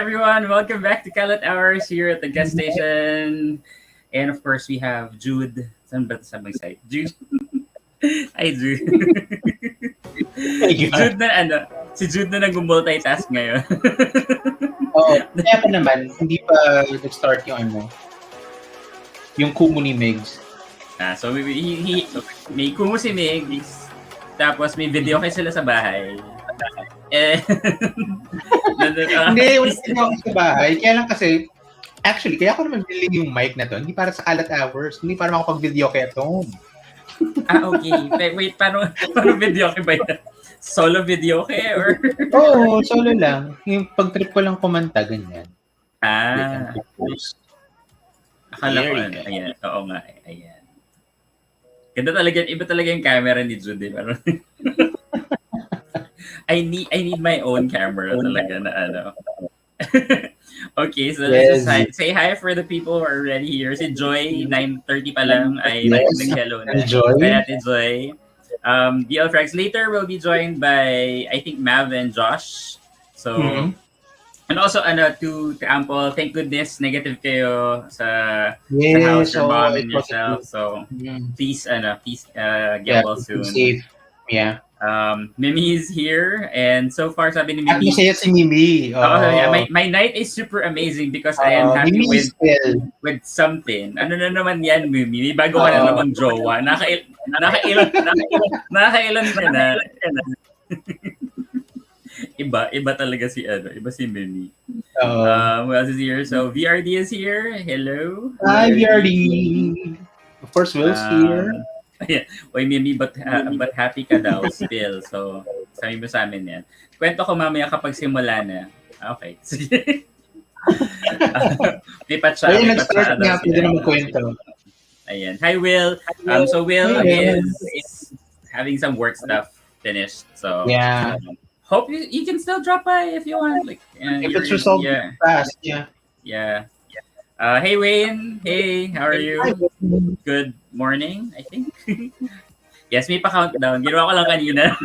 everyone, welcome back to Kalat Hours here at the guest station. And of course, we have Jude. Saan ba sa may site? Jude. Hi, Jude. Jude na si Jude na nag-multitask ngayon. Oo, kaya pa naman, hindi pa nag-start yung kumo ni Megs. So may kumo si Megs. Tapos may video kayo sila sa bahay. Hindi, wala ako sa bahay. Kaya lang kasi, actually, kaya ako naman bilhin yung mic na to. Hindi para sa Kalat Hours. Hindi para makapag-video kaya to. Okay. Wait, paano video kaya ba yan? Solo video kaya or? Oo, solo lang. Yung pag-trip ko lang kumanta, ganyan. Akala ko ayan. Oo nga, ayan. Ganda talaga, iba talaga yung camera ni Jude. Pero I need my own camera talaga na ano. Okay, so let's just say hi for the people who are already here. Si Joy, 9:30 pa lang ay naging hello na. Kaya natin Joy. DL Frags later will be joined by I think Mav and Josh. So and also to Ample, thank goodness negative kayo sa house, your mom and yourself. So please get well soon. Safe. Yeah. Mimi is here, and so far sabi ni Mimi. Happy si Mimi. Yeah, my night is super amazing because I am happy with something. Ano na naman yan, Mimi? May bago ka na namang jowa. Nakailan ka na. Iba talaga iba si Mimi. Who else is here? So VRD is here. Hello. Hi VRD. Of course, Will's here. Yeah. Oy, Mimi, but happy ka daw still. So, sabi mo sa amin yan. Kwento ko mamaya kapag simula na. Okay. Sige. May patsa. Ay, nag-start niya. Pwede na magkwento. Ayan. Hi, Will. So, Will is having some work stuff finished. So, yeah. Hope you can still drop by if you want. Like, if it's resolved fast, yeah. Yeah. Hey Wayne, hey, how are you? Good morning, I think. Yes, may pa-countdown. Ginawa ko lang kanina.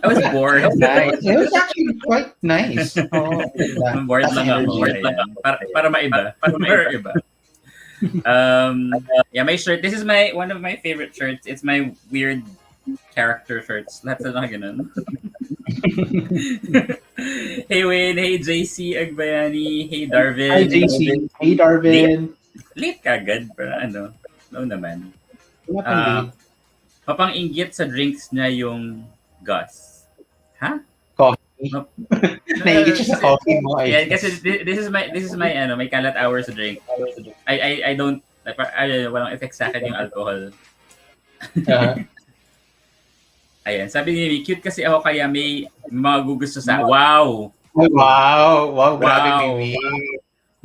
I was bored. Nice. It was actually quite nice. Bored lang ako. Para maiba. Yeah, my shirt. This is one of my favorite shirts. It's my weird character shirts. Lahat na ganun. Hey Wayne, hey JC Agbayani, hey Darvin. Hi JC, hey Darvin. Late kagad, pero no naman. Papang inggit sa drinks niya yung Gus. Ha? Coffee. Nainggit siya sa coffee mo. Yeah, kasi this is my my Kalat Hours drink. I don't walang effect sa akin yung alcohol. Ayan, sabi ni cute kasi ako kaya may mga gugusto sa Wow, grabe Mimi.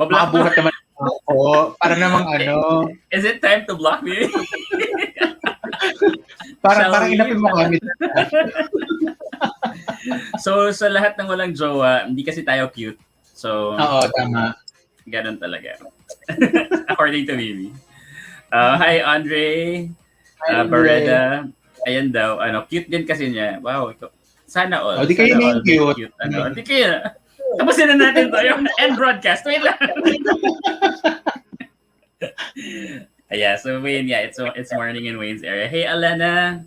Mabuhat naman ako. Para namang Is it time to block me? Parang inapin mo kami. So, sa lahat ng walang jowa, hindi kasi tayo cute. So, oo, tama. Ganun talaga. According to Mimi. Hi, Andre. Barreda. Ayan daw, cute din kasi niya. Wow, sana all. Di kayo na cute. Di kayo. Tapusin na natin to. Yung end broadcast. Wait lang. Yeah, so Wayne, yeah, it's morning in Wayne's area. Hey, Alena.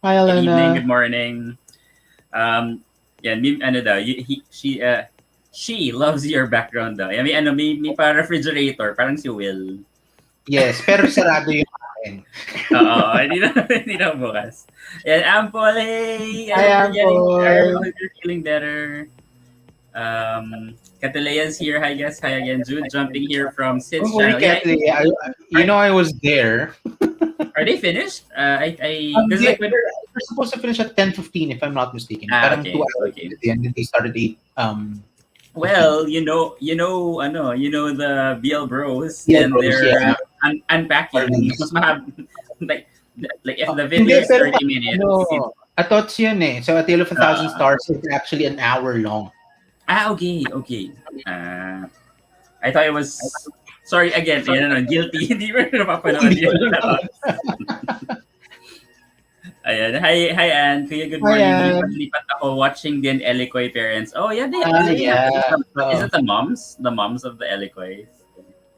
Hi, Alena. Good evening, good morning. Yeah, she loves your background daw. I mean, may refrigerator, parang si Will. Yes, pero sarado yung akin. Oo, hindi na bukas. Yan, Ample, hey! Hi, Ample! I hope you're feeling better. Catalea's here. Hi, guys. Hi again. Jude jumping here from Sid's channel. Yeah, I was there. Are they finished? They're supposed to finish at 10:15 if I'm not mistaken. Okay. 2 hours at the end, and they started 8. Well, you know the BL Bros and they're unpacking. Mas like if the video is 30 minutes. I thought yun eh. So A Tale of 1,000 Stars is actually an hour long. Okay. I thought it was. Sorry again. Guilty. Hindi ko napapanood yun. Ayan. Hi, Anne. Kuya, good Hi, morning. Ann. Lipat ako watching din Elicoy parents. Oh, yeah. Yeah. Is it the moms? The moms of the Elicoys?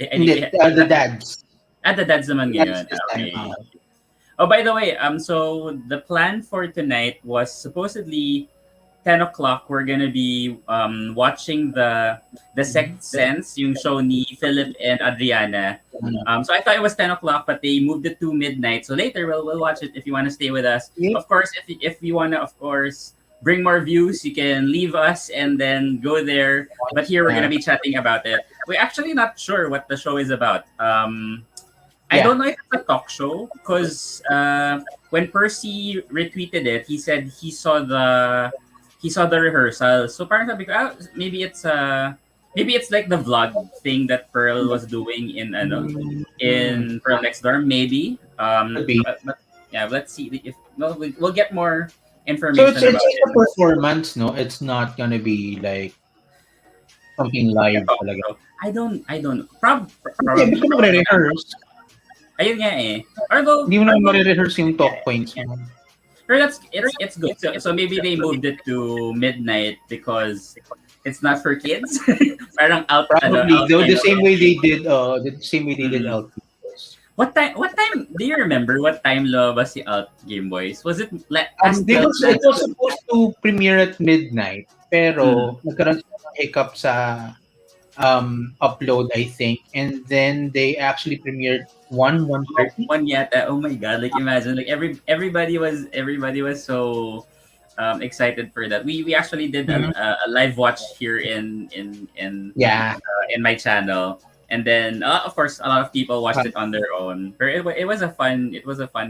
Hindi, the dads. The dads naman Dads ngayon. this time. Okay. Oh, by the way, so the plan for tonight was supposedly 10 o'clock. We're gonna be watching the Sixth Sense, yung show ni Philip and Adriana. So I thought it was 10 o'clock, but they moved it to midnight. So later we'll watch it if you want to stay with us. Yeah. Of course, if you wanna, of course, bring more views, you can leave us and then go there. But here we're gonna be chatting about it. We're actually not sure what the show is about. I don't know if it's a talk show because when Percy retweeted it, he said he saw the rehearsal. So parang sabi ko, maybe it's like the vlog thing that Pearl was doing in Pearl Next Door, maybe. But yeah, let's see if we'll get more information. So it's about a performance, no? It's not gonna be like something live talaga. I don't. Hindi Probably. ko magre-rehearse. Ayun nga eh. Although, Hindi mo na magre-rehearse yung talk points mo. Pero it's good. So maybe they moved it to midnight because it's not for kids. Parang out. Probably the same way they did Out. What time? Do you remember what time lumabas si Out Game Boys? Was it like? It was supposed to premiere at midnight, pero nagkaroon ng hiccup sa upload, I think, and then they actually premiered 1:30. One yet. Oh my god! Like imagine, like everybody was so excited for that. We actually did a live watch here in my channel, and then of course a lot of people watched it on their own. But it was a fun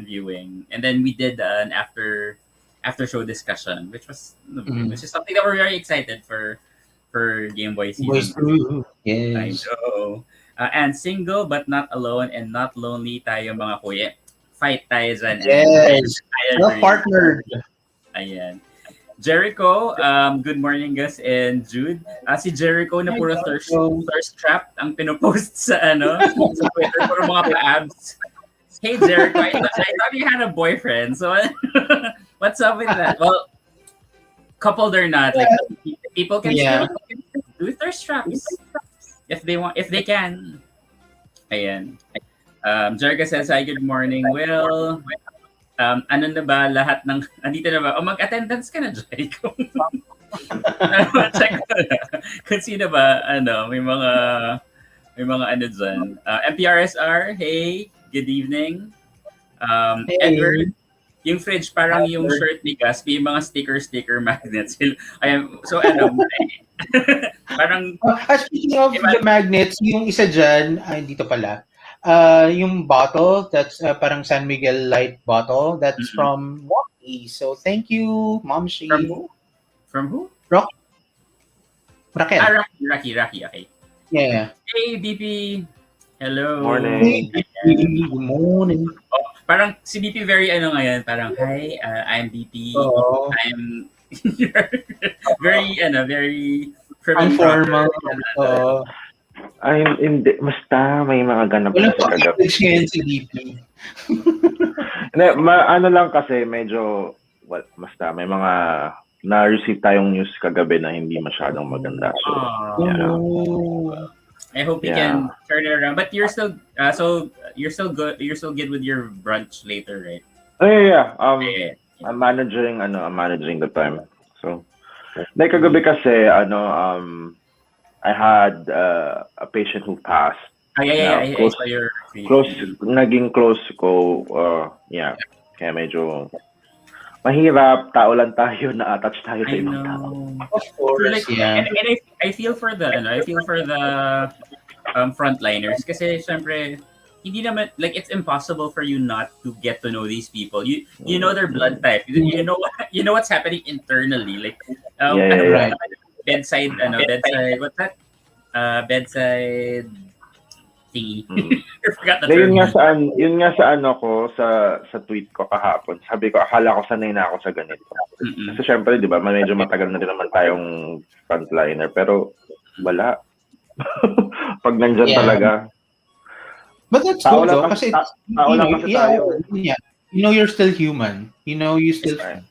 viewing, and then we did an after show discussion, which is something that we're very excited for Game Boy season. Yes. I know. And single but not alone and not lonely tayo mga kuya. Fight tayo dyan. Yes. Partnered. Ayan. Jericho, good morning guys and Jude. Si Jericho na puro thirst trap ang pinopost sa sa Twitter, puro mga pa-abs. Hey Jericho, I thought you had a boyfriend. So what's up with that? Well, coupled or not, like people can still do thirst traps. If they can. Ayan. Jerica says, hi, good morning. Well, ano na ba lahat ng, andito na ba? O mag-attendance ka na, Jerica. Check ko na. Kung sino ba, may mga ano dyan. MPRSR, hey, good evening. Hey. Edward, yung fridge, parang yung shirt ni Gaspi, yung mga sticker magnets. So, parang... Speaking of the magnets, yung isa dyan, dito pala, yung bottle, that's parang San Miguel Light bottle, that's from Rocky. So, thank you, Mom Shi. From who? From who? Rocky. Raquel. Rocky, okay. Yeah. Hey, DP. Hello. Morning. Good morning. Oh, parang si DP very ngayon, parang hi, I'm DP. I'm very very informal. Ay, hindi. Basta may mga ganap Wala sa kagabi. ngayon si DP. Ano lang kasi medyo, basta may mga na-receive tayong news kagabi na hindi masyadong maganda. So, I hope you can turn it around. But you're still you're still good with your brunch later, right? Yeah. I'm managing the time. So, like kagabi kasi I had a patient who passed. Naging close ko. Kaya medyo mahirap, tao lang tayo, na-attach tayo sa ibang tao. Of course, And I feel for the frontliners kasi syempre hindi naman, like, it's impossible for you not to get to know these people. You know their blood type. You know what's happening internally. Like right. Bedside what's that? Bedside thingy. I forgot the term. Yun nga sa tweet ko kahapon. Sabi ko, akala ko sanay na ako sa ganito. Kasi syempre, di ba, medyo matagal na din naman tayong frontliner. Pero wala. Pag nandyan talaga. But that's good though. Kasi tao lang kasi tayo. you're still human. You still. Right.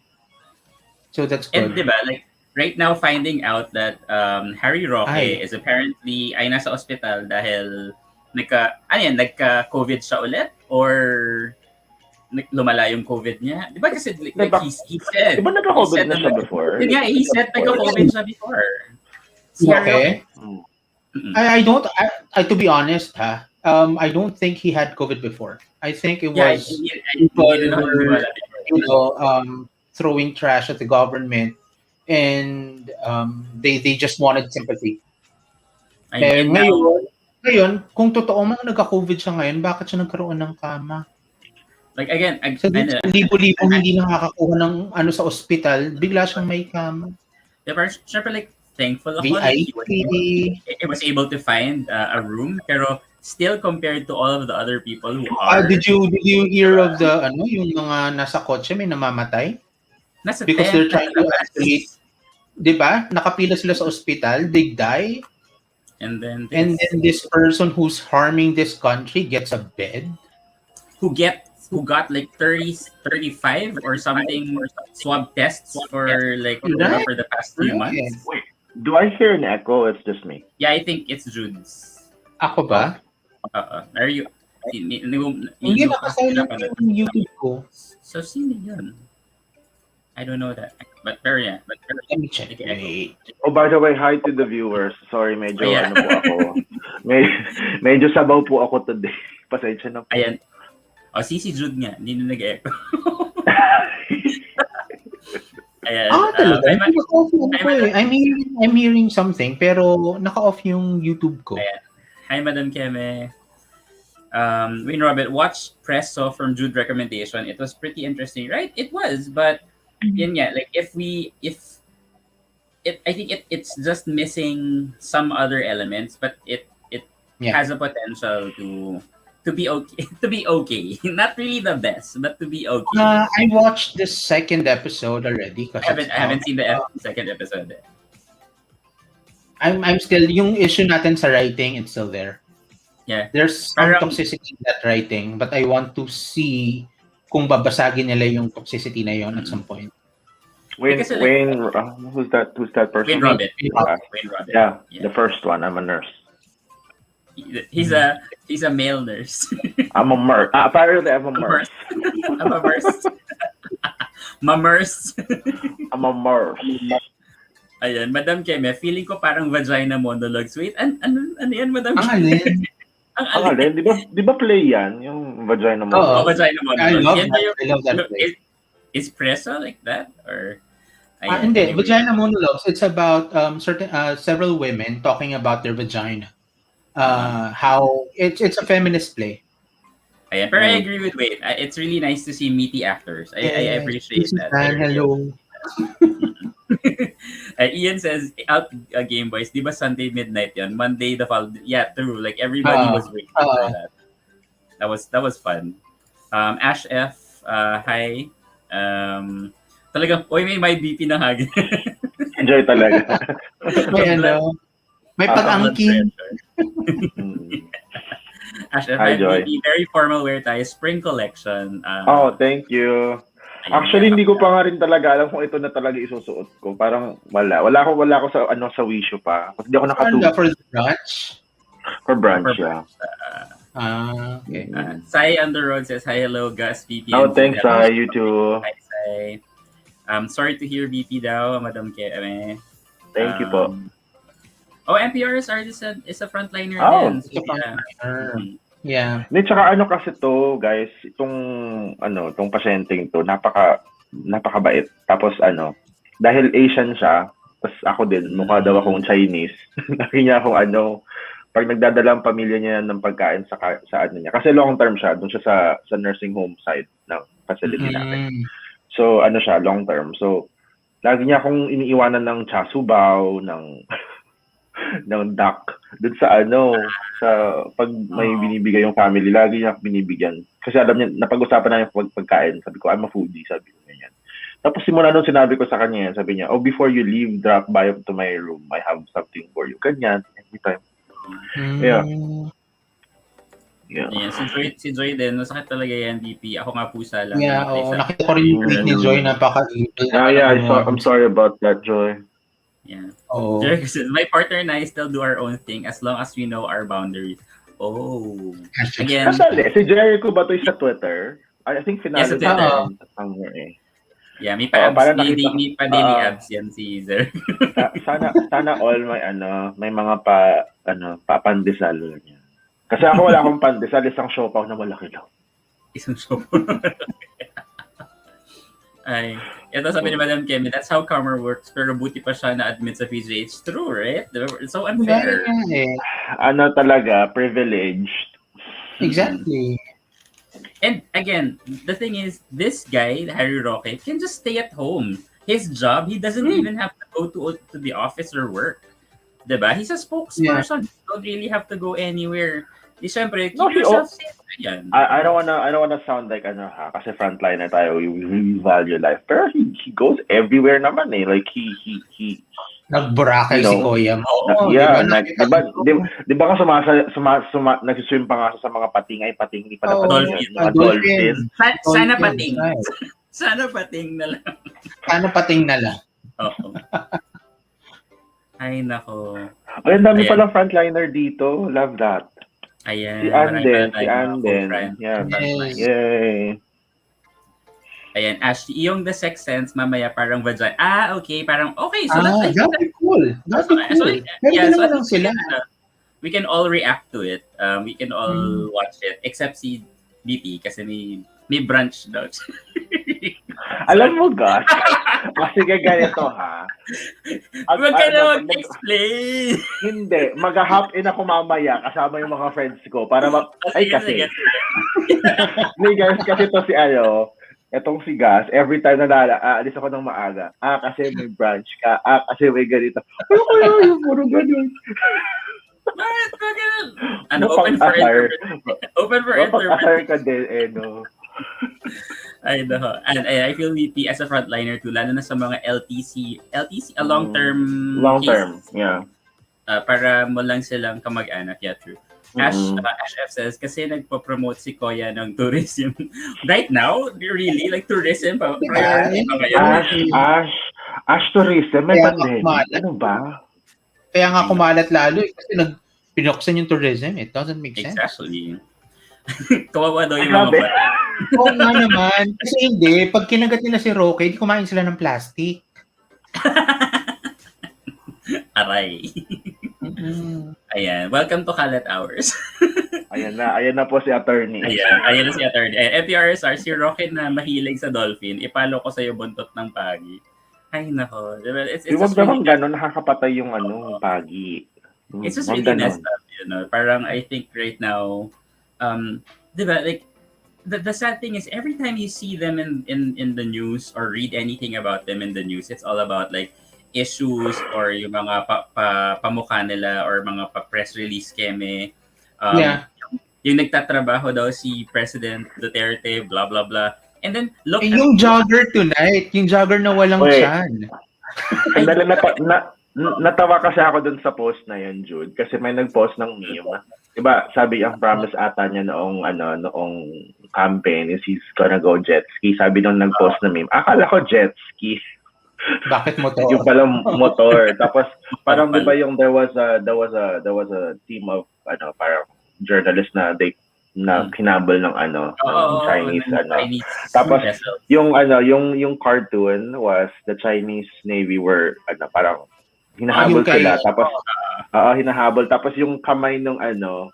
So that's And good. diba, like right now finding out that Harry Roque Ay. is apparently ay nasa ospital dahil nagka-COVID siya ulit or lumala yung COVID niya. Di ba kasi like, he said, Di ba nagka-COVID na siya before? Yun nga, he said nagka-COVID siya before. Si Harry Okay. Roque. I don't. To be honest, I don't think he had COVID before. I think it was people were, throwing trash at the government, and they just wanted sympathy. Ngayon, kung totoo man nagka-COVID siya ngayon, bakit siya nagkaroon ng kama? Like again, libo-libong hindi nakakakuha ng sa ospital, bigla siyang may kama. Syempre like thankful ako that he was able to find a room, pero still compared to all of the other people who are. Did you hear of the yung mga nasa kotse may namamatay? Because they're trying to escalate. Diba? Nakapila sila sa ospital, they die. And then this person who's harming this country gets a bed. Who got like 35 or something swab tests for like for the past 3 months. Wait, do I hear an echo? It's just me. Yeah, I think it's Jude's. Ako ba? Are you? Hindi nakasilent yung YouTube ko. So sino yun? I don't know that. But let me check. Wait. Oh, by the way, hi to the viewers. Sorry, medyo ano po ako. Medyo sabaw po ako today. Pasensya na po. Ayan. Si Jude nga. Hindi na nag-echo. Ayan. Talaga? I'm hearing something, pero naka-off yung YouTube ko. Ayan. Hi, Madam Keme. Wayne Robert, watch Presso from Jude recommendation. It was pretty interesting, right? It was, but yun nga, like I think it's just missing some other elements, but it has a potential to be okay. To be okay, not really the best, but to be okay. I watched the second episode already. I haven't seen the second episode. I'm still yung issue natin sa writing. It's still there. Yeah, there's some toxicity in that writing, but I want to see kung babasagin nila yung toxicity na yon at some point. Wayne, who's that person? Wayne Robert. Yeah, the first one. I'm a nurse. He's a male nurse. I'm a nurse. Apparently, I'm a nurse. I'm a nurse. Mamers. I'm a nurse. Ayan, Madam Keme, feeling ko parang vagina monologues. Wait, ano yan, Madam Keme? Ang alin? Di ba play yan? Yung vagina Oh, monologues. vagina monologues. I love that play. Is Presso like that? Or... Hindi. Vagina monologues, it's about several women talking about their vagina. How it's a feminist play. Ayan, pero I agree with Wade. It's really nice to see meaty actors. I appreciate that. Hello. Ian says, out Game Boys, di ba Sunday midnight yun? Monday the following. Yeah, true. Like everybody was waiting for that. That was fun. Ash F, hi. Talagang, may BP na hagin. Enjoy talaga. May pag-angking. Ash F, hi, BP. Very formal wear tayo. Spring collection. Thank you. Actually, hindi ko pa nga rin talaga alam kung ito na talaga isusuot ko. Parang wala ako sa wisho pa. Kasi hindi ako nakatulog. For the brunch? For brunch, yeah. Okay. Sai on the road says, hi, hello, Gus, BP. Thanks, Sai. You too. Hi, Sai. Sorry to hear BP daw, Madam Keme. Thank you po. NPR's artist is a frontliner din. It's a frontliner. Yeah. Tsaka kasi to, guys, itong pasyenteng to, napakabait. Tapos dahil Asian siya, tapos ako din, mukha daw akong Chinese. Laki niya akong pag nagdadala ang pamilya niya ng pagkain sa niya. Kasi long term siya, doon siya sa nursing home side ng facility natin. So, siya, long term. So, lagi niya akong iniiwanan ng chasubaw, ng duck. Doon sa pag may binibigay yung family, lagi niya binibigyan. Kasi alam niya, napag-usapan namin pagkain. Sabi ko, I'm a foodie, sabi ko ganyan. Tapos simula nung sinabi ko sa kanya, sabi niya, before you leave, drop by to my room. I have something for you. Ganyan, anytime. Yeah. Yeah. Yeah, si Joy din, masakit talaga yan, DP. Ako nga pusa lang. Yeah, namatay sa... nakita ko rin yung tweet ni Joy, napaka-evil naman Yeah, ng gumawa. I'm sorry about that, Joy. Yeah. Oo. Joy said, my partner and I still do our own thing as long as we know our boundaries. Oh. Again. Sandali, si Jericho ba ito sa Twitter? I think finalo Yes, sa Twitter. somewhere eh. Yeah, may pa-abs, may pa-daily abs yan si Zer. sana all may mga papandesal niya. Kasi ako wala akong pandesal, isang siopaw na malaki daw. Isang siopaw na malaki. Ay, ito sabi ni Madam Kemi, that's how karma works, pero buti pa siya na-admit sa PJ. It's true, right? It's so unfair. Talaga, privileged. Exactly. And again, the thing is, this guy, Harry Roque, can just stay at home. His job, he doesn't even have to go to the office or work. Diba? He's a spokesperson. You don't really have to go anywhere. Di syempre, keep yourself safe. Yan. I don't wanna sound like kasi frontliner tayo, we value life. Pero he goes everywhere naman eh. Like he Nagburakay si Kuya mo. Yeah, diba ka nag-swim pa nga sa mga pating pa na dolphin. Sana pating. Sana pating na lang. Sana pating na lang. Oo. Ay, nako. Ay, ang dami palang frontliner dito. Love that. Ayan. Si Anden. Yeah. Yay. Ayan, Ashley, yung the sex sense, mamaya parang vagina. Okay. Parang, okay. So that'd be cool. We can all react to it. We can all watch it. Except si DP kasi may brunch daw. Alam mo, gosh. Sige, ganito, ha? Huwag ka na mag-explain. Hindi. Mag-hop in ako mamaya kasama yung mga friends ko para kasi. Hindi, guys, kasi to si etong si Gas, every time na aalis ako ng maaga. Kasi may brunch ka. Kasi may ganito. Ano kaya yung puro ganun? Open for interpretation. Pag-asar ka din, I know. And I feel VP as a frontliner too, lalo na sa mga LTC, a long-term case, yeah. Para mo lang silang kamag-anak, yeah, true. Ash F says, kasi nagpo-promote si Koya ng tourism. Right now, really? Like tourism? Priority pa ngayon? Ash tourism? May pandemic? Ano ba? Kaya nga kumalat lalo kasi pinuksan yung tourism. It doesn't make sense. Exactly. Kawawa daw yung mga bata. Oo nga naman. Kasi hindi, pag kinagat nila si Roque, di kumain sila ng plastic. Aray. Ayan. Welcome to Kalat Hours. Ayan na po si attorney. Ayan na si attorney. FPRSR, si Roque na mahilig sa dolphin, ipalo ko sa'yo buntot ng pagi. Ay, nako. Huwag naman gano'n, nakakapatay yung pagi. It's just really messed up, Parang I think right now, diba, like, the sad thing is every time you see them in the news or read anything about them in the news, it's all about like issues or yung mga pamukha nila or mga press release keme. Yung nagtatrabaho daw si President Duterte, blah blah blah. And then look yung jogger tonight, yung jogger na walang tiyan. Natawa kasi ako dun sa post na yun, Jude, kasi may nag-post ng meme. Diba, sabi ang promise ata niya noong campaign is he's gonna go jet ski. Sabi nung nag-post na meme, akala ko jet ski. Bakit motor? Yung palang motor. Tapos parang diba yung there was a team of parang journalists na hinabol ng Chinese Tapos yung cartoon was the Chinese Navy were parang hinahabol sila, tapos hinahabol, tapos yung kamay nung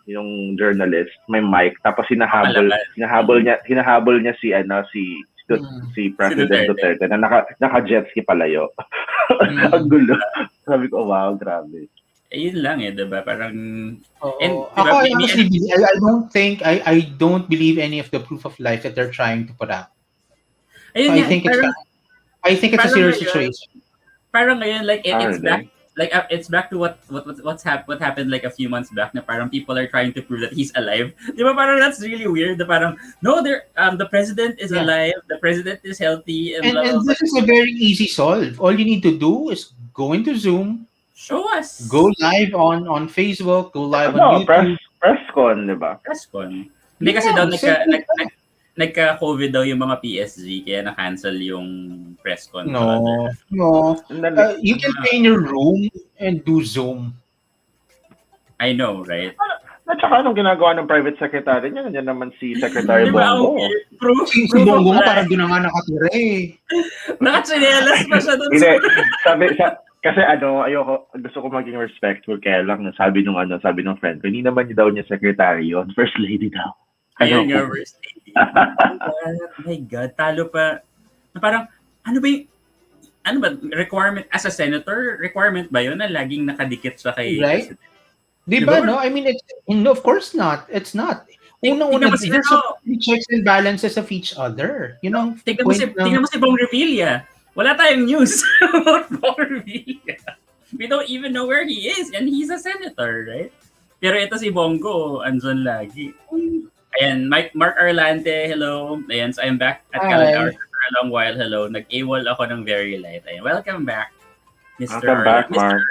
yung journalist may mic, tapos hinahabol niya si President Duterte na naka-jet ski palayo. Ang gulo. Sabi ko, wow, grabe. Yun lang diba? Parang ako honestly, I don't believe any of the proof of life that they're trying to put out. I think it's a serious situation. Parang ngayon, like it's back. Like it's back to what happened like a few months back na parang people are trying to prove that he's alive. Di ba parang that's really weird. Na parang no, the president is alive, the president is healthy, and this is a very easy solve. All you need to do is go into Zoom, show us, go live on Facebook, go live on YouTube. Presscon, di ba? Presscon. Hindi kasi daw nagka-COVID daw yung mga PSG kaya na-cancel yung presscon. No. You can stay in your room and do Zoom. I know, right? At saka anong ginagawa ng private secretary niya? Nandiyan naman si Secretary Bongo. Si Bongo nga parang doon na nga nakatira eh. Nakatsinelas pa siya doon. Hindi, kasi ayoko, gusto ko maging respectful kaya lang sabi nung friend ko, hindi naman daw niya secretary yun, first lady daw. Ayun nga, first lady. Oh my God, talo pa. Parang, ano ba, requirement, as a senator, requirement ba yun na laging nakadikit siya kay Right? Diba, no? I mean, of course not. It's not. Unang-una, there's so many checks and balances of each other. You know, tingnan mo si Bong Revilla. Wala tayong news about Bong Revilla. We don't even know where he is and he's a senator, right? Pero ito si Bongo, andyan lagi. Ayan, Mark Arlante, hello. Ayan, so I'm back at Kalat Krew for a long while. Hello. Nag-AWOL ako ng very light. Ayan, welcome back, Mr. Welcome back, Mark.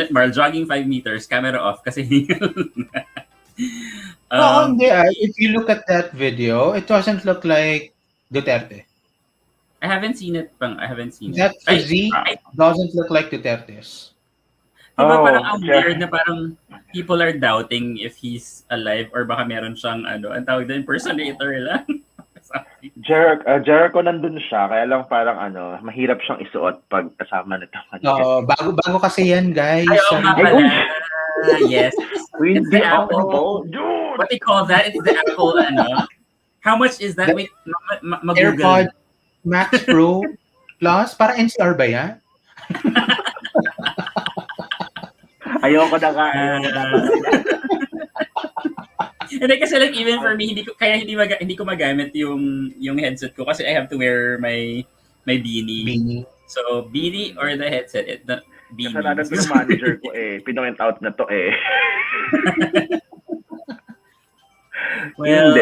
Marl, jogging 5 meters, camera off kasi if you look at that video, it doesn't look like Duterte. I haven't seen it. That physique doesn't look like Duterte's. Diba parang ang weird na parang people are doubting if he's alive or baka meron siyang ang tawag doon, impersonator lang. Jericho nandun siya, kaya lang parang mahirap siyang isuot pag kasama nito. Bago kasi yan, guys. Yes. It's the Apple. Dude! What they call that? It's the Apple, How much is that? Wait, AirPod Max Pro Plus? Para NCR ba yan? Ayoko na ka. Hindi kasi like even for me hindi ko magamit yung headset ko kasi I have to wear my beanie. So beanie or the headset, the beanie. Kasalanan ko yung manager ko Pinoint out na to Well,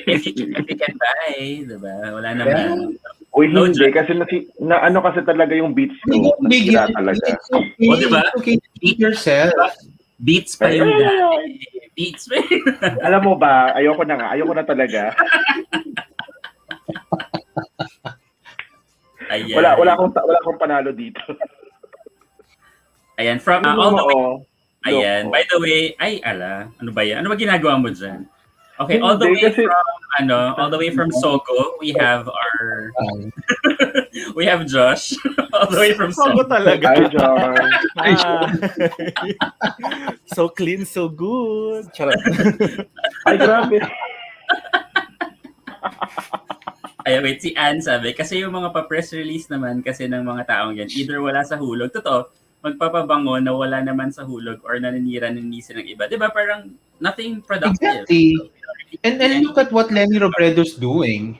if you can buy, diba? Wala naman. Uy, hindi. Kasi kasi talaga yung beats ko. Nasira talaga. Diba? Okay, beat yourself. Beats pa yung Beats pa yun. Alam mo ba, ayoko na talaga. Ayan. Wala akong panalo dito. Ayan, from all the way. Ayan, by the way, ano ba yan? Ano ba ginagawa mo dyan? Okay, all the way from Sogo, we have we have Josh. All the way from Sogo talaga. Hi, Josh. So clean, so good. Charot. Ay, grabe. Ay, wait, si Anne sabi, kasi yung mga pa-press release naman kasi ng mga taong yan, either wala sa hulog, totoo, magpapabango na wala naman sa hulog or naninira-ninisi ng iba. Diba? Parang nothing productive. Exactly. And look at what Lenny Robredo's doing.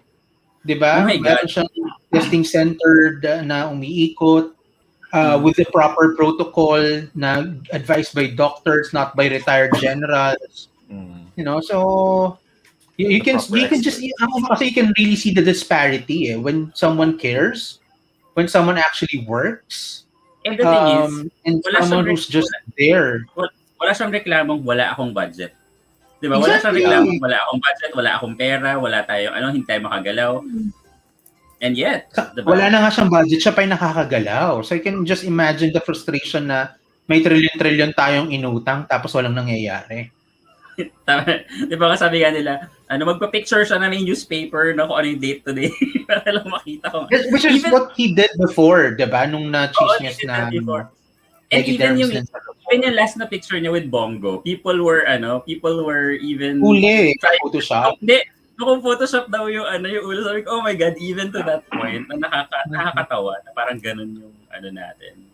Diba? Oh my God. Meron siyang testing centered na umiikot with the proper protocol na advised by doctors, not by retired generals. You know, so you can just you can really see the disparity when someone cares, when someone actually works, and the thing is, and someone who's just there. Wala siyang reklamong wala akong budget. Diba? Wala siyang reklamong wala akong budget, wala akong pera, wala tayong hindi tayo makagalaw. And yet, diba? Wala na nga siyang budget, siya pa yung nakakagalaw. So you can just imagine the frustration na may trillion tayong inutang tapos walang nangyayari. Diba sabi nga nila, magpa-picture siya na may newspaper na kung ano yung date today para lang makita ko. Which is what he did before, diba? Nung na-chismis na and even yung last na picture niya with Bongo, people were even huli, Photoshop. Hindi, kung Photoshop daw yung yung ulo, sabi ko, oh my God, even to that point, na nakakatawa, na parang ganun yung natin.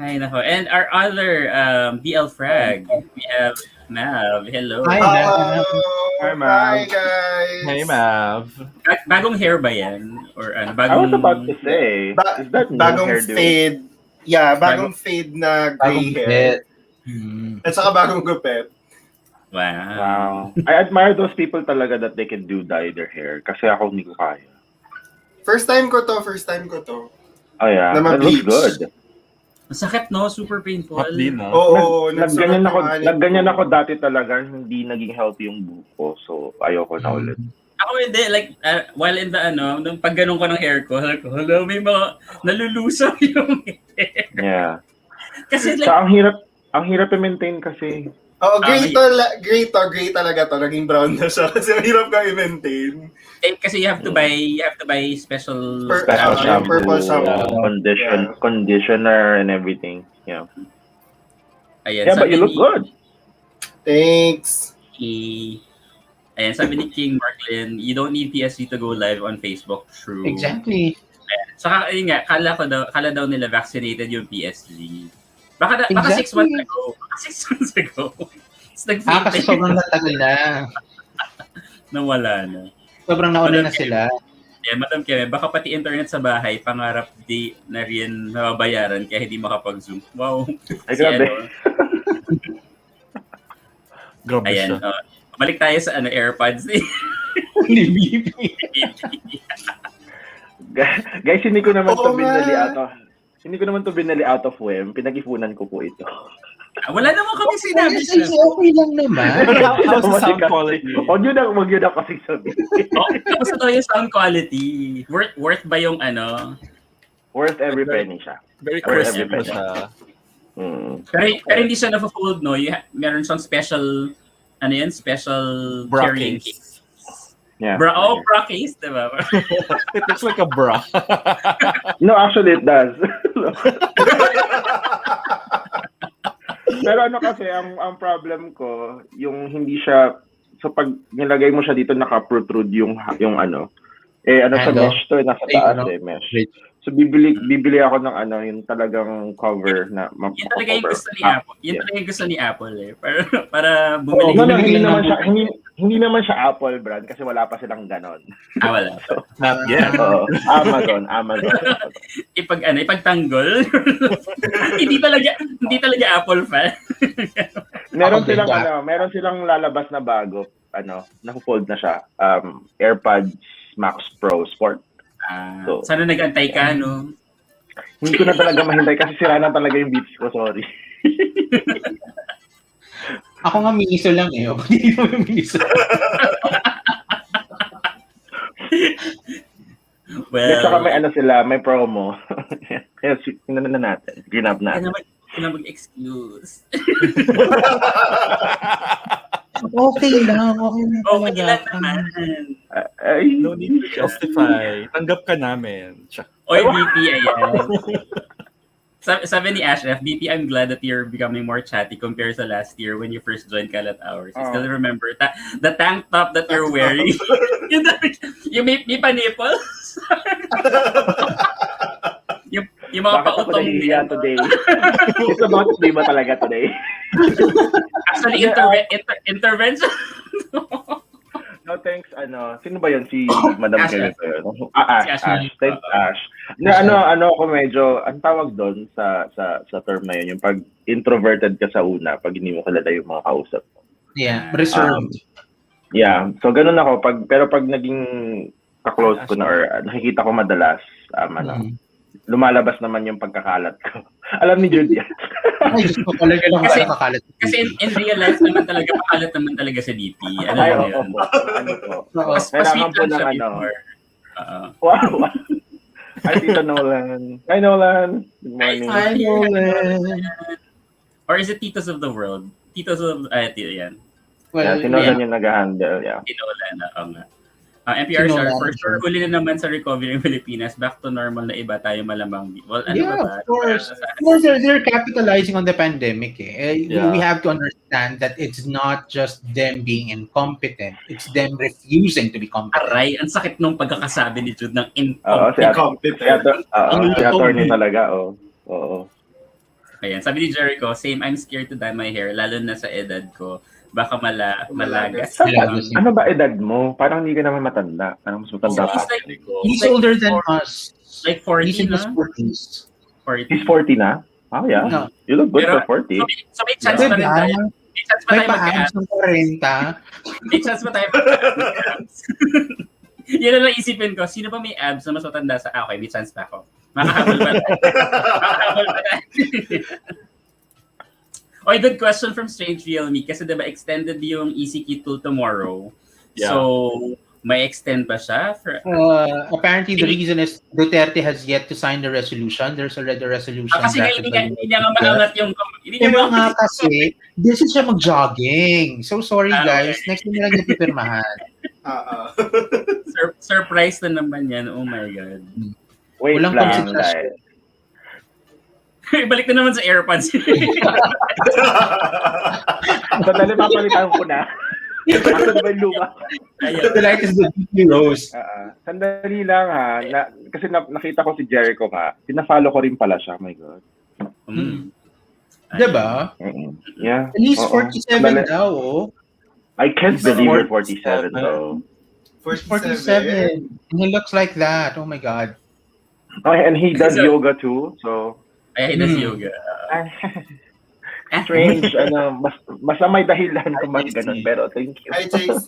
Hi, nako. And our other BL Frag, we have Mav. Hello. Hi, Mav. Hi, Mav. Hi, guys. Hey, Mav. Bagong hair ba yan? Or bagong... I was about to say, is that new bagong hairdo? fade. Yeah, bagong fade na gray hair. At saka bagong gupit. Wow. I admire those people talaga that they can dye their hair. Kasi ako hindi ko kaya. First time ko to. Oh yeah, that looks good. Masakit, no? Super painful. Hot din, no? Oo, nagganyan ako dati talaga, hindi naging healthy yung buko. So, ayoko na ulit. Ako hindi, like, while in the, nung pag ganun ko ng hair ko, hala, may mga nalulusaw yung hair. Yeah. Kasi like, So, ang hirap i-maintain kasi. Oo, gray talaga to. Naging brown na siya kasi hirap ka i-maintain. Kasi you have to buy special Shampoo, purple shampoo. conditioner and everything. Yeah. Ayan, Yeah, but you look good. Thanks. Ayan, sabi ni King Marklin, you don't need PSG to go live on Facebook. True. Exactly. Saka, ayun nga, kala daw nila vaccinated yung PSG. Baka 6 months ago. Baka 6 months ago. Kasi sobrang natagal na. Nawala na. Sobrang nauna na sila. Yeah, Madam Keme, baka pati internet sa bahay, pangarap di na rin mababayaran kaya hindi makapag-zoom. Wow. Ay, grabe. Grabe Ayan, siya. balik tayo sa AirPods. Ni BP. Guys, hindi ko naman to binali out of whim. Pinag-ipunan ko po ito. Wala naman kami sinabi siya. Okay lang naman. How's the sound quality? Huwag yun na kasi sabihin. Kamusta daw yung sound quality? Worth ba yung Worth every penny siya. Very crisp na siya. Pero hindi siya na-fold, no? Meron siyang special, special Bra carrying case. case. Yeah. Bra case, diba? It looks like a bra. No, actually it does. Pero kasi, ang problem ko, yung hindi siya, so pag nilagay mo siya dito, naka-protrude yung sa mesh to, nasa taas mesh. So, bibili ako ng yung talagang cover na Yun talaga yung gusto ni Apple. Yun talaga yung gusto ni Apple eh. Para bumili. Hindi naman siya Apple brand kasi wala pa silang ganon. Wala. So, Not yet. Amazon. Ipagtanggol. hindi talaga Apple fan. meron silang lalabas na bago, na-fold na siya. AirPods Max Pro Sport. So, sana nag-antay ka, no? Hindi ko na talaga mahintay kasi sira na talaga yung beats ko, sorry. Ako nga miniso lang eh. Hindi mo yung miniso. Well, saka may promo. Kaya sinana natin. Ginap natin. Kaya mag-excuse. Okay lang naman. No need to justify. Tanggap ka namin. Oy, BP, ayan. Sabi ni Ashraf, BP, I'm glad that you're becoming more chatty compared sa last year when you first joined Kalat Hours. I still remember the tank top that you're wearing. yung may pa-nipples. yung mga pautong din. Today? It's about to be ba talaga today? Actually, intervention. No, thanks. Sino ba yun? Si Madam Kelly ba yun? Ash. Thanks, Ash. Ako medyo, ang tawag doon sa term na yun, yung pag introverted ka sa una, pag hindi mo kilala yung mga kausap mo. Yeah, reserved. Yeah, so ganun ako. Pero pag naging ka-close ko na or nakikita ko madalas, lumalabas naman yung pagkakalat ko. Alam ni Jude yan. Ay, gusto ko talaga lang kakalat. Kasi in real life naman talaga, makalat naman talaga sa DP. Kailangan po ng Wow. Hi, Tito Nolan. Hi, Nolan. Good morning. Hi, Nolan. Or is it Titos of the World? Titos of, yan. Well, si Nolan yung nag-handle, yeah. Si Nolan, nga. NPR star, for sure, huli na naman sa recovery ng Pilipinas. Back to normal na iba tayo malamang. Well, of course. Of course, they're capitalizing on the pandemic. We have to understand that it's not just them being incompetent. It's them refusing to be competent. Aray, ang sakit nung pagkakasabi ni Jude ng incompetent. Si attorney talaga, Oo. Ayan, sabi ni Jericho, same, I'm scared to dye my hair, lalo na sa edad ko. Baka malagas. Ano ba edad mo? Parang hindi ka naman matanda. Parang mas matanda pa. He's older than us. Like 40 He's in his na? 40s. 40. He's 40 na? Oh, yeah. No. You look good for 40. So may chance pa rin tayo. May chance pa tayo mag-abs ng 40. May chance pa tayo mag-abs. Yan na lang isipin ko, sino ba may abs na mas matanda sa okay, may chance pa ako. Makahabol pa tayo. Makahabol pa tayo. Oy, good question from Strange Realme kasi diba extended yung ECQ tool tomorrow. Yeah. So, may extend ba siya? Apparently, the reason is Duterte has yet to sign the resolution. There's already a resolution. Kasi nga, hindi niya nga maangat yung... Pero nga kasi, this is siya mag-jogging. So, sorry guys. Okay. Next time lang niya pipirmahan. Surprise na naman yan. Oh my God. Wait walang lang, consideration. Balik na naman sa AirPods. Sandali, papalitan ko na. Asan ba yung luma? The light is the deeply rose. Sandali lang ha. Kasi nakita ko si Jericho nga. Pina-follow ko rin pala siya. Oh my God. Diba? Yeah. At least 47 daw, oh. I can't believe you're 47 though. 47. And he looks like that. Oh my God. Oh, and he does yoga too. So. He does yoga. Strange. Mas may dahilan kung mas ganun. Pero thank you. Hi, JC.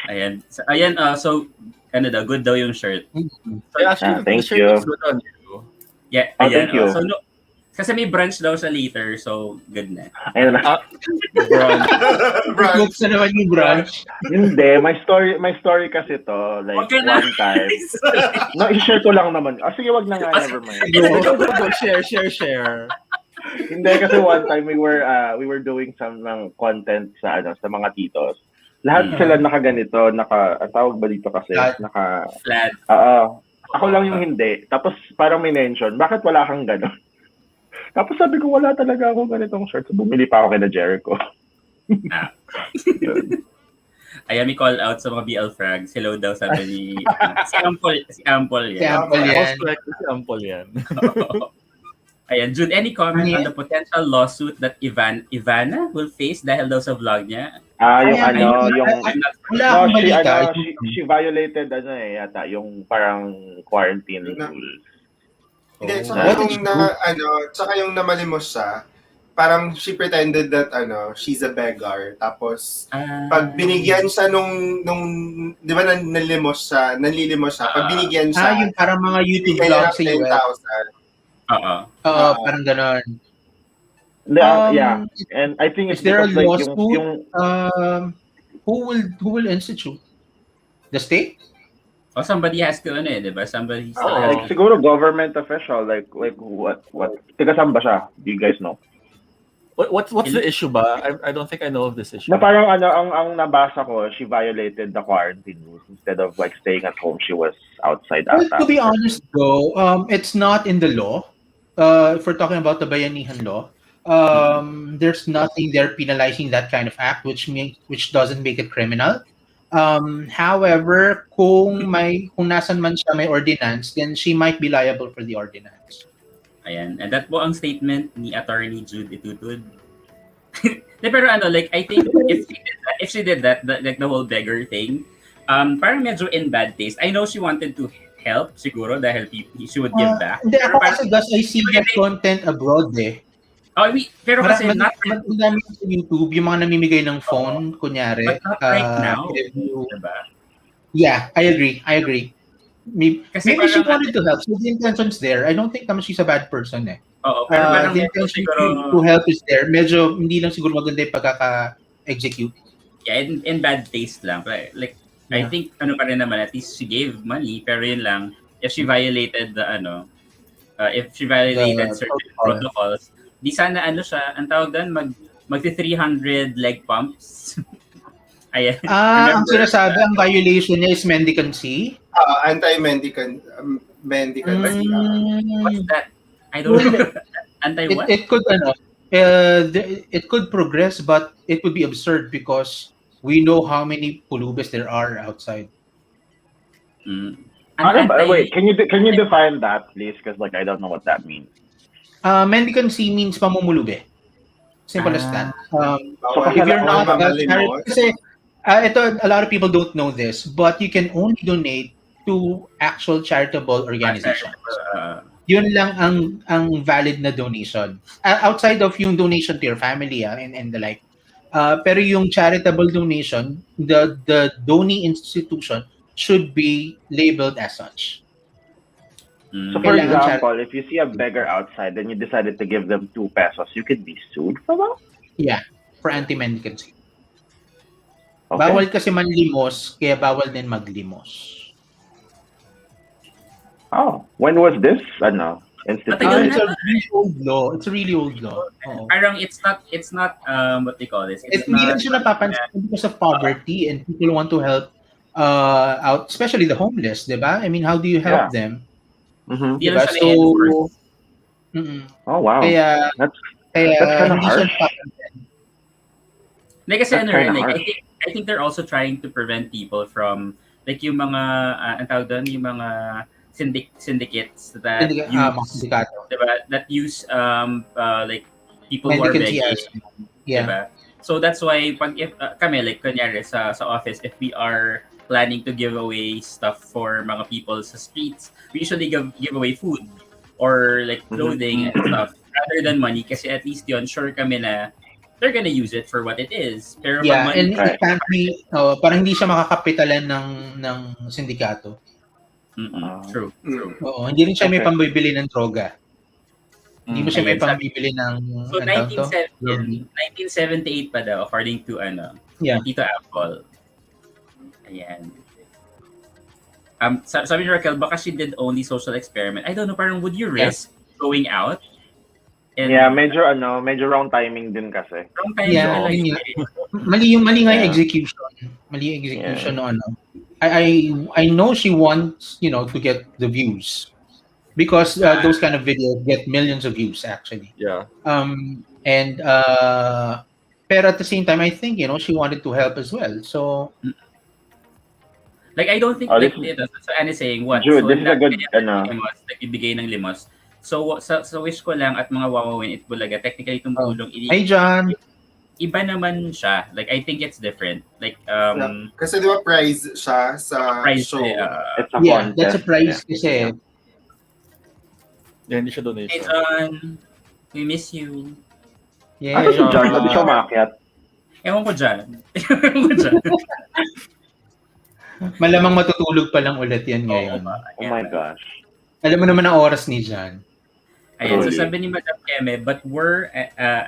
Ayan. So, good daw yung shirt. So, actually, thank the shirt you. looks good on you. Yeah, ayan. Thank you. So, kasi may brunch daw siya later, so good na. Ayun na. Brunch na naman yung brunch. Hindi, my story kasi to, like one time. No, i-share ko lang naman. Sige, wag na nga, never mind. Go, share. Hindi, kasi one time we were doing some content sa mga titos. Lahat sila nakaganito, ang tawag ba dito kasi? Flat. Ako lang yung hindi. Tapos parang may mention, bakit wala kang gano'n? Tapos sabi ko, wala talaga ako ganitong shirt. So, bumili pa ako kina Jericho. Ayan, may call out sa mga BL Frags. Hello daw, sabi ni... si Ampol yan. Si Ampol yan. Ayan, Jude, any comment on the potential lawsuit that Ivana will face dahil daw sa vlog niya? She violated yata yung parang quarantine rules. Hindi, tsaka yung namalimos siya, parang she pretended that she's a beggar. Tapos pag binigyan siya nung di ba nanlilimos siya, pag binigyan siya, yung parang mga YouTube vlogs sa US. 10,000. Parang ganon. Yeah, and I think it's there a like lawsuit? Who will institute? The state? Oh, somebody has to, di ba? Somebody still like siguro government official, like what? Taga saan ba siya? Do you guys know? What's the issue ba? I don't think I know of this issue. Na parang ang nabasa ko, she violated the quarantine rules. Instead of like staying at home, she was outside. Well, to be honest though, it's not in the law. If we're talking about the Bayanihan law, there's nothing there penalizing that kind of act, which doesn't make it criminal. However, kung nasan man siya may ordinance, then she might be liable for the ordinance. Ayan. And that po ang statement ni Attorney Jude Itutud. Pero like, I think if she did that, like the whole beggar thing, parang medyo in bad taste. I know she wanted to help, siguro, dahil she would give back. Hindi, ako kasi I see that content abroad eh. Pero kasi madami sa YouTube, yung mga namimigay ng phone, kunyari. But not right now. Diba? Yeah, I agree. Maybe she wanted to help. So the intention's there. I don't think naman she's a bad person eh. Oo, pero parang the intention to help is there. Medyo hindi lang siguro maganda yung pagkaka-execute. Yeah, in bad taste lang. Like, I think, pa rin naman, at least she gave money, pero yun lang, if she violated certain protocols, di sana siya, ang tawag doon, magti-300 leg pumps. Ayan. Ang sinasabi, ang violation niya is mendicancy? Anti-mendicancy. What's that? I don't know. Anti-what? It could progress, but it would be absurd because we know how many pulubes there are outside. Wait, can you define that, please? Because like I don't know what that means. Mendicancy means pamumulube. Simple as that. If you're not kasi a lot of people don't know this, but you can only donate to actual charitable organizations. Yun lang ang valid na donation. Outside of yung donation to your family and the like. Pero yung charitable donation, the donee institution should be labeled as such. So for example, if you see a beggar outside and you decided to give them 2 pesos, you could be sued for that? Yeah, for anti-mendicancy. Okay. Bawal kasi manlimos, kaya bawal din maglimos. Oh, when was this? Instituted? It's a really old law. It's a really old law. Parang it's not what they call this. It's hindi not lang siya napapansin because of poverty and people want to help out, especially the homeless, diba? I mean, how do you help them? Mm-hmm. Diba? So, oh wow, that's kind of harsh. Like kasi I think they're also trying to prevent people from like yung mga ang tawag doon, yung mga syndicates that use diba, that use like people who are begging. Diba? So that's why pag if kami like kunyari sa office, if we are planning to give away stuff for mga people sa streets, we usually give away food or like clothing and stuff rather than money kasi at least yun sure kami na they're gonna use it for what it is. Pero yeah, and it can't be parang hindi siya makakapitalan ng sindikato. True. Oo, hindi rin siya may pambibili ng droga. Hindi mo siya may pambibili ng so 1978 pa daw according to Tito Apple. Ayan. Sabi ni Raquel, baka she did only social experiment. I don't know, parang would you risk going out? And medyo wrong timing din kasi. Wrong timing mali nga yung execution. Mali yung execution no I know she wants, to get the views because those kind of videos get millions of views actually. Yeah. And pero at the same time I think, she wanted to help as well. So like I don't think that's Annie saying what. Jude, so this is a good like ibigay ng limos. So sa wish ko lang at mga wawawin Itbulaga, technically tumulong Hey John. Iba naman siya. Like I think it's different. Like kasi di ba prize siya sa show. It's a contest. That's a prize kasi. Yeah, hindi siya donation. Hey John, we miss you. Yeah. Si John, hindi siya umakyat. Ewan ko dyan. Malamang matutulog pa lang ulit yan ngayon. Oh my gosh. Alam mo naman ang oras ni John. Ayan, so sabi ni Madam Keme, but were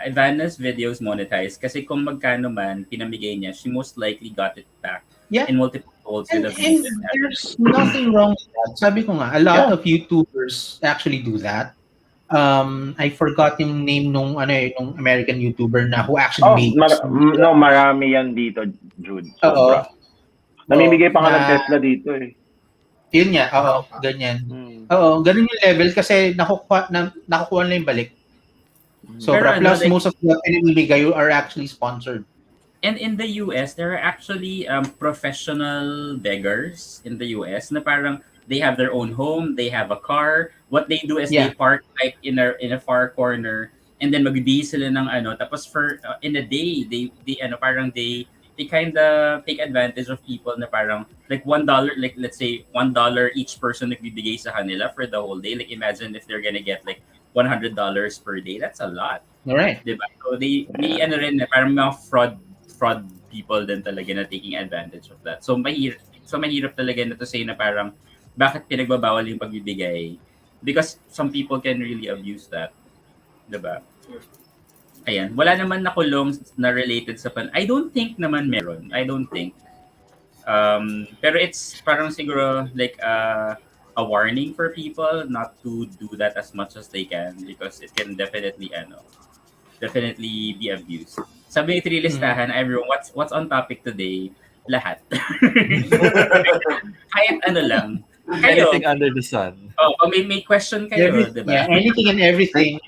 Ivana's videos monetized? Kasi kung magkano man pinamigay niya, she most likely got it back in multiple folds. And there's nothing wrong with that. Sabi ko nga, a lot of YouTubers actually do that. I forgot yung name nung American YouTuber na who actually makes. Marami yan dito, Jude. Namimigay pa nga ng Tesla dito eh. Yun nga, ganyan. Ganun yung level kasi nakukuha na yung balik. Sobra. Plus, most of what pinamimigay are actually sponsored. And in the US, there are actually professional beggars in the US na parang they have their own home, they have a car. What they do is they park like in a far corner and then mag-bihis sila ng tapos for in a day, they kind of take advantage of people na parang like $1, like let's say $1 each person nagbibigay sa kanila for the whole day. Like imagine if they're gonna get like $100 per day. That's a lot. All right. Diba? So they rin parang mga fraud people din talaga na taking advantage of that. So mahirap talaga na to say na parang bakit pinagbabawal yung pagbibigay? Because some people can really abuse that. Diba? Ayan, wala naman nakulong na related sa I don't think naman meron. I don't think. Pero it's parang siguro like a warning for people not to do that as much as they can because it can definitely be abused. Sabi ni Trilistahan, everyone, what's on topic today? Lahat. Kahit lang. Kayo, anything under the sun. May question kayo, diba? Yeah, anything and everything.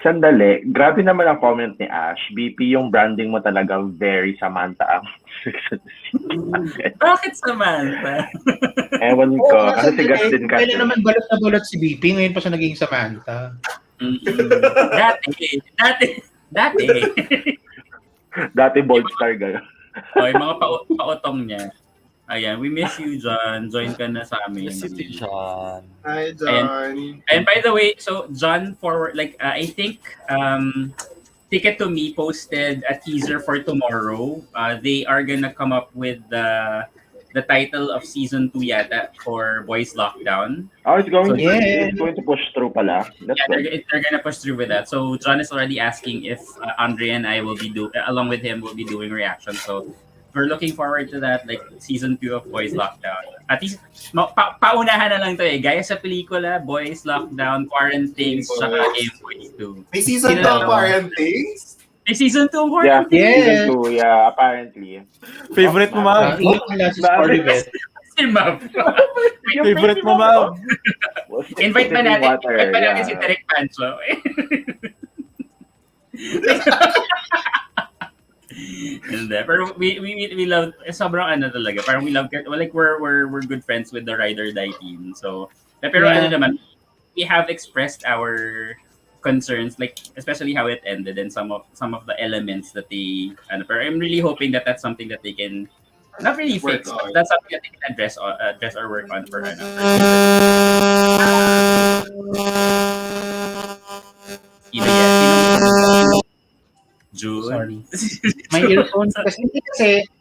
Sandali, grabe naman ang comment ni Ash. BP, yung branding mo talaga very Samantha ang Bakit Samantha? Ewan ko, kasi sigas din kasi. Kailan naman balot na balot si BP, ngayon pa siya naging Samantha. Dati. Dati bold star gano'n. Yung mga pautong niya. Ayan, we miss you, John. Join ka na sa amin. Miss you, John. Hi, John. And by the way, so John, I think Ticket to Me posted a teaser for tomorrow. They are gonna come up with the the title of season 2 yata for Boys Lockdown. Oh, it's going, So, it's going to push through pala. That's yeah, they're gonna push through with that. So John is already asking if Andre and I will be along with him will be doing reactions. So we're looking forward to that, like season 2 of Boys Lockdown. At least paunahan na lang to eh. Gaya sa pelikula, Boys Lockdown, Quarantines, saka Game Boys 2. May season 2 ang Quarantines? May season 2 Yeah, Quarantines? season 2, yeah, apparently. Favorite mo, Mav? Si Mav. Favorite mo, Mav? Invite ba natin si Derek Pancho? Pero we love sobrang ano talaga. Parang we love like we're good friends with the Ride or Die team. So pero ano naman, we have expressed our concerns, like especially how it ended and some of the elements that they pero I'm really hoping that that's something that they can not really fix, but that's something that they can address or work on for Jude. Sorry. May earphone kasi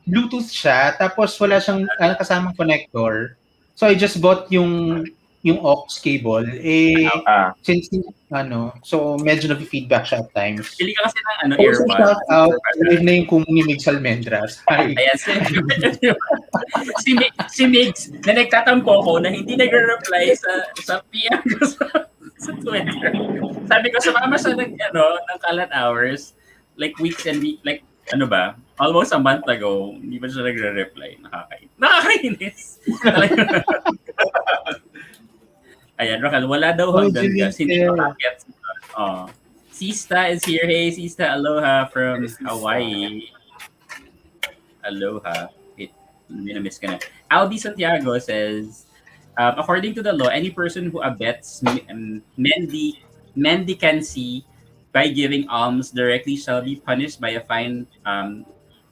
Bluetooth siya, tapos wala siyang kasamang connector. So I just bought yung aux cable. Since so medyo nag-feedback siya at times. Pili ka kasi ng earbud. Shout out, live na yung kumungimig Salmendras. Ayan, si Migs, na nagtatampo ko na hindi nagre-reply sa PM ko sa Twitter. Sabi ko, sumama siya ng Kalat Hours, like weeks and weeks, like almost a month ago, hindi pa siya nagre-reply. Nakakainis. Ayan, Rakal, wala daw hanggang gas. Hindi makakit. Sista is here. Hey, Sista, aloha from Hawaii. Aloha. Minamiss ka na. Albi Santiago says, according to the law, any person who abets mendicancy by giving alms directly shall be punished by a fine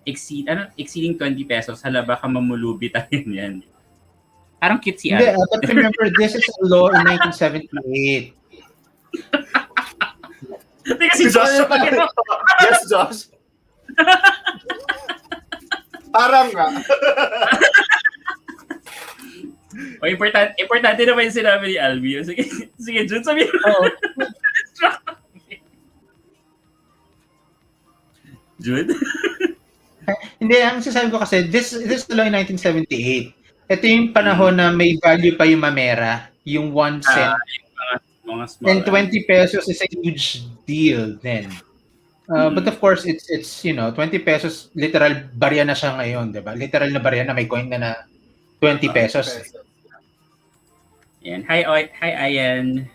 exceeding 20 pesos. Hala, baka mamulubi tayo yan. Parang cute si Hindi, but remember, this is a law in 1978. Kasi Josh. Yes, Josh. Parang nga. Importante naman yung sinabi ni Albi. Sige, Jude, sabihin mo. Jude? Hindi, ang sasabi ko kasi, this is the law in 1978. Ito yung panahon na may value pa yung mamera, yung 1 cent. Mga small, and 20 pesos is a huge deal then. But of course, it's 20 pesos, literal barya na siya ngayon, di ba? Literal na barya na may coin na 20 pesos. Yan. Hi Ayan.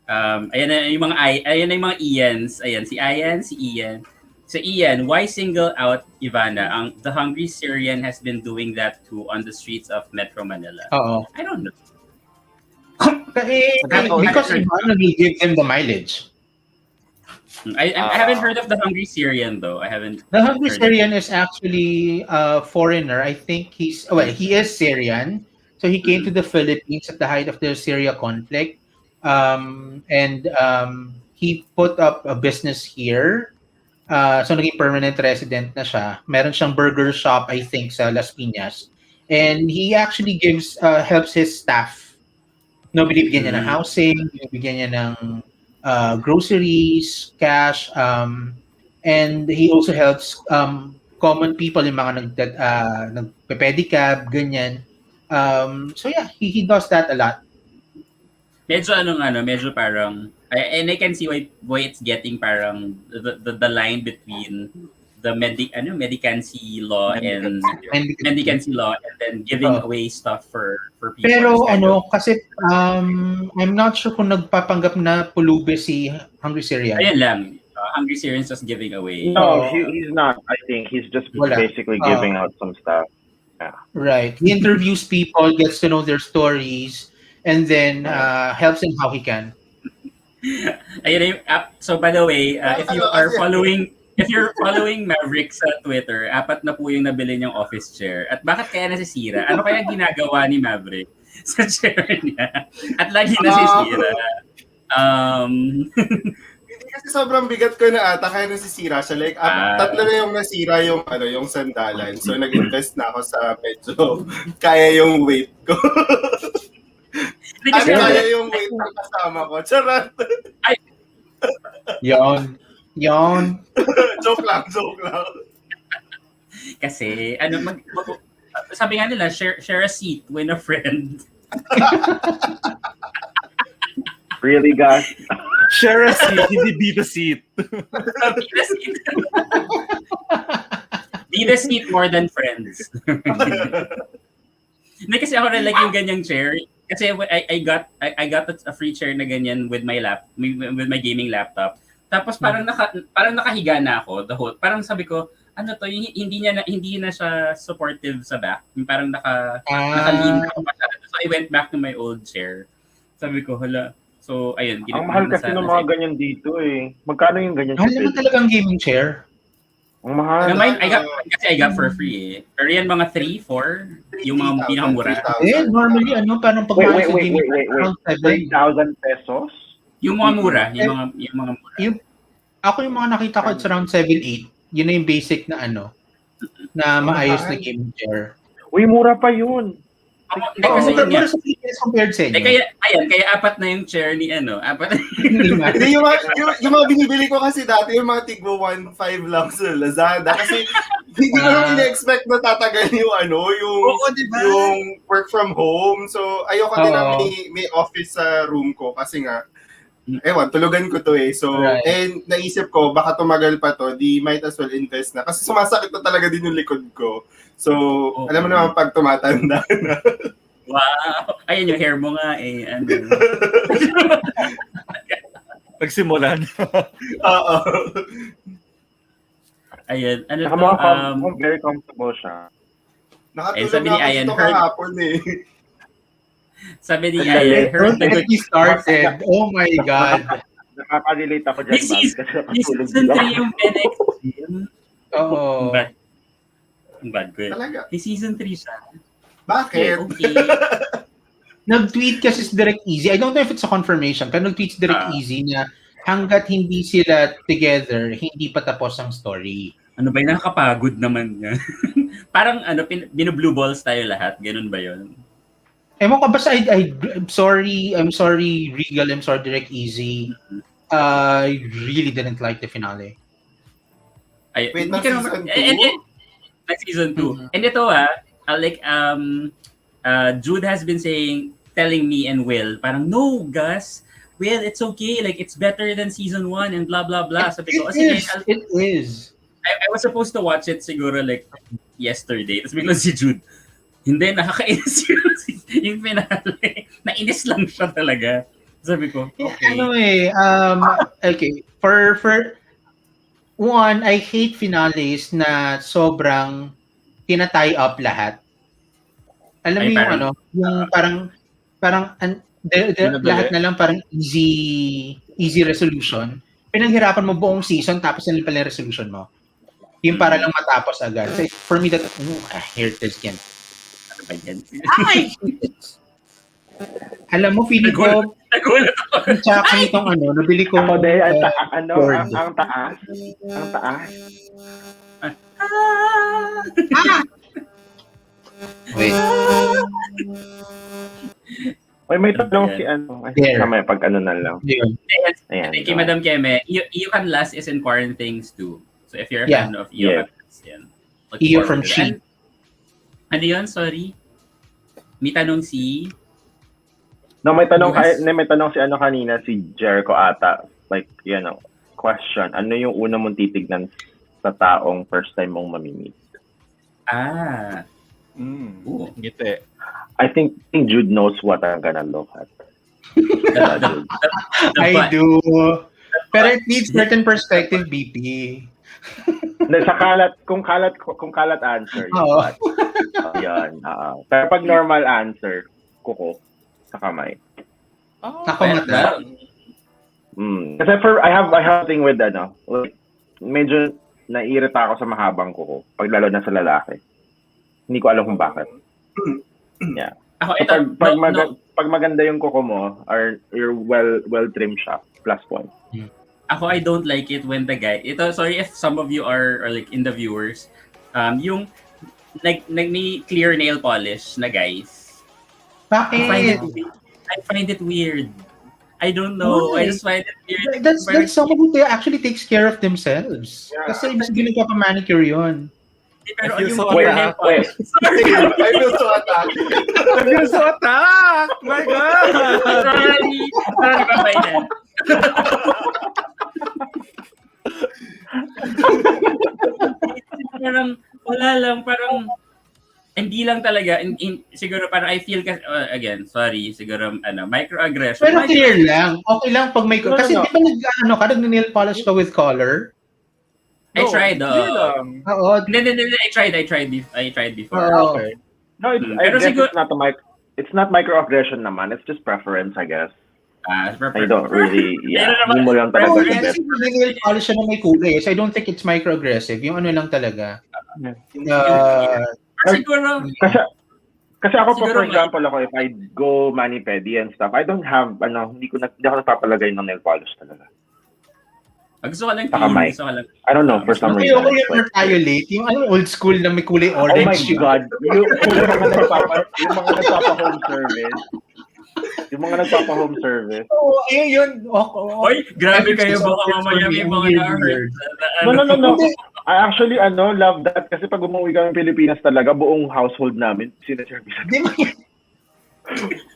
Ayan na yung mga Ians. Ayan, si Ayan, si Ian. So Ian, why single out Ivana? The hungry Syrian has been doing that too on the streets of Metro Manila. I don't know. Because Ivana will give them the mileage. I haven't heard of the hungry Syrian though. The hungry Syrian is actually a foreigner. I think he is Syrian. So he came to the Philippines at the height of the Syria conflict. He put up a business here. So naging permanent resident na siya. Meron siyang burger shop, I think, sa Las Piñas. And he actually helps his staff. Binibigyan niya ng housing, binibigyan niya ng groceries, cash, and he also helps common people, yung mga nagpe-pedicab, ganyan. So yeah, he does that a lot. Medyo parang, and I can see why it's getting parang the line between the medicancy law and mendicancy law, and then giving away stuff for people. Pero kasi I'm not sure kung nagpapanggap na pulubi si Hungry Syrian. Ayan lang. Hungry Syrian's just giving away. No, he's not. I think he's just basically giving out some stuff. Yeah. Right. He interviews people, gets to know their stories, and then helps in how he can. So by the way, if you're following Maverick sa Twitter, 4 na po yung nabili niyang office chair. At bakit kaya nasisira? Ano kaya ginagawa ni Maverick sa chair niya? At lagi nasisira. Hindi kasi sobrang bigat ko na ata, kaya nasisira siya. Like, tatlo na yung nasira yung, yung sandalan. So, nag-invest na ako sa medyo kaya yung weight ko. At kaya yung weight ng kasama ko. Charot! Yon. Joke lang. Kasi, sabi nga nila, share a seat, win a friend. Really, guys? Share a seat, hindi be the seat. Be the seat. Be the seat more than friends. Hindi kasi ako na like yung ganyang chair. Kasi I got a free chair na ganyan with my gaming laptop. Tapos parang nakahiga na ako the whole. Parang sabi ko, ano to, hindi na siya supportive sa back. Yung parang naka-lean ako masyado. So I went back to my old chair. Sabi ko, hala. So ayun, ang mahal kasi ng mga ganyan dito eh. Magkano yung ganyan? Mahal naman talagang gaming chair. Ang mahal. I got for free eh. Pero yan mga 3, 4, yung mga pinakamura. Normally parang pag wait. 3,000 pesos? Yung mga mura, yung mga mura. Ako yung mga nakita ko, it's around 7-8. Yun na yung basic na na maayos na gaming chair. Uy, mura pa yun. Kasi mura sa Pilipinas compared sa inyo. Kaya apat na yung chair ni apat. Hindi, yung mga binibili ko kasi dati, yung mga tigbo 1.5 lang sa Lazada. Kasi hindi ko naman ina-expect na tatagal yung work from home. So, ayoko din na may office sa room ko kasi nga, tulugan ko to eh. So, and naisip ko, baka tumagal pa to, di might as well invest na. Kasi sumasakit na talaga din yung likod ko. So, alam mo naman pag tumatanda na. Wow! Ayun yung hair mo nga eh. Nagsimula na. Oo. Ayun. Very comfortable siya. Nakatulog na ako ito kahapon eh. Sabi ni Ayan, Don't get me started. Oh my God. Nakaka-relate ako dyan. This season 3 yung NXT. Oo. Ang bad ko eh. Talaga? May season 3 siya. Bakit? Okay. Nag-tweet kasi si Direct Easy. I don't know if it's a confirmation, pero nag-tweet si Direct Easy na hanggat hindi sila together, hindi pa tapos ang story. Ano ba yun? Nakakapagod naman yan. Parang binu-blue balls tayo lahat. Ganun ba yun? Ewan ko, basta I'm sorry, Regal, I'm sorry, Direct Easy. I really didn't like the finale. Wait, na season 2? Season 2. And ito Jude has been telling me and Will, parang, no, Gus, Will, it's okay. Like, it's better than season 1 and blah, blah, blah. Sabi ko, it is. I was supposed to watch it siguro like yesterday. Tapos biglang si Jude, hindi, nakakainis yung finale. Nainis lang siya talaga. Sabi ko, okay. Okay. For one, I hate finales na sobrang tinatay up lahat. Alam mo yung lahat na lang parang easy resolution. Pinaghirapan mo buong season tapos yan pala yung resolution mo. Yung para lang matapos agad. So for me, here it is again. Ano ba yan? Alam mo, feeling ko, nagulat ako. tsaka nitong nabili ko. Ako din, ang taas. Wait. Uy, may tanong si Mamaya, pag na lang. Ayan. Thank you, Madam Keme. You can last is in quarantines too. So if you're a fan of Iyo, yan. Iyo from She. Ano yun? Sorry? May tanong si... No, may tanong si kanina, si Jericho ata. Like, question. Ano yung una mong titignan sa taong first time mong mamimit? Ngiti. I think Jude knows what I'm gonna look at. I do. Pero it needs certain perspective, BP. Sa kung kalat answer. Yan. Pero pag normal answer, kuko sa kamay. Ako mata. Kasi I have a thing with like, medyo naiirita ako sa mahabang kuko pag lalo na sa lalaki. Hindi ko alam kung bakit. Yeah. So pag maganda yung kuko mo or you're well trimmed siya, plus point. Ako, I don't like it when the guy, sorry if some of you are like in the viewers, yung may clear nail polish na guys. Bakit? I find it weird. I don't know. Why? I just find it weird. That's someone who actually takes care of themselves. Yeah. Kasi mas ginagpapa-manicure yun. Pero I feel yung so clear attacked. nail polish. Sorry. I feel so attacked. I feel so attacked! My God! Sorry. Sorry, babay na. Parang, wala lang, parang, hindi lang talaga, siguro parang I feel, again, sorry, siguro, microaggression. Pero clear lang. Okay lang pag may... Kasi di ba nag-nail polish ka with color? I tried, clear lang. Oo. Hindi, I tried before. Okay. No, I Pero guess siguro- it's not microaggression naman. It's just preference, I guess. I Preference. don't really, Pero naman, hindi mo lang Pero talaga preference. get. kasi nail polish siya na may kulay. So I don't think it's microaggressive. Yung ano lang talaga. Siguro, Kasi ako Siguro for example, ako if I go mani-pedi and stuff, I don't have, hindi ako nagpapalagay ng nail polish talaga. gusto ko lang Mic. gusto ko lang. I don't know, for some Okay, reason. okay yung retaliate. Yung old school na may kulay Oh my orange. God. Yung mga nagpapa-home service. Yung mga nagpapa-home service. Oo, ayun yun. Oy, grabe kayo, baka mamaya may mga na-hurt. No. I actually, love that. Kasi pag umuwi kami ng Pilipinas talaga, buong household namin, sinaservice. Di ba?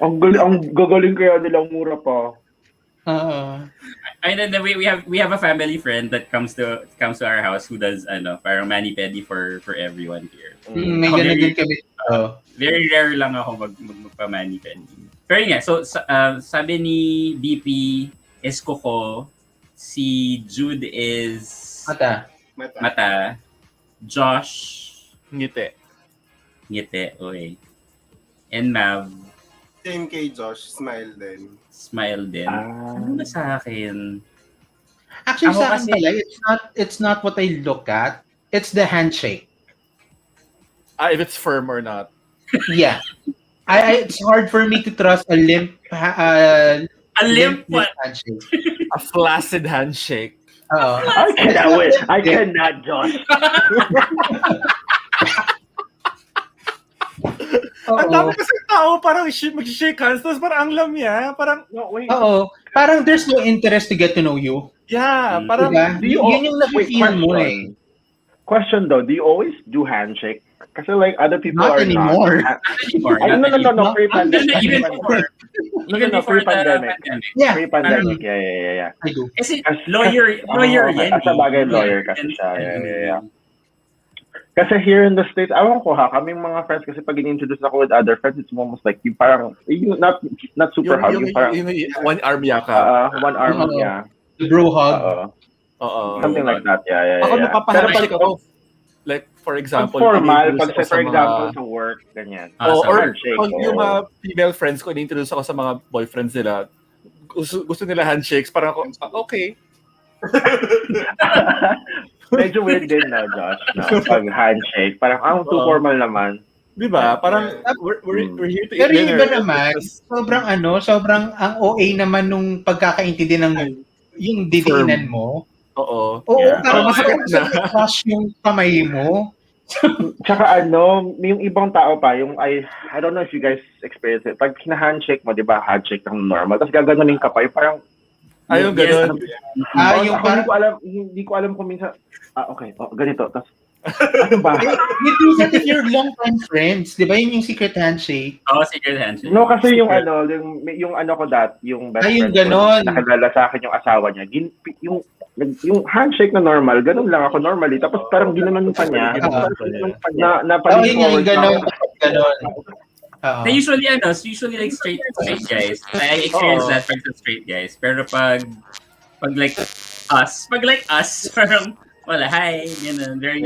Ang gagaling kaya nilang mura pa. And then we have a family friend that comes to our house who does parang mani-pedi for everyone here. May ganun din kami. Very rare lang ako magpa-mani-pedi. Pero nga, so sabi ni BP is Coco, si Jude is mata, Josh Ngiti. okay. And Mav Same kay Josh, smile din. smile din. Ano na sa akin? Actually, Ako sa akin kasi- pala, it's not what I look at. It's the handshake. If it's firm or not. Yeah. It's hard for me to trust a limp What? handshake. A flaccid handshake. I cannot, Josh. Ang dami kasi tao parang mag-shake hands, tapos parang ang lamya, parang, No, wait. Oo. Parang there's no interest to get to know you. yeah, parang, Diba? Yun yung nafe-feel mo eh. Question though, do you always do handshake? Kasi like other people Not are anymore. not. Anymore. No, pre-pandemic. Even before. Even before the pre-pandemic. pandemic. Yeah. Pre-pandemic, yeah. I do. Kasi lawyer Okay. yan. As a bagay lawyer kasi siya, yeah. Kasi here in the States, awan ko kaming mga friends, kasi pag in-introduce ako with other friends, it's almost like yung parang, not super hug, yung parang, yung one arm yaka. one arm, yeah. The bro hug. Oo. Something like that, yeah. Ako Pero napapahandshake ako. Like, for example, formal, in-introduce pag ako for sa example, mga- sa work, ganyan. or handshake, pag yung mga female friends ko, in-introduce ako sa mga boyfriends nila, gusto nila handshakes, parang ako, okay. Medyo weird din na, Josh, no? Pag handshake. Parang, too formal naman. Di ba? Parang, we're here to eat Pero yung dinner. iba naman, sobrang ang OA naman nung pagkakaintindi ng yung didiinan mo. Oo. Oo, Yeah. parang Masakit na. crush yung kamay mo. Tsaka yung ibang tao pa, yung I don't know if you guys experience it. Pag hina-handshake mo, di ba, handshake ng normal, tapos gaganunin ka pa, yung parang, Ayun, ganun. Yung ako, hindi ko alam kung minsan, okay, ganito, tapos, ano ba? You do that if you're long-time friends. Di ba yun yung secret handshake? Secret handshake. No, kasi yung ko yung best yung friend ko, ganon. nakilala sa akin yung asawa niya, yung handshake na normal, ganun lang ako normally, tapos parang ginanon pa niya, na Yung ganon. Usually like straight guys. I experienced that from straight guys. Pero pag like us, parang wala, hi, ganun. Very.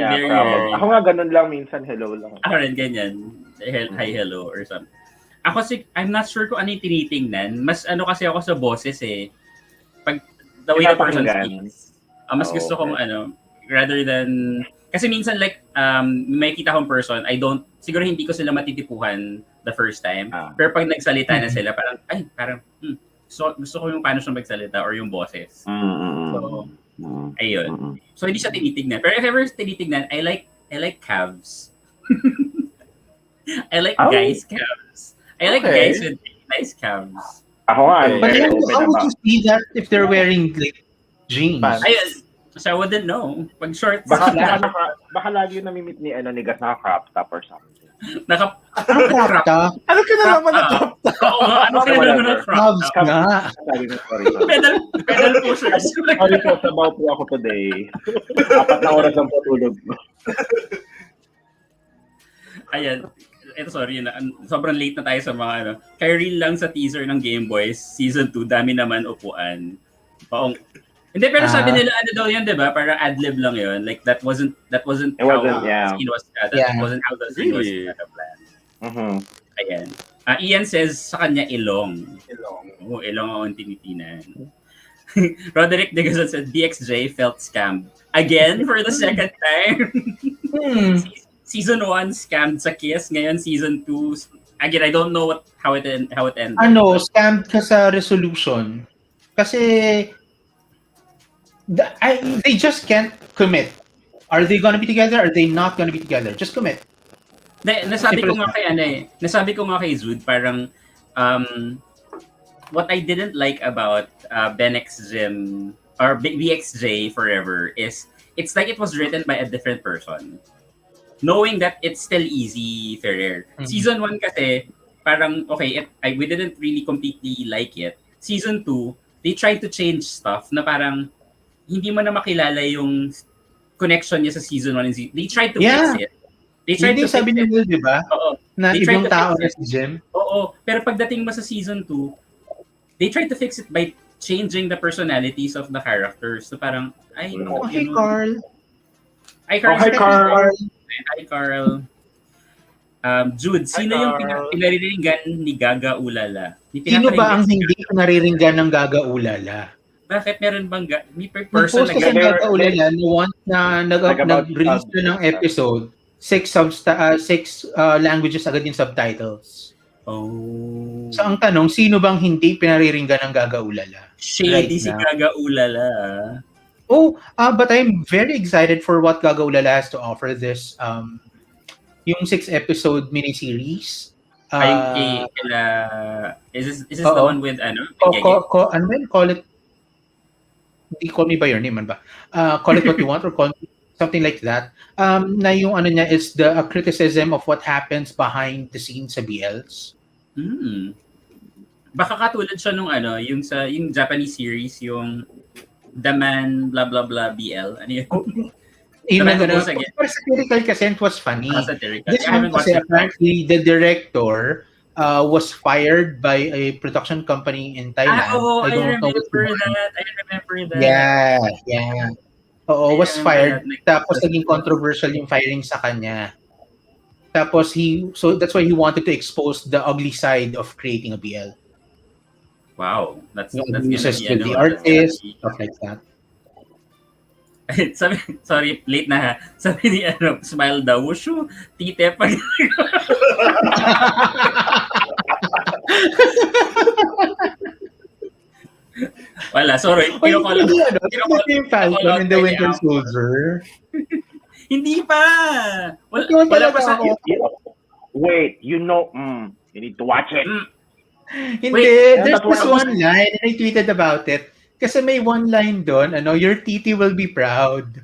Ako nga ganun lang minsan, hello lang. Ako rin ganyan. Hi, hello, or something. Ako I'm not sure kung ano yung tinitingnan. Mas kasi ako sa boses eh. Pag the way the person speaks. Mas gusto kong rather than, kasi minsan like, may kita akong person, siguro hindi ko sila matitipuhan the first time. Pero pag nagsalita na sila, parang, gusto ko yung paano siya magsalita or yung boses. So, ayun. So, hindi siya tinitignan. Pero if ever tinitignan, I like calves. I like guys' calves. I like guys with nice calves. Ako nga. But then, how would you see that if they're wearing like jeans? So I wouldn't know. Pag short, baka lagi yung namimit ni Gas na crop top or something. Crop top? Ano ka na naman na crop top? Oo, ano ka na naman na crop top? Pedal pushers. Sorry po, sabaw po ako today. 4 na oras ang patulog. Ayan. Ito, sorry na. Sobrang late na tayo sa mga Kyrie lang sa teaser ng Game Boys Season 2, dami naman upuan. Hindi, pero sabi nila daw yun, 'di ba? Para ad-lib lang yun. Like that wasn't how the scene was that wasn't how the scene was planned. Ayan. Ian says sa kanya ilong. Ilong ang tinitinan. Roderick Degason said DXJ felt scammed. Again for the second time. Season 1 scammed sa Kiss, ngayon season 2. Again, I don't know how it ended. Scammed ka sa resolution. Kasi they just can't commit. Are they gonna be together? Are they not gonna be together? Just commit. Nasabi ko nga kay Jude, parang what I didn't like about Benx Jim or BXJ Forever is it's like it was written by a different person. Knowing that it's still easy Ferrer. Season 1 kasi parang we didn't really completely like it. Season 2, they tried to change stuff na parang hindi mo na makilala yung connection niya sa season 1 and season. They tried to fix it. They tried to sabi fix nila, di ba? Na ibang tao na si Jim. Oo. Pero pagdating mo sa season 2, they tried to fix it by changing the personalities of the characters. So parang, hey, Carl. Hi, Carl. Hi, Carl. Hi, Carl. Jude, sino yung pinariringgan ni Gaga Ulala? Sino ba ang hindi pinariringgan ng Gaga Ulala? Bakit meron bang may person na Gaga Ulala na nag-release ng episode, 6 languages agad yung subtitles. Oh. So ang tanong, sino bang hindi pinariringgan ng Gaga Ulala? Shady si Gaga Ulala. But I'm very excited for what Gaga Ulala has to offer this yung 6-episode miniseries. Is this the one with call it Call Me By Your Name ba? Call It What You Want or call me something like that. Na yung niya is the criticism of what happens behind the scenes sa BLs. Baka katulad siya nung yung Japanese series, yung The Man blah blah blah BL. Ano yun? Satirical kasi it was funny. This one kasi apparently the director was fired by a production company in Thailand. I remember that. Yeah. Was fired. Tapos naging controversial yung firing sa kanya. Tapos so that's why he wanted to expose the ugly side of creating a BL. Wow, that's uses with the artist, stuff like that. Sorry, late na ha. Sabi ni smile daw, wushu, tite pag. Wala, sorry. Kinukuha yung Falcon and the Winter Soldier. Hindi pa. Wala pa sa... Wait, you need to watch it. Hindi, there's this one line and I tweeted about it. Kasi may one line doon, your titi will be proud.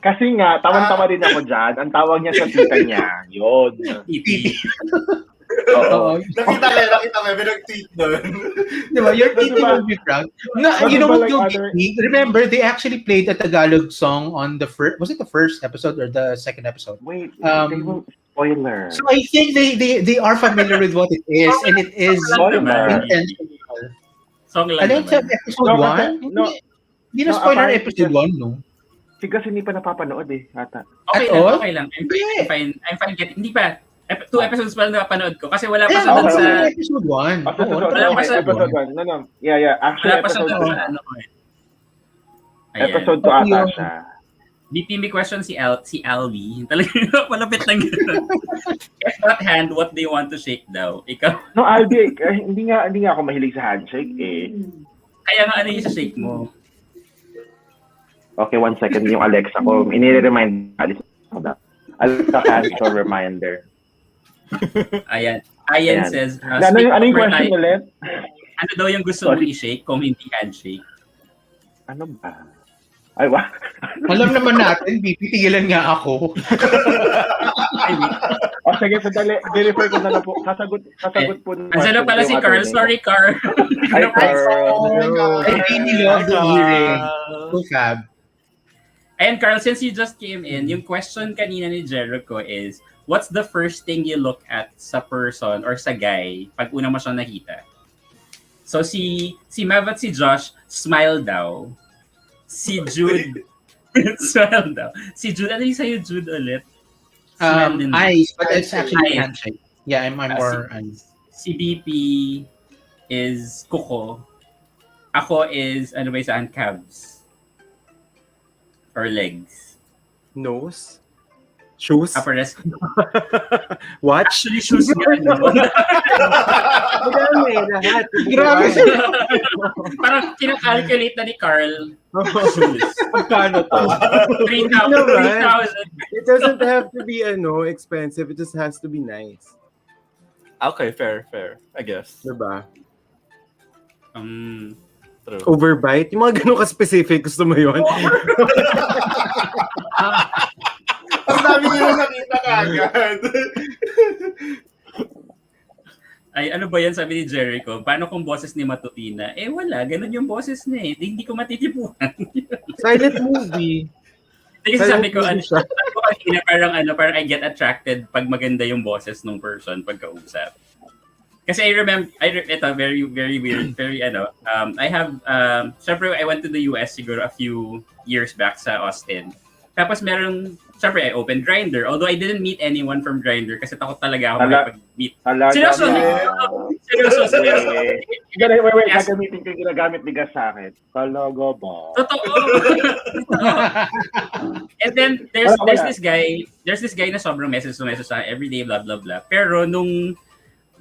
Kasi nga, tawan-tawa din ako dyan. Ang tawag niya sa tita niya, yun. Titi. Oo. Nakita ko, may nag-tweet doon. Diba, your titi will be proud. You know what you'll be? Remember, they actually played a Tagalog song on the first, was it the first episode or the second episode? Wait, they will spoiler. So I think they are familiar with what it is, and it is intentional. Song lang naman. Episode 1? Hindi na spoiler episode 1, no? Kasi hindi pa napapanood ata. Okay lang. I'm fine getting. Hindi pa. 2 episodes pa lang napapanood ko kasi wala pa sa doon sa episode 1. Wala pa sa episode 1. No. Yeah. Actually, wala pa sa doon sa episode 2 ata siya. BP, may question si Alvi. Talagang malapit lang yun. If not hand, what do you want to shake daw? Ikaw? No, Albi, hindi nga ako mahilig sa handshake eh. Kaya nga ano yung shake mo? Okay, 1 second yung Alexa ko. Inire-remind Alexa cancel reminder. Ayan says, ano yung question ulit? Ano daw yung gusto mong i-shake kung hindi handshake? Ano ba? Ay, wow. Alam naman natin, pipigilan nga ako. Sige, sandali. I-refer ko na lang po. Sasagot po. Andiyan na pala si Carl. Sorry, Carl. Hi, Carl. I really love the earring. So fab. And Carl, since you just came in, yung question kanina ni Jericho is, what's the first thing you look at sa person or sa guy pag una mo siya nakita? So si Mav at si Josh, smile daw. Si Jude, smile daw. Si Jude, ano yung sa'yo, Jude, ulit? Eyes, but it's actually handshake. Yeah, I'm more eyes. Si BP is kuko. Ako is, ano ba yung saan, calves? Or legs? Nose? Shoes? Upper rest. Watch? Actually, shoes nga. Madami, lahat. Grabe. Parang kinakalculate na ni Carl. Shoes. Magkano to? 3,000. It doesn't have to be expensive. It just has to be nice. Okay, fair. I guess. Diba? True. Overbite? Yung mga ganun ka-specific, gusto mo yun? Ang dami nyo nakita kagad. Ay, ano ba yan, sabi ni Jericho? Paano kung boses ni Matutina? Wala. Ganun yung boses na eh. Hindi ko matitipuan. Silent movie. Kasi sabi ko, parang I get attracted pag maganda yung boses ng person pagkausap. Kasi I remember, ito, very, very weird, I have, syempre, I went to the US siguro a few years back sa Austin. Tapos syempre, I opened Grindr. Although I didn't meet anyone from Grindr kasi takot talaga ako makipag-meet. Seryoso? Wait, gagamitin ko yung ginagamit ni Gas sa akin. Talaga ba? Totoo. And then, there's this guy na sobrang message sa everyday, blah, blah, blah. Pero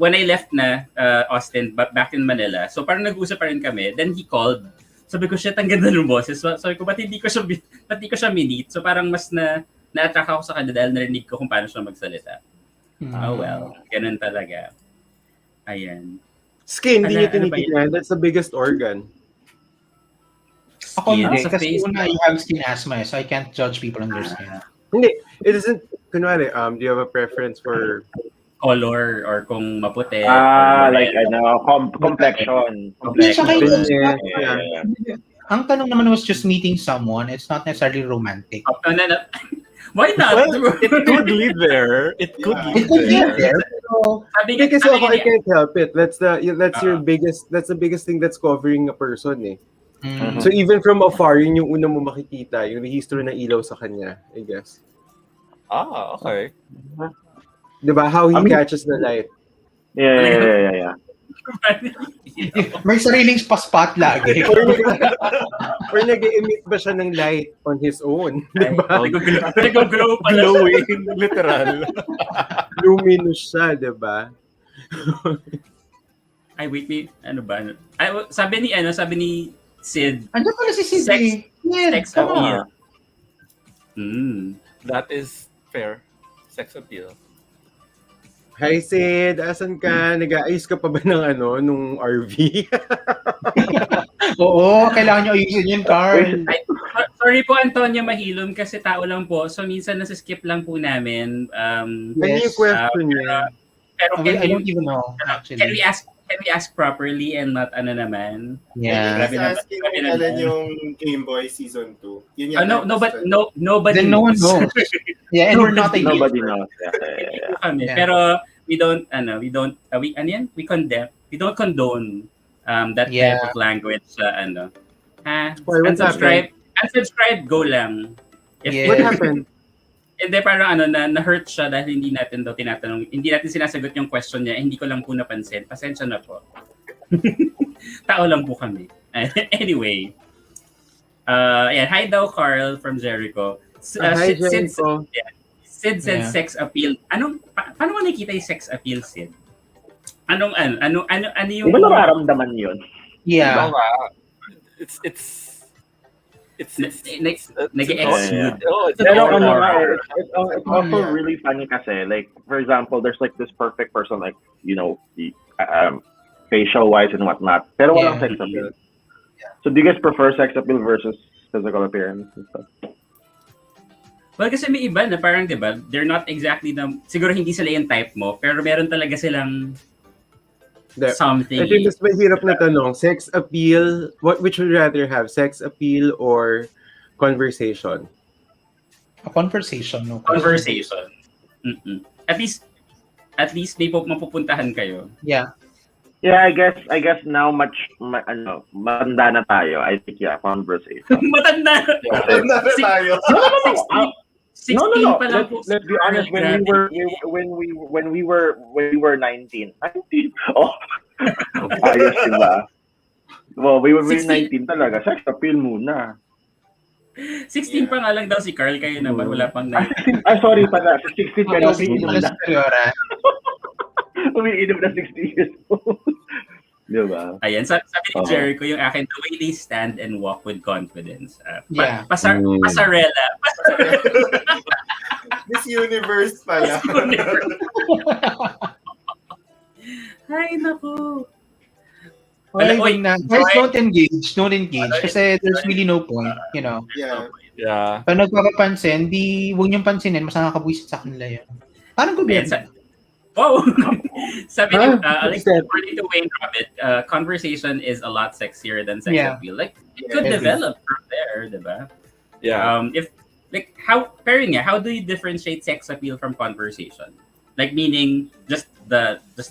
when I left na Austin, back in Manila, so parang nag-usap pa rin kami. Then he called. Sabi ko, shit, ang ganda ng boses. Sabi ko, ba't di ko siya minute? So parang mas na-attract ako sa kanya dahil narinig ko kung paano siya magsalita. Oh well, ganun talaga. Ayan. Skin, hindi niyo tinitignan. That's the biggest organ. Ako hindi. Kasi una, I have skin asthma, so I can't judge people on their skin. Hindi. It isn't, kunwari, do you have a preference for color or kung maputi. Complexion. Ang tanong naman was just meeting someone. It's not necessarily romantic. Why not? Well, it could lead there. It could lead there. Because I can't help it. That's the biggest thing that's covering a person eh. Mm-hmm. So even from afar, yun yung una mo makikita, yung history ng ilaw sa kanya, I guess. Okay. Diba? How he catches the light. Yeah. May sariling spot lagi. Or nag-emit ba siya ng light on his own? Diba? Nag-glow pala. Glowing, literal. Luminous siya, diba? Ay, wait. Ano ba? Sabi ni Sid. Ano pala si Sid? Sex appeal. That is fair. Sex appeal. Hi Sid, asan ka? Nag-aayos ka pa ba ng nung RV? Oo, kailangan nyo ayusin yun, Carl. Sorry po, Antonio Mahilom, kasi tao lang po. So, minsan nasa-skip lang po namin. Ano yung question niya? Pero I don't even know, actually. Can we ask properly and not naman? Yeah. He's asking kung kailan yung Game Boy Season 2. Yun yung nobody Then no one knows. Yeah, and we're not Nobody knows. Yeah. Pero we don't condone that type of language unsubscribe, go lang. What happened? Hindi, parang na-hurt siya dahil hindi natin sinasagot yung question niya, hindi ko lang po napansin. Pasensya na po. Tao lang po kami. Anyway. Hi daw, Carl from Jericho. Hi, Sid Jericho. said Yeah. sex appeal. Paano mo nakikita yung sex appeal, Sid? Ano Di yung ba nararamdaman yun? Yeah. Oo nga. It's nag-exude. it's an Pero ano aura. nga, it's also Yeah. really funny kasi, like, for example, there's like this perfect person, like, facial-wise and whatnot, pero walang Yeah. sex appeal. So do you guys prefer sex appeal versus physical appearance and stuff? Well, kasi may iba na parang, di ba, they're not exactly siguro hindi sila yung type mo, pero meron talaga silang I something. think mas mahirap na tanong. Sex appeal, which would you rather have? Sex appeal or conversation? A conversation, no? Conversation. Mm-mm. At least may mapupuntahan kayo. Yeah. Yeah, I guess now matanda na tayo. I think conversation. Matanda! Tanda na tayo. 16 No. pa lang po. Let's be honest. When we were 19. Oh, ayos, diba? Well, we were 19 talaga. Sex appeal muna. 16 pa nga lang daw si Carl, kayo naman, wala pang 19. Sorry pala. 16 pero umiinom na. Umiinom na 60 years old. Diba? Ayan, sabi ni Jericho, yung akin, the way they stand and walk with confidence. Yeah. Pasarela. Miss Universe pala. Ay, naku. Guys, don't engage. Kasi there's really no point, you know. Yeah. Yeah. Pag nagpapapansin, huwag niyong pansinin, mas nakakabwisit sa kanila yun. Parang gobyerno. Wow! Sabi niyo, What's that? according to Wayne Rabbit, conversation is a lot sexier than sex Yeah. appeal. Like, it could Yeah. develop from there, diba? Yeah. How do you differentiate sex appeal from conversation? Like, meaning, just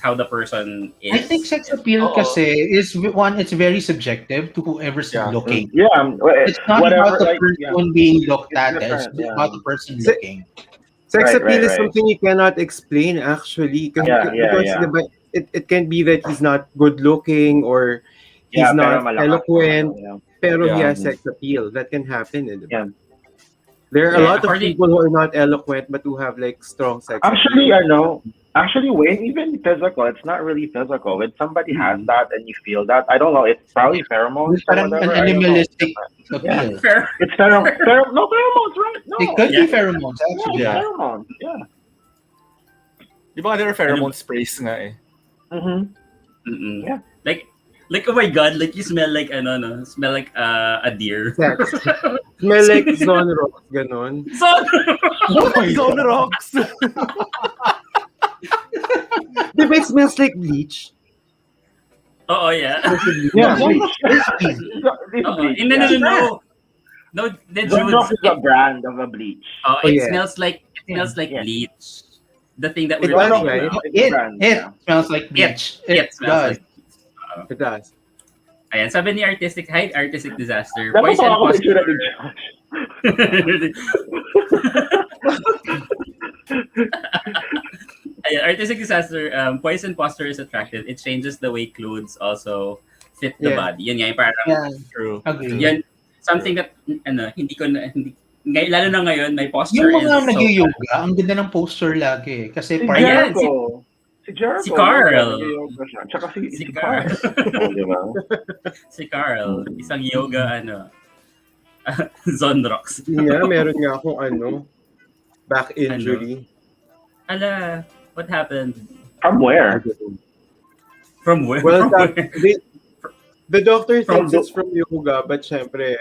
how the person is. I think sex appeal kasi is it's very subjective to whoever's Yeah. looking. Yeah. It's not whatever, about the like, person being looked It's at, it's different, yeah. about the person looking. Sex Right, appeal is right. something you cannot explain actually. Yeah. Because diba, it can be that he's not good looking or he's not pero malakas eloquent, naman, pero he Yeah. has sex appeal. That can happen. Diba? Yeah. There are a Yeah, lot of people who are not eloquent but who have like strong sex Actually, appeal. Wayne, even physical, it's not really physical. When somebody has that and you feel that, I don't know, it's probably pheromones It's or parang whatever. an I don't know. animalistic appeal. Fair. It's pheromones, right? No. It could Yeah. be pheromones, actually. Yeah. Pheromones, yeah. Di ba there are pheromone sprays nga eh? Mm-hmm. Mm-mm. Yeah. Like, oh my God, like you smell like, smell like a deer. Sex. Smell like zone rock, ganon. So, Zone rocks! Diba it smells like bleach? oo, yeah. Yeah, Zone bleach. It's It's bleach, No, the Zone Jude. Rock is a brand of a bleach. It yeah. smells like Yeah. bleach. The thing that It we're does, talking right? about. It's a brand, yeah. smells like bleach. It smells like. It does. Ayan, sabi ni Artistic Disaster. Dapat Poison ako posture. sure ni Josh. Ayan, Artistic Disaster. Poison posture is attractive. It changes the way clothes also fit the Yeah. body. Yun nga, yung parang Yeah, True. agree. yan, something that, lalo na ngayon, my posture Yung mga is nag-yoga, ang ganda ng posture lagi. Kasi Si parang Ayan, Jericho. Si Jericho. si Carl. nag-yoga siya. Tsaka si Carl. Carl. Oh, diba? Si Carl, isang yoga, Zonrox. Nga, meron nga akong back injury. Ala, what happened? From where? From where? Well, From where? the doctor From thinks it's from yoga, but syempre,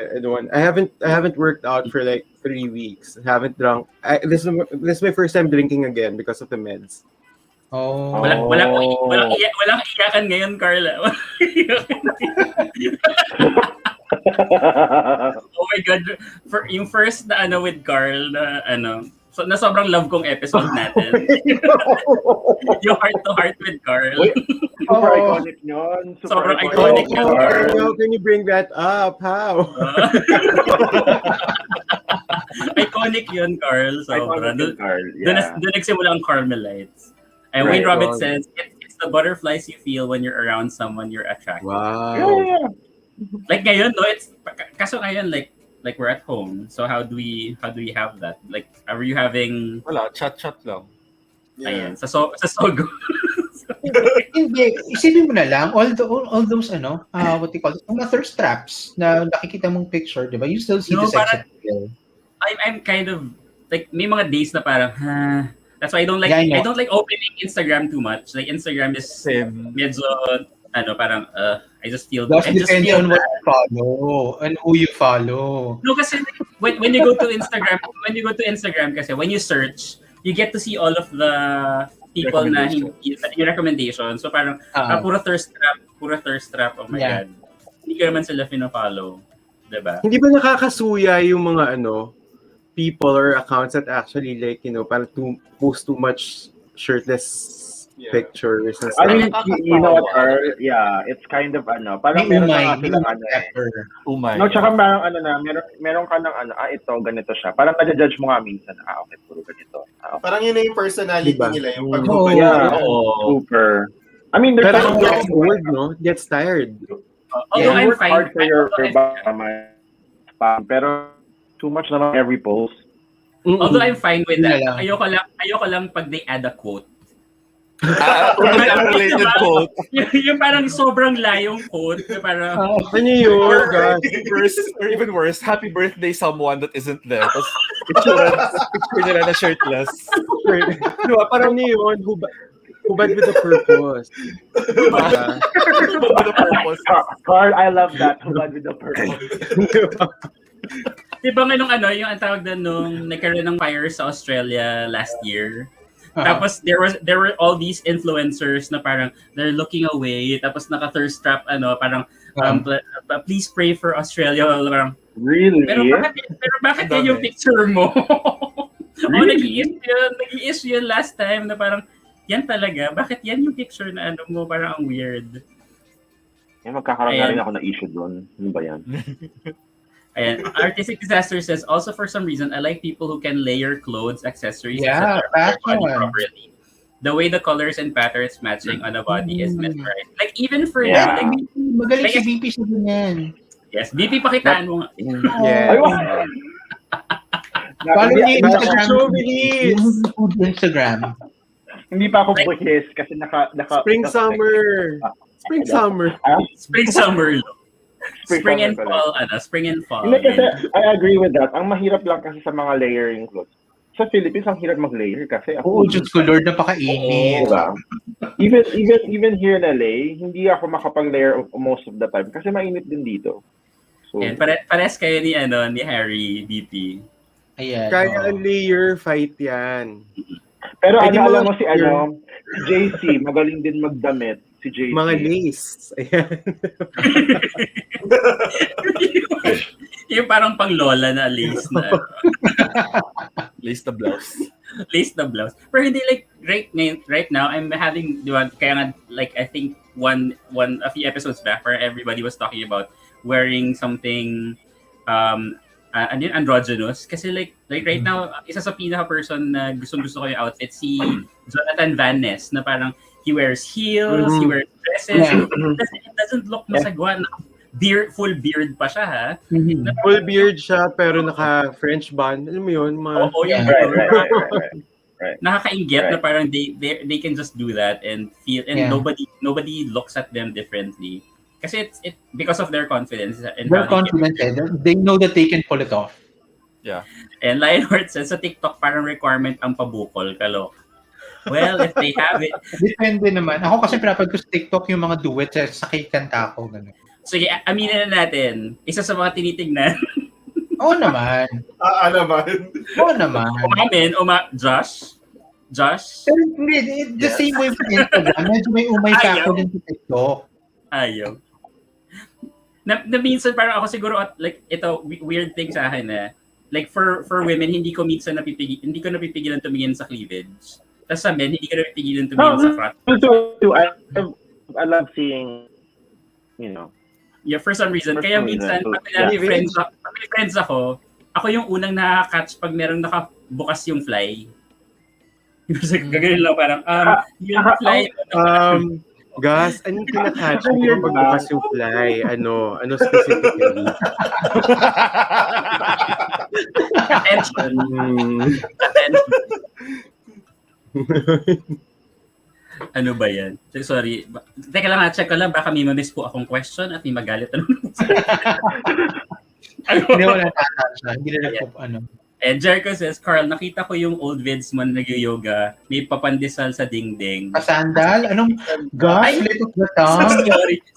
I haven't worked out for like 3 weeks. Haven't drunk. This is my first time drinking again because of the meds. Oh. Walang iyakan ngayon, Carla. Oh my God. Yung first na with Carl na so na sobrang love kong episode natin. Yung heart to heart with Carl. Super iconic yun. Sobrang iconic yun. How can you bring that up? How? Iconic yun, Carl. Sobra. Iconic yun, Carl. Yeah. Doon nagsimula ang Carmelites. And Wayne Right. Rabbit says, it's the butterflies you feel when you're around someone you're attracted. Wow. Yeah. Like ngayon, no? Kaso ngayon, like, like we're at home. So how do we have that? Like, are you having? Wala, chat lang. Ayan, sa Sogo. Hindi, isipin mo na lang, all those, what you call it, mga thirst traps na nakikita mong picture, di ba? You still see the sex appeal. I'm kind of, like, may mga days na parang, that's why I don't like, Yeah, I don't like opening Instagram too much. Like, Instagram is medyo, parang, I just feel, Depends on what you follow and who you follow. No, kasi when you go to Instagram, kasi when you search, you get to see all of the people na yung recommendation. So parang puro thirst trap. Oh my God. Hindi ko naman sila pino-follow. Diba? Hindi ba nakakasuya yung mga people or accounts that actually like, parang post too much shirtless pictures and stuff. I mean, you know what, yeah, it's kind of parang meron na silang umay. No, tsaka parang meron ka ng ito, ganito siya. Parang nag-judge mo nga minsan, okay, puro ganito. Okay. Parang yun na yung personality nila, yung pag-hubad. Super. I mean, there's pero gets old, no? Gets tired. Although I'm work fine. hard for your pero too much naman every post. Although I'm fine with that. Ayoko lang pag they add a quote. Related quote. Yung parang sobrang layong quote. Parang, ano yun? Or even worse, happy birthday someone that isn't there. Tapos picture nila na shirtless. Diba, parang yun, hubad with a purpose. Hubad with a purpose. Carl, I love that. Hubad with a purpose. Diba nga yung ang tawag na nung nagkaroon ng fire sa Australia last year. Tapos there were all these influencers na parang they're looking away, tapos naka-thirst trap parang please pray for Australia. Parang, really? Pero bakit yan yung picture mo? Really? Nag-i-issue yun last time na parang yan talaga. Bakit yan yung picture na mo? Parang ang weird. Magkakaroon na rin ako na issue doon. Ano ba yan? And Artistic Disaster says, also for some reason, I like people who can layer clothes, accessories, etc. properly. The way the colors and patterns matching on a body is mesmerizing. Like, even for magaling si BP sa ganyan. Yes, BP, pakitaan mo nga. Yeah. Follow niyo Instagram. Hindi pa ako buhis kasi naka Spring summer. Spring and fall, Hindi kasi, I agree with that. Ang mahirap lang kasi sa mga layering clothes. Sa Philippines, ang hirap mag-layer kasi Diyos ko, Lord, napakainit. Diba? Even here in LA, hindi ako makapag-layer most of the time kasi mainit din dito. So, and pares kayo ni Harry, BP. Ayan. Kaya layer fight yan. Pero alam mo si JC, magaling din magdamit. Si JC. Mga lace. Ayan. Yung parang pang lola na lace na. Lace the blouse. Lace the blouse. Pero hindi like right now I'm having kaya nga like I think a few episodes back where everybody was talking about wearing something androgynous kasi like right now isa sa pinaka person na gusto ko yung outfit si Jonathan Van Ness na parang he wears heels, he wears dresses. It doesn't look masagwa. Full beard pa siya, ha? Full beard siya, pero naka-French bun. Alam mo yun? Right. Nakakainggit na parang they can just do that and feel, and nobody looks at them differently. Kasi it's because of their confidence. And their confidence, they know that they can pull it off. Yeah. And Lionheart says, sa TikTok parang requirement ang pabukol, kalok. Well, if they have it. Depende naman. Ako kasi pinapag ko sa TikTok yung mga duet sa kanta ko. Ganun. Sige, aminin na natin. Isa sa mga tinitignan. Oo naman. Oo naman. Josh? Pero the same way for Instagram. Medyo may umay factor din sa TikTok. Ayaw. Na minsan parang ako siguro like ito weird thing sa akin na like for women hindi ko napipigilan tumingin sa cleavage. Tapos sa men, hindi ka na pigilan tumingin sa front. I love seeing, Yeah, for some reason. Kaya minsan, pag may friends ako yung unang nakaka-catch pag merong nakabukas yung fly. Gagawin lang parang, yung fly. Gus, anong kinakatch mo pag bukas yung fly? Ano specifically? Attention. Ano ba yan? Sorry. Teka lang, check ko lang. Baka may mamiss po akong question at may magalit. Hindi, wala na. Hindi na And Jericho says, Carl, nakita ko yung old vids mo na nag-yoga. May papandesal sa dingding. Pasandal? Anong gas? Slip of the tongue?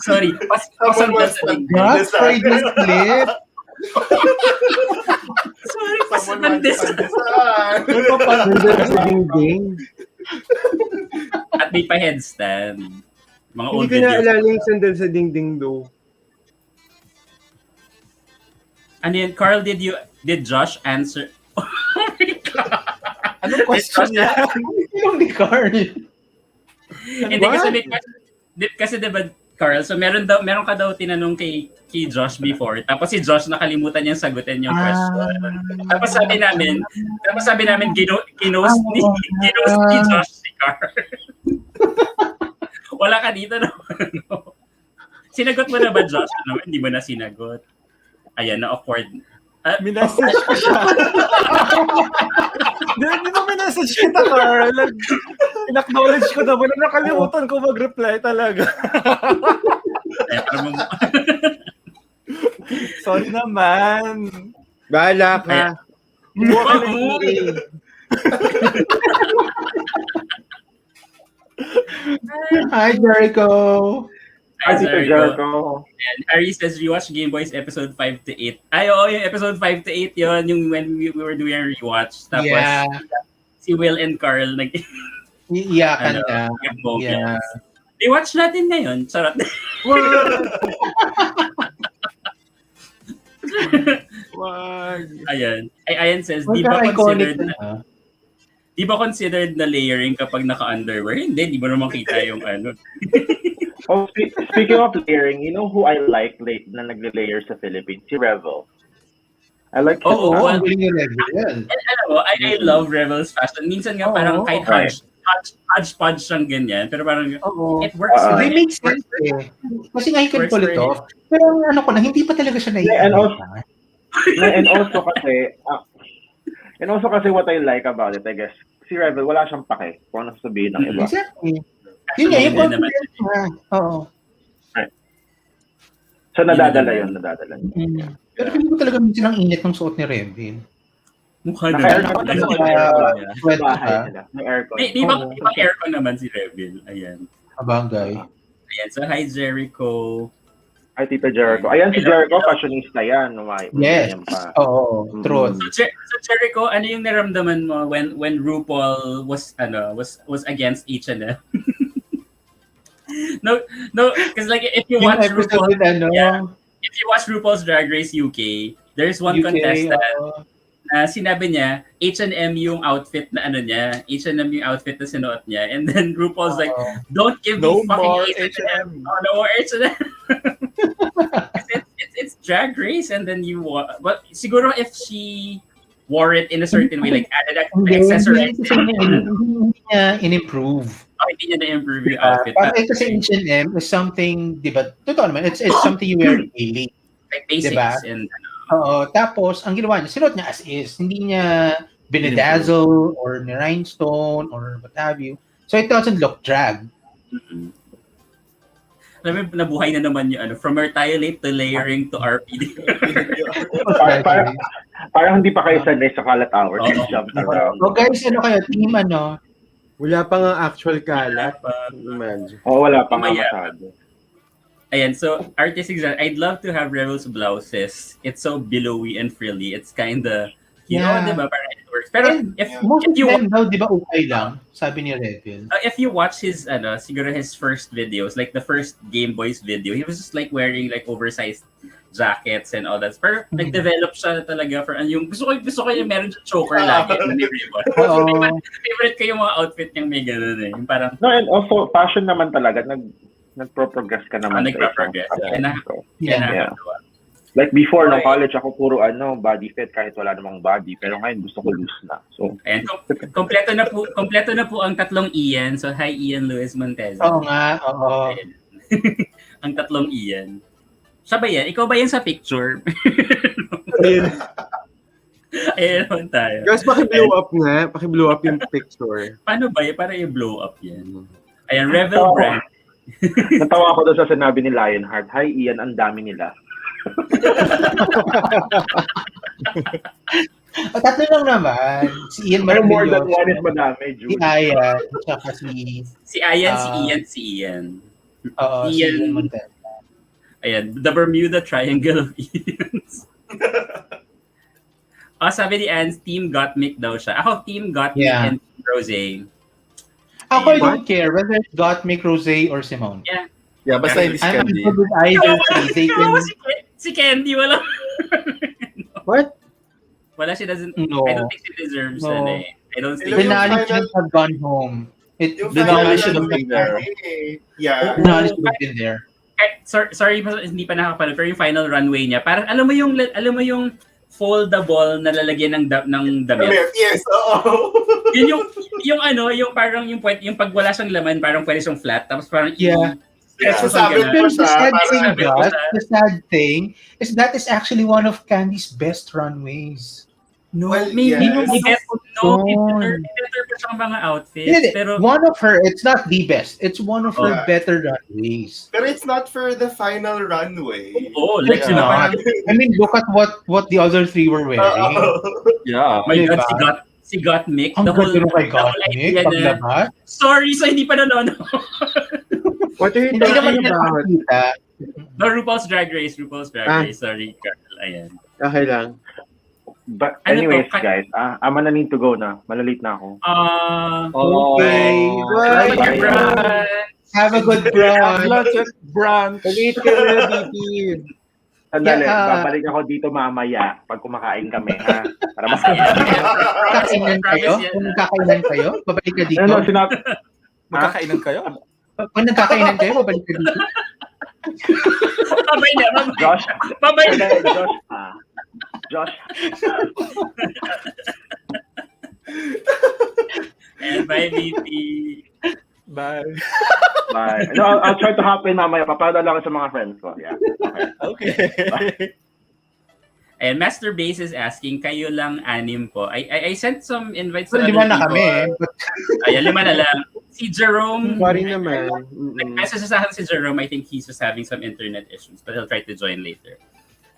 Sorry. Pasandal sa dingding. Gas? Fried the slip? Sorry, pasandal. Pasandal sa dingding. At may pa-headstand. Mga old Hindi ko videos. na alala yung sandal sa dingding though. Ano yun, Carl, did Josh answer? Oh my God! Anong question niya? Anong ni Carl? Hindi kasi diba, Carl, so meron ka daw tinanong kay Josh before, tapos si Josh nakalimutan niyang sagutin yung question. Tapos sabi namin, ginos ni Josh si Carl. Wala ka dito naman. Sinagot mo na ba, Josh? No, hindi mo na sinagot. Ayan, na-awkward. Minessage ko siya. Hindi mo minessage kita, Carl. In-acknowledge ko naman. Nakalimutan ko mag-reply talaga. Sorry naman. Bahala ka. Hi, Jericho. Hi, Jericho. And Harry says, rewatch Game Boys episode 5 to 8. Ay, oo, yung episode 5 to 8 yun, yung when we were doing a rewatch. Tapos, si Will and Carl, iyakan na. Yeah. I-watch natin ngayon. Sarap. Ayan says, di ba considered na layering kapag naka-underwear? Hindi, di ba naman kita yung ano. Oh, speaking of layering, you know who I like na nagle-layer sa Philippines? Si Revel. I like his I love Revel's fashion. Minsan nga parang kahit hodgepodge siyang ganyan, pero parang it works. It makes sense eh. Kasi nga he can pull it off. Pero hindi pa talaga siya naiinita. And also kasi what I like about it, I guess, si Revel, wala siyang pake kung ano sabihin ng iba. Exactly. Yun nga, yung confidence na. Oo. So, nadadala yun. Pero hindi ko talaga minsan ang init ng suot ni Revel. Mukha na. May aircon. Di ba aircon naman si Revel? Ayan. Abangay. Ayan. So, hi Jericho. Hi, Tita Jericho. Ayan, si Jericho, fashionista yan. Yes. Oo, truth. So, Jericho, ano yung naramdaman mo when RuPaul was against H&M? No, because like if you watch if you watch RuPaul's Drag Race UK, there's one contestant na sinabi niya H&M yung outfit na niya, H&M yung outfit na sinuot niya, and then RuPaul's like, don't give me fucking H&M. Oh, no more H&M. it's Drag Race, and then but siguro if she wore it in a certain way, like added accessories, hindi niya in-improve. Hindi niya na-improve yung outfit. Parang kasi H&M is something, di ba? Totoo naman, it's something you wear daily. Like basics. Diba? Oo. Tapos, ang ginawa niya, sinuot niya as is. Hindi niya binidazzle or ni rhinestone or what have you. So, it doesn't look drag. Mm-hmm. Alam mo, nabuhay na naman yung from retaliate to layering to RPD. Parang hindi pa kayo sanay sa kalat hours. So, guys, kayo? Team Wala pa nga actual kalat. Imagine. Wala pa nga masyado. Ayan, so artistic design. I'd love to have Revel's blouses. It's so billowy and frilly. It's kinda, diba? Parang it works. Pero if you daw, diba, okay lang, sabi ni Revel. If you watch his, siguro his first videos, like the first Game Boys video, he was just like wearing like oversized jackets and all that. Pero nag-develop siya talaga for yung gusto ko yung meron siya choker lagi ni Ribbon. Favorite ko yung mga outfit niyang may ganun eh. Yung parang and also fashion naman talaga nagpro-progress ka naman. Nagpro-progress. Like before, nung college ako, puro body fit kahit wala namang body. Pero ngayon, gusto ko loose na. So, Ayan, kompleto na po ang tatlong Ian. So, hi Ian Luis Montez. Oo nga, oo. Ang tatlong Ian. Siya ba yan? Ikaw ba yan sa picture? Ayan naman tayo. Guys, paki-blow up nga. Paki-blow up yung picture. Paano ba yan? Para i-blow up yan. Ayan, Revel Brand. natawa ako doon sa sinabi ni Lionheart, hi Ian, ang dami nila. Tatlo lang naman. Si Ian Pero more than Marquillos. one is madami, Jude. Si Ayan. Tsaka si... Si Ayan, si Ian. Oo, si Ian. Ian Montez. Ayan, the Bermuda Triangle of Ians. Sabi ni Anne, Team Gottmik daw siya. Ako, Team Gottmik and Team Rosé. Ako, I don't care whether it's Gottmik, Rosé, or Simone. Yeah, basta hindi si I'm Candy. good with either three. They can... Si Candy, wala. What? Wala, she doesn't... No. I don't think she deserves No. it. I don't think... Denali should have gone home. Denali should have been there. Yeah. Denali should have been there. Sorry, hindi pa nakapanood, pero yung final runway niya, parang alam mo yung foldable na lalagyan ng damit. Yes, oo. Yun yung parang yung pag wala siyang laman, parang pwede siyang flat, tapos parang Sasabi ko siya. The sad thing is that is actually one of Candy's best runways. No, Well, maybe yes. better pa siyang mga outfits. Pero one of her, it's not the best. It's one of her better runways. Pero it's not for the final runway. Like It's not. I mean, look at what the other three were wearing. Yeah. My God, si Gottmik. Ang ganda nung kay Gottmik, paglabas. Sorry, so hindi pa nanonood. What are you Hindi naman talking about? nakakita. No, RuPaul's Drag Race. Sorry, Carl. Ayan. Okay lang. But anyways, guys, I'm gonna need to go na. Malalate na ako. Okay. Bye. Have a good brunch. Brunch. Ulit ka na, BP. Sandali, babalik ako dito mamaya pag kumakain kami, ha? Para masaya. Kakainan kayo? Kung nagkakainan kayo, babalik ka dito. Magkakainan kayo? Kung nagkakainan kayo, babalik ka dito. Babay na. Josh. Babay na. Josh. And bye, BP. Bye. Bye. No, I'll try to hop in mamaya. Papada lang sa mga friends ko. Yeah. Okay. And Master Base is asking, kayo lang anim po. I sent some invites So, to lima other na people. kami. Ayan, 5 na lang. Si Jerome, Sorry naman. message sa akin si Jerome, I think he's just having some internet issues, but he'll try to join later.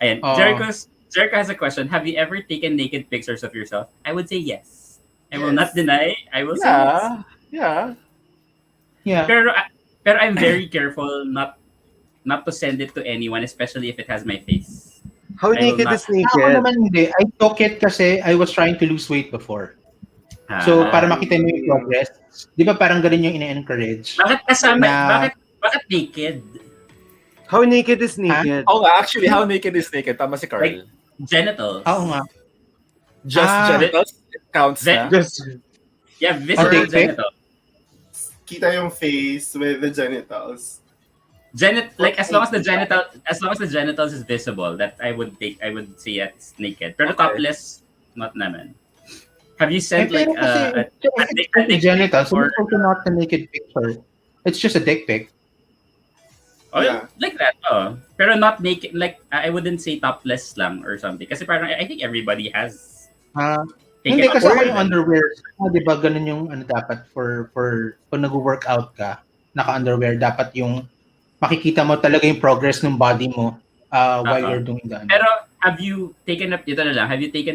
Ayan, Oh. Jericho has a question. Have you ever taken naked pictures of yourself? I would say yes. I will not deny. I will say yes. Yeah. Pero I'm very careful not to send it to anyone, especially if it has my face. How I will naked not- is Ako naked? naman hindi. I took it kasi I was trying to lose weight before. So, para makita mo yung progress. Di ba parang ganun yung ina-encourage? Bakit kasama? Na- Bakit naked? How naked is naked? Oh, actually, how naked is naked? Tama si Carl. Like, genitals. Oo nga. Just genitals? It counts na? Just Yeah, visceral dick pic? genitals. Kita yung face with the genitals. Like as long as the genitals is visible, that I would say it's naked. Pero topless, not naman. Have you sent like a dick genitals, or it's also not a naked picture. It's just a dick pic. Yeah. like that? Oh, pero not naked. Like I wouldn't say topless lang or something. Kasi parang I think everybody has. Hindi kasi ako Or- yung underwear. Di ba ganun yung dapat for kung nag-workout ka, naka-underwear, dapat yung makikita mo talaga yung progress ng body mo while you're doing that. Pero have you taken a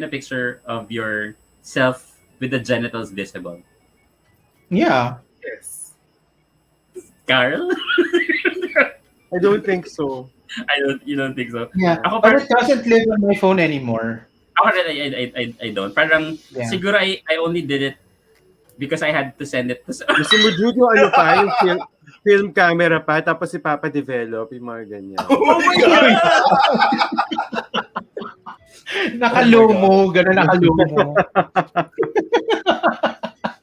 picture of yourself with the genitals visible? Yeah. Yes. Carl? I don't think so. You don't think so? Yeah. Ako But it doesn't live on my phone anymore. Ako rin, I don't. Parang, siguro I only did it because I had to send it to Gusto mo, Jude, yung ano pa, yung film camera pa, tapos ipapa-develop, yung mga ganyan. Oh my God! Naka-low-mo, gano'n naka-low-mo.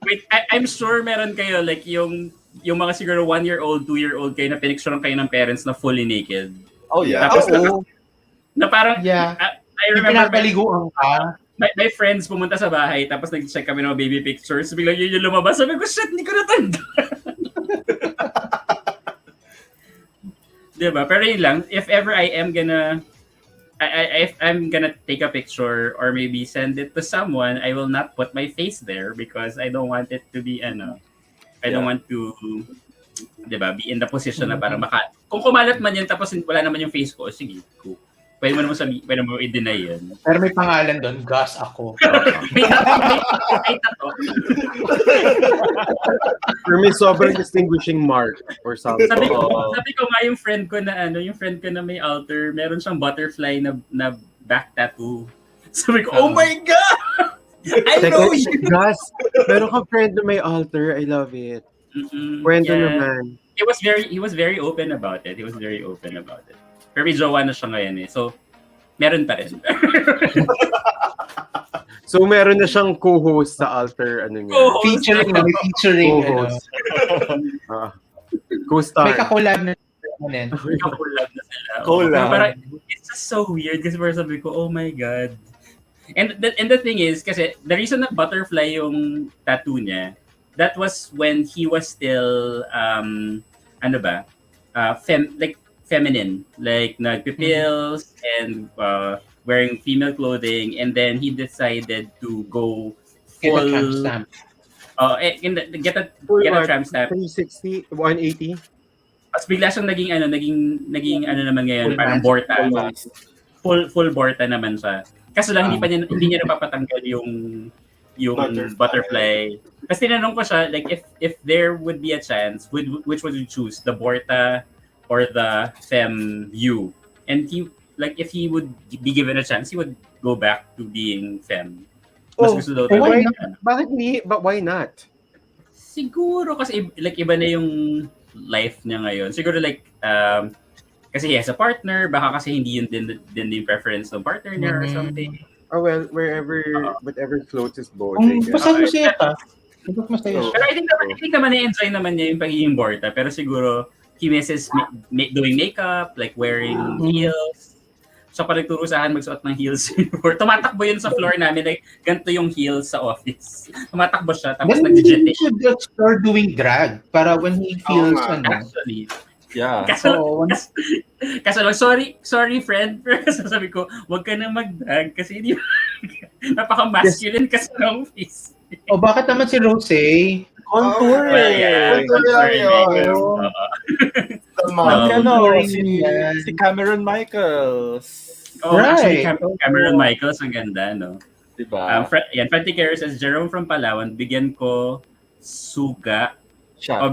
Wait, I'm sure meron kayo, like yung mga siguro 1-year-old, 2-year-old kayo na pinicturean kayo ng parents na fully naked. Oh, yeah. Tapos, Na parang, Yeah. I remember pinapaliguan ka. My friends pumunta sa bahay, tapos nag-check kami ng mga baby pictures. Biglang yun yung lumabas. Sabi ko, shit, hindi ko natanda. Diba? Pero yun lang, if ever I am gonna, if I'm gonna take a picture or maybe send it to someone, I will not put my face there because I don't want it to be, I don't want to, diba, be in the position na parang kung kumalat man yun tapos wala naman yung face ko, sige, cool. Pwede mo naman sabihin, pwede mo i-deny yan. Pero may pangalan doon, Gus ako. may tato. Or may sobrang distinguishing mark or something. Sabi ko nga yung friend ko na may alter, meron siyang butterfly na back tattoo. Sabi ko, oh my God! I know you! Gus, meron kang friend na may alter. I love it. Kwento naman. He was very open about it. Pero may jowa na siya ngayon eh. So, meron pa rin. So, meron na siyang co-host sa alter, niya. Featuring. Co-host. Co-star. May kakolab na sila. Collab. Parang, it's just so weird kasi parang sabi ko, oh my God. And the thing is, kasi the reason na butterfly yung tattoo niya, that was when he was still, feminine, like nagpipills and wearing female clothing, and then he decided to go full. Get a tramp stamp. Get a tramp stamp. 360, 180. Tapos bigla siyang naging naman ngayon, Full parang mask. borta. Full borta naman siya. Kaso lang hindi niya napapatanggal yung butterfly. Kasi tinanong ko siya, like if there would be a chance, which would you choose, the borta or the femme you? And if he would be given a chance, he would go back to being femme. Mas gusto daw why not? Bakit hindi? But why not? Siguro kasi iba na yung life niya ngayon. Siguro kasi he has a partner, baka kasi hindi yun din yung preference ng partner niya or something. Oh well, whatever floats his boat. Basta masaya ka. Pero I think naman i-enjoy naman niya yung pagiging borta. Pero siguro, he misses doing makeup, like wearing heels. So pag nagturusahan magsuot ng heels, tumatakbo yun sa floor namin, like ganito yung heels sa office. Tumatakbo siya, tapos nag-jet. He should start doing drag para when he feels actually. Yeah. Kaso lang, sorry friend, pero sabi ko, wag ka na mag-drag kasi hindi napaka-masculine kasi ng face. O bakit naman si Rose? Contour Si Cameron Michaels. Actually, Cameron Michaels, ang ganda, no? Diba? Frantic Care says, Jerome from Palawan, bigyan ko suga.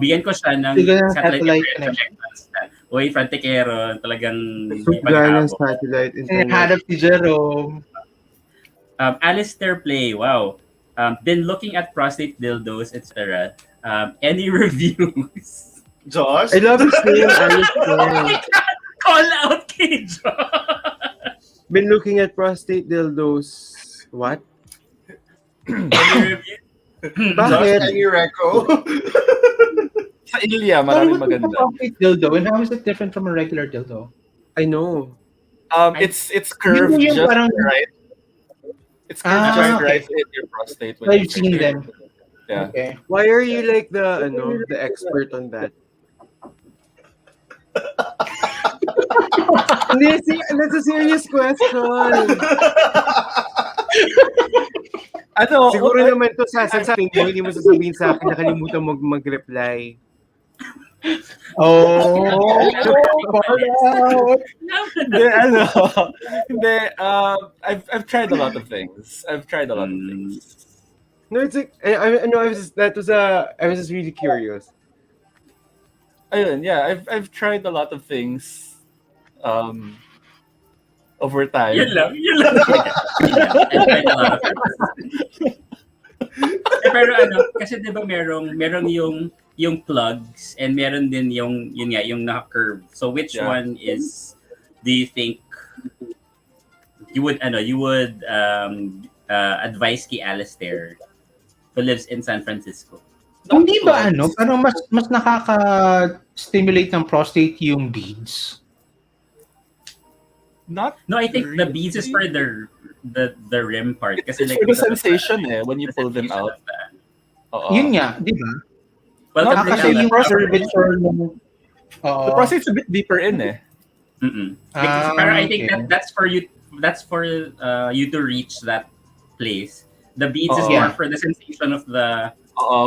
Bigyan ko siya ng satellite connection. Uy, Frantic Care, talagang suga ng satellite internet. Hanap si Jerome. Alistair Play, wow. Been looking at prostate dildos, etc. Any reviews? Josh? I love his name, Alistair. Call out kay Josh! Been looking at prostate dildos. What? Any reviews? Bakit? Josh, any reco? Sa Ilya, maraming maganda. Prostate dildo, and how is it different from a regular dildo? I know. It's curved just right. It's curved just okay. right in your prostate. I've seen them. Yeah. Okay. Why are you like the expert on that? That's a serious question. Siguro naman to sasabihin mo, hindi mo sasabihin sa akin, nakalimutan mo mag-reply. I've tried a lot of things. No, it's like I was just really curious. Ayun, yeah, I've tried a lot of things over time. Yun lang. Pero kasi 'di ba merong yung plugs and meron din yung naka-curve. So which one is do you think you would advise kay Alistair who lives in San Francisco? Hindi ba parang mas nakaka-stimulate ng prostate yung beads? Not No, I think the really. beads is for the rim part. Kasi It's like, for the because of sensation when you pull them sensation out. of that. Oo. Yun nga, di ba? Welcome Not to Kasi really. Kalat. yung curvature ng... The process is a bit deeper in Because parang I think okay. that's for you. That's for you to reach that place. The beads is Oo. more Yeah. for the sensation of the.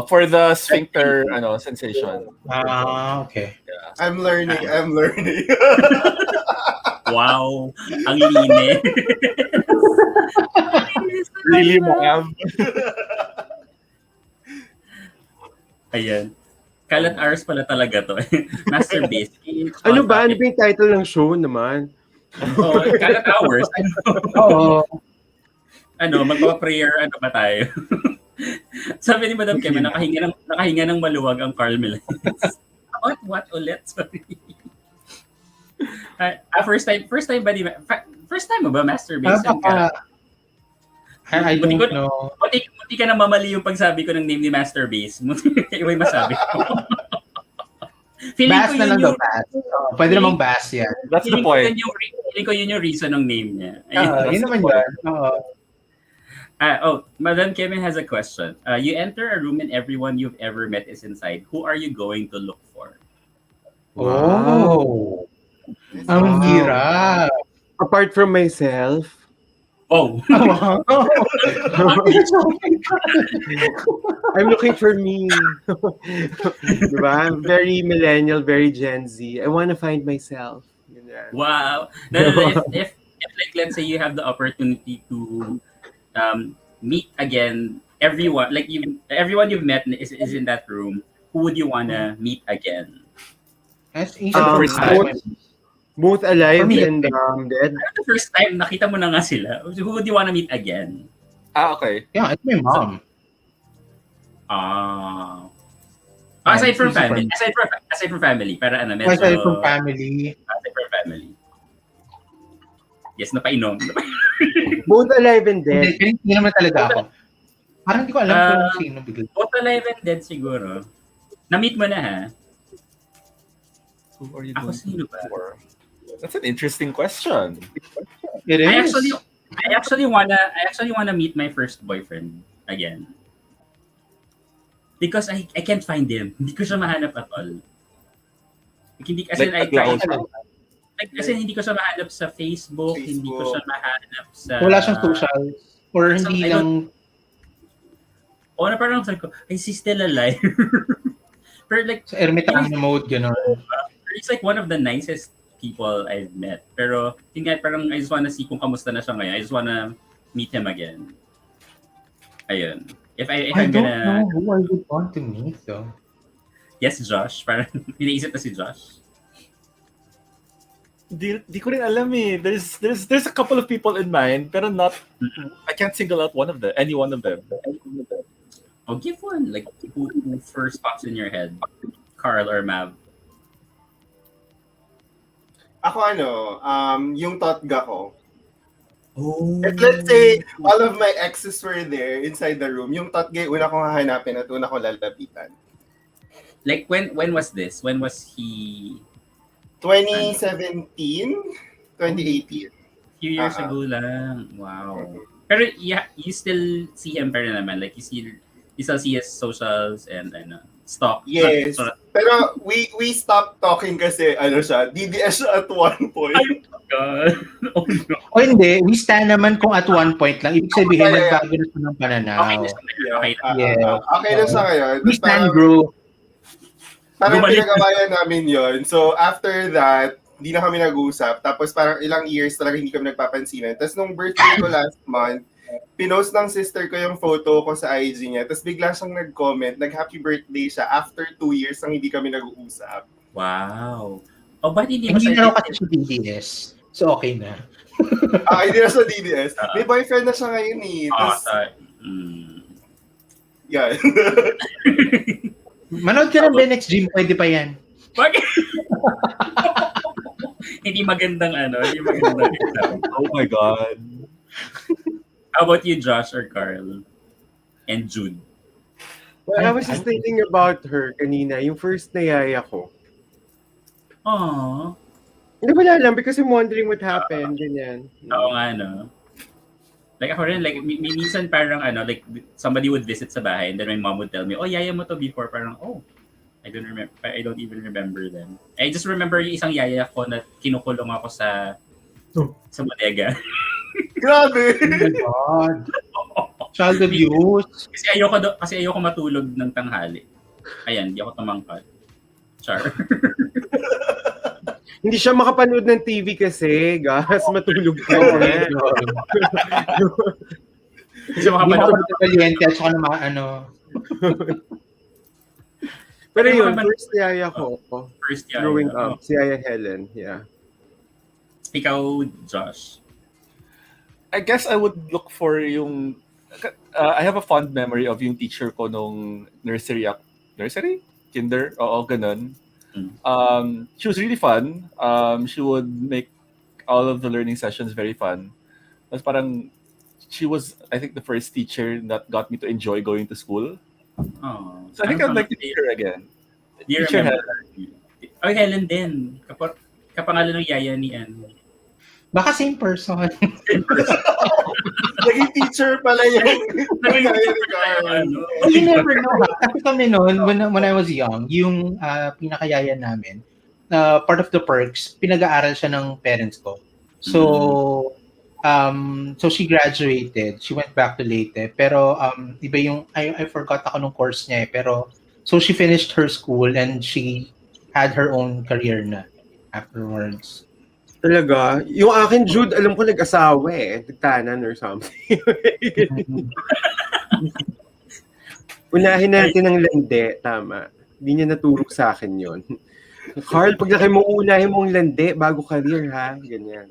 For the sphincter sensation. Okay. I'm learning. Wow, ang linis. Really, ma'am? Ayan. Kalat hours pala talaga to. Master Base. Ano ba? Ano ba yung title ng show naman? Oh, Kalat hours. Oo. Magpapa-prayer, ba tayo? Sabi ni Madam Kema, nakahinga ng maluwag ang Carl Miles. What ulit? Sorry. First time mo ba masturbation ka? I don't know. Buti ka na mamali yung pagsabi ko ng name ni Master Base. Iwa'y masabi ko. Bass na lang daw, bass. Pwede namang bass yan. That's the point. Feeling ko yun yung reason ng name niya. Yun naman yun. Madam Kevin has a question. You enter a room and everyone you've ever met is inside. Who are you going to look for? Oh. Ang hirap. Apart from myself. Oh. I'm looking for me. Diba? I'm very millennial, very Gen Z. I want to find myself. Wow. If like let's say you have the opportunity to meet again everyone you've met is in that room, who would you wanna meet again? That's easy. Both alive and dead. The first time nakita mo na nga sila, who would you wanna meet again? Okay. Yeah, it's my mom. Aside from family. Aside from family. Para medyo... Aside from family. Yes, napainom. Both alive and dead. Hindi naman talaga ako. Parang hindi ko alam kung sino bigla. Both alive and dead siguro. Na-meet mo na ha? Who are you Ako going sino to ba? look for? That's an interesting question. It is. I actually wanna meet my first boyfriend again. Because I can't find him. Hindi ko siya mahanap at all. Hindi kasi kasi hindi ko siya mahanap sa Facebook, hindi ko siya mahanap sa... Wala siyang social. Or hindi lang... na parang sabi ko, is he still alive? Pero like... Sa ermitage mode, gano'n. He's like one of the nicest people I've met. Pero, yun nga, parang I just wanna see kung kamusta na siya ngayon. I just wanna meet him again. Ayun. If I'm don't gonna... know who I would want to meet, though. Yes, Josh. Parang iniisip na si Josh. Di ko rin alam eh. There's a couple of people in mind, pero not... I can't single out any one of them. Oh, give one. Like, who first pops in your head? Carl or Mav? Ako yung totga ko. Oh. If let's say, all of my exes were there inside the room, yung totga una kong hahanapin at una kong lalapitan. Like, when was this? When was he... 2017? 2018. Few years ago lang. Wow. Pero you still see him pa rin naman. Like, you still see his socials and stock. Yes. Pero we stopped talking kasi siya, DDS siya at one point. God. Oh, no. O hindi, we stand naman kung at one point lang. Ibig sabihin, nagbago na siya ng pananaw. Okay na siya ngayon. We stand, bro. Parang pinagawayan namin yon. So after that, hindi na kami nag-usap. Tapos parang ilang years talaga hindi kami nagpapansinan. Tapos nung birthday ko last month, pinost ng sister ko yung photo ko sa IG niya. Tapos bigla siyang nag-comment, nag-happy birthday siya after 2 years nang hindi kami nag-uusap. Wow. Oh, ba't hindi na raw kasi sa DDS. So okay na. Hindi na sa DDS. May boyfriend na siya ngayon eh. Tapos, yan. Manood ka ng Benex Gym, pwede pa yan. Bakit? Hindi magandang example. Oh my God. How about you, Josh or Carl? And Jude? Well, I was just thinking about her kanina, yung first na yaya ko. Aww. Hindi, wala lang because I'm wondering what happened, ganyan. Oo nga, no? Like ako rin, like, minsan parang like somebody would visit sa bahay and then my mom would tell me, oh, yaya mo to before. Parang, oh, I don't even remember them. I just remember yung isang yaya ko na kinukulong ako sa bodega. Grabe! Oh my God. Child abuse. Kasi ayoko matulog ng tanghali. Ayan, di ako tumangkad. Char. Hindi siya makapanood ng TV kasi, gas, matulog ka. Kasi Hindi makapanood. ako kaliente at saka naman Pero Hindi yun, naman- first yaya ko, First yaya. growing up, si Yaya Helen, yeah. Ikaw, Josh. I guess I would look for yung... I have a fond memory of yung teacher ko nung nursery? Kinder? Oo, ganun. She was really fun. She would make all of the learning sessions very fun. Tapos parang, she was, I think, the first teacher that got me to enjoy going to school. Oh, So I think I'd like to meet her again. Do you Teacher remember? Oh, Helen din. Kapangalan ng yaya ni Anne. baka same person. Naging teacher pala yung yaya ni Carl. You never know. Kasi kami noon, when I was young, yung pinakayaya namin, part of the perks, pinag-aaral siya ng parents ko. So, so she graduated. She went back to Leyte. Pero iba yung, I forgot ako nung course niya eh. Pero, so she finished her school and she had her own career na afterwards. Talaga? Yung akin, Jude, alam ko nag-asawa eh. Nagtanan or something. Unahin natin ang lande, tama. Hindi niya naturog sa akin yon. Carl, pag laki mo, unahin mo ang lande bago career, ha? Ganyan.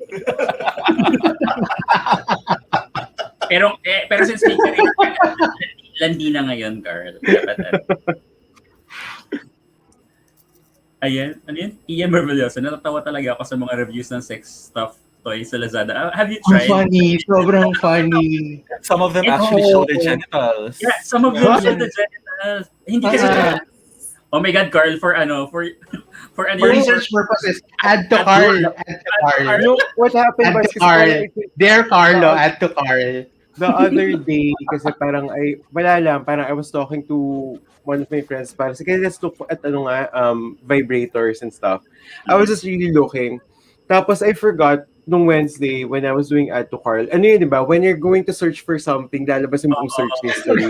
Pero since may career ka, landi na ngayon, Carl. Ayan, ano yun? Ian Barbadosa. Natatawa talaga ako sa mga reviews ng sex stuff toys sa Lazada. Have you tried? Funny, sobrang funny. Some of them actually show their genitals. Yeah, some of them show the genitals. Hindi kasi oh my God, Carl, for For research purposes, add to Carl. Add to Carl. No, what happened Add was, to Carl. Dear Carlo, add to Carl. the other day, kasi parang parang I was talking to one of my friends, parang, sige, let's look at vibrators and stuff. I was just really looking. Tapos I forgot nung Wednesday when I was doing add to Carl. Ano yun, di ba? When you're going to search for something, lalabas yung buong search history.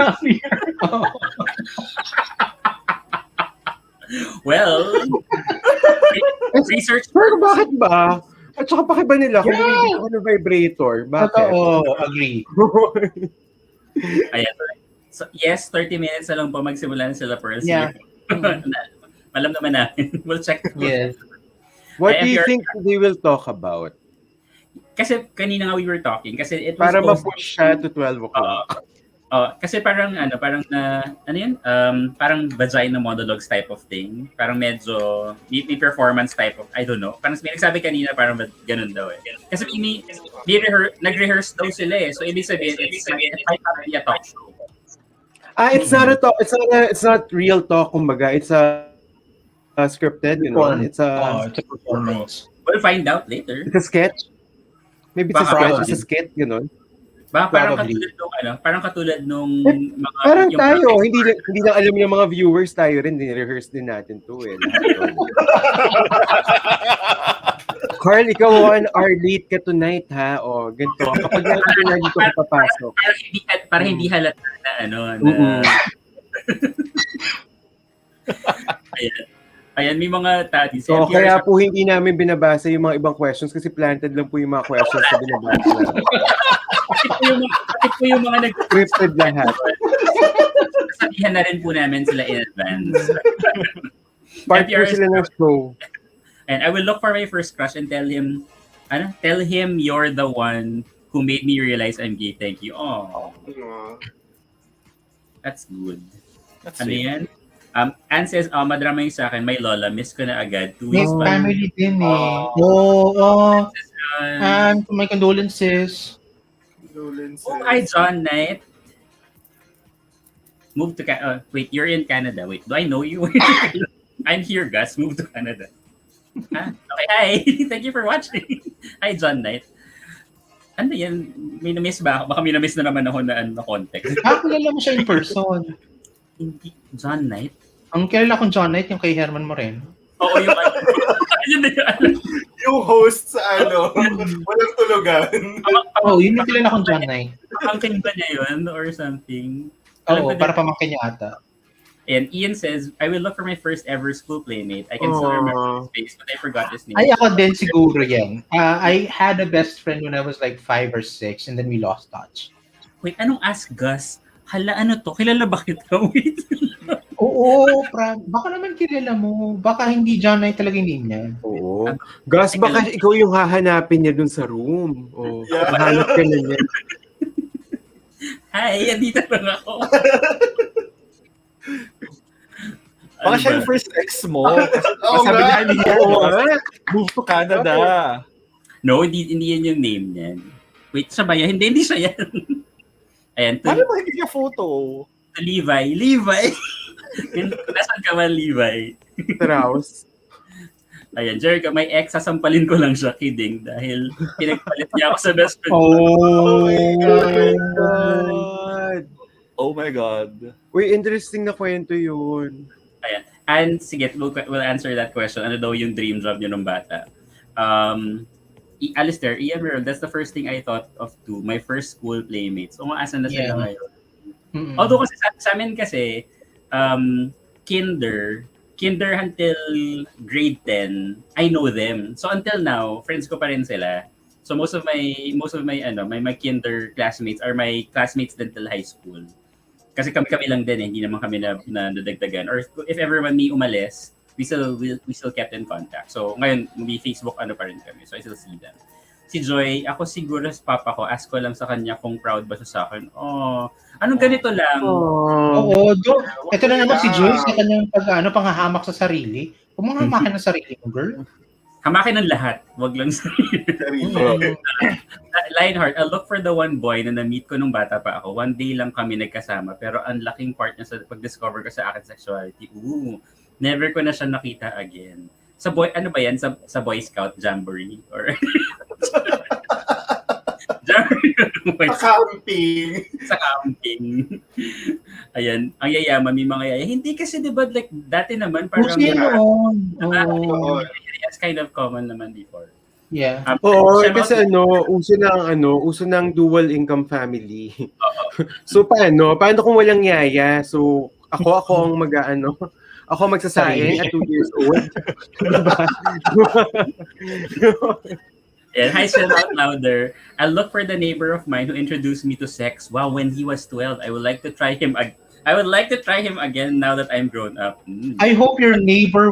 Well, research. Pero bakit ba? At saka pakiba nila kung bumibig ako ng vibrator. Bakit? Oo, agree. Ayan. So, yes, 30 minutes na lang po magsimula na sila Pearl. Yeah. Alam naman namin. We'll check. Yes. What do you think they will talk about? Kasi kanina nga we were talking. Kasi it was para ma-push siya to 12 o'clock. Kasi parang parang vagina monologues type of thing. Parang medyo may performance type of, I don't know. Parang may nagsabi kanina parang ganun daw eh. Kasi nag-rehearse daw sila eh. So ibig sabihin it's a talk show. It's not a talk. It's not real talk kumbaga. It's a scripted, you know. It's a performance. We'll find out later. It's a sketch. Maybe it's a sketch. It's a skit, gano'n. Parang katulad nung mga parang tayo, hindi lang alam yung mga viewers, tayo rin rehearse din natin to eh. Carl, ikaw 1 hour late ka tonight ha. O ganito, kapag na dito ka papasok. Para hindi halata na Ayan, may mga tadis. So, kaya po hindi namin binabasa yung mga ibang questions kasi planted lang po yung mga questions na binabasa. Kasi po yung mga scripted lahat. Sabihan na rin po namin sila in advance. Part po sila ng show. And I will look for my first crush and tell him you're the one who made me realize I'm gay. Thank you. Oh. That's good. That's ano yan? Anne says, madrama yung sa akin, may lola, miss ko na agad. 2 weeks pa. Family din eh. Oo. And my condolences. Oh, hi, John Knight. Move to Canada. Wait, you're in Canada. Wait, do I know you? I'm here, Gus. Move to Canada. Okay, hi. Thank you for watching. Hi, John Knight. Ano yan? May na-miss ba ako? Baka may na-miss na naman ako na context. Kilala mo siya in person. Hindi. John Knight? Ang kilala kong John Knight, yung kay Herman Moreno. Oo, yung ano. Yun na yung ano. Yung host sa walang tulugan. Yun yung kilala kong John Knight. Pamangkin ba niya yun or something? Para pamangkin niya ata. And Ian says, I will look for my first ever school playmate. I can still remember his face, but I forgot his name. Ay, ako din siguro yan. I had a best friend when I was like 5 or 6 and then we lost touch. Wait, anong Ask Gus? Hala, ano to? Kilala ba kita? Wait. Oo, baka naman kilala mo. Baka hindi John Knight talaga yung name niya. Oo. Gus, baka ikaw yung hahanapin niya dun sa room. Hahanap ka na niya. Hi, andito lang ako. Baka siya yung first ex mo. Sabi niya, move to Canada. No, hindi yan yung name niyan. Wait, siya ba yan? Hindi siya yan. Ayan. Paano makikita yung photo? Levi. Nasaan ka man, Levi? Strauss. Ayan, Jericho, may ex, sasampalin ko lang siya. Kidding. Dahil pinagpalit niya ako sa best friend. Oh my God. Oh my God. Uy, interesting na kwento yun. Ayan. And sige, we'll answer that question. Ano daw yung dream job niyo nung bata? Alistair, Ian Merrill, that's the first thing I thought of too. My first school playmates. O asan na sila ngayon? Mm-hmm. Although kasi sa amin kasi, kinder until grade 10, I know them. So until now, friends ko pa rin sila. So most of my kinder classmates are my classmates din till high school. Kasi kami lang din, hindi naman kami na nadagdagan. Or if ever man may umalis, we still kept in contact. So ngayon, may Facebook pa rin kami. So I still see them. Si Joy, ako siguro sa papa ko, ask ko lang sa kanya kung proud ba siya sa akin. Anong ganito lang? Ito na naman si Joy sa kanyang panghahamak sa sarili. Kung mga hamakin ng sarili mo, girl. Hamakin ng lahat. Wag lang sarili. Lionheart, I'll look for the one boy na na-meet ko nung bata pa ako. One day lang kami nagkasama, pero ang laking part niya sa pag-discover ko sa akin sexuality. Never ko na siya nakita again. Sa boy, ano ba yan? Sa Boy Scout Jamboree? Or Jamboree? Sa camping. Ayan. Ang yayaman, may mga yaya. Hindi kasi diba, like, dati naman parang... It's kind of common naman before. Yeah. Kasi uso ng dual income family. So paano kung walang yaya? So ako ang ako magsasaing at 2 years old. Diba? Yeah, hi, shout out louder. I'll look for the neighbor of mine who introduced me to sex. Wow, when he was 12, I would like to try him again now that I'm grown up. I hope your neighbor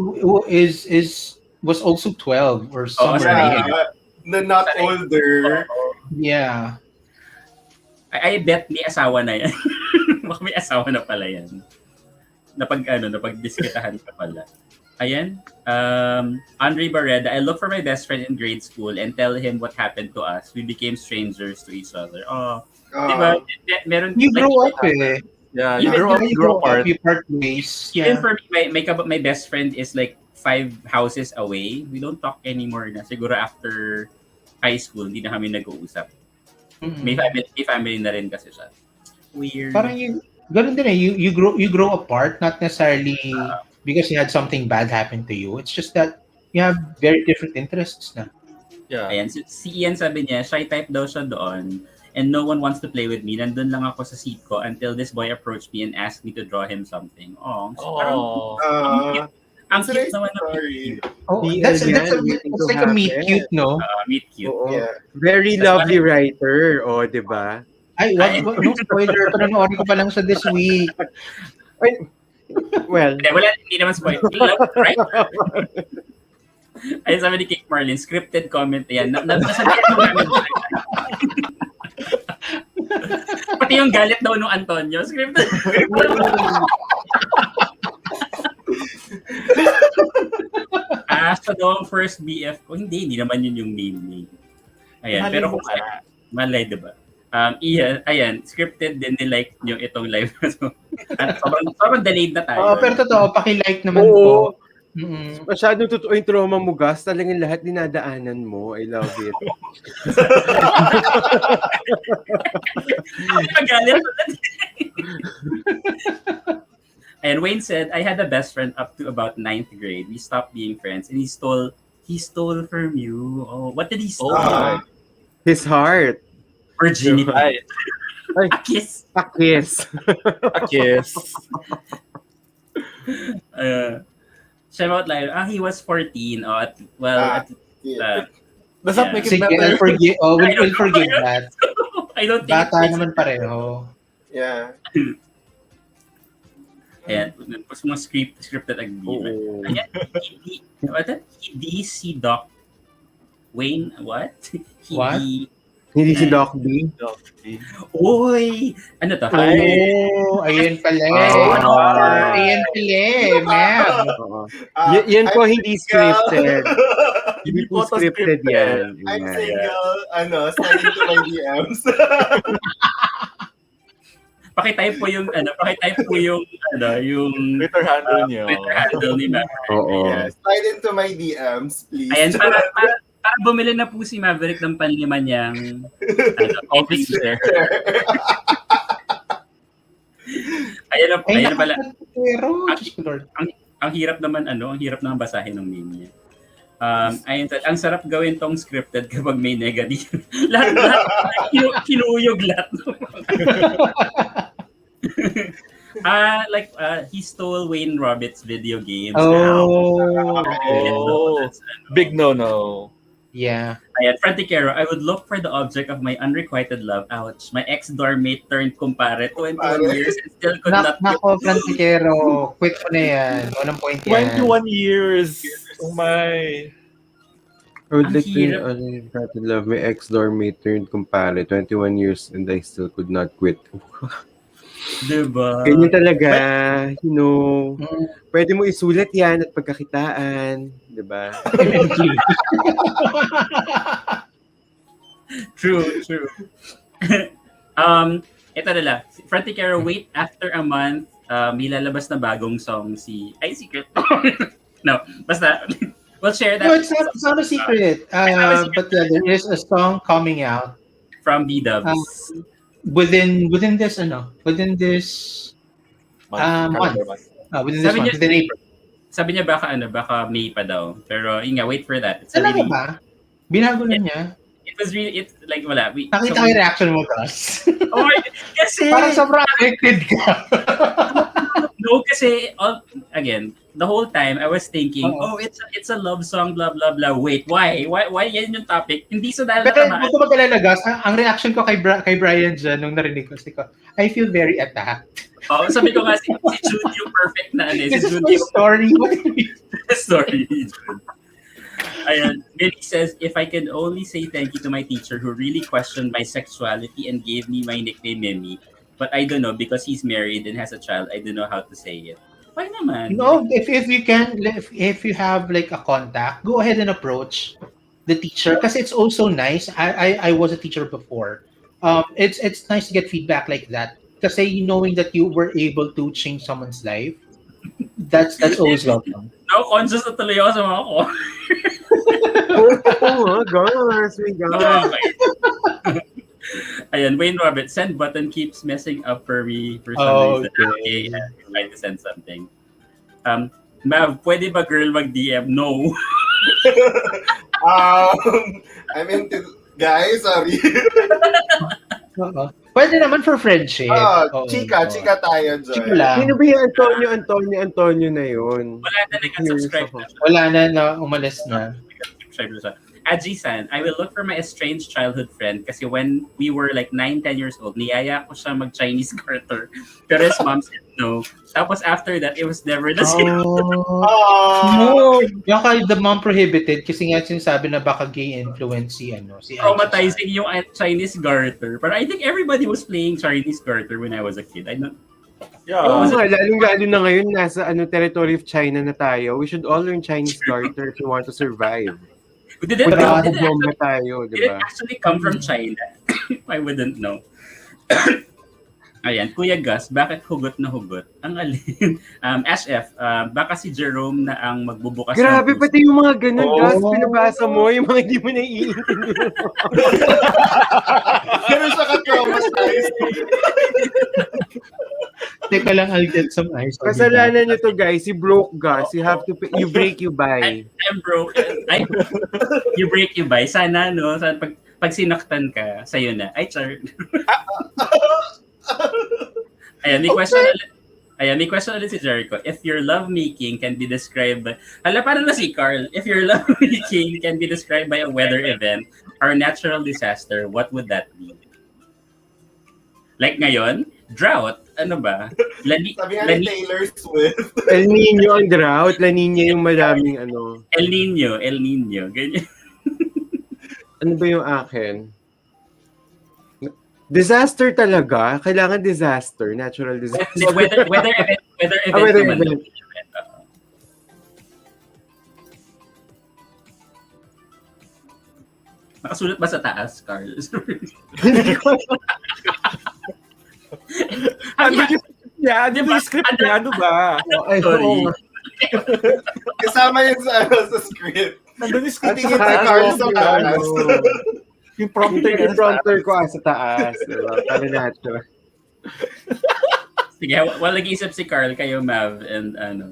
was also 12 or somewhere. Not older. Yeah. I bet may asawa na yan. Baka may asawa na pala yan. Napag-diskutahan ka pala. Ayan. Andre Barreda, I look for my best friend in grade school and tell him what happened to us. We became strangers to each other. Diba? Meron, you grow up Yeah, you grow apart. You part ways. Even for me, my best friend is like 5 houses away. We don't talk anymore na. Siguro after high school, hindi na kami nag-uusap. Mm-hmm. May family na rin kasi siya. Weird. Parang ganun din you grow apart, not necessarily because you had something bad happen to you. It's just that you have very different interests na. Yeah. Ayan, si Ian sabi niya, shy type daw siya doon and no one wants to play with me. Nandun lang ako sa seat ko until this boy approached me and asked me to draw him something. Ang cute naman ng it's like a meet cute, no? Meet cute. Yeah. Very lovely writer, diba? Ay, no spoiler. Panoorin ko pa lang sa this week. Well, hindi naman spoiler. Right? Ay, sabi ni Kate Marlin, scripted comment yan. Nasabihan mo namin. Pati yung galit daw nung Antonio, scripted. So daw ang first BF ko, hindi naman yun yung name. Ayan, pero kung malay, diba? Ayan, scripted din, nilike nyo itong live. So, sobrang delayed na tayo. Pero totoo, paki-like naman po. Masyadong totoo yung trauma mo, Gus. Talagang lahat dinadaanan mo. I love it. And Wayne said, I had a best friend up to about 9th grade. We stopped being friends and he stole from you. Oh, what did he steal? His heart. Virginity. A kiss. A kiss. A kiss. Shout out like, he was 14. Does that make it Sige, better? We'll forgive that. I don't think Bata naman pareho. Yeah. Ayan, tapos mga scripted agreement. Ayan, hindi si Doc Wayne, what? What? Hindi si Doc B. Uy! Ano to? Ayan pala. Ayan pala, ma'am. Yan po hindi scripted. Hindi po scripted yan. I'm single, slide into my DMs. Pakitype po yung Twitter handle niyo. Twitter handle ni Maverick. Oo. Yes, slide into my DMs, please. Ayan, para bumili na po si Maverick ng panlima niyang officer. Ayan na pala. Ang hirap naman basahin ng meme niya. Ayun, ang sarap gawin tong scripted kapag may negative. lahat kinuyog lahat. He stole Wayne Roberts video games. Big no. Yeah. Ayan, Franticero, I would look for the object of my unrequited love. Ouch. My ex-dorm mate turned kumpare 21 years and still could not... Nako, Franticero. Quick ko na yan. Walang point yan. 21 years. Oh my. I would like to love my ex-dorm mate turned kumpare 21 years and I still could not quit. Diba? Ganyan talaga, pwede mo isulat yan at pagkakitaan, diba? True. Ito nila, Franticero, wait after a month, may lalabas na bagong song secret. No, basta, we'll share that. No, it's not a secret. But there is a song coming out from B-Dubs. Within this month. Within this month, within April. Sabi niya baka May pa daw. Pero wait for that. It's Talaga ba? Binago na niya? It was really, it's like, wala. Nakita ko yung reaction mo, Gus. Kasi... Parang sobrang affected ka. No, kasi, again, the whole time, I was thinking, it's a love song, blah, blah, blah. Wait, why? Why yan yung topic? Hindi so dahil Pero ito magkalala, Gus, ang reaction ko kay Brian dyan nung narinig ko, I feel very attacked. Sabi ko nga, si Jude yung perfect na This is my story. What do you mean? Story, Jude. Ayan, Billy says, if I can only say thank you to my teacher who really questioned my sexuality and gave me my nickname Mimi, but I don't know, because he's married and has a child, I don't know how to say it. Why naman? No, if you can, if you have like a contact, go ahead and approach the teacher because it's also nice. I was a teacher before. It's nice to get feedback like that kasi knowing that you were able to change someone's life. That's always welcome. No, conscious na tuloy ako sa mga ko. Gosh, my God. Ayan, Wayne Robert, send button keeps messing up for me for some reason. Okay, I'm trying to send something. Mav, pwede ba girl mag-DM? No. I'm into... Guys, sorry. Pwede naman for friendship. Chika tayo dyan. Sino ba yung Antonio na yun? Wala na, nag-subscribe na. Wala na, umalis na. Aji-san, I will look for my estranged childhood friend kasi when we were like 9-10 years old, niyaya ko siya mag-Chinese garter. Pero his mom said no. Tapos after that, it was never the same. No! Yung the mom prohibited kasi nga sinasabi na baka gay influence si traumatizing yung Chinese garter. But I think everybody was playing Chinese garter when I was a kid. I don't... Yeah. Lalong-lalo na ngayon, nasa territory of China na tayo. We should all learn Chinese garter if we want to survive. Did it actually come from China? I wouldn't know. Ayan, Kuya Gus, bakit hugot na hugot? Ang alin? SF, baka si Jerome na ang magbubukas Grabe, ng puso. pati yung mga ganun, Gus, pinabasa mo, yung mga hindi mo naiintindihan. Ganun siya ka-traumatized. Teka lang, I'll get some ice. Kasalanan nyo to, guys. You broke, Gus. You have to pay. You break, you buy. I'm broken. You break, you buy. Sana, no? Sana pag sinaktan ka, sa'yo na. Ay, char. Ayan, may question ulit. Ayan, may question ulit si Jericho. If your lovemaking can be described by... Hala, parang na si Carl. If your lovemaking can be described by a weather event or natural disaster, what would that be? Like ngayon, drought. Ano ba? Sabi nga ni Taylor Swift. El Nino ang drought. La Nina yung maraming ano. El Nino. Ganyan. Ano ba yung akin? Disaster talaga? Kailangan disaster. Natural disaster. Weather event. Weather event. Nakasulat ba sa taas, Carl? Di ba yung script niya? Ano ba? Ay, Sorry. Kasama yun sa script. Nandun yung script. Tingin si Carl sa taas. Yung prompter yung prompter ko sa taas. Diba? Para natural. Sige, wala nag-iisip si Carl, kayo, Mav, and ano.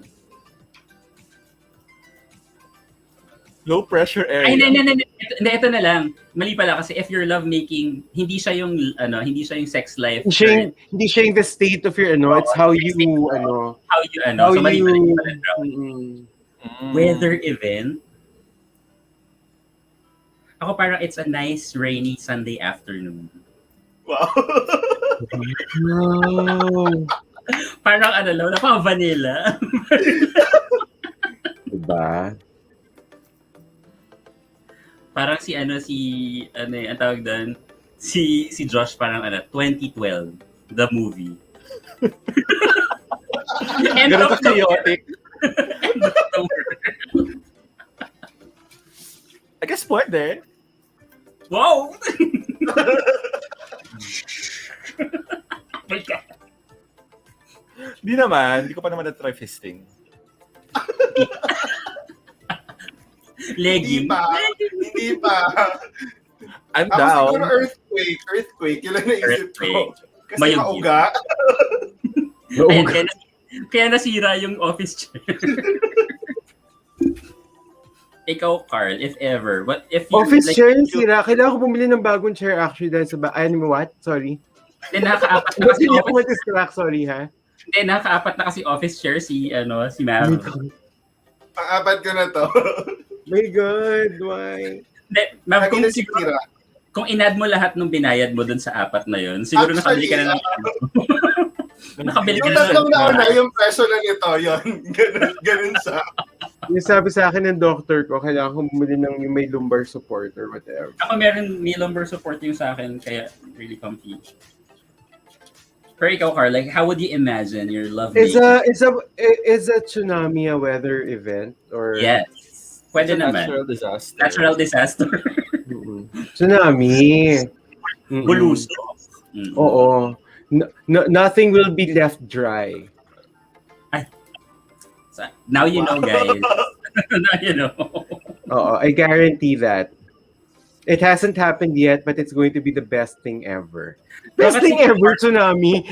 Low pressure area. Ay, hindi. Ito na lang. Mali pala kasi if your lovemaking, hindi siya yung sex life. Hindi siya yung the state of your it's how you so mali pala. Weather event. Ako parang it's a nice rainy Sunday afternoon. Wow. No. Parang wala pang vanilla. Diba? Parang ang tawag doon, si Josh parang 2012, the movie. End Ganun of the chaotic. End of the world. I guess pwede. Wow! My God. Hindi ko pa naman na-try fisting. Legging. Hindi pa. I'm Ako down. siguro earthquake. Yun lang naisip ko. Kasi Mayugin. mauga. Ayan, kaya nasira yung office chair. Ikaw, Carl, if ever, what if you... Office chair yung sira. Kailangan ko bumili ng bagong chair actually dahil sa what? Sorry. Hindi, nakakaapat na kasi Hindi ako office... mag-distract, sorry ha. Hindi, nakakaapat na kasi office chair si Mav. Pang-apat ko na to. My God, why? Hindi, Mav, Lagi na sira. kung inad mo lahat nung binayad mo dun sa apat na yun, siguro nakabili ka na ng nakabili ka Yung na tatlong nauna, yung presyo na nito, yun. Ganun siya. Yung sabi sa akin ng doctor ko, kailangan ko bumili ng yung may lumbar support or whatever. Ako may lumbar support yung sa akin, kaya really comfy. Pero ikaw, Carl, like, how would you imagine your love Is a tsunami a weather event? Or Yes. Pwede It's a naman. natural disaster. Natural disaster. Tsunami. Bulusok. Oo. Nothing will be left dry. So, now you know, guys. Now you know. Oo, I guarantee that. It hasn't happened yet, but it's going to be the best thing ever. Best thing ever, tsunami.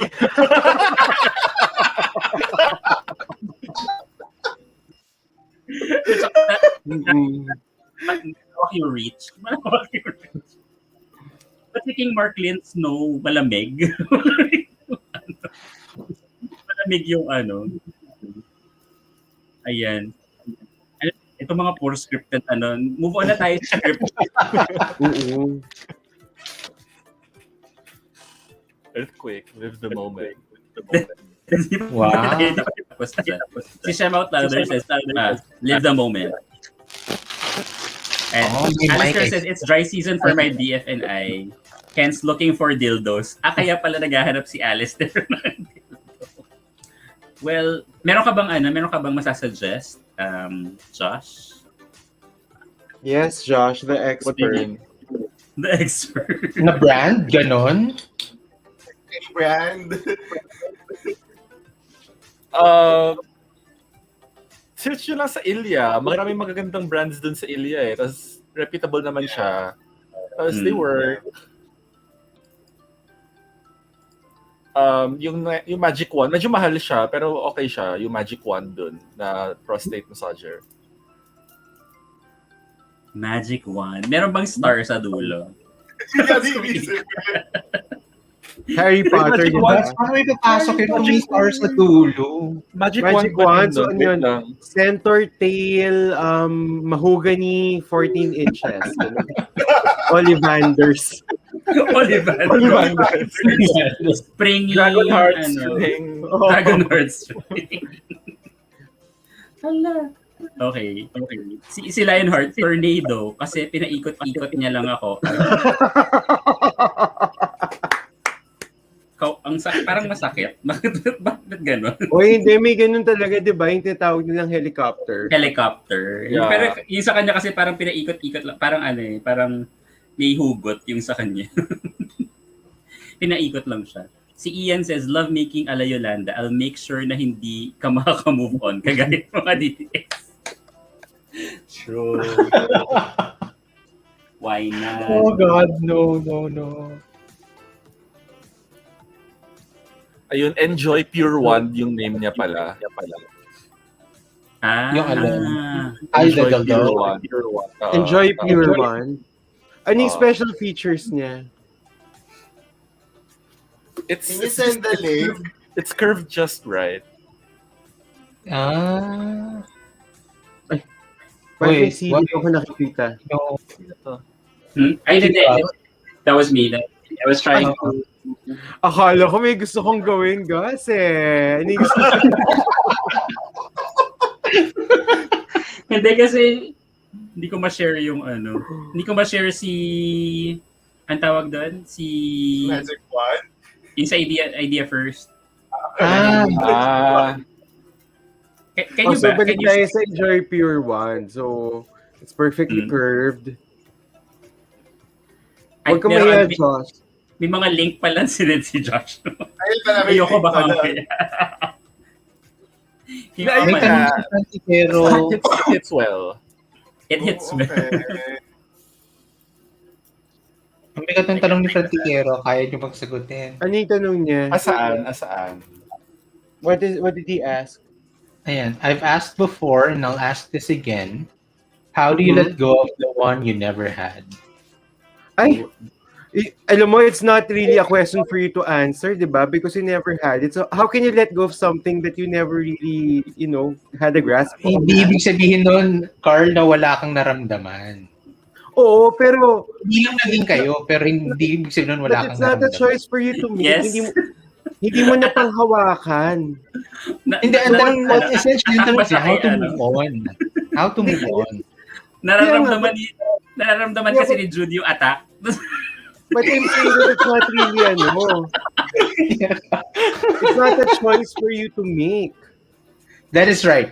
Malawak yung reach. But speaking Mark Lynch, no, malamig. Malamig yung Ayan. Ito mga pure scripted Move on na tayo sa script. Earthquake, live the moment. Wow. Si Shem Out Louder says, live the moment. And Alistair says, it's dry season for my BF and I. Hence, looking for dildos. Kaya pala naghahanap si Alistair ng dildo. Well, meron ka bang masasuggest, Josh? Yes, Josh, the expert. The expert. Na brand? Ganon? Any brand? Search nyo lang sa Ilya. Maraming magagandang brands dun sa Ilya eh. Tapos reputable naman siya. Tapos they work. Yung Magic Wand, medyo mahal siya, pero okay siya. Yung Magic Wand dun na prostate massager. Magic Wand. Meron bang star sa dulo? Harry Potter, di ba? Paano may papasok yun kung may star sa dulo? Magic Wand, so ano yun? Centaur tail, mahogany, 14 inches. Ollivanders. Ollivanders. Springy. Dragon Heart String. Dragon Heart String. Hala. Okay. Si Lionheart, tornado, kasi pinaikot-ikot niya lang ako. Parang masakit. Bakit gano'n? O hindi, may ganun talaga, di ba? Yung tinatawag nilang helicopter. Yeah. Pero yung sa kanya kasi parang pinaikot-ikot lang. Parang parang may hugot yung sa kanya. Pinaikot lang siya. Si Ian says, love making ala Yolanda. I'll make sure na hindi ka makaka-move on. Kagaya mga DTS. True. Why not? Oh God, no. Ayun, Enjoy Pure Wand yung name niya pala. Yung Enjoy Pure Wand. Enjoy Pure Wand. Anong special features niya? Can you send the link? It's curved just right. May CD ko nakikita. No. I did it. That was me. I was trying to... Akala ko may gusto kong gawin, guys eh. Hindi kasi hindi ko ma-share yung Hindi ko ma-share ang tawag doon? Magic Wand? Yung sa idea first. Can you tayo sa Enjoy Pure Wand. So, it's perfectly curved. Huwag ka mahiya, Josh. May mga link pala si Josh. Ayoko baka mamaya. Pero it hits well. It hits well. Ang bigat ng tanong ni Frantikero, kaya niyo pagsagutin. Ano yung tanong niya? Asaan? What did he ask? Ayan, I've asked before and I'll ask this again. How do you let go of the one you never had? Ay, alam mo, it's not really a question for you to answer, di ba? Because you never had it. So, how can you let go of something that you never really, had a grasp of? Hindi ibig sabihin nun, Carl, na wala kang naramdaman. Oo, pero... Hindi lang naging kayo, pero hindi ibig sabihin nun wala kang naramdaman. But it's not a choice for you to make. Yes. Hindi mo na panghawakan. Hindi, ang tanong mo, essentially, yung tanong how to move on. How to move on. Nararamdaman kasi ni Jude yung attack. But I'm saying that it's not really, it's not a choice for you to make. That is right.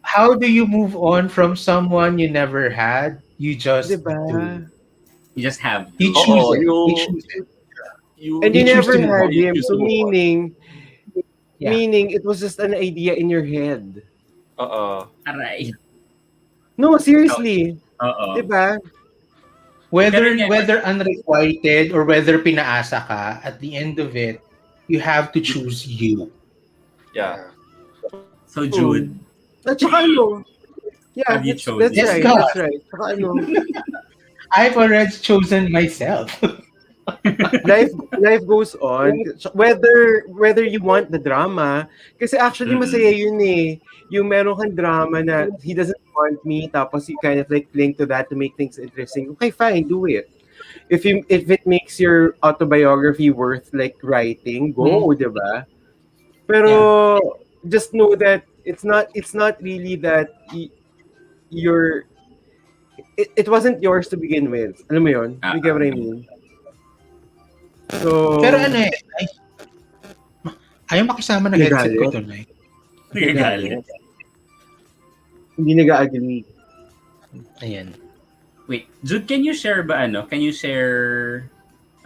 How do you move on from someone you never had? You just do. You just have. You choose it. You choose it. And you never had him, so meaning it was just an idea in your head. Aray. No, seriously. Diba? Whether unrequited or whether pinaasa ka, at the end of it, you have to choose you. Yeah. So Jude. At saka yeah, that's right. That's right. Saka I've already chosen myself. life goes on, whether you want the drama, kasi actually masaya yun eh, yung meron kang drama na he doesn't want me, tapos you kind of like cling to that to make things interesting. Okay, fine, do it. If it makes your autobiography worth like writing, go, diba? Pero just know that it's not really that it wasn't yours to begin with. Alam mo yun? You get what I mean? So, pero ayaw makisama ng headset ko doon eh. Nagagalit. Hindi nag-agree. Ayan. Wait, Jude, can you share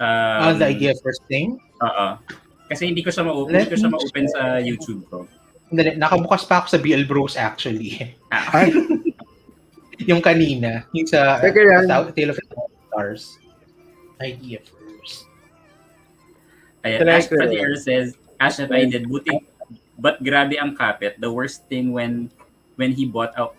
The idea first thing? Kasi hindi ko siya ma-open sa YouTube ko. Nakabukas pa ako sa BL Bros actually. Yung kanina, yung sa Tale of Stars. Idea first. Ayan, Ash Padilla says, Ash if I did buti, but grabe ang kapit. The worst thing when he brought a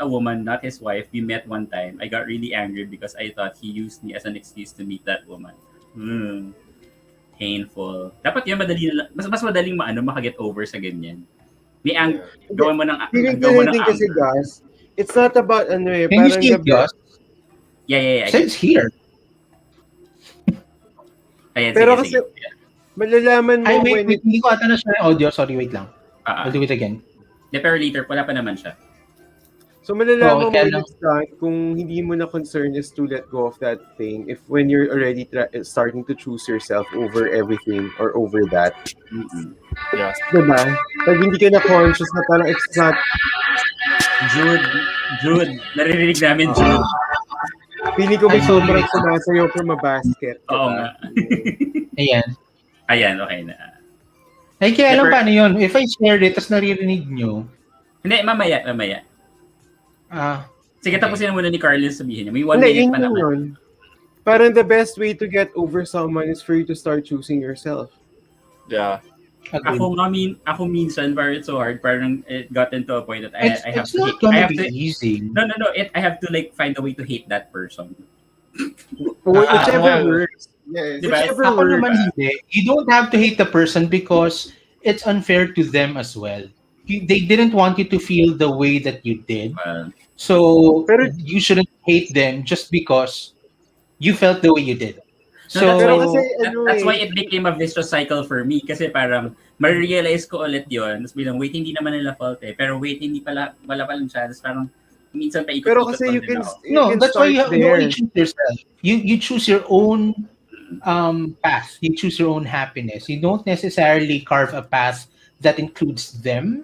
woman, not his wife, we met one time. I got really angry because I thought he used me as an excuse to meet that woman. Painful. Dapat yun mas madaling makaget over sa ganyan. Gawin mo ng kasi Gus, it's not about Can you see it, Gus? Yeah. Says here. Ayan, pero sige. Malalaman mo wait, hindi ko ata na siya yung audio. Sorry, wait lang. I'll do it again. Pero later, wala pa naman siya. So malalaman mo next time kung hindi mo na concern is to let go of that thing if when you're already starting to choose yourself over everything or over that. Yes. Diba? Pag hindi ka na conscious na parang it's not... Jude. Naririnig namin, Jude. Pili ko may sobrang sumasayaw from a basket. Oo nga. Ayan, okay na. Ay, kaya alam paano yun? If I share it, tapos naririnig nyo. Hindi, mamaya. Sige, tapusin muna ni Carlin sabihin niya. May 1 minute pa naman. Yun. Parang the best way to get over someone is for you to start choosing yourself. Yeah. Ako minsan, parang it's so hard. Parang it got into a point that I have to... It's not gonna be easy. No. I have to find a way to hate that person. Whichever works. Yes. Whichever Ako works. naman hindi. You don't have to hate the person because it's unfair to them as well. They didn't want you to feel the way that you did. So you shouldn't hate them just because you felt the way you did. So that's why it became a vicious cycle for me. Kasi parang ma-realize ko ulit yun. Tapos bilang, wait, hindi naman nila fault eh. Pero wait, wala palang siya. Tapos parang minsan paikot-ikot. Pero kasi you can that's why you there. choose yourself. You choose your own path. You choose your own happiness. You don't necessarily carve a path that includes them.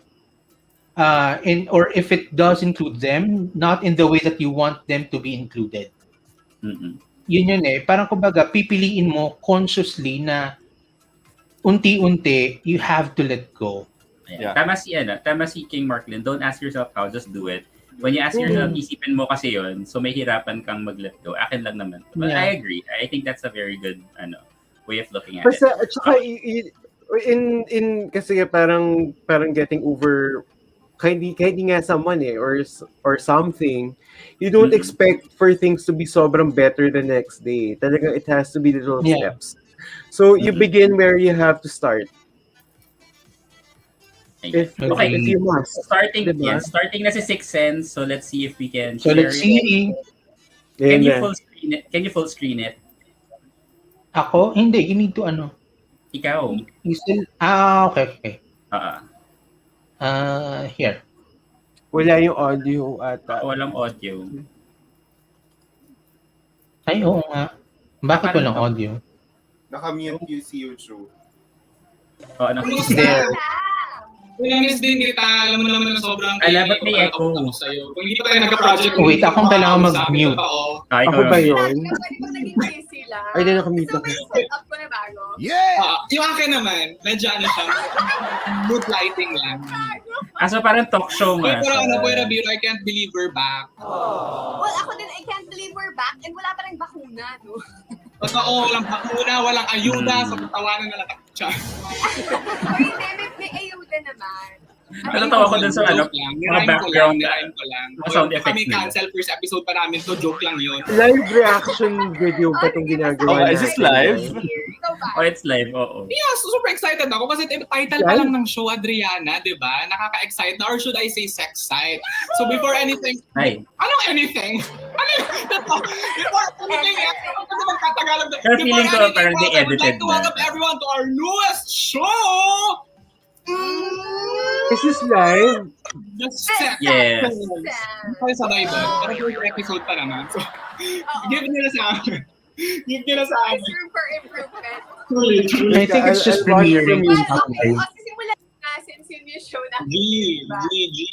Or if it does include them, not in the way that you want them to be included. Yun eh. Parang kumbaga, pipiliin mo consciously na unti-unti, you have to let go. Yeah. Tama si King Marklin. Don't ask yourself how, just do it. When you ask yourself, isipin mo kasi yun, so may hirapan kang mag-let go. Akin lang naman. But I agree. I think that's a very good way of looking at it. At saka, kasi parang getting over kahit hindi nga someone or something, you don't expect for things to be sobrang better the next day. Talagang it has to be little steps. So you begin where you have to start. If you must. Starting na si Sixth Sense, so let's see if we can share let's see. Can you full screen it? Ako? Hindi, you need to Ikaw. You still, okay. Here. Wala yung audio ata. Walang audio. Ay, oo nga. Bakit walang audio? Naka-mute yung si YouTube. There. Miss din kita, alam mo naman na sobrang... Ba't may echo? Kung hindi pa tayo nagka-project... Wait, akong kailangan mag-mute. Ako ba yun? Ay, di nakamute ako. Setup ko na bago. Yung akin naman, medyo siya, mood lighting lang. So parang talk show nga. Pero biro, I can't believe we're back. Well, ako din, I can't believe we're back and wala pa rin bakuna, no? Totoo, walang bakuna, walang ayuda, sa tawanan na lang. May ayuda naman. Tawa ko dun sa mga background ko lang. Sound effects kami cancel first episode pa namin, so joke lang yun. Live reaction video pa itong ginagawa. Is this live? It's live, oo. Yeah, super excited ako kasi title pa lang ng show, Adriana, di ba? Nakaka-excite na, or should I say sex site? So before anything, anong anything? Before anything, Pero feeling ko parang they edited to welcome everyone to our newest show! Is this live? The sex. Yes. Kaya sabay doon. Pero yung episode pa naman. So, give nila sa akin. Give nila sa akin. Room for improvement. I think it's just premiering. Simulan na since yun yung show na. G.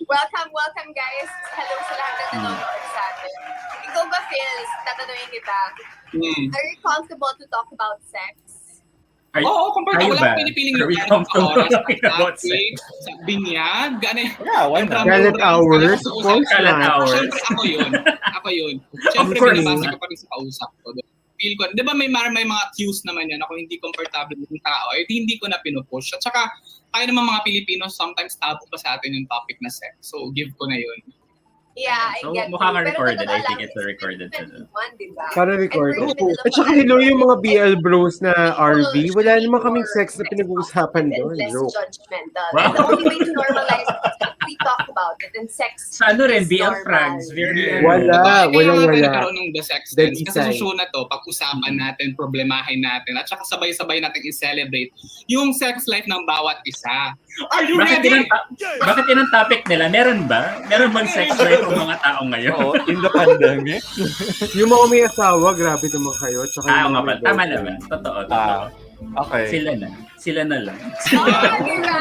Welcome guys. Hello sa lahat na nanonood sa atin. Goga Phils, tatanungin kita. Are you comfortable to talk about sex? Oo, comfortable. Wala akong pinipiling lugar sa oras, sa binyag, Yeah, why not? Kalat hours? Of course not. Siyempre, ako yun. Siyempre, binabasa ko pa rin sa kausap ko. Feel ko, di ba may mga cues naman yan, ako hindi comfortable yung tao, hindi ko na pinupush. At saka, kaya naman mga Pilipino, sometimes tabu pa sa atin yung topic na sex. So, give ko na yun. Yeah, I So, get mukhang you. recorded. Pero I think it's a recorded. diba? Para record. And we're in the middle At saka of hello yung mga and BL bros na RV. people Wala should be naman kaming more sex na pinag-uusapan and doon. less Joke. judgmental. Wow. And the only way to normalize it is if we talk about it. And sex Sa ano rin, is BL normal. Frags. Very, Wala. Kaya nga tayo Wala. nagkaroon ng The Sex Dead Dance. Kasi sa inside. show na to, pag-usapan natin, problemahin natin, at saka sabay-sabay natin i-celebrate yung sex life ng bawat isa. Are you Bakit ready? bakit yun ang topic nila? Meron ba? Meron bang sex life ng mga tao ngayon? Oo, in the pandemic. Yung mga may asawa, grabe naman kayo. Tsaka yung nga mga pala. Tama naman. Totoo. Okay. Sila na lang. Diba?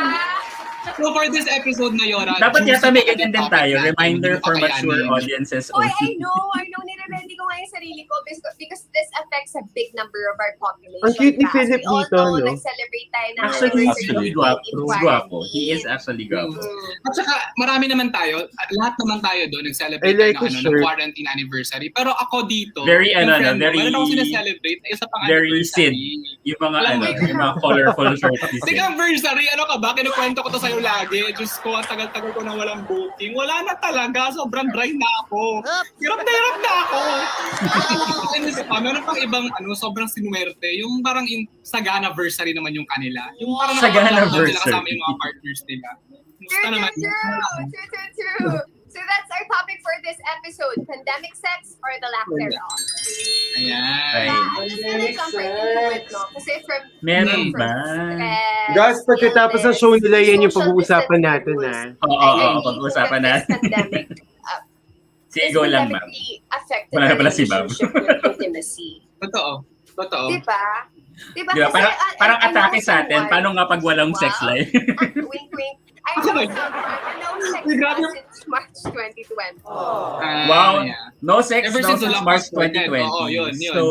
So for this episode na Yora, Dapat juicy yata may pa ganyan din din topic tayo. natin, Reminder hindi for pa mature kayanin. audiences Oh, only. I know, nire-ready ko nga yung sarili ko because this affects a big number of our population. Ang cute ni As Philip we all dito, know, no? nag-celebrate tayo ng Actually, anniversary he's of guwapo. He's guwapo. He is actually guwapo. At saka, marami naman tayo, lahat naman tayo doon, nag-celebrate I like tayo his ng shirt. quarantine anniversary. Pero ako dito, Very, yung ano, friend ko, very- meron ako sinaselebrate, isa pang Very anniversary. Sid. Yung mga Alam mo, yung mga colorful shirts ni Sid. Sige, anniversary, ano ka ba? Kinukwento ko to sa'yo lagi. Diyos ko, ang tagal-tagal ko na walang booking. Wala na talaga. Sobrang dry na ako. Hirap na ako. Meron pang ibang, sobrang sinuwerte. Yung parang yung Saga-anniversary naman yung kanila. Yung parang Saga-anniversary. nila kasama yung mga partners nila. Musta naman? True. So that's our topic for this episode. Pandemic sex or the lack thereof. Ayan. I'm just gonna jump right into it, no? Kasi Meron ba? Guys, pagkatapos ng show nila, yan yung pag-uusapan natin, ha? Oo, pag-uusapan natin. Sige, go lang, ma'am. Affected Wala na our pala si ma'am. relationship with intimacy. Totoo. Diba? Diba? Parang atake sa atin. Paano nga pag walang sex life? Wink, wink. I know sex since March 2020. Wow. Yeah. No sex Ever no since since the March lockdown. 2020. Oo, yun. So,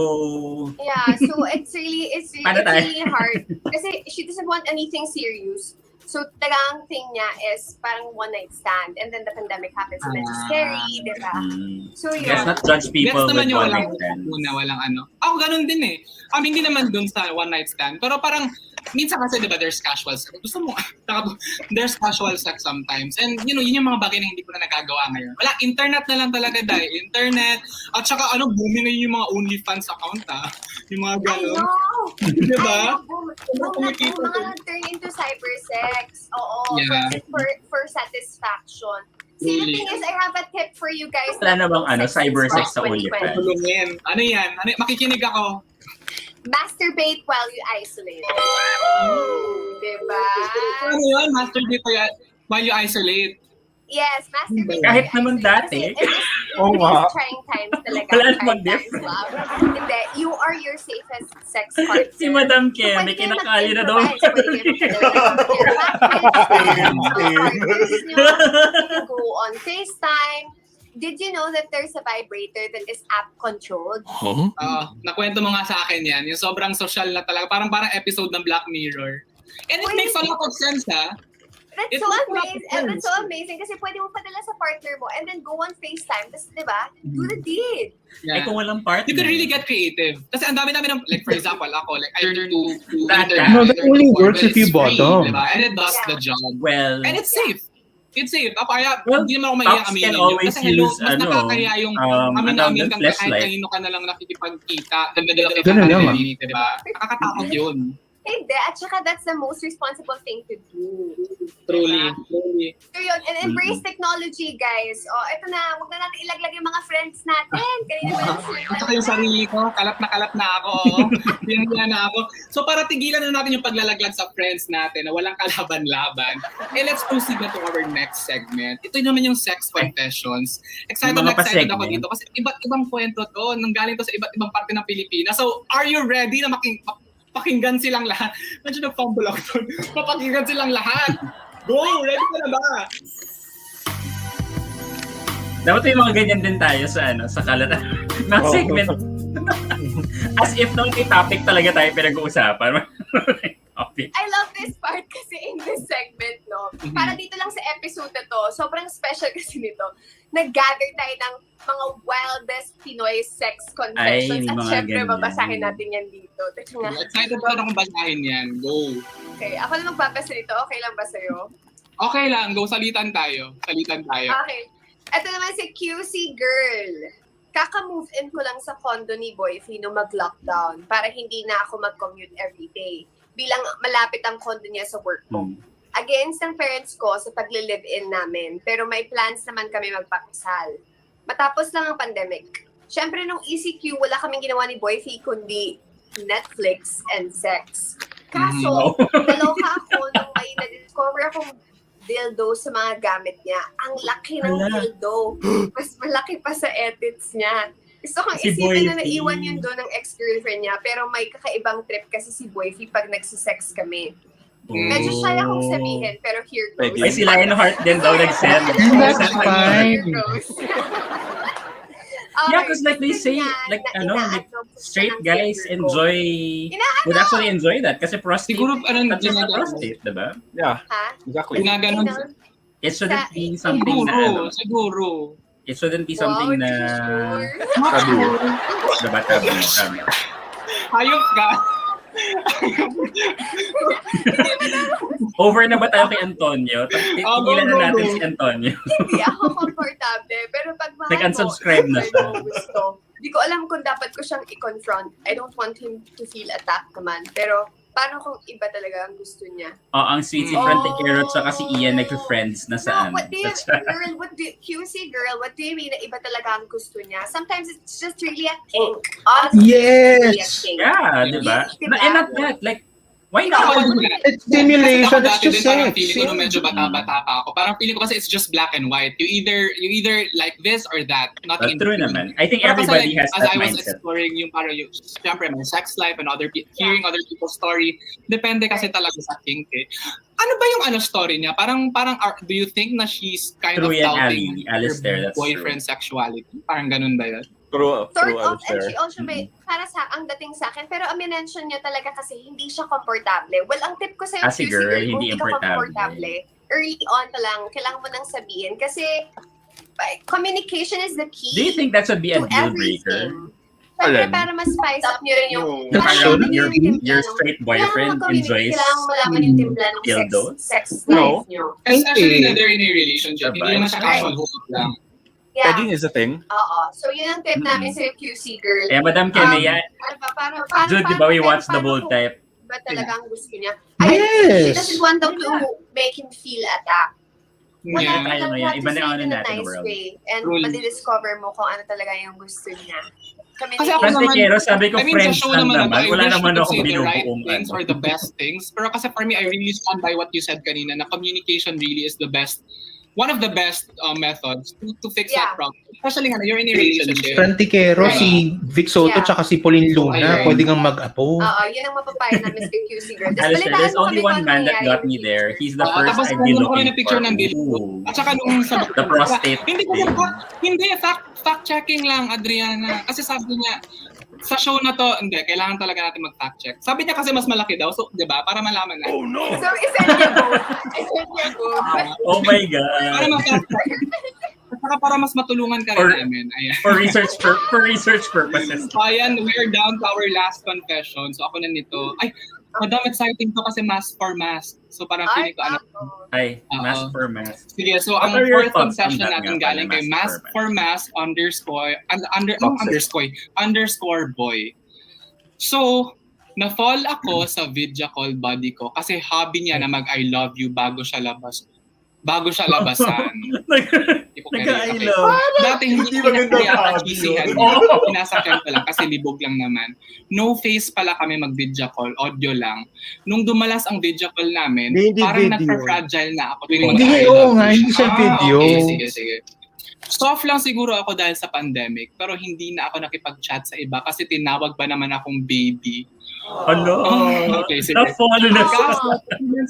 Yeah, so it's really Paano tayo? hard. Kasi she doesn't want anything serious. So talagang thing niya is parang one night stand. And then the pandemic happens. So medyo scary, diba? So yun. let's not judge people Gets with naman yung one walang night stands. walang ano. Ako ganun din eh. Hindi naman dun sa one night stand. Pero parang, minsan kasi diba there's casual sex. Gusto mo, there's casual sex sometimes. And yun yung mga bagay na hindi ko na nagagawa ngayon. Wala, internet na lang talaga dahil. Internet. At saka booming na yung mga OnlyFans account Yung mga I ganun. know! Diba? Mga nag-turn into cyber sex. Oo. Yeah. For satisfaction. See, the thing is, I have a tip for you guys. Wala na bang cyber sex sa OnlyFans? Tulungin. Ano yan? Makikinig ako. Masturbate while you isolate. Diba? Ano yun? Masturbate while you isolate. Yes, masturbate. Kahit naman dati. Oo nga. Trying times talaga. Wala trying namang times, love. Hindi, you are your safest sex partner. Si Madam Kim, may kinakali na daw. Go on FaceTime. Did you know that there's a vibrator that is app-controlled? Nakwento mo nga sa akin yan. Yung sobrang social na talaga. Parang episode ng Black Mirror. And it makes a lot of sense, That's so amazing. And that's so amazing kasi pwede mo padala sa partner mo and then go on FaceTime. Tapos, di ba? Do the deed. Eh kung walang partner. You can really get creative. Kasi ang dami-dami ng, like for example, ako, like I learn to That that only works if you bottom. Diba? And it does the job. Well, And it's safe. It's safe. Kaya, Well, hindi naman ako mahiya tops aminin can yun. always Kasi hello, use, mas nakakaya yung amin kang kahit flashlight. kanino ka na lang nakikipagkita. Ganun lang, Diba? Nakakatakot yun. Hindi. At saka that's the most responsible thing to do. Truly. So yun, and embrace technology, guys. Ito na, huwag na natin ilaglag yung mga friends natin. Kanina ba At saka yung sarili ko, kalat na ako. Pinagyan na ako. So para tigilan na natin yung paglalaglag sa friends natin na walang kalaban-laban. Let's proceed na to our next segment. Ito naman yung sex confessions. Excited ako dito kasi iba't ibang kwento to. Nanggaling to sa iba't ibang parte ng Pilipinas. So are you ready na pakinggan silang lahat? Medyo nag-fumble ako doon. Papakinggan silang lahat. Go! Ready ka na ba? Dapat may mga ganyan din tayo sa sa Kalat na segment. As if nung may topic talaga tayo pinag-uusapan. Okay. I love this part kasi in this segment, no? Para dito lang sa episode na to, sobrang special kasi nito. Nag-gather tayo ng mga wildest Pinoy sex confessions. At syempre, babasahin natin yan dito. Excited ba akong basahin yan? Go! Okay, ako na magbabasa nito. Okay lang ba sa'yo? Okay lang. Go, salitan tayo. Okay. Ito naman si QC Girl. Kaka-move in ko lang sa condo ni Boyfie nung mag-lockdown para hindi na ako mag-commute everyday. Bilang malapit ang condo niya sa work ko. Against ang parents ko sa pagli-live-in namin, pero may plans naman kami magpakasal. Matapos lang ang pandemic. Siyempre, nung ECQ, wala kaming ginawa ni Boyfie kundi Netflix and sex. Kaso, naloka ako nung may na-discover akong dildo sa mga gamit niya. Ang laki ng dildo. Mas malaki pa sa edits niya. Gusto kong isipin na naiwan yun doon ng ex-girlfriend niya, pero may kakaibang trip kasi si Boyfie pag nagsisex kami. Medyo shy akong sabihin, pero here goes. Ay, si Lionheart din daw nag-send. That's fine. Yeah, because like they say, like straight guys would actually enjoy that. Kasi prostate, siguro, prostate, diba? Yeah, exactly. It shouldn't be something na, siguro. It shouldn't be something na tabu. Diba, tabu. Hayop ka. Over na ba tayo kay Antonio? Tigilan na natin si Antonio. Hindi ako komportable. Pero pag mahal nag-unsubscribe na siya. Hindi ko alam kung dapat ko siyang i-confront. I don't want him to feel attacked naman. Pero paano kung iba talaga ang gusto niya? Ang sweet si Frontiero tsaka si Ian nag-friends na sa QC girl, what do you mean na iba talaga ang gusto niya? Sometimes it's just really a kink. Yes! Yeah, diba? And not that, like, why not? It's stimulation, it's just sex. Feeling ko medyo bata-bata pa ako. Parang feeling ko kasi it's just black and white. You either like this or that. Nothing in true between. naman. I think everybody has that mindset. As I was exploring yung parang yung, syempre, my sex life and hearing other people's story, depende kasi talaga sa kink eh. Ano ba yung story niya? Parang do you think na she's kind of doubting her boyfriend's sexuality? Parang ganun ba yun? Sort of, and she also may, para sa ang dating sa akin, pero ang mention niya talaga kasi hindi siya komportable. Well, ang tip ko sa'yo, QC girl, hindi ka komportable, early on pa lang, kailangan mo nang sabihin. Kasi, communication is the key. Do you think that should be a deal breaker? Siyempre, para mas spice up nyo rin yung... Your straight boyfriend enjoys dildo? Sex life nyo. Especially na they're in a relationship. Hindi naman siya casual hookup lang. Yeah. Pegging is a thing. So yun ang tip namin sa QC girl. Madam Kenia, Jude, di ba we watched the bold type? Ba talagang gusto niya? Yes! She doesn't want them to make him feel attacked. Iba na natin nice world. Way. And madi-discover mo kung ano talaga yung gusto niya. Kasi ako naman, sabi ko, friends lang naman. Wala naman akong binubuong things or the best things. Pero kasi for me, I really stand by what you said kanina, na communication really is the best, one of the best methods to fix that problem. Especially nga, you're in a relationship. Frontiero, si Vic Soto, tsaka si Pauline Luna, pwede kang mag-apo. Yun ang mapapayo na Mr. QC girl. Alistair, there's only one man that got me there. He's the first I'd be looking for. At saka nung sa the prostate. Hindi, fact-checking lang, Adriana. Kasi sabi niya, sa show na to, kailangan talaga natin mag-fact check. Sabi niya kasi mas malaki daw, so, di ba? Para malaman na. Oh no! So, isend niya both. Oh my God. Para mag-fact check. Para mas matulungan ka rin namin. Ayan. For research purposes. So, ayan, we are down to our last confession. So, ako na nito. Ay, madam, exciting to kasi mask for mask. So, parang feeling ko, mask for mask. Sige, so, ang fourth confession natin galing kay mask for mask underscore boy. So, na-fall ako sa video call buddy ko kasi hobby niya na mag-I love you bago siya labasan. Nag-I love. Dati hindi ko pinag-cheesyhan. Pinasakyan ko lang kasi libog lang naman. No face pala kami mag-video call, audio lang. Nung dumalas ang video call namin, parang nagpa-fragile na ako. Hindi siya video. Okay, sige. Soft lang siguro ako dahil sa pandemic, pero hindi na ako nakipag-chat sa iba kasi tinawag ba naman akong baby. Ano? Okay, sige. Na-follow na siya.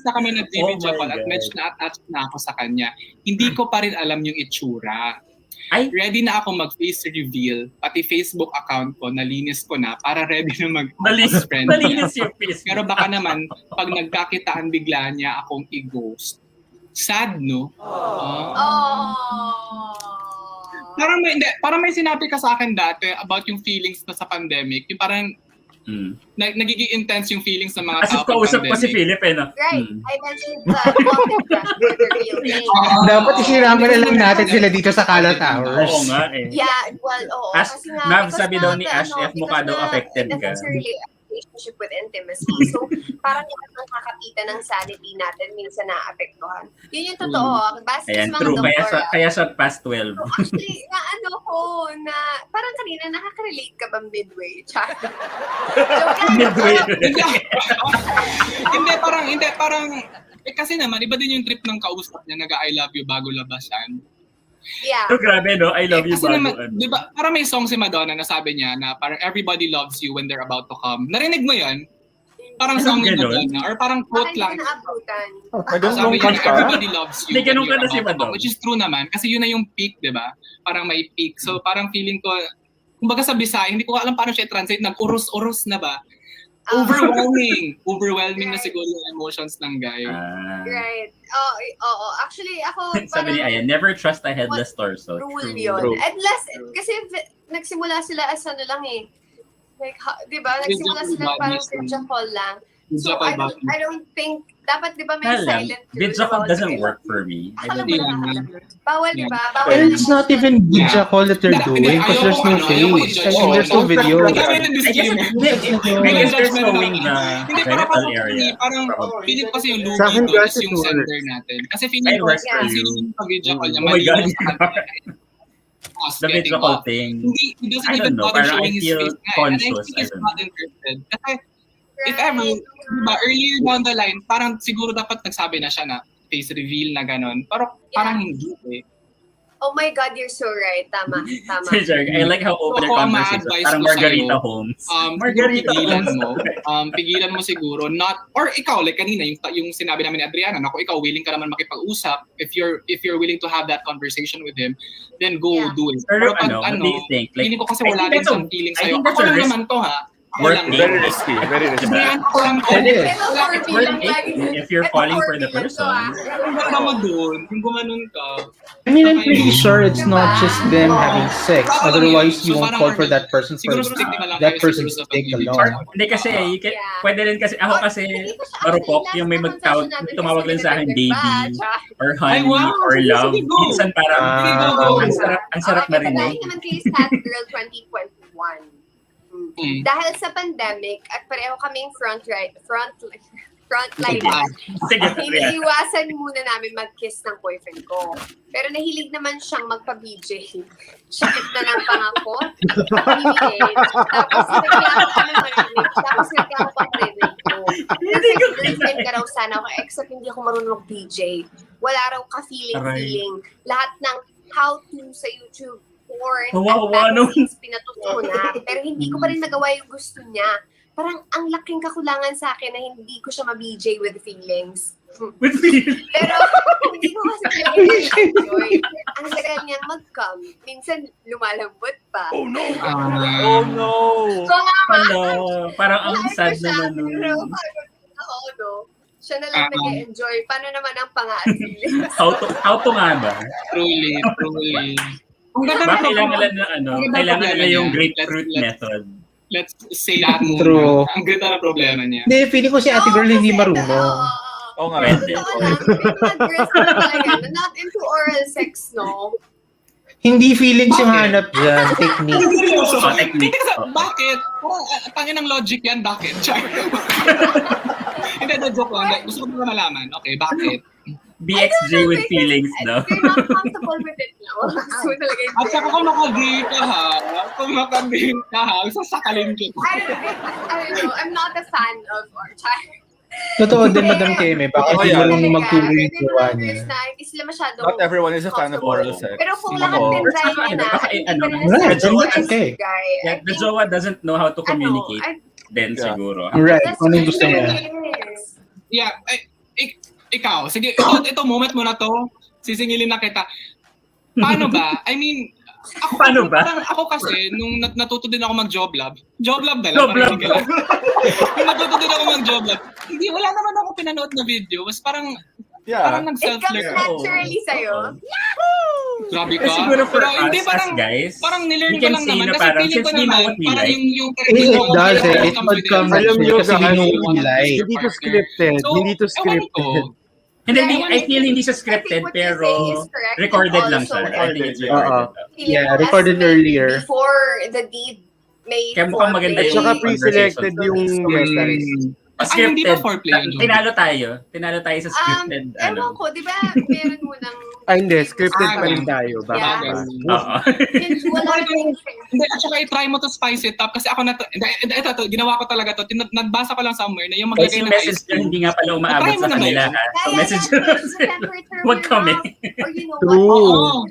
Na kami nag-video call at medyo na-attach na ako sa kanya. Hindi ko pa rin alam yung itsura. ready na ako mag-face reveal. Pati Facebook account ko, nalinis ko na para ready na mag-close friend. Malinis yung Facebook. Pero baka naman, pag nagkakitaan bigla niya akong i-ghost. Sad, no? Parang may sinabi ka sa akin dati about yung feelings na sa pandemic. Yung parang nagiging intense yung feelings ng mga tao. As kausap pa si Philip no? Right. I mentioned the real thing. Dapat isirama na lang natin sila dito sa Kalat Towers. Oo nga eh. Yeah, well, oo. Ash, Kasi nga, Mav, because sabi daw ni Ash, F mukha daw affected ka. necessarily a relationship with intimacy. So, parang lahat ng kakapita ng sanity natin minsan naapektuhan. Yun yung totoo. Basta Ayan, sa mga true. doktor. Kaya sa past 12. So, actually, parang kanina, nakaka-relate ka ba midway? Joke lang. Midway. Parang, kasi naman, iba din yung trip ng kausap niya, nag-I love you bago labasan. Yeah. So, grabe, no? I love you Kasi bago. naman, di ba, parang may song si Madonna na sabi niya na parang everybody loves you when they're about to come. Narinig mo yan? Parang song ni Madonna, or parang quote lang. I don't know Sabi niya, kanta. everybody loves you Hindi, ganun when ka na you're si about to come. Madonna. Which is true naman, kasi yun na yung peak, di ba? Parang may peak. So parang feeling ko, kumbaga sa Bisaya, hindi ko alam paano siya translate, nag-uros-uros na ba? Overwhelming na siguro yung emotions ng guy. Right. Oo. Actually, ako Sabi ni Ayan, never trust a headless torso. Rule yun. Unless, kasi nagsimula sila as lang eh. Like, di ba? Nagsimula sila parang video call lang. So, I don't think, dapat di ba may silent video call doesn't work for me. Bawal, di ba? And it's not even video call that they're doing because there's no face. I mean, there's no video. Because they're showing the genital area. Parang feeling kasi yung Sa akin lugi doon is kasi yung it sender natin. Kasi feeling ko, yung pag-video call niya, Oh my God. The video call thing. He doesn't even bother showing his face. And I think he's not interested. Kasi, if ever, diba, earlier down the line, parang siguro dapat nagsabi na siya na face reveal na gano'n. Pero parang hindi eh. Oh my God, you're so right. Tama. I like how open their conversation. Parang Margarita Holmes. Margarita pigilan mo siguro. Not, or ikaw, like kanina, yung sinabi namin ni Adriana, na kung ikaw willing ka naman makipag-usap, if you're willing to have that conversation with him, then go do it. Pero what do you think? Like, feeling ko kasi wala din siyang feeling sa'yo. Ako lang naman to ha. Very risky. If you're falling for the person. I mean, I'm pretty sure it's not just them having sex. Otherwise, you won't fall for that person first. That person's dick alone. Hindi kasi, pwede rin kasi, ako kasi, marupok, yung may tumawag lang sa akin, baby, or honey, or love. Minsan parang, ang sarap na rin eh. Dahil naman kay Sad Girl 2021. Dahil sa pandemic at pareho kaming frontline, iniiwasan muna namin mag-kiss ng boyfriend ko. Pero nahilig naman siyang magpa-BJ. Sakit na ng pangako. Tapos nagkakaroon pa marinig ko. Kasi girlfriend ka raw sana ako, except hindi ako marunong mag-BJ. Wala raw ka-feeling. Lahat ng how-to sa YouTube, porn, pinatuto ko na. Pero hindi ko pa rin nagawa yung gusto niya. Parang ang laking kakulangan sa akin na hindi ko siya ma-BJ with feelings. Pero hindi ko kasi enjoy. Ang tagal niyang mag-come. Minsan lumalambot pa. Oh no! So parang ang sad naman. Oo, no? Siya na lang nag-enjoy. Paano naman ang pang-feelings? How to nga ba? Truly. Kailangan nila yung grapefruit method. Let's say that muna. True. Ang ganda na problema niya. Hindi, feeling ko si Ate Girl hindi marunong. Oo nga. May mga girls na talaga not into oral sex, no? Hindi feelings yung hanap dyan. Technique. Bakit? Tangin ng logic yan, bakit? Hindi, joke lang. Gusto ko na malaman. Okay, bakit? BXJ with feelings, no? You're not comfortable with it now. So, talaga yung at saka kung makagay ka ha, sasakalin kita. I don't know. I'm not a fan of our child. Totoo din, Madam Keme. Baka hindi marunong magturo yung gawa niya. Not everyone is a fan of oral sex. Pero kung lahat din the jowa doesn't know how to communicate. Then siguro. Right. Kung anong gusto niya. Yeah. Ikaw, sige, ito moment mo na to, sisingilin na kita. Paano ba? I mean, Paano ba? Parang ako kasi, nung natuto din ako mag-job lab na lang. Job lab. Nung natuto din ako mag-job lab, hindi, wala naman ako pinanood na video. Mas parang It nag-self-learn comes naturally sa'yo. Grabe ka. Siguro for Pero hindi, us parang, as guys, parang nilearn we ko can lang say naman. na Kasi parang feeling ko since we know naman, what we parang like. yung It does eh. It would come Alam nyo, naturally kasi we know guys, what we like. Hindi to scripted. So, Hindi to ewan scripted. ko. Hindi, Yeah, I feel hindi siya I scripted, think what you pero say is correct. recorded And lang also, siya. I think it's Oo. recorded. feeling Yeah, mo as recorded may earlier. Before the deed may Kaya mukhang maganda At yung saka pre-selected yung guests. Hindi ba foreplay yun, Jude? Tinalo tayo sa scripted. Ewan ko, di ba meron mo ng... Hindi, scripted pa rin tayo. Yeah. Baka. Oo. Wala rin. Hindi, at saka i-try mo to spice it up kasi ako na to, ito, ginawa ko talaga to, nagbasa ko lang somewhere na yung Guys, maglagay yung ng message ice nyo cube. hindi nga pala umaabot Try mo sa na ba kanila. yun? Ha? So message nyo. Huwag kami. Or you know True. what? Oo.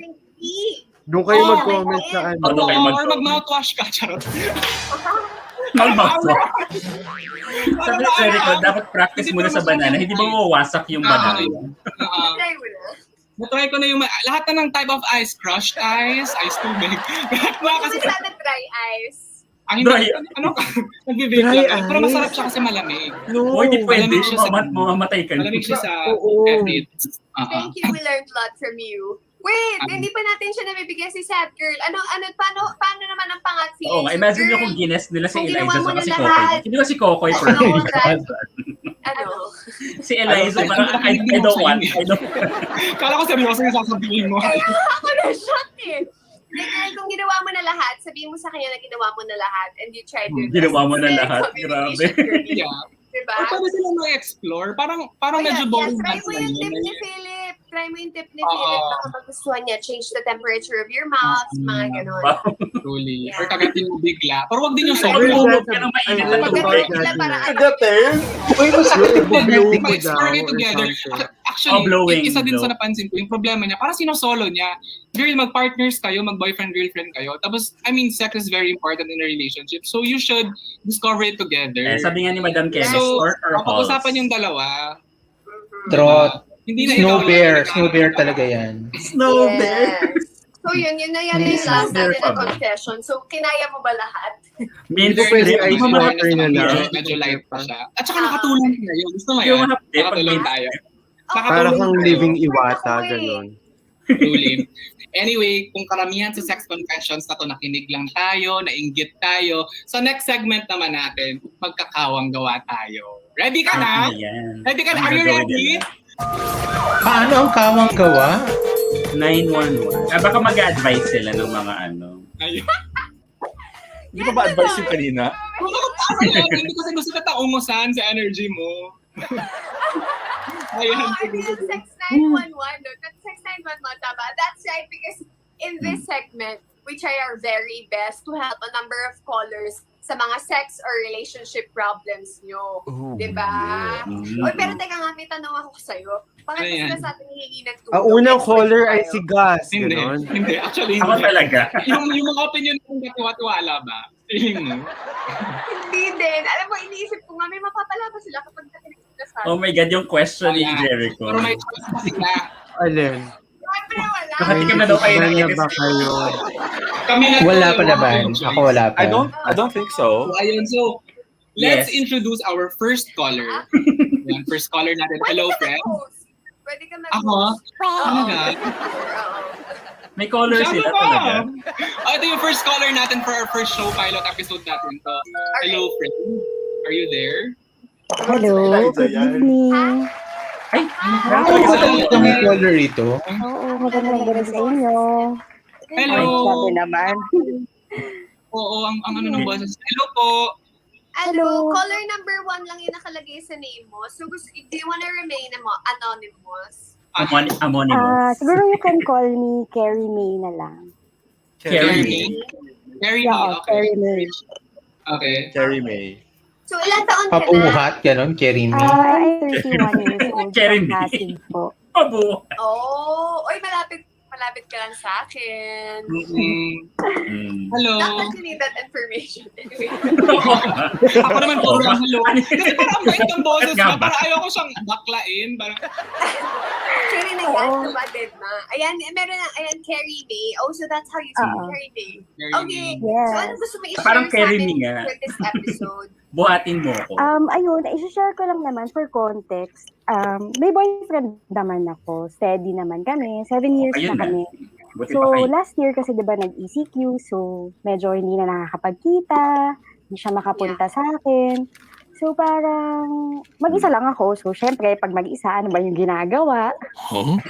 Doon kayo Oo. mag-comment sa ano. Ano kayo Or mag-mouthwash ka, charot. Mag-mouthwash. Sabi sa record, dapat practice muna sa banana. Hindi ba mawawasak yung banana? Try mo na. Na-try ko na yung lahat na ng type of ice, crushed ice, ice tubig. Kasi sana dry ice. Ang hindi, Dry. ano ka, nag-vape lang. Pero masarap siya kasi malamig. O, hindi pwede. Malamig siya sa Mamamatay ka. Malamig siya sa Oo. every. Thank you, we learned a lot from you. Wait, hindi pa natin siya nabibigyan si Sad Girl. Paano naman ang pangat si Oo, imagine nyo kung gines nila si Kung Eliza ginawa mo sa na si lahat. Kokoy. Hindi ba si Kokoy for Ano, Si Eliza, parang I don't want. Kala ko seryoso yung sasabihin mo. Kaya ako na-shock eh. Girl, kung ginawa mo na lahat, sabihin mo sa kanya na ginawa mo na lahat and you tried your best. Ginawa mo na Then, lahat, communication grabe. journey. Yeah. Diba? Or pwede sila ma-explore. Parang medyo boring try lang mo sila yung yun. tip ni Philip. Try mo yung tip ni Oo. Philip. Baka magustuhan niya. Change the temperature of your mouth. Mga ganon. Truly. Yeah. Or kagatin mo bigla. Or wag din yung Or sobrang lumog ka ng mainit na tubig. Pagdating nila para Uy, masakit yung Blowing mo ma-explore kayo down or together. something. Actually, blowing, isa din sa blow. napansin ko, yung problema niya, parang sinosolo niya. Girl, mag-partners kayo, mag-boyfriend-girlfriend kayo. Tapos, sex is very important in a relationship. So, you should discover it together. Sabi nga ni Madam Kenneth, So, or pag-usapan yung dalawa. Trot. Hindi na Snow ikaw bear. lang. Snow bear talaga yan. Snow bear. Yes. So yun nangyari yung last natin na confession. So, kinaya mo ba lahat? Main Hindi pwede strip. ice water na lang. Medyo light pa siya. At saka nakatulong tayo. Gusto mo Yung yan? half day, Nakatulong pag- tayo. Para kang living iwata, Ako eh. ganun. Truly. Anyway, kung karamihan sa sex confessions na to, nakinig lang tayo, nainggit tayo. Sa next segment naman natin, magkakawang gawa tayo. Ready ka na? Ayan. Ready ka na? Are you ready? Paano ang kawang gawa? 911. Baka mag-advise sila ng mga ano. Ayun. Hindi ko ba advice yung kanina? Hindi kasi gusto kita ungusan sa energy mo. Ayan. Ano yung Sex 911? No? Sex 911, tama? That's right, because in this segment, we try our very best to help a number of callers sa mga sex or relationship problems nyo. Diba? Oy, pero teka nga, may tanong ako sa'yo. Bakit Ayan. sila sa atin hihingi ng tulong? Ang unang Explain caller tayo. ay si Gus. Hindi. Ganon. Hindi. Actually, Ako hindi. talaga. yung mga opinion kung katiwa-tiwala ba? Feeling mo? Hindi din. Alam mo, iniisip ko nga, may mapapala ba sila kapag nakinig sila sa atin? Oh my God, yung question ni Wala. Jericho. Pero may choice pa sila. Alin? Siyempre wala. Nakatikim na daw kayo ng Wala ba kayo? Kami na Wala to, pa yung naman. choice. Ako wala pa. I don't think so. So, ayun. So, let's Yes. introduce our first caller. Yan, first caller natin. Hello, friend. Pwede ka Ako? Talaga? May caller Shadow sila ka! talaga. Ito yung first caller natin for our first show pilot episode natin. So, hello, friend. Are you there? Hello, good evening. Ay, Ito may caller ito. Oo, magandang gabi sa inyo. Hello. Sabi naman. Oo, ang ano ng boses. Hello po. Hello, caller number 1 lang yung nakalagay sa name mo. So, do you wanna remain anonymous? Anonymous. Siguro you can call me Carrie May na lang. Carrie May. Carrie Yeah, May. Okay. Carrie May. Okay. Carrie May. So, ilang taon ka na? Papuhat, ganon, Kerimi. I'm 31 years old. Carrie from May. Pasig po. Pabo. Oh, oy, malapit malapit ka lang sa akin. Hello. Not that you need that information. Anyway. Ako naman po, hello. Kasi parang ang bait ng boses na, parang ayaw ko siyang baklain. Actually, nag-adid na. Ayan, meron na, ayan, Carrie May. Oh, so that's how you say Carrie May. Okay. Yes. So, ano gusto mo i-share Parang sa Carrie amin May nga. for this episode? Buhatin mo ko. Ayun, i-share ko lang naman for context. May boyfriend naman ako. Steady naman kami. 7 years Ayun na kami. Buti So, pa kayo. last year kasi diba nag-ECQ, so medyo hindi na nakakapagkita, hindi siya makapunta sa akin. So, parang mag-isa lang ako. So, syempre, pag mag-isa, ano ba yung ginagawa?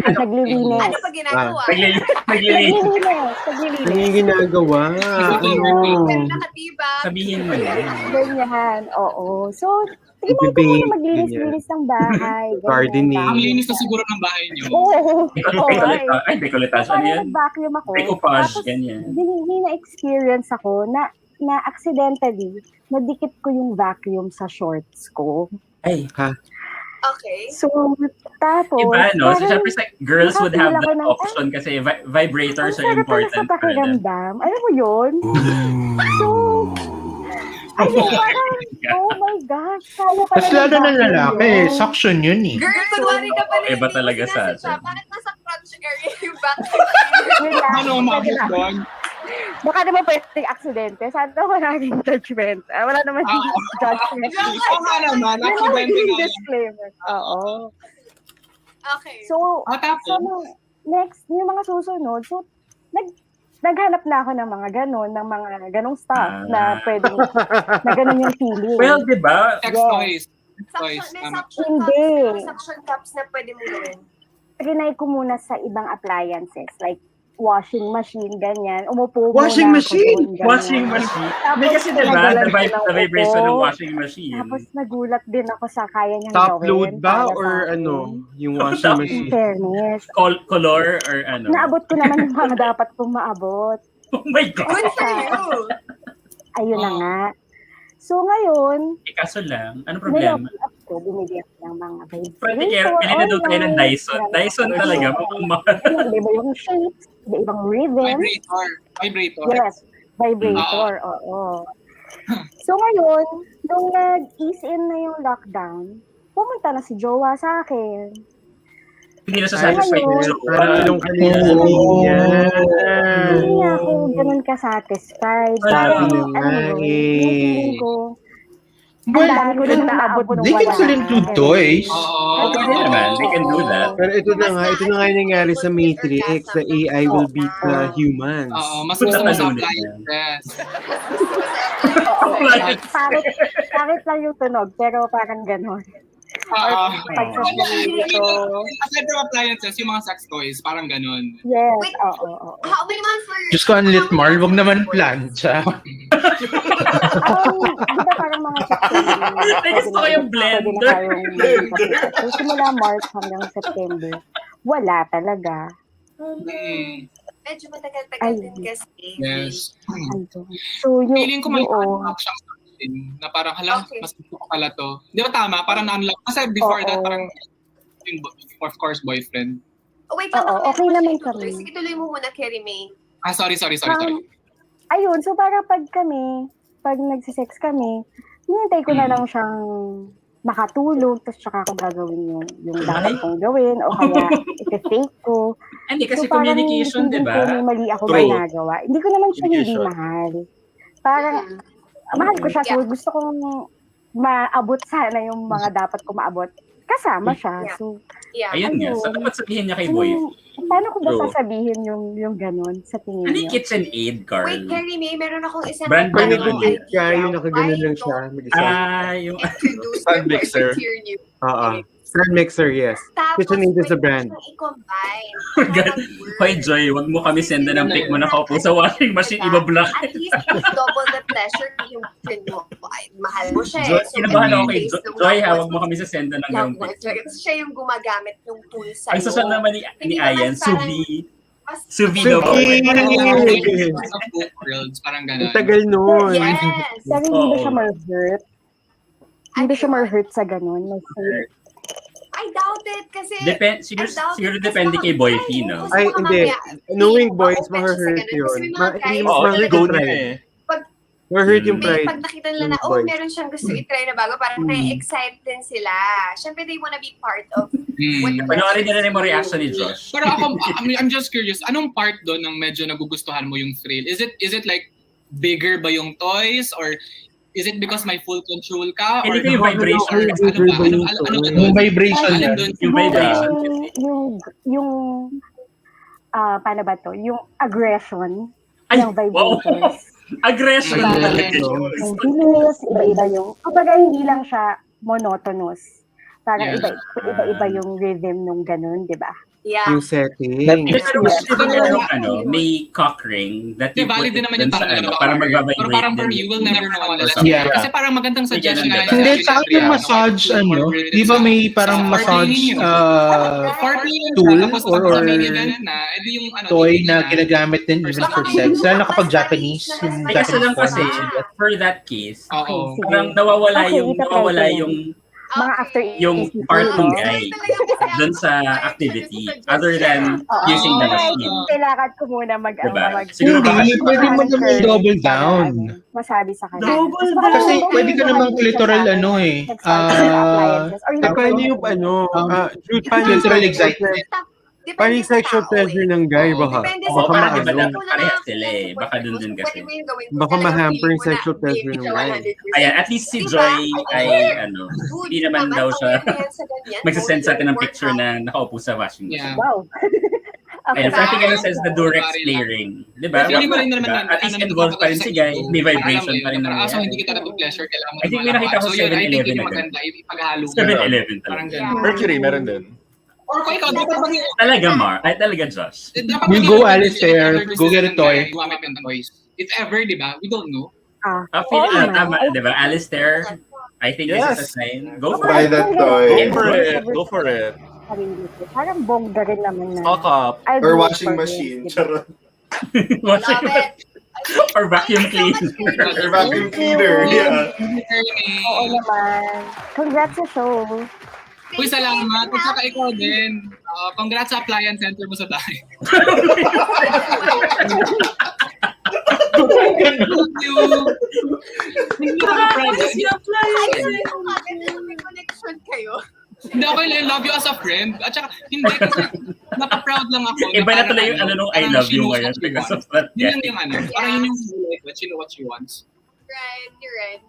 Naglilinis. Ano pa ginagawa? Naglilinis. Naglilinis. Ano yung ginagawa? Nakatiba. Sabihin mo yan. Ganyan, oo. So, tingnan ko muna maglinis-linis ng bahay. Gardening. Ang linis na siguro ng bahay niyo. Oo. Decolletage. Ano yan? Nag-vacuum ako. Decoupage, Tapos, ganyan. hindi na-experience ako na accidentally, nadikit ko yung vacuum sa shorts ko. Ay. Okay. So, tapos, Iba, no? So, parang syempre, girls would have nakapila ko that ng, option kasi vibrators are ang sarap pala important sa for them. pakiramdam. Alam mo yun? So, ayun, parang, oh my gosh, kaya pala Tapos ng lalo ng vacuum lalaki, yun. suction yun eh. Girl, kunwari ka pala Iba hindi mo talaga sa sinasadya. atin. Bakit nasa crotch area yung back? Relax, Ano, umabot doon? baka naman pwedeng aksidente. Sana wala naging judgment. Wala naman judgment. Oo nga naman, Wala naman accidente yung nga. disclaimer. Oo. Okay. So, Tapos? next, yung mga susunod, so, naghanap na ako ng mga ganon, ng mga ganong stuff na pwedeng, na ganon yung feeling. Well, di ba? Sex toys. Suction cups na pwede mo gawin. Trinay ko muna sa ibang appliances, like washing machine, ganyan. Umupo Washing muna machine? ako doon, ganyan. Washing machine. Hindi kasi di ba? nagalan The ko ng vibration upo. ng washing machine. Tapos nagulat din ako sa kaya niyang Top gawin. load ba? para Or sa akin. ano? Yung washing In machine? fairness. Color or ano? Naabot ko naman yung mga dapat kong maabot. Oh my God! Good for you! Ayun na nga. So ngayon, Kaso lang, ano problema? nilap ko, bumili ako ng mga Pwede kaya, pili na daw tayo ng Dyson. Dyson talaga, mukhang mahal. Iba yung shapes, ibang rhythm. Vibrator. Yes, vibrator, oo. So ngayon, nung nag-ease in na yung lockdown, pumunta na si Jowa sa akin. Hindi na satisfied Ayun. yung joke. Parang anong kanina sabihin niya. Hindi nga ako ganun ka-satisfied. Wala Parang, na ano nga yun, eh. yung feeling ko, Well, ang dami ko nang naabot nung they can wala. still include toys. Okay din naman, they can do that. Pero ito na nga yung nangyari sa Matrix, the AI will beat the humans. Oo, mas gusto mo sa Tatalunin appliances. Pangit lang yung tunog, pero parang ganon. Oo. Pag sa dito, Aside from appliances, yung mga sex toys, parang ganun. yes, Wait. oo. How many months for... Diyos ko, ang lit, Marl. Huwag naman plancha. Di ba parang mga September? Gusto ko yung blender. So, simula March hanggang September, wala talaga. Medyo matagal-tagal din kasi. Yes. So, yung, Feeling ko may yung, unlock siyang something na parang, hala, Okay. mas gusto ko pala to. Di ba tama? Parang na-unlock. Kasi before that, parang, yung, of course, boyfriend. Oh, wait lang. Oo, ako, okay meron naman pa kami. Sige, tuloy mo muna, Carrie May. Sorry. ayun, so para pag nagsisex kami, hinintay ko na lang siyang makatulog, tapos tsaka ako gagawin yung dapat kong gawin, o kaya iti-fake ko. Hindi kasi parang communication, di hindi ko may ba? mali ako True. ginagawa. Hindi ko naman siya hindi Communication. mahal. Parang, mahal ko siya, so gusto kong maabot sana yung mga dapat ko maabot. Kasama siya, so Yeah. Ayun nga. So, dapat sabihin niya kay boy. paano ko ba True. sasabihin yung ganon sa tingin Ano yung niyo? KitchenAid, Carl? Wait, Carrie May, meron akong isang... Brand Pag Ano nag-date ka, yung nakaganon Why lang siya. don't Mag-isa. Yung... introduce Stand your mixer. boyfriend to your new... Stand mixer, yes. Tapos, KitchenAid is a pwede brand. siyang i-combine. Hoy, Joy, wag mo kami senda ng pic mo nakaupo sa washing machine, iba-block. At least it's double the pleasure yung friend mo. Ay, mahal mo siya Joy, eh. So, kinabahan ako kay every day, Joy, so, wag mo kami sa senda ng Love yung words. pic. Like, siya yung gumagamit yung tool sa'yo. Ang susunod naman ni Hindi Ayan, naman parang- Subi. Mas- Subi Subi! daw. Sa book worlds, parang ganun. Ang tagal nun. Yes! Pero hindi ba siya Oo. ma-hurt? Hindi ba siya ma-hurt sa ganon? Mas hurt. I doubt doubt it kasi Siguro depende kay Boyfie, no? Ay, hindi. Knowing boys, ma-hurt yun. Ma-hurt go yung niya pride. eh. Ma-hurt yung May pride. pag nakita nila na, boys. meron siyang gusto i-try na bago, parang na-excite din sila. Siyempre, they wanna be part of what the Panoorin nila yung reaction ni Josh. Pero ako, I'm just curious, anong part doon ng medyo nagugustuhan mo yung thrill? Is it like bigger ba yung toys or is it because may full control ka? Or Hindi ko yung vibration. Ano ba Yung vibration niya. Yung vibration. Paano ba to? Yung aggression Ay, ng vibrators. Aggression. Yung bilis, iba-iba yung, kapag hindi lang siya monotonous. Parang iba-iba yung rhythm nung ganun, di ba? Yeah. Yung setting. May cock ring that you valid din naman yung para mag-vibrate. Pero parang for you will never know. Yeah. Kasi parang magandang suggestion na. Hindi, sa akin massage, di ba may parang massage tool or toy na ginagamit din even for sex? Lalo na kapag Japanese, yung Kasi lang kasi, for that case, parang nawawala yung mga after yung part ng guy dun sa activity other than using the machine. Kailangan ko muna Siguro pwede mo naman double down. Masabi sa kanya. Kasi pwede ka namang clitoral paano yung Jude, paano yung clitoral excitement? Paano yung sexual pleasure ng guy? Baka parehas sila eh. Baka dun din kasi. Baka ma-hamper yung sexual pleasure ng guy. Ayan, at least si Joy ay hindi naman daw siya magsasend sa atin ng picture na nakaupo sa washing machine. Wow. Ayan, practical says the Durex layering. Diba? At least involved pa rin si guy. May vibration pa rin naman. Kaso hindi kita na-pleasure, kailangan mo. I think may nakita ko 7-Eleven na maganda, ipaghalo. 7-Eleven talaga. Mercury, meron din. Or kung ikaw, dapat bang Talaga, Ay, talaga, Josh. You go, Alistair. Go get a toy. Gumamit ng toys. If ever, di ba? We don't know. Feeling tama, di ba? Alistair, I think this is a sign. Go for Buy it. that toy. Go for it. Parang bongga rin naman na. Stock up. Or washing machine. Charot. Washing machine. Or vacuum cleaner. Or vacuum cleaner. Yeah. Oo naman. Congrats sa show. Uy, salamat. At saka ikaw din. Congrats sa appliance center mo sa bahay. Thank you. Hindi ko na-proud. May connection kayo. Hindi ako love you as a friend. At saka, hindi kasi napaproud lang ako. Iba na pala yung I love you ngayon because of that. Yun lang yung parang yun yung like, she know what she wants. Right, you're right.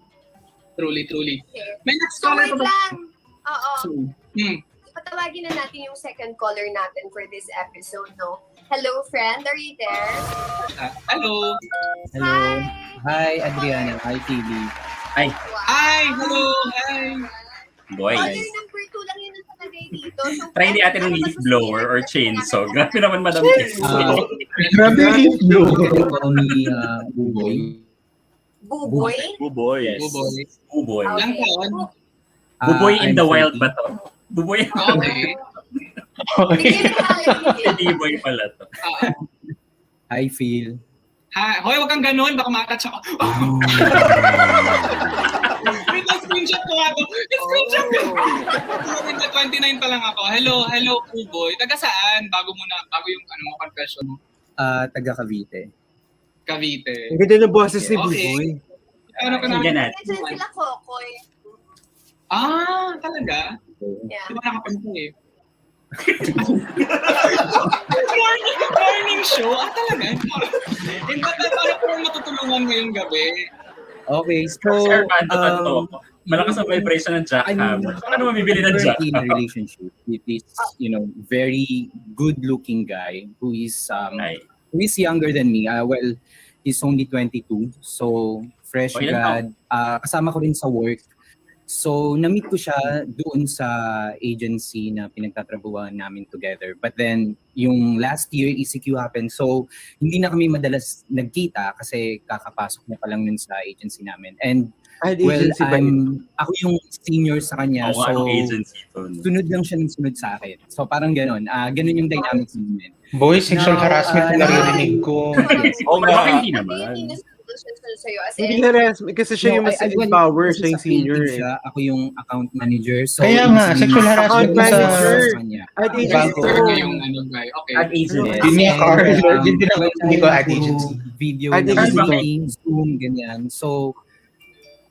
Truly. Okay. May next So, caller wait pa ba? lang. Oo. Patawagin na natin yung second caller natin for this episode, no? Hello, friend. Are you there? Hello. Hi, Adriana. Hi, Phoebe. Hi. Hi. Hello. Hi. Boy. Caller number 2 lang yun ang nakalagay dito. So, Try ni ate ng leaf blower or chainsaw. Grabe naman, Madam Kiss. Grabe yung leaf blower. Call me Buboy. Buboy? Buboy. Yes. Buboy. Ilang taon? Buboy in I'm the wild 30. ba to? Buboy. Okay. Hindi boy pala to. I feel. Ha, hoy, wag kang ganun. Baka makatouch ako. Wait, screenshot ko ako. Screenshot ko. 29 pa lang ako. Hello, Buboy. Taga saan? Bago yung confession mo. Taga Cavite. Cavite. Ang ganda ng boses ni Buboy. Ano ka na? Tingnan Nandiyan sila, Kokoy. Talaga? Yeah. Di ba nakapunta eh? Morning show? Talaga? And paano po matutulungan ngayong gabi? Okay, so... Malakas ang vibration ng jackhammer. Ano mabibili ng jackhammer? In a relationship with this, very good-looking guy who is younger than me. Well, he's only 22, so fresh grad. Kasama ko rin sa work. So, na-meet ko siya doon sa agency na pinagtatrabuhan namin together. But then, yung last year, ECQ happened. So, hindi na kami madalas nagkita kasi kakapasok niya pa lang nun sa agency namin. And, ako yung senior sa kanya. So, sunod lang siya ng sunod sa akin. So, parang ganon. Ganon yung dynamics namin. Boy, sexual harassment na naririnig ko. Bakit hindi naman? siya sa'yo? As Hindi in, harassment kasi siya yung mas empower, kasi siya yung sa senior creative siya, ako yung account manager. So, Kaya nga, sexual harassment account sa manager kanya. at Master agency. ngayong ano, guy. Okay. Ad agency. Yun nga, Carl. Yun din ako, Well, hindi ko kaya ad agency. Video Ad na agency. meeting, Zoom, ganyan. So,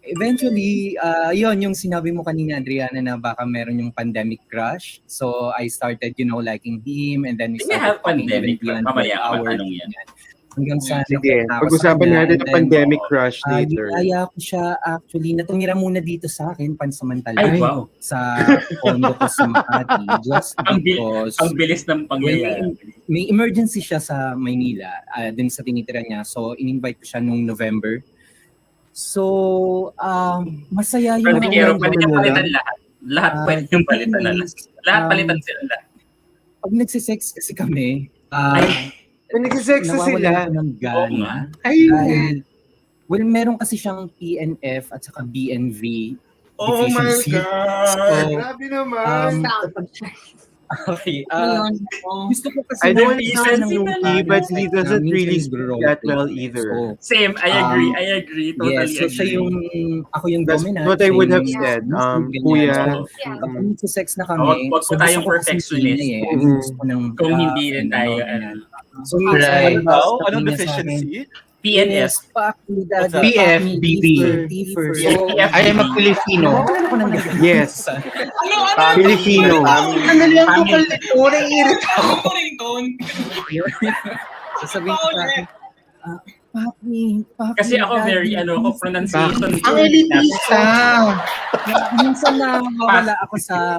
eventually, yon yung sinabi mo kanina, Adriana, na baka meron yung pandemic crush. So, I started, liking him, and then we Did you started have pandemic even beyond Mamaya, 12 hours. matanong yan. Hanggang sa Sige, nakita ko pag-usapan sa kanya, natin and ang then, pandemic crush later. Kaya ko siya actually, natumira muna dito sa akin, pansamantala. Ay, wow. Sa condo ko sa Makati. Just because Ang bilis ng pangyayari. may emergency siya sa Maynila, dun sa tinitira niya. So, in-invite ko siya nung November. So, masaya yung... Pero Kero, pwede niya palitan lahat. Lahat pwede niyang palitan na lahat. Lahat palitan sila lahat. Pag nagsisex kasi kami, Nagsisex na sila. nawawalan ko ng gana. Ay, Well, meron kasi siyang PNF at saka BNV Oh my deficiency. God! So, Grabe naman! Okay. Oh. Gusto ko kasi I don't want to Nag-iisip sound si snooty, but he doesn't really speak that well either. Same, I agree. Totally yes, so siya agree. ako yung That's dominant. what I would have siya said. yung Kuya. So, Yeah. kapag nagsisex na Wag kami, po tayong perfectionist. Gusto ko ng Kung hindi rin tayo, So, Right. How? Anong deficiency? PNS. PF, BB. first. So, I am a Filipino. Yes. Ano? Filipino. Ano lang ko pala ito? Naiirit ako. Ano ringtone? Sasabihin ko sa akin, Papi. Kasi ako very, pronunciation. Ang elitista. Minsan nawawala ako sa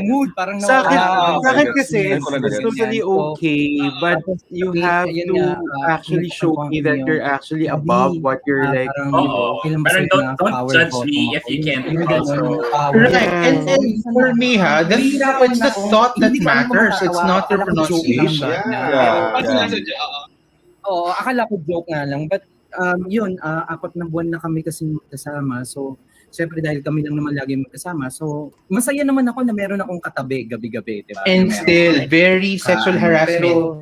mood. Parang Sa akin nawawala. kasi, it's totally okay, but you have to actually show me that you're actually above what you're like. Parang don't judge me if you can't also. Right. And for me, it's the thought that matters. It's not your pronunciation. Oo, akala ko joke nga lang. But yun, 4 na buwan na kami kasi magkasama. So, siyempre dahil kami lang naman lagi magkasama. So, masaya naman ako na meron akong katabi gabi-gabi. Diba? And still, very sexual harassment. Pero,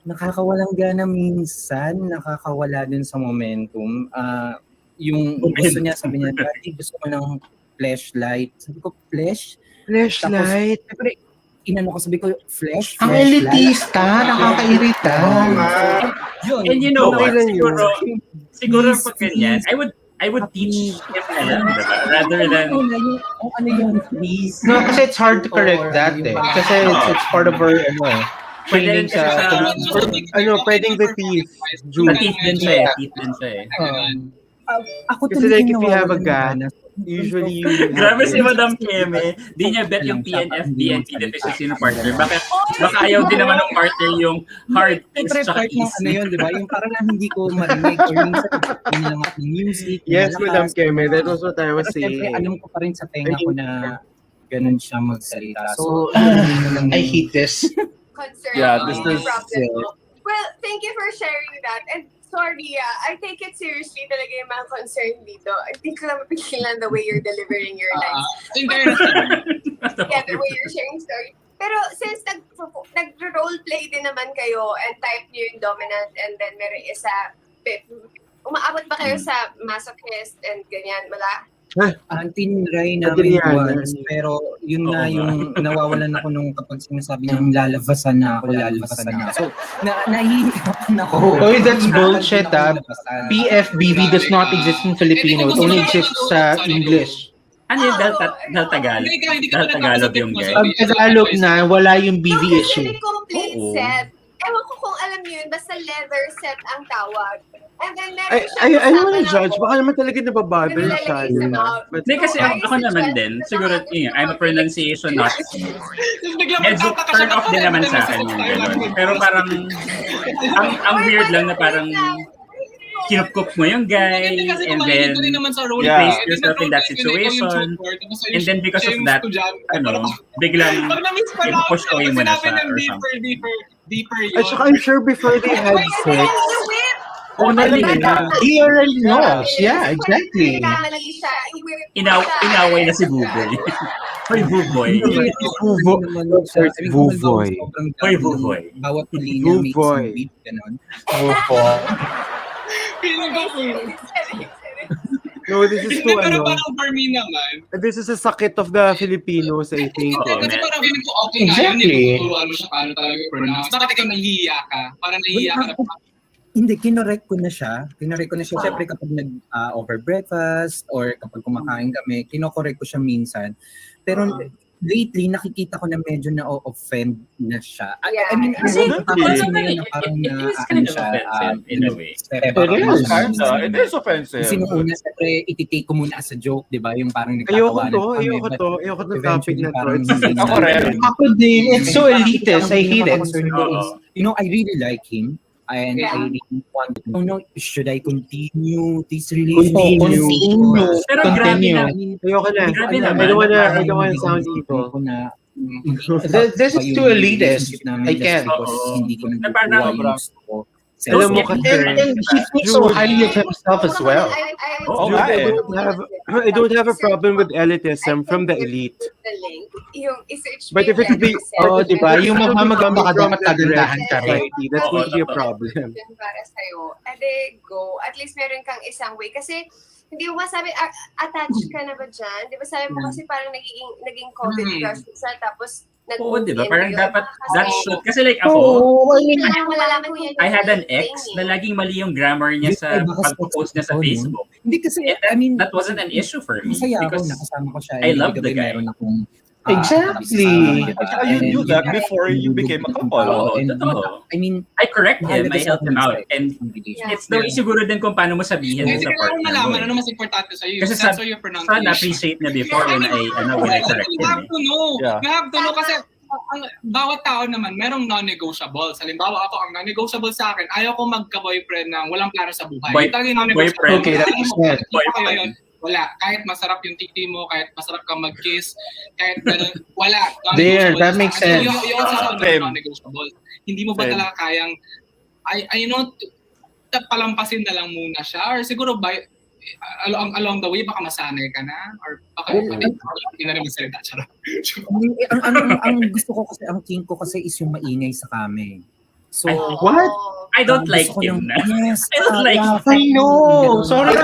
nakakawalang gana minsan, nakakawala din sa momentum. Yung gusto niya, sabi niya, Daddy, gusto ko ng flashlight. Sabi ko, Flashlight? Tapos, siyempre, sabi ko, Ang elitista, nakakairita. And you know what? Siguro pag ganyan, I would teach him na lang, diba? Rather than... please? No, kasi it's hard to correct that eh. Kasi it's part of our, training sa... Pwedeng the teeth. Jude. Teeth din siya eh. Ako kasi like if you have a gun, usually you Grabe si Madam Keme. Di niya bet yung PNF, BNP deficiency ng partner. Baka ayaw din naman ng partner yung hard things tsaka easy. Yun, di ba? Yung parang lang hindi ko marinig or minsan lang ako ng music. Yes, Madam Keme. That was what I was saying. Siyempre, alam ko pa rin sa tenga ko na ganun siya magsalita. So, I hate this. Concern. This is... Well, thank you for sharing that. And sorry, I take it seriously talaga yung mga concern dito. Hindi ko lang mapigilan the way you're delivering your lines. Yeah, the way you're sharing story. Pero since nag-roleplay din naman kayo and type niyo yung dominant and then meron isa, umaabot ba kayo sa masochist and ganyan? Wala? Tinry namin once, pero yun nga yung nawawalan ako nung kapag sinasabi niyang lalabasan na ako. So, nahihirapan ako. Oh, that's bullshit PFBV does not exist in Filipino. It only exists sa English. Ano yung Tagalog? Tagalog yung guy? Pag Tagalog na, wala yung BV issue. Complete set. Ewan ko kung alam niyo yun, basta leather set ang tawag. And then meron I don't wanna judge. Baka naman talaga nababother siya. Hindi kasi ako naman din. Siguro, I'm a pronunciation not. Medyo turn off din naman sa akin yung gano'n. Pero parang, ang weird lang na parang, kinukup mo yung guy, and then you place yourself in that situation, and then because of that, biglang push away mo na siya or something. At saka I'm sure before they had sex, he already knows. Yeah, exactly. Inaway na si Buboy. Hoy, Buboy. Buboy. Hoy, Buboy. Bawat linya may isang beat, gano'n. No, this is too Pero parang for me naman. This is a sakit of the Filipinos, I think. Kasi parang feeling ko okay na yun. Hindi ko tuturuan mo siya paano talaga i-pronounce. Bakit ikaw nahihiya ka? Parang nahihiya ka na Hindi, kinorek ko na siya. Siyempre kapag over breakfast or kapag kumakain kami, kinokorek ko siya minsan. Pero lately, nakikita ko na medyo na-offend na siya. Yeah. I mean, Kasi, napapansin mo na parang it is kind of offensive in a way. It is offensive. Kasi nung una, siyempre, ititake ko muna as a joke, di ba? Yung parang nagtatawanan. Ayoko to topic na to. Ako din. It's so elitist. I hate it. You know, I really like him. And I really want to know, should I continue this relationship? Pero grabe na. Ayoko na. I don't wanna sound evil. This is too elitist. I can't. Hindi ko Alam mo kasi, and he thinks so highly of himself as well. I don't have a problem with elitism from the elite. But if it's big, diba? Yung magmamagamba ka dapat kagandahan ka rin. That's going to be a problem. Para sa'yo. Go. At least meron kang isang way. Kasi, hindi mo masabi, attached ka na ba dyan? Di ba sabi mo kasi parang naging COVID crush siya, tapos Oo, di ba? Parang dapat, that should, kasi like ako, I had an ex na laging mali yung grammar niya sa pag-post niya sa Facebook. Hindi kasi, that wasn't an issue for me. Masaya ako, because nakasama ko siya. I love the guy. Exactly. You do that before you became a couple. I mean, I correct him, I helped him out. And it's the way siguro din kung paano mo sabihin sa partner. Malaman ano mas importante sa'yo. Kasi sana appreciate niya before when I correct him. You have to know. You have to know kasi ang bawat tao naman merong non-negotiables. Halimbawa ako, ang non-negotiable sa akin, ayaw ko magka-boyfriend ng walang plano sa buhay. Boyfriend. Okay, that makes sense. Boyfriend. Wala. Kahit masarap yung titi mo, kahit masarap kang mag-kiss, kahit ganun, wala. There, that makes sense. You also have non-negotiable. Hindi mo ba talaga kayang, palampasin na lang muna siya? Or siguro along the way, baka masanay ka na? Or baka hindi na rin magsalita. Ang gusto ko kasi, ang king ko kasi is yung maingay sa kami. So, what? I don't like him na. Yes. I don't like him. I know. Sorry.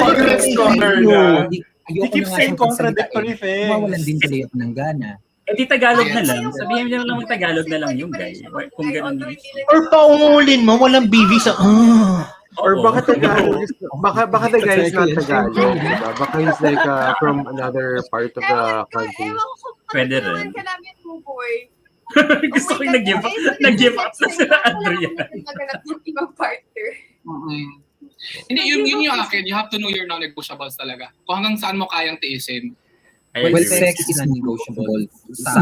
He keeps saying contradictory things. Mawalan din tuloy ako ng gana. Di Tagalog na lang. Sabihin niyo lang mag-Tagalog na lang yung guy. Kung ganun. Or paungulin mo, walang BV sa... Or baka Tagalog is... Baka the guy is not Tagalog. Baka he's like from another part of the country. Pwede rin. Gusto ko yung nag-give up na sila, Adrian. Maghanap ng ibang partner. Hindi, yun yung akin. You have to know your non-negotiables talaga. Kung hanggang saan mo kayang tiisin. Well, sex is non-negotiable.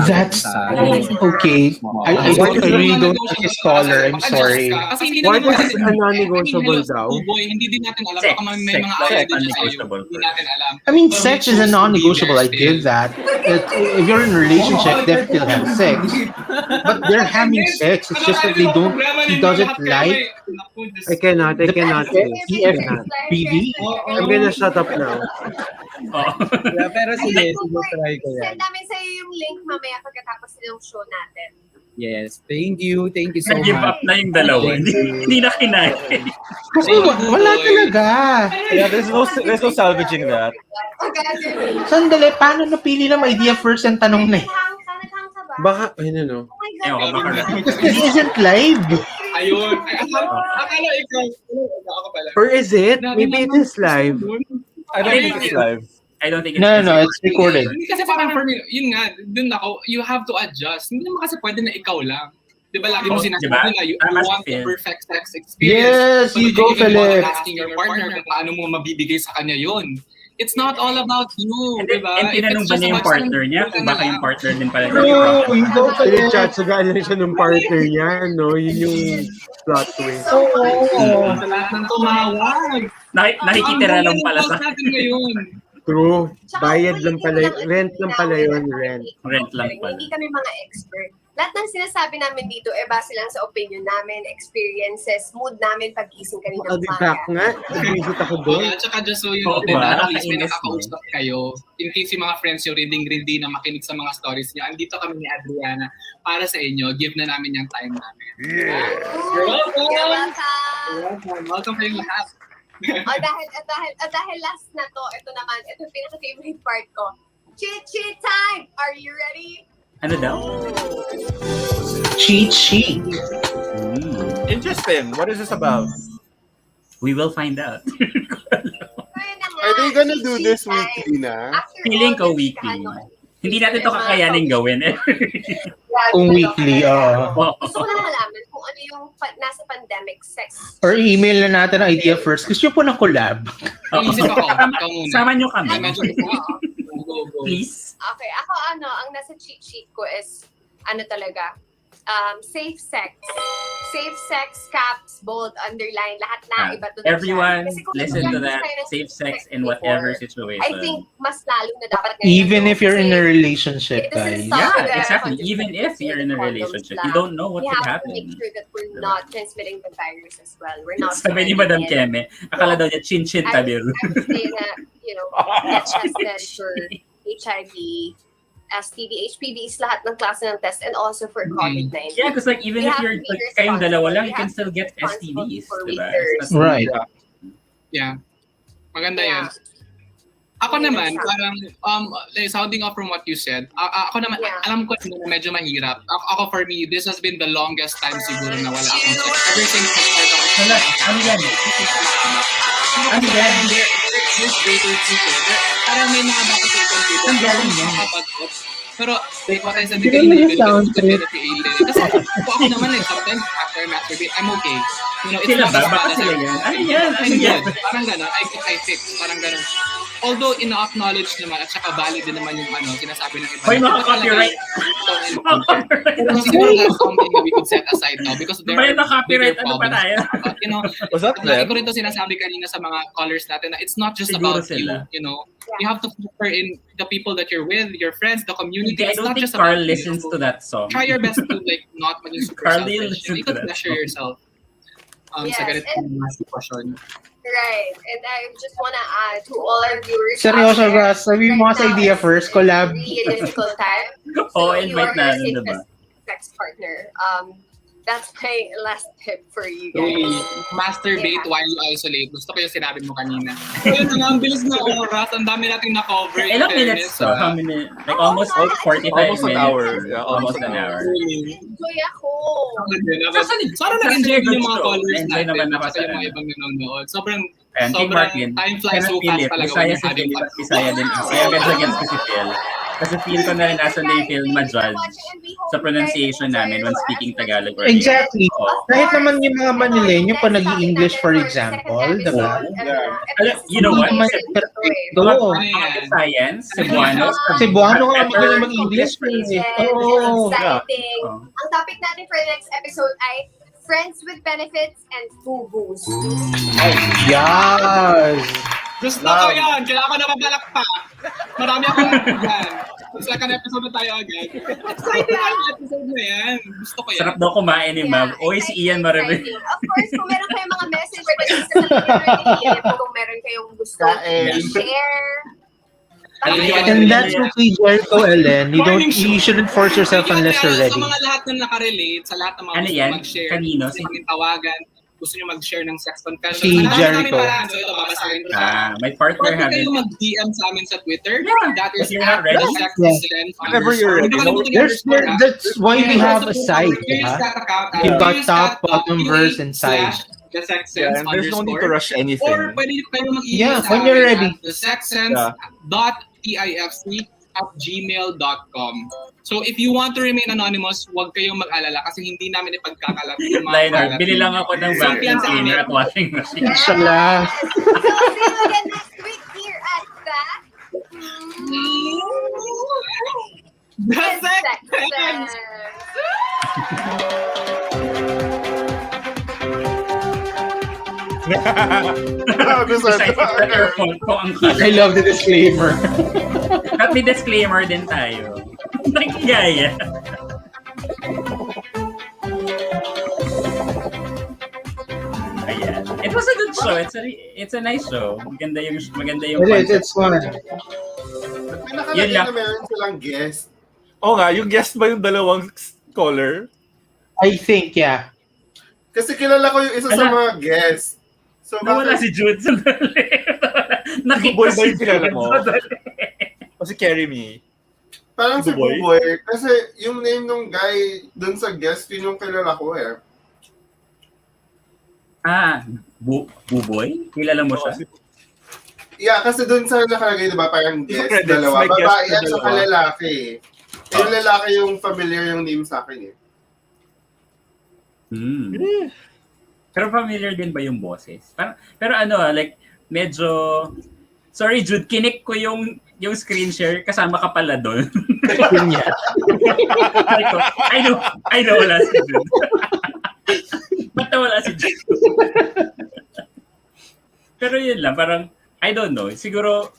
That's okay. I really don't be a scholar. I'm sorry. Kasi hindi What naman is a non-negotiable daw? Hindi din natin alam. Baka may mga idol sa'yo. Hindi natin alam. I mean, sex is a non-negotiable. I give that. If you're in a relationship, they still have sex. But they're having sex. It's just that he doesn't like. I cannot. BB. I'm gonna shut up now. Pero sige, try ko yan. Send namin sa'yo yung link mamaya pagkatapos ng show natin. Yes, thank you so much. Nag-give up na yung dalawa. Hindi na kinaya. Kasi wala talaga. Yeah, there's no salvaging that. Sandali, paano napili ng idea first ang tanong na Baka, I don't know. This isn't live. Ayun. Akala ikaw. Ako pala. Or is it? Maybe it is live. I don't think it's live. I don't think it's No, it's recorded. Kasi parang for me, yun nga, dun ako, you have to adjust. Hindi naman kasi pwede na ikaw lang. Di ba lagi mo sinasabi na you want the perfect sex experience. Yes, you go, Philip. Asking your partner kung paano mo mabibigay sa kanya yun. It's not all about you, di ba? And tinanong ba niya yung partner niya? Kung baka yung partner din pala. You go, Philip. Chat-sagaan lang siya ng partner niya, no? Yun yung plot twist. Sa lahat ng tumawag. Nakikitira lang pala sa... True. Bayad lang pala. Rent lang pala yun. Rent lang pala. Hindi kami mga expert. Lahat ng sinasabi namin dito, base lang sa opinion namin, experiences, mood namin pag-gising kanina ng umaga. Nga. Nag-visit ako doon. Tsaka just so you know, diba? At least may nakakausap kayo. In case yung mga friends yung reading na makinig sa mga stories niya, andito kami ni Adriana para sa inyo. Give na namin yung time namin. You're welcome. Welcome kayong lahat. Dahil last na to, ito pinaka-favorite part ko. Cheat time! Are you ready? Ano daw? Cheat sheet. Interesting. What is this about? We will find out. Are they gonna do this weekly na? Feeling ko weekly. Hindi natin ito kakayanin gawin. Kung weekly, Gusto ko lang malaman kung ano yung nasa pandemic sex. Or email na natin ang idea first. Gusto nyo po ng collab. Isip ako. Sama nyo kami. Go. Please. Okay, ako ang nasa cheat sheet ko is, talaga, safe sex. Safe sex, caps, bold, underline, lahat na iba to. Everyone, listen to that. Safe sex in whatever situation. I think mas lalo na dapat Even if you're in a relationship, guys. Yeah, exactly. Even if you're in a relationship, you don't know what could happen. We have to make sure that we're not transmitting the virus as well. We're not. Sabi ni Madam Keme, akala daw niya chin-chin tabi. I would say that, get tested for HIV, STD, HPV is lahat ng klase ng test, and also for COVID-19. Yeah, because even if you're kayong dalawa lang, you can still get STDs, diba? Right. Yeah. Maganda yan. Ako naman, parang, sounding off from what you said, ako naman, alam ko na medyo mahirap. Ako, for me, this has been the longest time siguro na wala akong sex. Ever since I started ako. Ano yan? Ano yan? There's greater people. Parang may mga dapat sa computer. Ang galing mo. Pero, what I said, hindi ko kasi ako naman, sometimes after masturbate, I'm okay. It's sila not ba? as bad Baka as sila yan? Ano yan? Ano yan? Parang gano'n, I fix, parang gano'n. Although, ina-acknowledge naman, at saka valid din naman yung sinasabi ng iba. Hoy, maka-copyright! Siguro that's something that we could set aside now because there are copyright, ano pa tayo? Was that lagi ko rin ito sinasabi kanina sa mga callers natin na it's not just about you, you have to factor in the people that you're with, your friends, the community. I don't think Carl listens to that song. Try your best to not maging super selfish. You can measure yourself sa ganitong sitwasyon. Right. And I just want to add to all our viewers. Seryoso, Gus. Sabi mo sa idea first, collab. Really a difficult time. Invite na, diba? Sex partner. That's my last tip for you guys. Masturbate while you isolate. Gusto ko yung sinabi mo kanina. Ayun na, ang bilis na oras. Ang dami nating na-cover. Ilang minutes? So, how many? Like almost 45 almost minutes. An hour. Yeah, almost an hour. Enjoy ako. Sana nag-enjoy yung mga callers natin. naman at yung mga ibang nanonood. Sobrang time flies so fast talaga when you're having fun. Bisaya din. Kaya gets ko si Phil. Kasi feel ko na rin asan na yung Phil ma-judge sa pronunciation namin when speaking Tagalog. Exactly. Kahit naman yung mga Manileño pa nag-i-English, for example, diba? You know what? Go. Science, Cebuano. Cebuano ka magaling mag-English. Oh. Ang topic natin for the next episode ay friends with benefits and FUBUs. Yes! Gusto ko yan! Kailangan ko na mabalak pa! Marami akong yan. Second episode na tayo agad. Exciting ang episode na yan. Gusto ko yan. Sarap daw kumain ni Mav. Oy, si Ian Maribel. Of course, kung meron kayong mga message or kung meron kayong gusto i-share. And that's okay, Jericho, Ellen. You shouldn't force yourself unless you're ready. Sa mga lahat na nakarelate, sa lahat ng mga gusto mag-share, kanino? gusto nyo tawagan, gusto nyo mag-share ng sex confession. Si Jericho. My partner have it. Pwede kayo mag-DM sa amin sa Twitter. That is at whenever you're ready. That's why we have a site. You've got top, bottom, verse, and side. The Sex Sense and there's no need to rush anything. Or pwede kayo mag-email sa when you're ready. thesexsense.tifc@gmail.com. So if you want to remain anonymous, huwag kayong mag-alala kasi hindi namin ipagkakalat yung mga kalat. Bili lang ako ng vacuum cleaner at washing machine. Inshallah. So see you again next week here at The Sex Sense. I love the disclaimer. At may disclaimer din tayo. Nakikigaya. Ayan. It was a good show. It's a nice show. Maganda yung It's fun. Nakalagay na meron silang guest. Oo nga, yung guest ba yung dalawang caller? I think, yeah. Kasi kilala ko yung isa sa mga guests. So, nawala si Jude. Buboy Nakita ba si yung kilala Jude. mo? O si Carry Me? Parang si Buboy? Buboy. Kasi yung name ng guy dun sa guest, yun yung kilala ko eh. Buboy? Kilala mo siya? Yeah, kasi dun sa nakalagay, diba, parang guest, credits, dalawa. may guest Babae na at saka dalawa. lalaki. Yung lalaki yung familiar yung name sa akin eh. Pero familiar din ba yung boses? Pero ano, like, medyo... Sorry, Jude, kinik ko yung screen share, kasama ka pala doon. I know, wala si Jude. Ba't wala si Jude? Pero yun lang, parang, I don't know, siguro,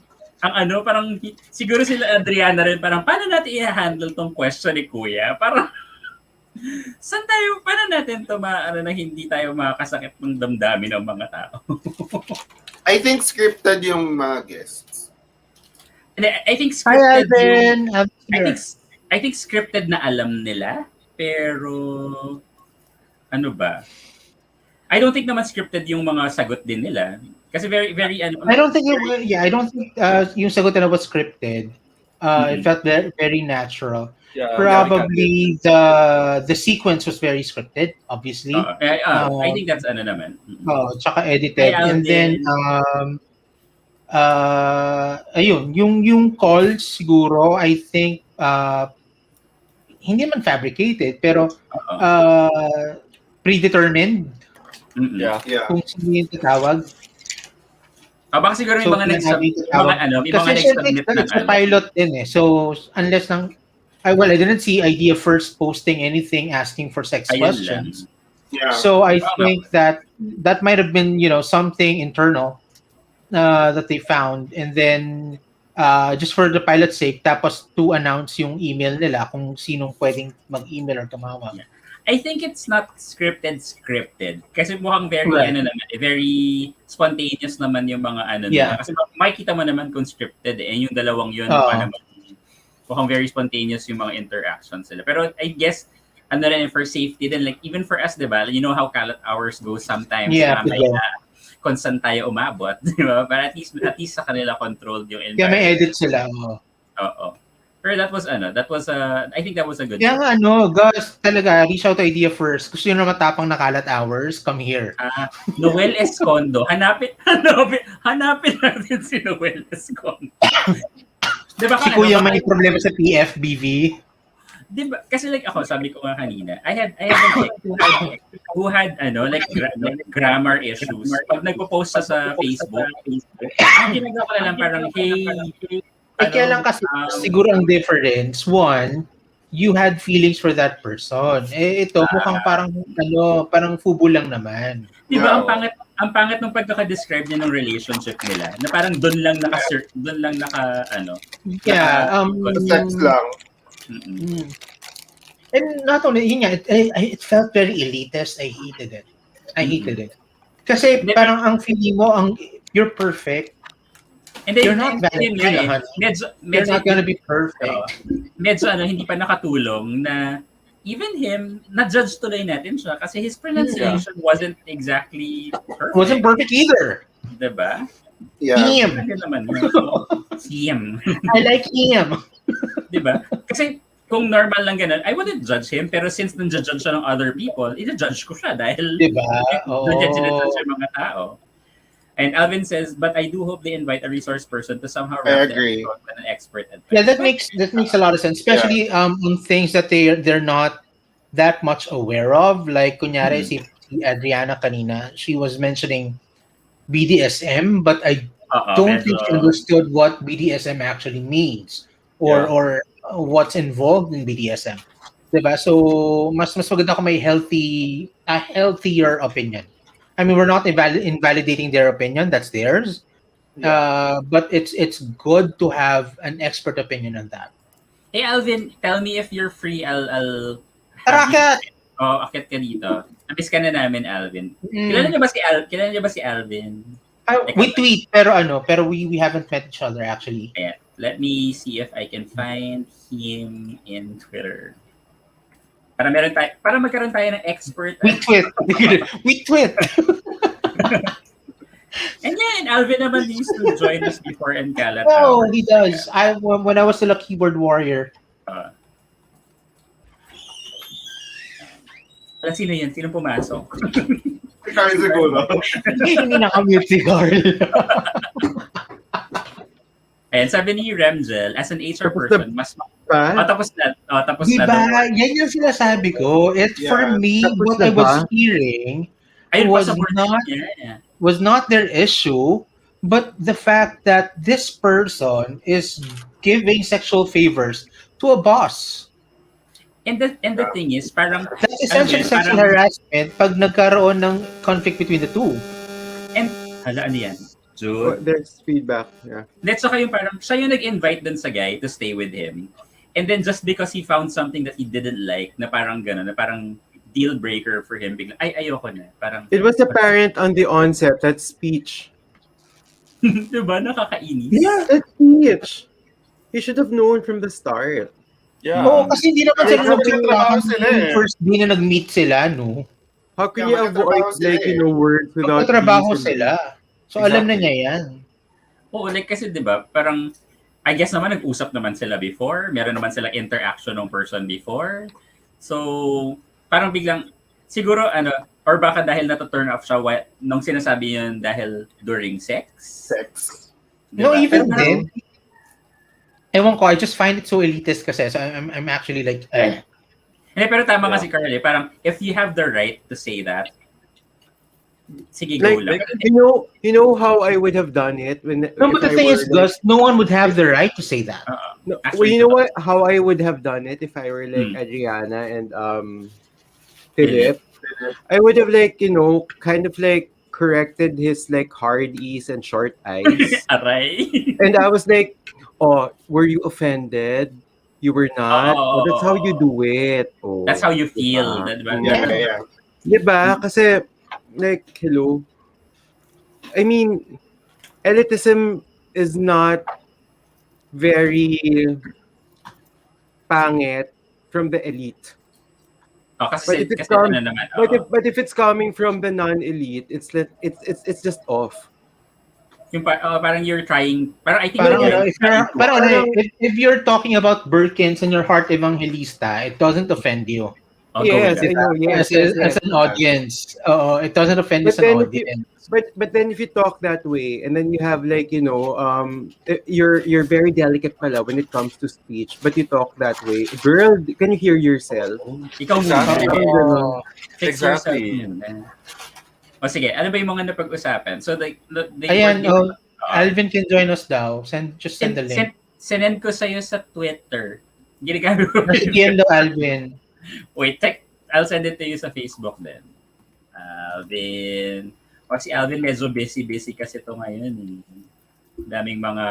siguro sila Adriana rin, parang, paano natin i-handle tong question ni Kuya? Parang, paano natin to na hindi tayo makakasakit ng damdamin ng mga tao? I think scripted yung mga guests. I think scripted Alvin. I think scripted na alam nila, pero ano ba? I don't think naman scripted yung mga sagot din nila. Kasi very I don't think yung sagot na was scripted. It felt very, very natural. Yeah, probably the sequence was very scripted, obviously. I think that's ano naman. Tsaka edited. And then ayun, yung calls siguro, I think hindi man fabricated, pero predetermined. Yeah. Kung sino yung tatawag. Baka siguro yung mga next submit na it's a pilot din eh. So unless I didn't see Idea first posting anything asking for sex questions. Yeah. So I think that might have been, something internal that they found, and then just for the pilot's sake, tapos to announce yung email nila kung sinong pwedeng mag-email or tumawag. I think it's not scripted. Kasi mukhang very very spontaneous naman yung mga nila. Kasi makikita mo naman kung scripted yung dalawang yun mukhang very spontaneous yung mga interactions nila. Pero I guess rin for safety din, like even for us, diba? You know how Kalat hours go sometimes. Kung saan tayo umabot, diba? But at least sa kanila controlled yung environment. May edit sila. Oo. Pero I think that was a good Gus, talaga, reach out to Idea first. Gusto nyo na matapang na Kalat hours, come here. Noel Escondo. Hanapin natin si Noel Escondo. Diba, si Kuya may problema sa PFBV. Diba, kasi like ako, sabi ko nga kanina, I had a chick who had grammar issues. Pag nagpo-post sa Facebook, ginagawa ko na lang parang, kaya lang kasi siguro ang difference, one, you had feelings for that person. Ito mukhang parang fubo lang naman. Diba, ang pangit ng pagkaka-describe niya ng relationship nila, na parang doon lang sex lang. And not only, it felt very elitist. I hated it. Kasi parang ang feeling mo, you're perfect. And then, you're not valid. You're not gonna be perfect. Medyo hindi pa nakatulong na even him, na-judge tuloy natin siya kasi his pronunciation wasn't exactly perfect. Wasn't perfect either. Diba? Yeah. Him. I like him. Diba? Kasi kung normal lang ganun, I wouldn't judge him, pero since nang-judge siya ng other people, i-judge ko siya dahil doon sinajudge yung mga tao. And Alvin says, but I do hope they invite a resource person to somehow wrap the episode with an expert advice. Yeah, that makes a lot of sense, especially on things that they're not that much aware of. Like kunyari si Adriana kanina, she was mentioning BDSM, but I don't think she understood what BDSM actually means or what's involved in BDSM. Diba? So mas maganda kung may healthier opinion. I mean, we're not invalidating their opinion. That's theirs. But it's good to have an expert opinion on that. Hey, Alvin, tell me if you're free. I'll Racket! Akit ka dito. Namiss ka na namin, Alvin. Kilala niyo ba si Alvin? We tweet, pero we haven't met each other actually. Ayan. Let me see if I can find him in Twitter. Para magkaroon tayo ng expert. We tweet. Alvin naman used to join us before in Kalat. Oh, he does. When I was still a keyboard warrior. Sino yun? Sino pumasok? Si Carl siguro. Hindi nakamute si Carl. And sabi ni Remgel, as an HR person, mas... tapos na. Diba? Yan yung sinasabi ko. For me, what I was hearing was not their issue, but the fact that this person is giving sexual favors to a boss. And the thing is, parang... That's essentially sexual harassment pag nagkaroon ng conflict between the two. And, ano yan? Jude? There's feedback, yeah. Let's saka yung parang, siya yung nag-invite dun sa guy to stay with him. And then just because he found something that he didn't like, na parang gano'n, na parang deal breaker for him, bigla, ayoko na. Parang, it was apparent on the onset, that speech. Diba? Nakakainis. Yeah, that speech. He should have known from the start. Yeah. Oo, kasi hindi naman sila nagtrabaho sila first day na nag-meet sila, no? How can you avoid, words without... Magtatrabaho sila. So, alam na niya yan. Oo, kasi diba, parang, I guess naman nag-usap naman sila before. Meron naman sila interaction ng person before. So, parang biglang, siguro, or baka dahil na-turn off siya nung sinasabi yun dahil during sex. No, Diba? even then, ewan ko, I just find it so elitist kasi. So, I'm actually like, Pero tama nga si Carl, parang, if you have the right to say that, sige, go lang. You know how I would have done it when. No, but the thing is, Gus, no one would have the right to say that. No, well, you know what? How I would have done it if I were like Adriana and Philip, I would have kind of corrected his hard E's and short I's. Aray. And I was like, oh, were you offended? You were not. Oh, that's how you do it. Oh, that's how you feel. Diba? Yeah. Diba? Kasi hello. I mean, elitism is not very pangit from the elite. But if it's coming from the non-elite, it's just off. Yung parang you're trying, parang I think if you're talking about Birkins and your heart evangelista, it doesn't offend you. Yes, I know. Yes, as an audience, it doesn't offend as an audience. But then if you talk that way, and then you have you're very delicate pala when it comes to speech, but you talk that way, girl, can you hear yourself? Exactly. O sige, ano ba yung mga napag-usapan? So ayan, Alvin can join us daw. Just send the link. Sinend ko sa'yo sa Twitter. Ginagano ko. Sige, Alvin. Wait, I'll send it to you sa Facebook then. Alvin. Si Alvin medyo busy kasi ito ngayon. Daming mga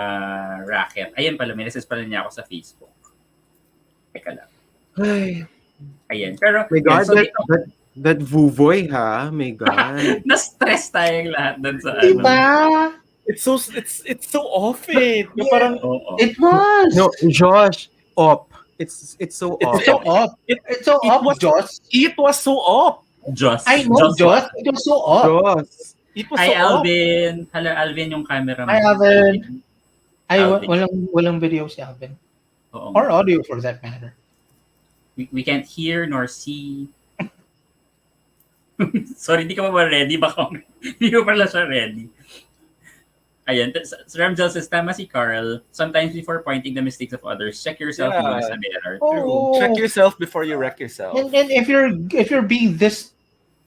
racket. Ayun pala, may message pala niya ako sa Facebook. Teka lang. Ay. Ayun. Pero, my God, that vuvoy ha? My God. Na-stress tayong lahat dun sa diba? It's so off it. Yeah. Parang, it was. No, Josh, op. It's so off. It's so off. It's so off, Josh. It was so off. Josh. I know, Josh. It was so off. Josh. It was Hi, so Alvin. Hello, Alvin, yung camera mo. Hi, Alvin. Walang video si Alvin. Or audio for that matter. We can't hear nor see. Sorry, di ka pa ready? Baka hindi ko pala siya ready. Ayan, Ramjel says, tama si Carl. Sometimes before pointing the mistakes of others, check yourself muna sa mirror. Check yourself before you wreck yourself. And if you're being this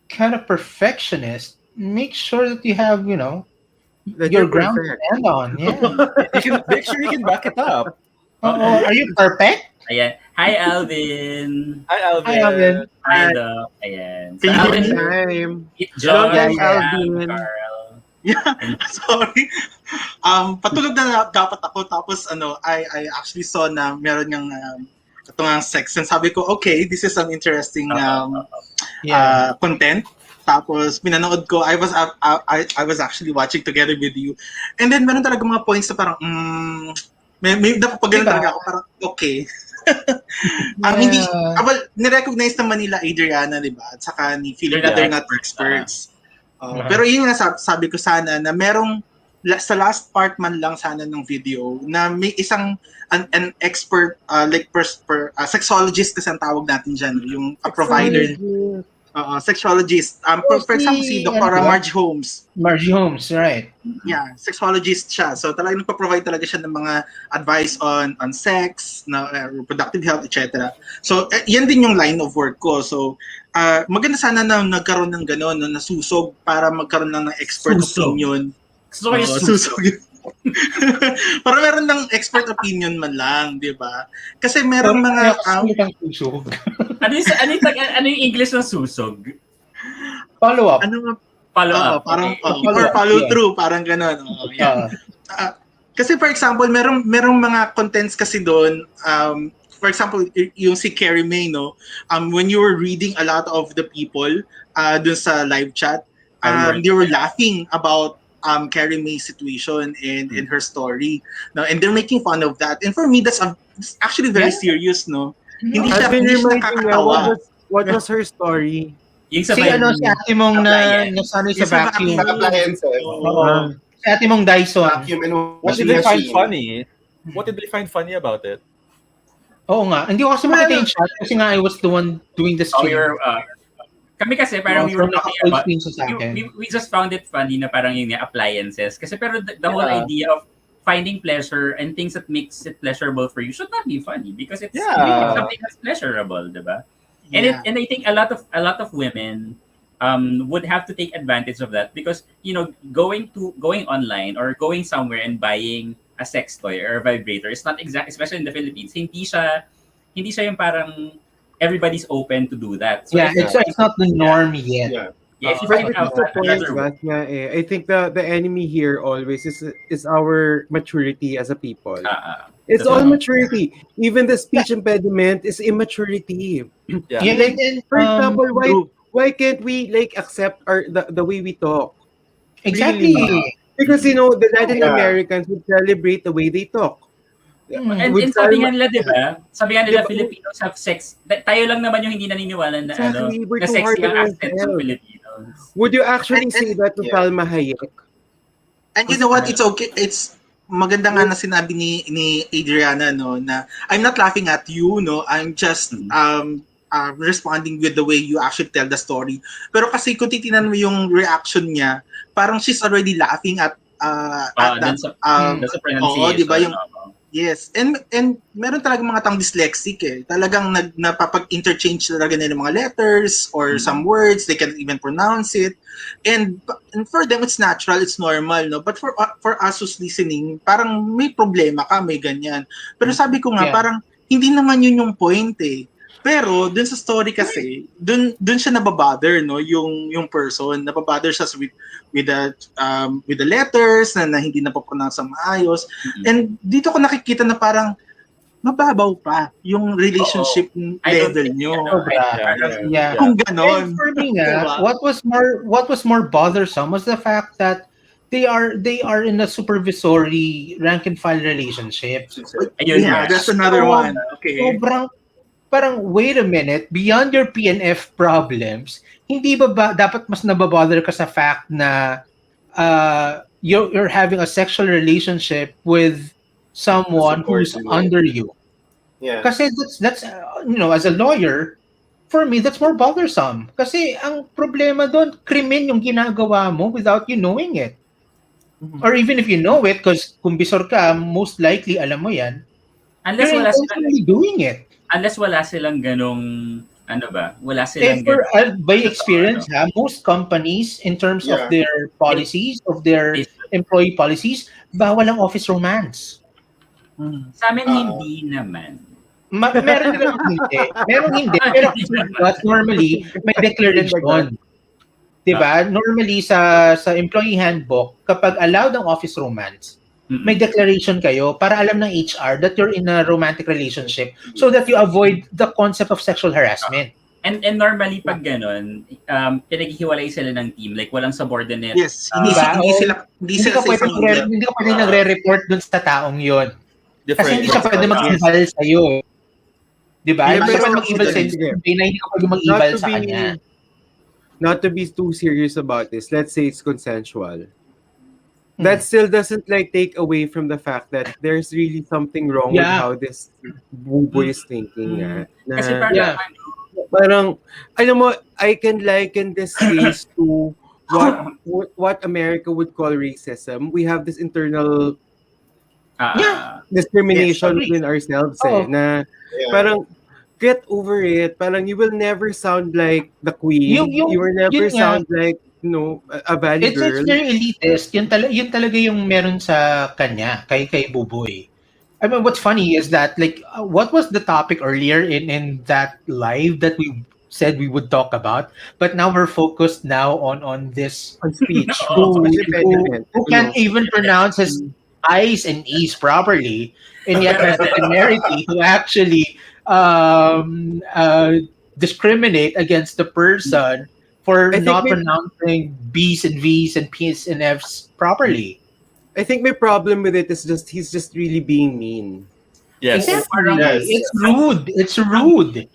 kind of perfectionist, make sure that you have, your ground to stand on. Yeah. You can make sure you can back it up. Are you perfect? Ayan. Hi, Alvin. Hi, Alvin. Hi, Alvin. Hi, Doc. Ayan. So, Alvin. Alvin. Carl. Yeah, sorry. Patulog na dapat ako, tapos I actually saw na meron yung katungang sex, and sabi ko, okay, this is some interesting content. Tapos pinanood ko, I was actually watching together with you, and then meron talaga mga points na parang may napapagano talaga ako, parang okay. Hindi, well, ni-recognize naman nila Adriana, di ba? At saka ni Philip na they're not experts. Pero yun nga sabi ko sana na merong sa last part man lang sana ng video na may isang an expert sexologist kasi ang tawag natin dyan, yung provider. Sexologist. For example, si Dr. Marge Holmes. Marge Holmes, right. Yeah, sexologist siya. So talagang nagpo-provide talaga siya ng mga advice on sex, reproductive health, etc. So yan din yung line of work ko. So maganda sana na nagkaroon ng gano'n, no, nasusog para magkaroon lang ng expert opinion. Susog. Para meron ng expert opinion man lang, di ba? Kasi meron mga susog. Ano yung English ng susog? Follow up. Follow up. Parang follow through, parang gano'n. Kasi for example, merong mga contents kasi doon, for example, yung si Carrie May, no? When you were reading a lot of the people dun sa live chat, they were laughing about Carrie May's situation and her story, no, and they're making fun of that. And for me, that's actually very serious, no. Hindi siya nakakatawa. What was her story? Si ate mong nasanay sa vacuum. Si ate mong Dyson. What did they find funny? What did they find funny about it? Oo nga. Hindi ko kasi makita yung chat kasi nga I was the one doing the stream. Kami kasi parang we were talking about, we just found it funny na parang yung appliances. Kasi pero the whole idea of finding pleasure and things that makes it pleasurable for you should not be funny because it's something that's pleasurable, diba? And I think a lot of women would have to take advantage of that because going online or going somewhere and buying a sex toy or a vibrator is not especially in the Philippines. Hindi siya yung parang everybody's open to do that. So it's not the norm yet. If you find out I think the enemy here always is our maturity as a people. It's all maturity. Even the speech impediment is immaturity. For example, why can't we accept the way we talk? Exactly. Really? Because the Latin Americans would celebrate the way they talk. And sabi nga nila, diba? Sabi nga nila, Filipinos have sex. Tayo lang naman yung hindi naniniwala na na sexy ang accent ng Filipinos. Would you actually say that to Salma Hayek? And you know what? It's okay. It's maganda nga na sinabi ni Adriana, no, na I'm not laughing at you, no. I'm just responding with the way you actually tell the story. Pero kasi kung titinan mo yung reaction niya, parang she's already laughing at that. That's a pronunciation. Diba yung yes, and meron talaga mga tang dyslexic eh. Talagang napapag-interchange talaga nila mga letters or some words, they can't even pronounce it. And for them it's natural, it's normal, no. But for us who's listening, parang may problema ka, may ganyan. Pero sabi ko nga, parang hindi naman yun yung point eh. Pero dun sa story kasi, dun siya nababother, no, yung person, nababother siya with the letters na hindi napapronounce ang maayos. And dito ko nakikita na parang mababaw pa yung relationship level nyo. Kung ganon. And for me nga, what was more bothersome was the fact that they are in a supervisory rank and file relationship. That's another one. Okay. Parang wait a minute, beyond your PNF problems, hindi ba dapat mas nababother ka sa fact na you're having a sexual relationship with someone who's under you? Yeah. Kasi that's as a lawyer, for me that's more bothersome. Kasi ang problema doon, krimen yung ginagawa mo without you knowing it. Or even if you know it, because kung bisor ka, most likely alam mo yan. Unless you're intentionally doing it. Unless wala silang ganong, wala silang by experience, most companies, in terms of their policies, of their employee policies, bawal ang office romance. Sa amin, hindi naman. Meron hindi. Pero normally, may declaration. Diba? Normally, sa employee handbook, kapag allowed ang office romance, may declaration kayo para alam ng HR that you're in a romantic relationship so that you avoid the concept of sexual harassment. And normally pag ganun, pinaghihiwalay sila ng team, like walang subordinate. Yes, hindi ka pwede nagre-report dun sa taong yon. Kasi hindi siya pwede mag-eval sa'yo. Diba? Hindi siya pwede mag-eval sa'yo. Hindi ka pwede mag-eval sa kanya. Not to be too serious about this, let's say it's consensual. that still doesn't like take away from the fact that there's really something wrong with how this buboy is thinking. Kasi parang, alam mo, I can liken this case to what America would call racism. We have this internal discrimination within ourselves na parang get over it. Parang you will never sound like the queen. You will never sound like a valley girl. It's very elitist. Yun talaga yung meron sa kanya, kay Buboy. I mean, what's funny is that, like, what was the topic earlier in that live that we said we would talk about? But now we're focused now on this speech. who can't even pronounce his I's and E's properly, and yet has the temerity to actually discriminate against the person for not pronouncing B's and V's and P's and F's properly. I think my problem with it is he's just really being mean. Yes. It's rude. It's rude.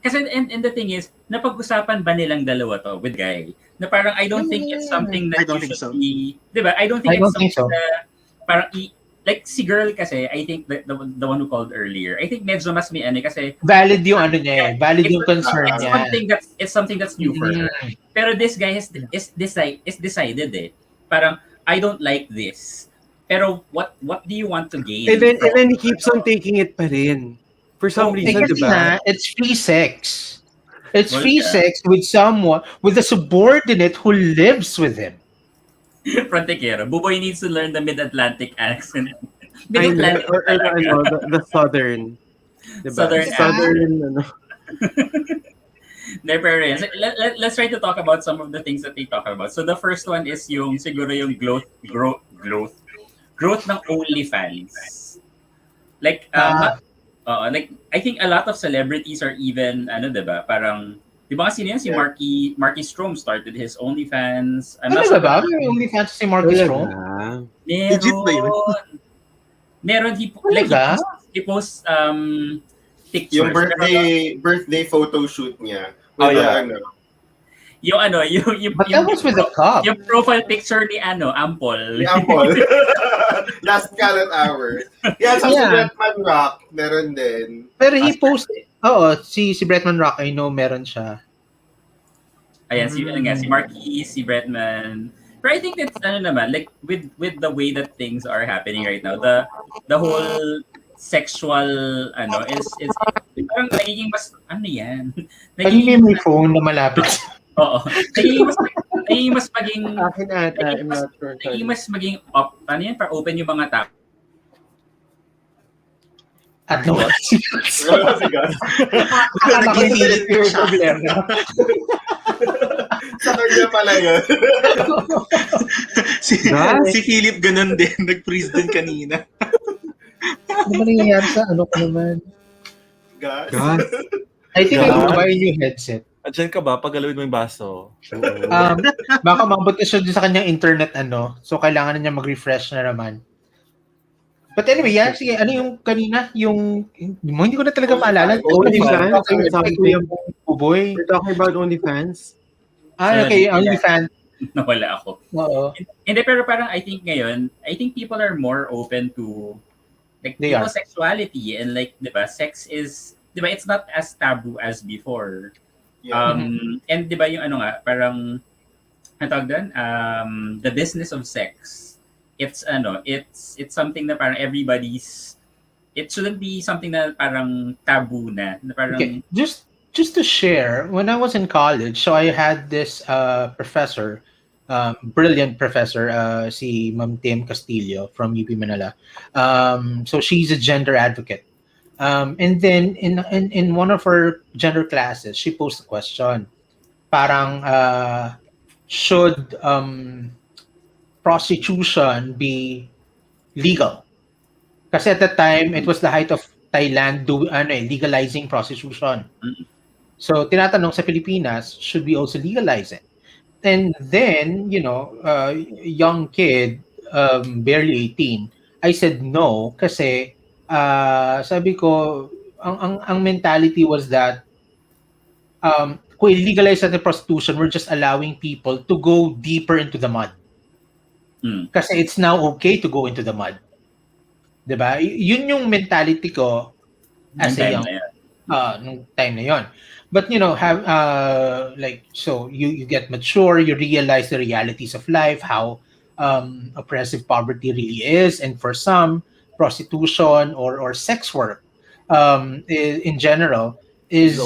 Kasi and the thing is, napag-usapan ba nilang dalawa to with Guy? Na parang I don't think it's something that you should be, diba? I don't think it's something na parang like si girl kasi, I think the one who called earlier, I think medyo mas may kasi valid yung valid yung concern niya. It's something that's new for her. Pero this guy is decided parang I don't like this. Pero what do you want to gain? And then he keeps on taking it pa rin. For some reason, diba? It's free sex. It's free sex with someone, with a subordinate who lives with him. Frontiero. Buboy needs to learn the Mid-Atlantic accent. Mid-Atlantic the Southern. Diba? Southern. Let's try to talk about some of the things that they talk about. So the first one is yung siguro yung growth ng OnlyFans. Like like I think a lot of celebrities are even diba? Parang di ba kasi si Marky Strom started his OnlyFans. Ba? May OnlyFans si Marky Strom? Meron he posts pictures. Yung birthday photo shoot niya. Yung But that was with the cup. Yung profile picture ni Ampol. Last Kalat hour. Yeah, si Bretman Rock, meron din. Pero he posted, si Bretman Rock, I know meron siya. Ayan, si Marquis, si Bretman. But I think that's naman, like with the way that things are happening right now, the whole sexual is parang nagiging mas yan. Nagiging may phone na malapit. Oo. Nagiging mas maging akin ata, I'm not sure. Nagiging mas maging para open yung mga tao. At no. Nakikilit yung problema. Sa kanya pala yun. Si Philip ganun din. Nag-freeze din kanina. Ano ba nangyayari sa ko naman? Gas? I think I will buy a new headset. Diyan ka ba? Paggalawin mo yung baso. Baka mabot na siya sa kanyang internet so kailangan na niya mag-refresh na naman. But anyway, sige, ano yung kanina? Hindi ko na talaga maalala. OnlyFans? Buboy. We're talking about OnlyFans? Okay, OnlyFans. Nawala ako. Oo. Hindi, pero parang I think people are more open to like sexuality and like, diba, sex is, diba, it's not as taboo as before. Yeah. And diba yung parang tawag doon, the business of sex. It's something na parang it shouldn't be something na parang taboo na parang okay. Just to share, when I was in college, so I had this professor, brilliant professor, si Ma'am Tim Castillo from UP Manila. So she's a gender advocate. And then in one of her gender classes, she posed a question. Parang should prostitution be legal? Kasi at that time, it was the height of Thailand legalizing prostitution. Mm-hmm. So tinatanong sa Pilipinas, should we also legalize it? And then, young kid, barely 18, I said no kasi sabi ko, ang mentality was that kung legalize natin prostitution, we're just allowing people to go deeper into the mud. Kasi it's now okay to go into the mud. Diba? Yun yung mentality ko as a young nung time na yon. But have so you get mature, you realize the realities of life, how oppressive poverty really is, and for some, prostitution or sex work in general is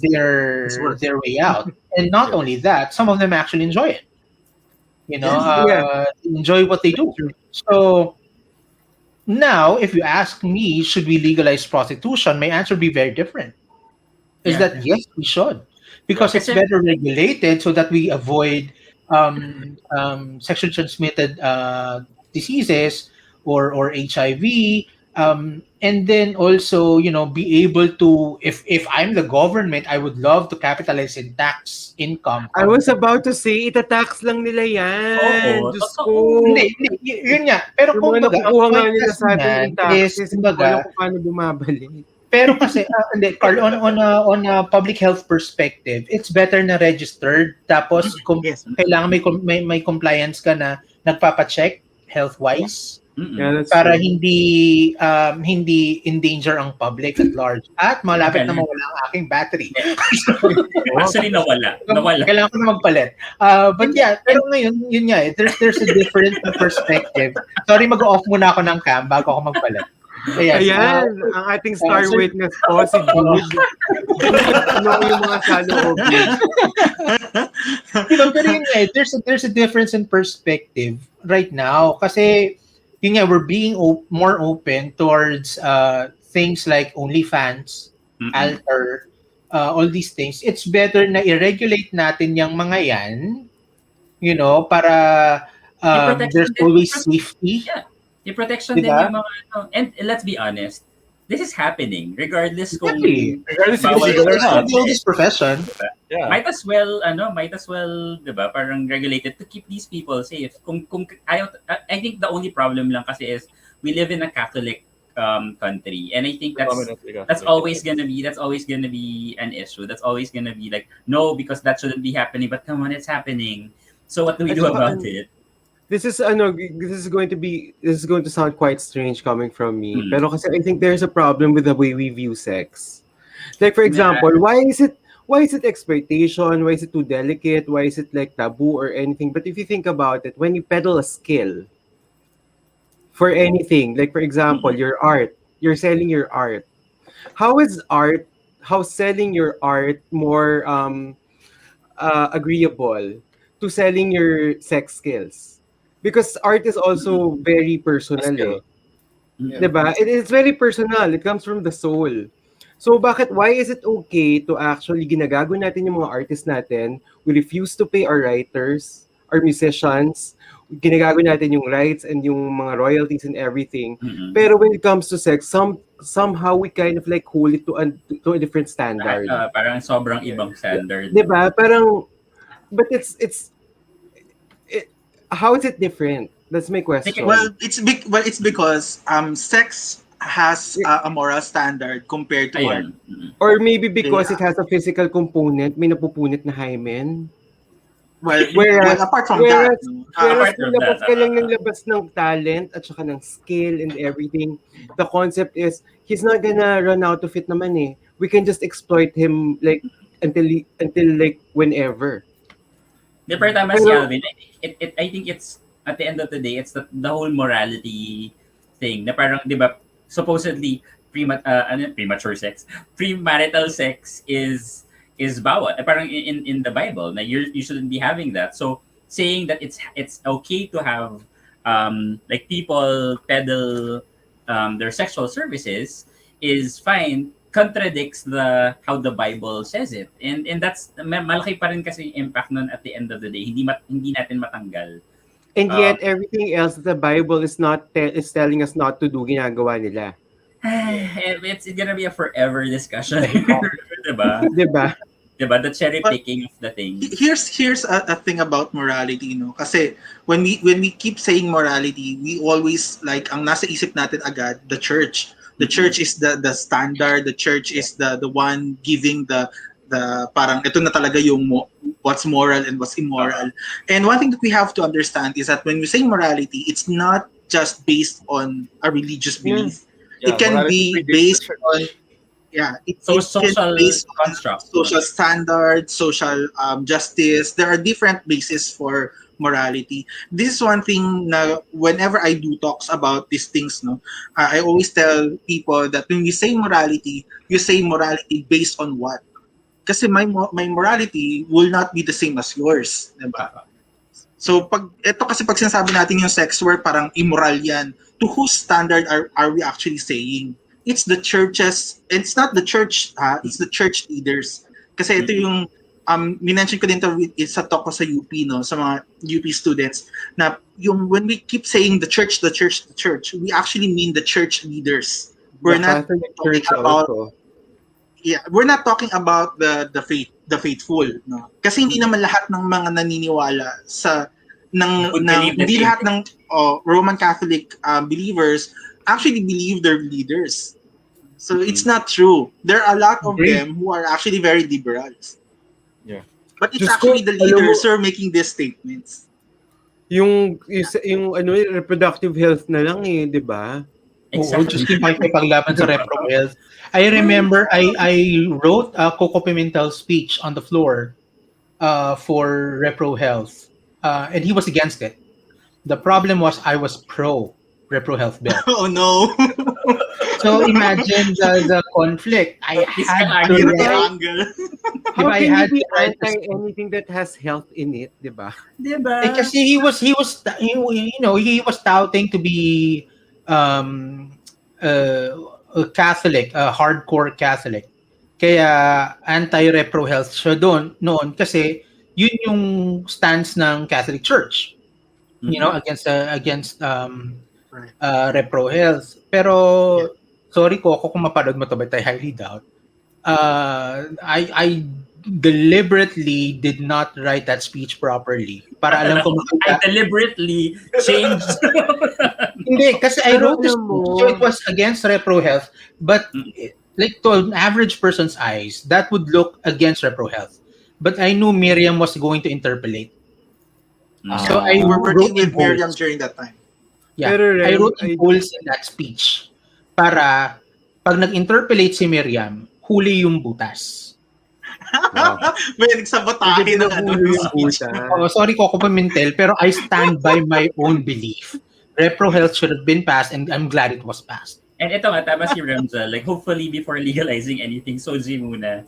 their way out. And not only that, some of them actually enjoy it. Enjoy what they do. So now, if you ask me, should we legalize prostitution? My answer would be very different. Is that yes, we should, because it's better regulated so that we avoid sexually transmitted diseases or HIV. And then also, be able to, if I'm the government, I would love to capitalize in tax income. I was about to say, itatax lang nila yan. Diyos ko. Hindi, yun nga. Pero kung baga, nakukuha nga nila sa atin yung taxes, hindi ko alam kung paano bumabalik. Pero kasi, Carl, on a public health perspective, it's better na registered. Tapos, kailangan may compliance ka na nagpapacheck health-wise. Para hindi endanger ang public at large. At malapit na mawala ang aking battery. Actually, nawala. Kailangan ko na magpalit. But yeah, pero ngayon, yun nga, there's a different perspective. Sorry, mag-off muna ako ng cam bago ako magpalit. Ayan, ang ating star witness po, si Jude. Ano yung mga saloob? Pero yun nga, there's a difference in perspective right now. Kasi, yun nga, we're being more open towards things like OnlyFans, Alter, all these things. It's better na i-regulate natin yung mga yan, para there's always safety. Yeah. Yung protection din yung mga and let's be honest, this is happening regardless kung regardless of this profession. Yeah. Might as well, 'di ba? Parang regulated to keep these people safe. Kung I think the only problem lang kasi is we live in a Catholic country, and I think that's always gonna be an issue. That's always gonna be like, no, because that shouldn't be happening. But come on, it's happening. So what do we do about it? This is going to sound quite strange coming from me. Pero kasi I think there's a problem with the way we view sex. Like for example, why is it exploitation? Why is it too delicate? Why is it like taboo or anything? But if you think about it, when you peddle a skill for anything, like for example, your art, you're selling your art. How selling your art more agreeable to selling your sex skills? Because art is also very personal. Diba? It's very personal. It comes from the soul. So why is it okay to actually ginagago natin yung mga artists natin? We refuse to pay our writers, our musicians. Ginagago natin yung rights and yung mga royalties and everything. Pero when it comes to sex, somehow we kind of like hold it to a different standard. Parang sobrang ibang standard. Diba? But it's how is it different? That's my question. Well, it's because sex has a moral standard compared to art. Or maybe because it has a physical component, may napupunit na hymen. Well, apart from that. Whereas kung labas ka lang ng labas ng talent at saka ng skill and everything, the concept is, he's not gonna run out of it naman eh. We can just exploit him like until like whenever. Pero tama si Alvin. I think it's, at the end of the day, it's the whole morality thing. Na parang, di ba, supposedly, premature sex, premarital sex is bawal. Parang in the Bible, na you shouldn't be having that. So, saying that it's okay to have, like, people peddle their sexual services is fine, contradicts how the Bible says it, and that's malaki pa rin kasi yung impact nun at the end of the day. Hindi natin matanggal. And yet everything else that the Bible is telling us not to do, ginagawa nila. It's gonna be a forever discussion. Diba? The cherry picking of the thing. Here's a thing about morality, kasi when we keep saying morality, we always like ang nasa isip natin agad the church. The church is the standard. The church is the one giving the parang ito na talaga yung what's moral and what's immoral. And one thing that we have to understand is that when we say morality, it's not just based on a religious belief. It can be based on it can be based on social standards, social justice. There are different bases for morality. This is one thing na whenever I do talks about these things, I always tell people that when you say morality, you say morality based on what? Kasi my morality will not be the same as yours, diba? So pag sinasabi natin yung sex work, parang immoral yan. To whose standard are we actually saying? It's the churches, it's not the church, it's the church leaders. Kasi ito yung minention ko din to sa talk ko sa UP, sa mga UP students, na yung when we keep saying the church, we actually mean the church leaders. We're not talking about we're not talking about the faithful, no? Kasi hindi naman lahat ng mga naniniwala sa hindi lahat ng Roman Catholic believers actually believe their leaders. So it's not true. There are a lot of them who are actually very liberals. Yeah. But it's actually the leaders who are making these statements. Yung reproductive health na lang di ba? Oo, just yung paglaban sa repro health. I remember I wrote a Coco Pimentel speech on the floor for repro health. And he was against it. The problem was I was pro repro health bill. Oh no. So imagine the conflict. I had to angle. How can you be anti anything that has health in it, diba? Diba? Kasi he was touting to be a Catholic, a hardcore Catholic. Kaya anti-repro health siya noon kasi yun yung stance ng Catholic Church. Against repro health. Pero sorry ko kung mapanood mo to, but I highly doubt. I deliberately did not write that speech properly. Para alam ko I deliberately changed. Hindi, kasi I wrote this speech, so it was against repro health, but like to an average person's eyes, that would look against repro health. But I knew Miriam was going to interpolate. So I were working with in Miriam during that time. Yeah, I wrote in polls in that speech para pag nag-interpolate si Miriam, huli yung butas. May nagsabotahe ng speech. Sorry Coco Pimentel, pero I stand by my own belief. Repro health should have been passed and I'm glad it was passed. And ito nga, tama si Ramza, like hopefully before legalizing anything, Soji muna.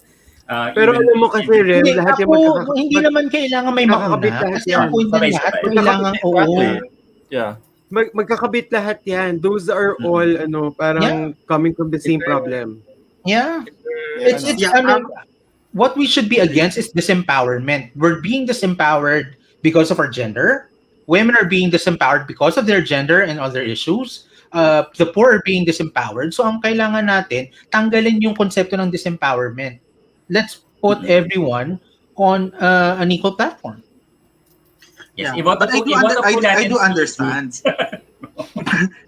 Pero alam mo kasi, Rem, lahat yung hindi naman kailangan may mauna. Kasi ang point na lahat, kailangan Yeah. Magkakabit lahat yan. Those are all, parang coming from the same problem. Yeah. What we should be against is disempowerment. We're being disempowered because of our gender. Women are being disempowered because of their gender and other issues. The poor are being disempowered. So ang kailangan natin, tanggalin yung konsepto ng disempowerment. Let's put everyone on an equal platform. Yes, but I do understand.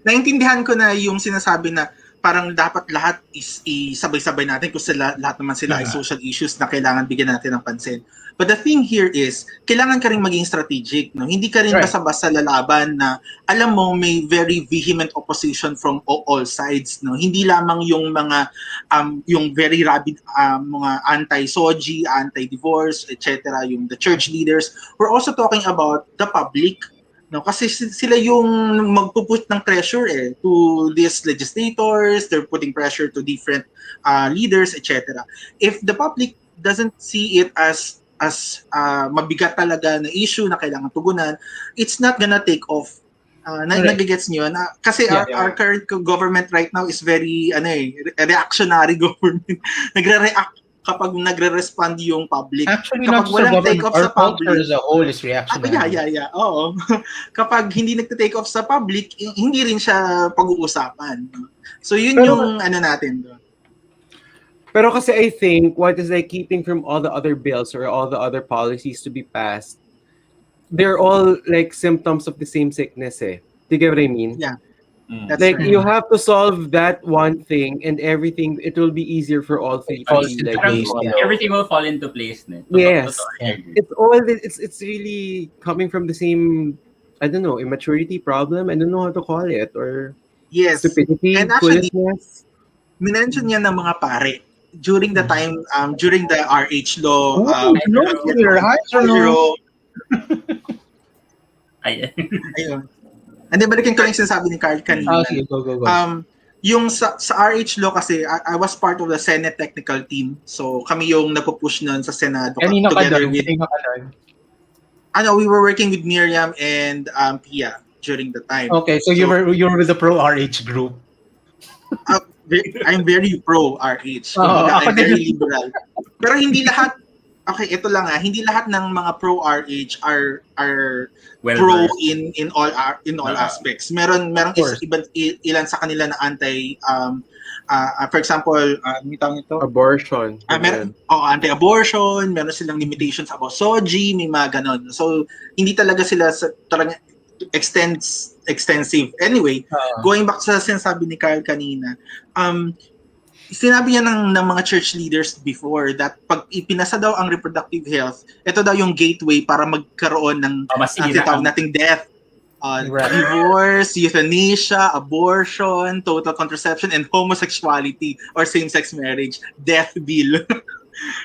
Naintindihan ko na yung sinasabi na parang dapat lahat is isabay-sabay natin kasi lahat naman sila ay social issues na kailangan bigyan natin ng pansin. But the thing here is, kailangan ka rin maging strategic. No? Hindi ka rin basta-basta lalaban na alam mo may very vehement opposition from all sides. No? Hindi lamang yung mga yung very rabid mga anti-SOGI, anti-divorce, etc. Yung the church leaders. We're also talking about the public. No, kasi sila yung magpuput ng pressure to these legislators, they're putting pressure to different leaders, etc. If the public doesn't see it as mabigat talaga na issue na kailangan tugunan, it's not gonna take off. Nagigets niyo na kasi our current government right now is very reactionary government. Nagre-react kapag nagre-respond yung public. Actually, kapag walang take off sa public as a whole is reactionary. Oo. Kapag hindi nagte-take off sa public, hindi rin siya pag-uusapan. So yun yung natin doon. Pero kasi I think what is like keeping from all the other bills or all the other policies to be passed, they're all like symptoms of the same sickness. Do you get what I mean? Yeah. Like you have to solve that one thing, and everything it will be easier for all three to be like everything will fall into place. Yes, it's really coming from the same, I don't know, immaturity problem. I don't know how to call it, or stupidity, and actually, foolishness. Minention niya ng mga pare during the time, during the RH law. Ayun. And then balikin ko lang yung sinasabi ni Carl kanina. Okay, go. Yung sa RH law kasi, I was part of the Senate technical team. So kami yung napupush nun sa Senado. Kanina ka together doon? with, we were working with Miriam and Pia during the time. Okay, so you were with the pro RH group. I'm very pro RH. I'm very liberal. Pero hindi lahat, ito lang hindi lahat ng mga pro RH are pro in all aspects. Meron ilan sa kanila na anti for example, abortion. Anti-abortion, meron silang limitations about soji, may mga ganon. So hindi talaga sila talaga extensive. Anyway, going back sa sinasabi ni Carl kanina, sinabi niya ng mga church leaders before that pag ipinasa daw ang reproductive health, ito daw yung gateway para magkaroon ng tawag nating death, divorce, euthanasia, abortion, total contraception, and homosexuality or same-sex marriage, death bill.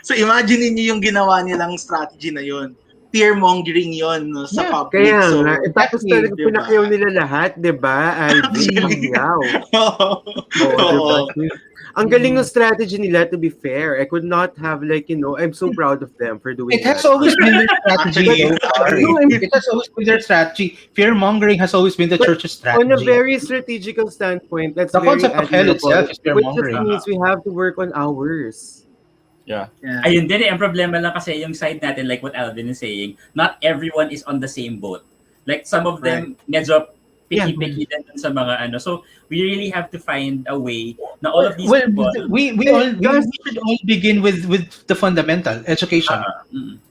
So imagine niyo yung ginawa nilang strategy na yun. Fear-mongering yon sa public. Kaya so, tapos talaga pinakyaw nila lahat, di ba? Alvin, ang galing ng strategy nila, to be fair. I could not have I'm so proud of them for doing that. It has always been their strategy. It has always been their strategy. Fear-mongering has always been the church's strategy. On a very strategical standpoint, that's the very concept of hell itself is fear-mongering. Which just means we have to work on ours. Yeah. Ayun din ang problema lang kasi yung side natin, like what Alvin is saying, not everyone is on the same boat. Like some of them medyo picky din sa mga So we really have to find a way na all of these people. We should all begin with the fundamental education.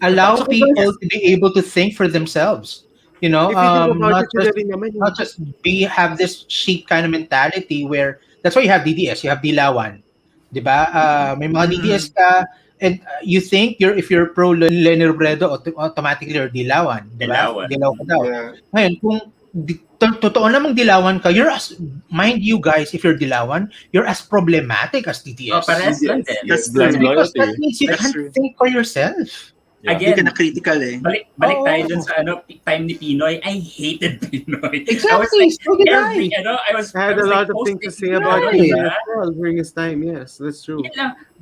Allow people to be able to think for themselves. Not just have this sheep kind of mentality where that's why you have DDS, you have Dilawan. Diba? May mga DDS ka, and you think if you're pro Lenny Robredo, automatically you're Dilawan. Dilaw ka daw. Ngayon, kung totoo namang Dilawan ka, mind you guys, if you're Dilawan, you're as problematic as DDS. Parehas lang din. Because that means you can't think for yourself. Again, hindi ka na critical Balik tayo dun sa time ni Pinoy. I hated Pinoy. Exactly. I had a lot of things to say about Pinoy as well during his time. Yes, that's true.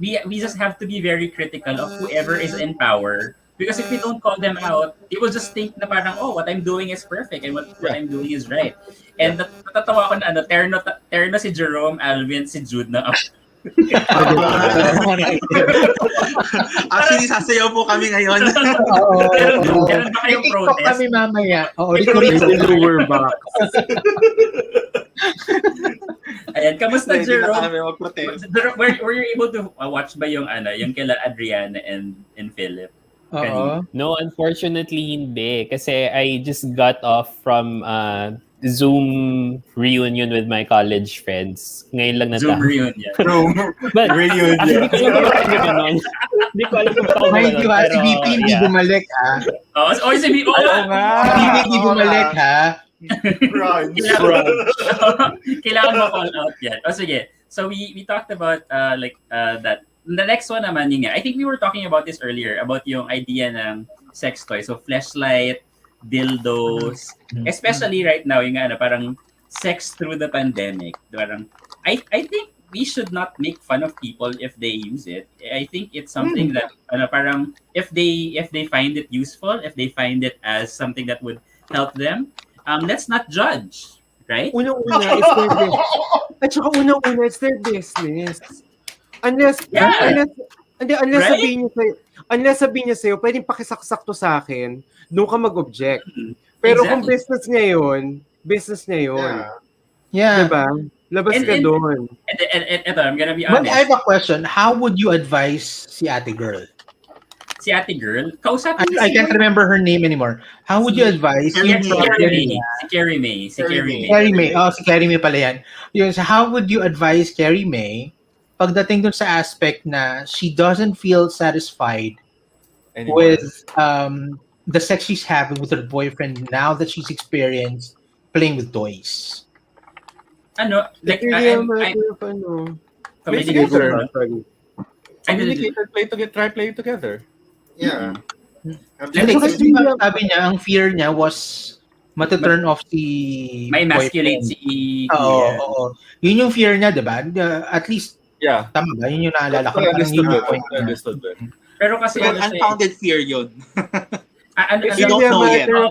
We just have to be very critical of whoever is in power. Because if we don't call them out, they will just think na parang, what I'm doing is perfect and what I'm doing is right. And natatawa ko na terno si Jerome, Alvin, si Jude na Actually, sasayaw po kami ngayon. Meron ba kayong protest? kami mamaya. Lower box. Ayan, kamusta Jerome? Were you able to watch ba yung kila Adriana and Philip? No, unfortunately hindi. Kasi I just got off from Zoom reunion with my college friends. Ngayon lang Zoom reunion. But, reunion. Hindi ko alam kung paano. May di ba? Si BP hindi bumalik, ha? Si BP. Hindi bumalik, ha? Kailangan mo call out yan. Sige. So we talked about that. The next one naman yun nga. I think we were talking about this earlier, about yung idea ng sex toy. So fleshlight, dildos, especially right now yung parang sex through the pandemic. Parang I think we should not make fun of people if they use it. I think it's something that parang if they find it useful, if they find it as something that would help them, let's not judge, right? Unang-una, it's their business. At saka unang-una, it's their business. Unless sabihin niya sa'yo, pwedeng pakisaksak to sa akin, doon ka mag-object. Pero kung business niya yun. Yeah. Diba? Labas ka doon. And I'm gonna be honest. But I have a question. How would you advise si ate girl? si ate girl, kausapin niyo I can't remember her name anymore. How would you advise? Si Carrie May. Si Carrie May. Oh, si Carrie May pala yan. Yun, so how would you advise Carrie May pagdating dun sa aspect na she doesn't feel satisfied Anymore. with the sex she's having with her boyfriend now that she's experienced playing with toys? Ano? Like, Try playing together. Yeah. Kasi sabi niya, ang fear niya was matuturn off si may emasculate si Oo. Yun yung fear niya, di ba? At least, tama ba? Yun yung naalala ko. Understood. Pero kasi, unfounded fear yun. It's really a matter of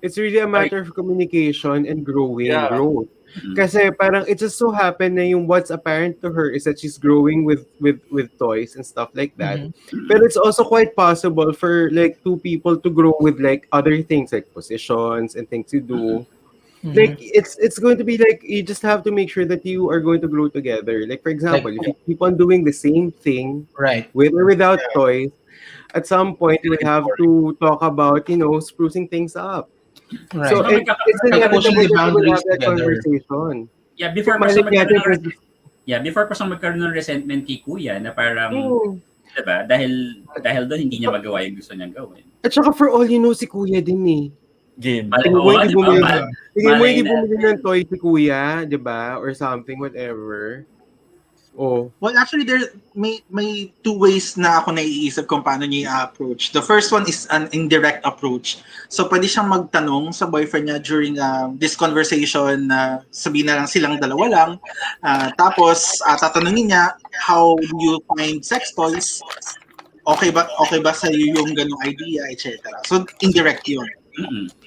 it's really a matter of communication and growth. Kasi parang it just so happened na yung what's apparent to her is that she's growing with toys and stuff like that. But it's also quite possible for like two people to grow with like other things like positions and things you do. Like it's going to be like you just have to make sure that you are going to grow together. Like for example, if you keep on doing the same thing, right, with or without toys, at some point you will have to talk about sprucing things up. Right. So it's pushing the boundaries that conversation. Yeah, before pa siya magkaroon ng resentment kay kuya na parang, diba, dahil doon hindi niya magawa yung gusto niyang gawin. At saka for all you know, si kuya din eh. Game. Tingin mo hindi bumili ng toy si kuya, diba? Or something, whatever. Oh. Well, actually, there may two ways na ako naiisip kung paano niya i-approach. The first one is an indirect approach. So, pwede siyang magtanong sa boyfriend niya during this conversation na sabihin na lang silang dalawa lang. Tapos, tatanungin niya, how do you find sex toys? Okay ba sa iyo yung ganung idea, etc. So, indirect yun.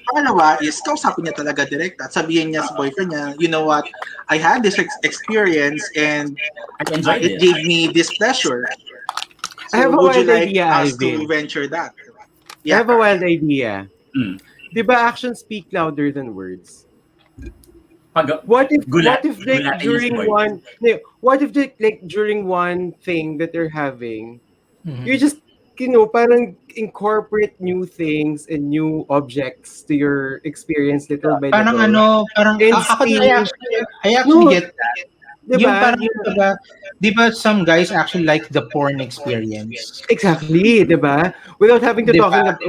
Pangalawa is, kausapin niya talaga direct at sabihin niya sa boyfriend niya, you know what, I had this experience and it gave me this pleasure. So, I have a would you wild like idea, us Alvin. to venture that? I have a wild idea. Diba actions speak louder than words? What if like during one thing that they're having, you just parang incorporate new things and new objects to your experience little by little. Parang I actually get that. Diba? Yung parang, diba some guys actually like the porn experience. Exactly, diba? Without having to talk about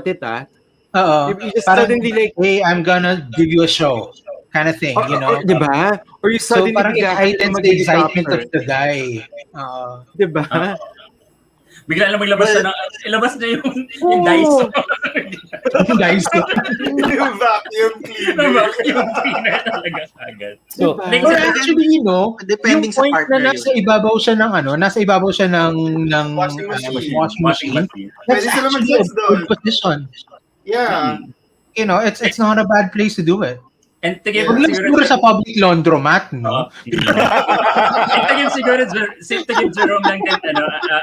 it, you just suddenly like, hey, I'm gonna give you a show, kind of thing, you know? Diba? Or you suddenly parang it heightens the excitement of the guy. Diba? Bigla lang ilabas na yung Daiso. Yung Daiso. Yung vacuum cleaner. Talaga agad. So, actually, depending yung point na nasa ibabaw siya ng washing machine. That's actually a good position. Yeah. It's not a bad place to do it. And siguro sa public laundromat, no? Siguro Jerome lang din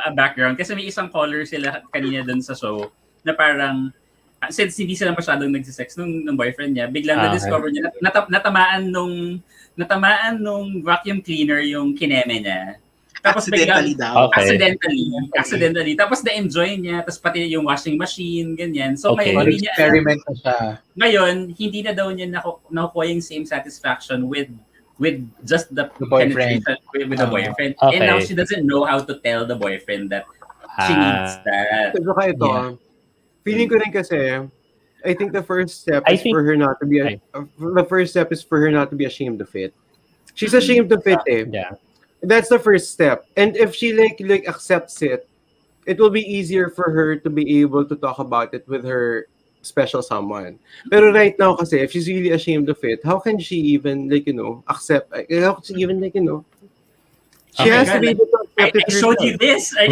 a background kasi may isang caller sila kanina dun sa show na parang since hindi sila masyadong nagsisex nung boyfriend niya, biglang na-discover niya natamaan nung vacuum cleaner yung kineme niya. Tapos accidentally daw. Accidentally. Tapos na-enjoy niya, tapos pati yung washing machine, ganyan. So ngayon, experiment na siya. Ngayon, hindi na daw niya nakukuha yung same satisfaction with just the boyfriend. With the boyfriend. Okay. And now she doesn't know how to tell the boyfriend that she needs that. So ito, feeling ko rin kasi, I think the first step is for her not to be ashamed of it. She's ashamed of it eh. Yeah. That's the first step. And if she like accepts it, it will be easier for her to be able to talk about it with her special someone. Pero right now kasi, if she's really ashamed of it, how can she even accept? How can she even She has to be able to accept it. I showed you this. I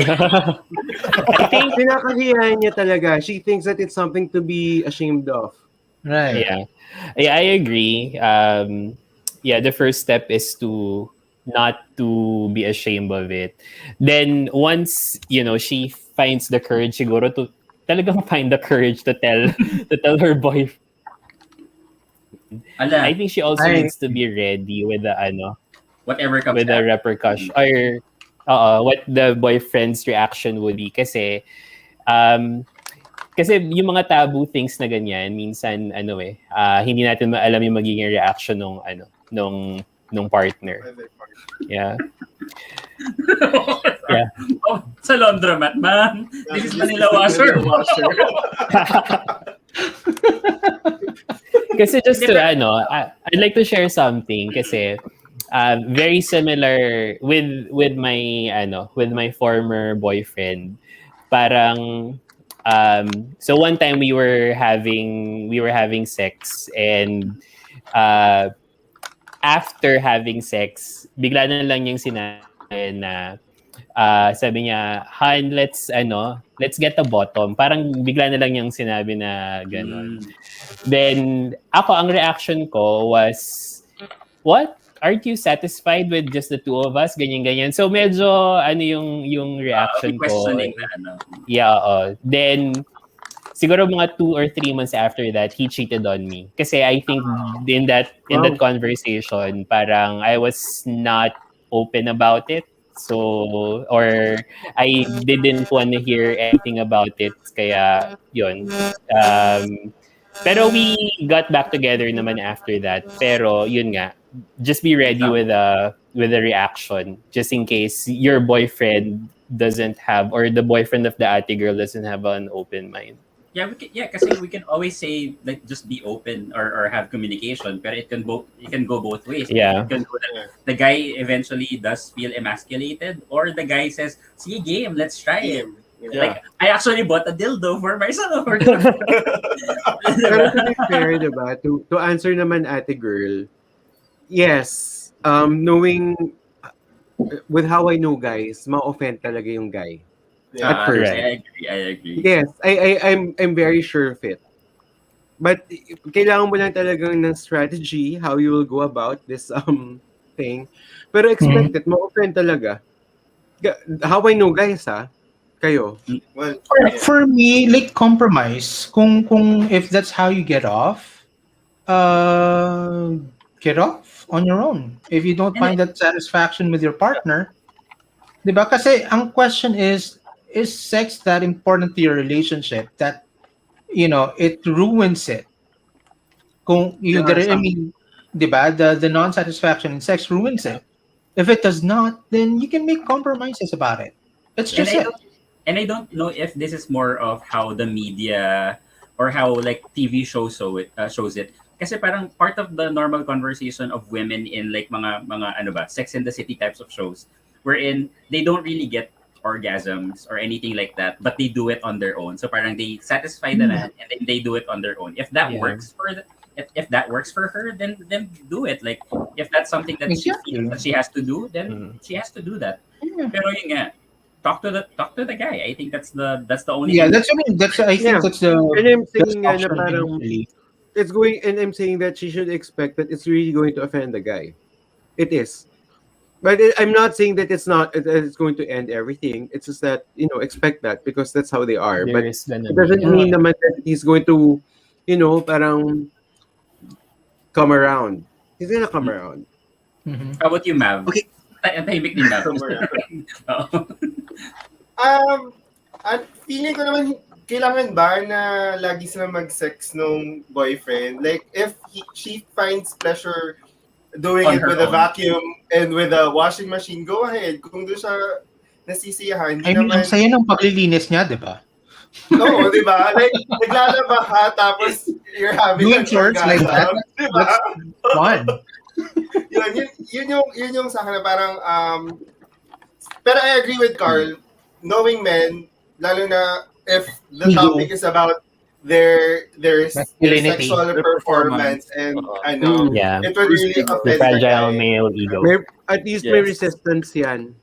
think pinakahiyahan niya talaga. She thinks that it's something to be ashamed of. Right. Yeah, I agree. The first step is to not to be ashamed of it. Then once she finds the courage siguro to talagang find the courage to tell her boyfriend. I think she also needs to be ready with the whatever comes with the repercussion or what the boyfriend's reaction would be. Kasi yung mga taboo things na ganyan, minsan hindi natin maalam yung magiging reaction nung partner. Yeah. Yeah. Oh, sa laundromat, ma'am. This is Manila washer. Kasi just to I'd like to share something kasi very similar with my former boyfriend. Parang so one time we were having sex, and after having sex, bigla na lang niyang sinabi na sabi niya, "Han, let's get the bottom." Parang bigla na lang niyang sinabi na gano'n. Then ako, ang reaction ko was, "What? Aren't you satisfied with just the two of us?" Ganyan. So medyo yung reaction ko. Questioning na Yeah, Then siguro mga 2 or 3 months after that, he cheated on me. Kasi I think in that conversation, parang I was not open about it. So, or I didn't want to hear anything about it. Kaya, yun. Pero we got back together naman after that. Pero, yun nga, just be ready with a reaction. Just in case your boyfriend doesn't have, or the boyfriend of the ate girl doesn't have an open mind. Yeah, kasi we can always say like just be open or have communication, but it can go both ways. Yeah. It can go the guy eventually does feel emasculated, or the guy says, "See, game, let's try it." Yeah. Like, I actually bought a dildo for myself. Pero to be fair, diba? To answer naman ate girl, yes, knowing with how I know guys, ma-offend talaga yung guy. At first. I agree. Yes, I'm very sure of it. But kailangan mo lang talagang ng strategy how you will go about this thing. Pero expect it, ma-offend talaga. How I know guys kayo. Well, for me, like compromise. Kung if that's how you get off on your own. If you don't find that satisfaction with your partner, diba? Kasi ang question is sex that important to your relationship that it ruins it? Kung diba, the non-satisfaction in sex ruins it. If it does not, then you can make compromises about it. It's just and I don't know if this is more of how the media or how like TV shows shows it. Kasi parang part of the normal conversation of women in like mga Sex and the City types of shows, wherein they don't really get orgasms or anything like that, but they do it on their own. So parang they satisfy the man and then they do it on their own. If that works for if that works for her, then do it. Like if that's something that she feels that she has to do, then she has to do that. Pero yun nga, talk to the guy. I think that's the only thing. That's I think that's the and I'm saying na parang it's going, and I'm saying that she should expect that it's really going to offend the guy. It is. But I'm not saying that it's going to end everything. It's just that, expect that because that's how they are. But it doesn't mean naman that he's going to, parang come around. He's gonna come around. How about you, Mav? Okay. Tahimik din Mav. Feeling ko naman, kailangan ba na lagi sila mag-sex nung boyfriend? Like, if she finds pleasure doing it with a vacuum and with a washing machine, go ahead. Kung doon siya nasisiyahan, ang saya ng paglilinis niya, di ba? No, di ba? Like, naglalaba ka, tapos you're having doing chores like that. Diba? That's fun. yun yung sa akin na parang, pero I agree with Carl, knowing men, lalo na if the topic is about their sexual performance and it would really offend the fragile male ego. At least may resistance yan.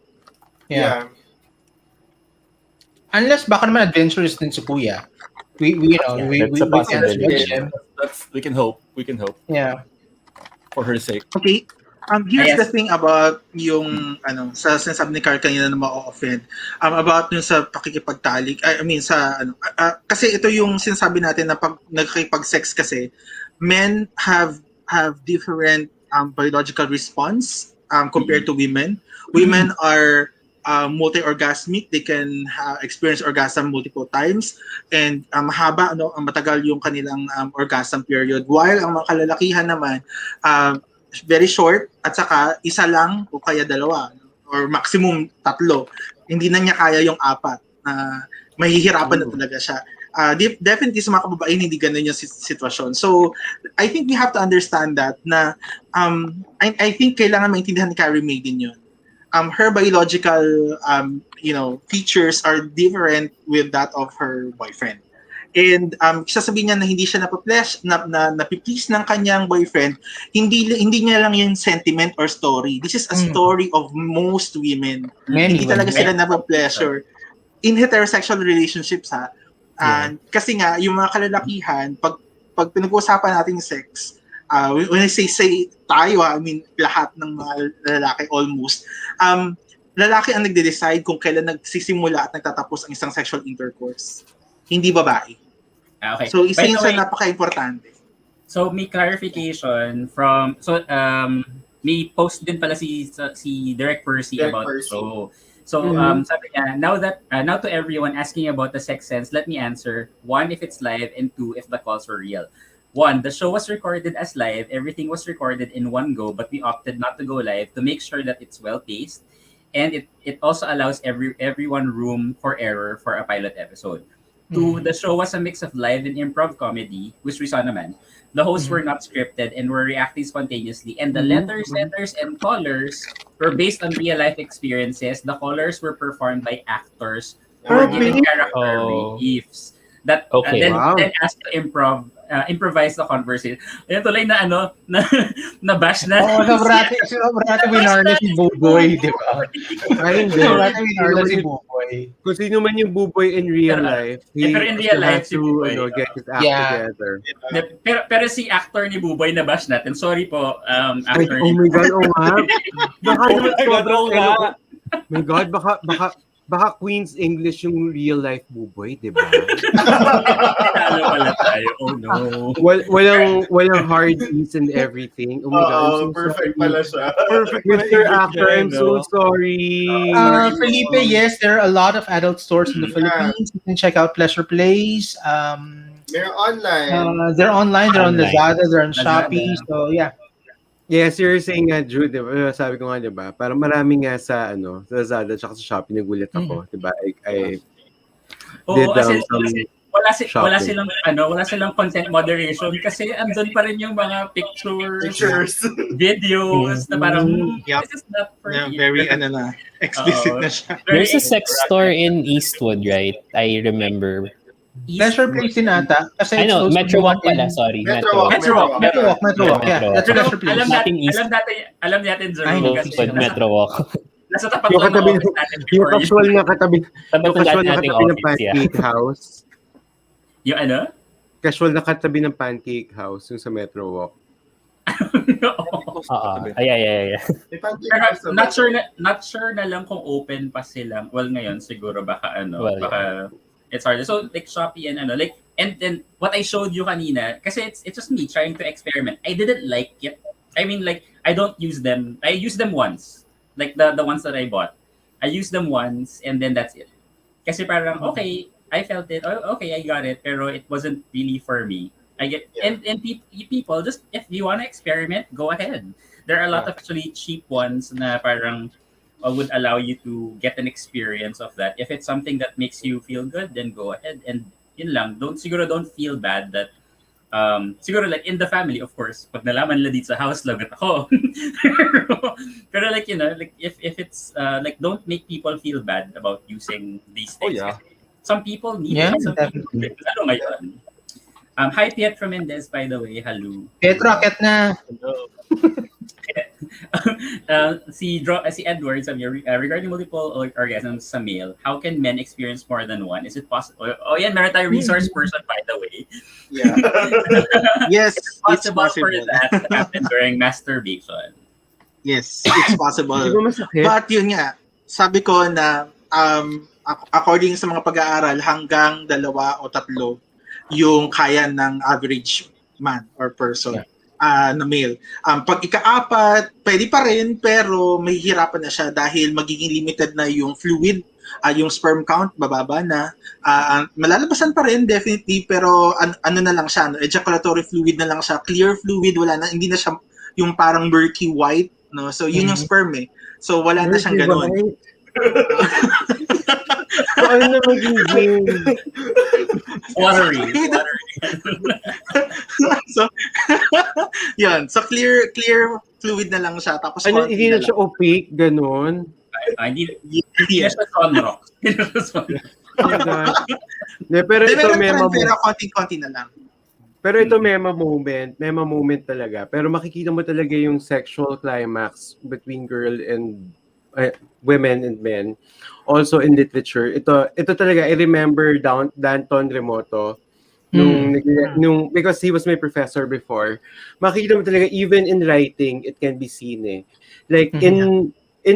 Yeah. Unless baka naman adventurous din si Kuya. We can hope. Yeah. For her sake. Okay. Here's the thing about yung sa sinasabi ni Carl kanina na ma-offend about yung sa pakikipagtalik. I mean kasi ito yung sinasabi natin na pag nagkikipag-sex kasi men have different biological response compared to women. Women are multi-orgasmic, they can experience orgasm multiple times, and mahaba, matagal yung kanilang orgasm period. While ang mga kalalakihan naman, very short, at saka isa lang o kaya dalawa, or maximum 3. Hindi na niya kaya yung 4. Mahihirapan na talaga siya. Definitely sa mga kababaen, hindi ganun yung sitwasyon. So, I think we have to understand that na I think kailangan maintindihan ni Carrie Maiden yun. Her biological features are different with that of her boyfriend. And sasabihin niya na hindi siya napiplease ng kanyang boyfriend, hindi niya lang yung sentiment or story. This is a story of most women. Hindi talaga sila napapleasure in heterosexual relationships, ha. Kasi nga yung mga kalalakihan, pag pinag-uusapan natin sex, when I say tayo, I mean lahat ng mga lalaki almost, lalaki ang nagde-decide kung kailan nagsisimula at nagtatapos ang isang sexual intercourse. Hindi babae. Okay. So isa yun sa napaka-importante. So may clarification from may post din pala si Derek Percy about the show. So sabi niya, now to everyone asking about the sex sense, let me answer. 1, if it's live, and 2, if the calls were real. 1, the show was recorded as live. Everything was recorded in one go, but we opted not to go live to make sure that it's well paced, and it also allows everyone room for error for a pilot episode. 2, the show was a mix of live and improv comedy, which we saw naman. The hosts were not scripted and were reacting spontaneously, and the letters, and callers were based on real life experiences. The callers were performed by actors who were given character briefs that then asked to improvise the conversation. Ayan tuloy na na bash na. Sobrate winarno si Buboy, di ba? Ay, hindi. Sobrate winarno si Buboy. Kung sino man yung Buboy in real life, pero in real life, si Buboy, get his act together. Pero si actor ni Buboy na bash natin. Sorry po, actor ni Buboy. Oh my God. Baka Queen's English yung real life Buboy, di ba? Talo pala tayo. Oh no. Walang hard E's and everything. Oh my God, I'm so perfect sorry. pala siya. Perfect Mr. Actor, I'm so sorry. Felipe, yes, there are a lot of adult stores in the Philippines. You can check out Pleasure Place. They're online. They're online. They're on Lazada. They're on Shopee. So yeah. Yes, you're saying nga, Jude, diba? Sabi ko nga, diba? Parang marami nga sa Lazada at sa Shopee, nagulat ako, diba? I did wala silang content moderation kasi andun pa rin yung mga pictures, videos na parang this is not for you. Very explicit na siya. There's a sex store in Eastwood, right? I remember. Pleasure Place din ata. I know, Metro Walk pala, sorry. Metro Walk. Yeah, that's Pleasure Place. Alam natin, Jerome, kasi Metro Walk. Nasa tapat lang ng office natin. Yung casual na katabi ng Pancake House. Yung ano? Casual na katabi ng Pancake House, yung sa Metro Walk. Yeah. Not sure na lang kung open pa sila. Well, ngayon siguro baka baka it's hard. So like Shopee and and then what I showed you kanina, kasi it's just me trying to experiment. I didn't like it. I mean, like, I don't use them. I use them once. Like the ones that I bought. I used them once and then that's it. Kasi parang okay, I felt it. Oh, okay, I got it. Pero it wasn't really for me. I get and people just, if you want to experiment, go ahead. There are a lot of actually cheap ones na parang would allow you to get an experience of that. If it's something that makes you feel good, then go ahead. And yun lang, don't feel bad that siguro like in the family, of course, pag nalaman nila dito sa house, lagot ako. pero like, like if it's like, don't make people feel bad about using these things. Some people need it. Some people, lalo ngayon. Hi Pietro Mendez, by the way. Hello. Pietro, akit na. Hello. Si Edward sabi, regarding multiple orgasms sa male, how can men experience more than one? Is it possible? Oh yeah, meron tayo resource person, by the way. Yeah. Yes, it's possible for that to happen during masturbation. Yes, it's possible. But yun nga, sabi ko na according sa mga pag-aaral, hanggang 2 o 3 yung kaya ng average man or person. na male. Pag ika-apat, pwede pa rin, pero mahihirapan na siya dahil magiging limited na yung fluid, yung sperm count, bababa na. Malalabasan pa rin, definitely, pero ano na lang siya, no? Ejaculatory fluid na lang siya. Clear fluid, wala na, hindi na siya yung parang murky white, no? So, yun yung sperm eh. So, wala na siyang ganun. So, ano na magiging? Watery. So, yun. So, clear fluid na lang siya. Tapos, ano, hindi na siya opaque, ganun? Hindi na siya sunrock. Pero ito pero konti-konti na lang. Pero ito mema moment talaga. Pero makikita mo talaga yung sexual climax between girl and women and men. Also in literature, ito talaga, I remember Danton Remoto, nung because he was my professor before, makikita mo talaga even in writing, it can be seen eh. Like in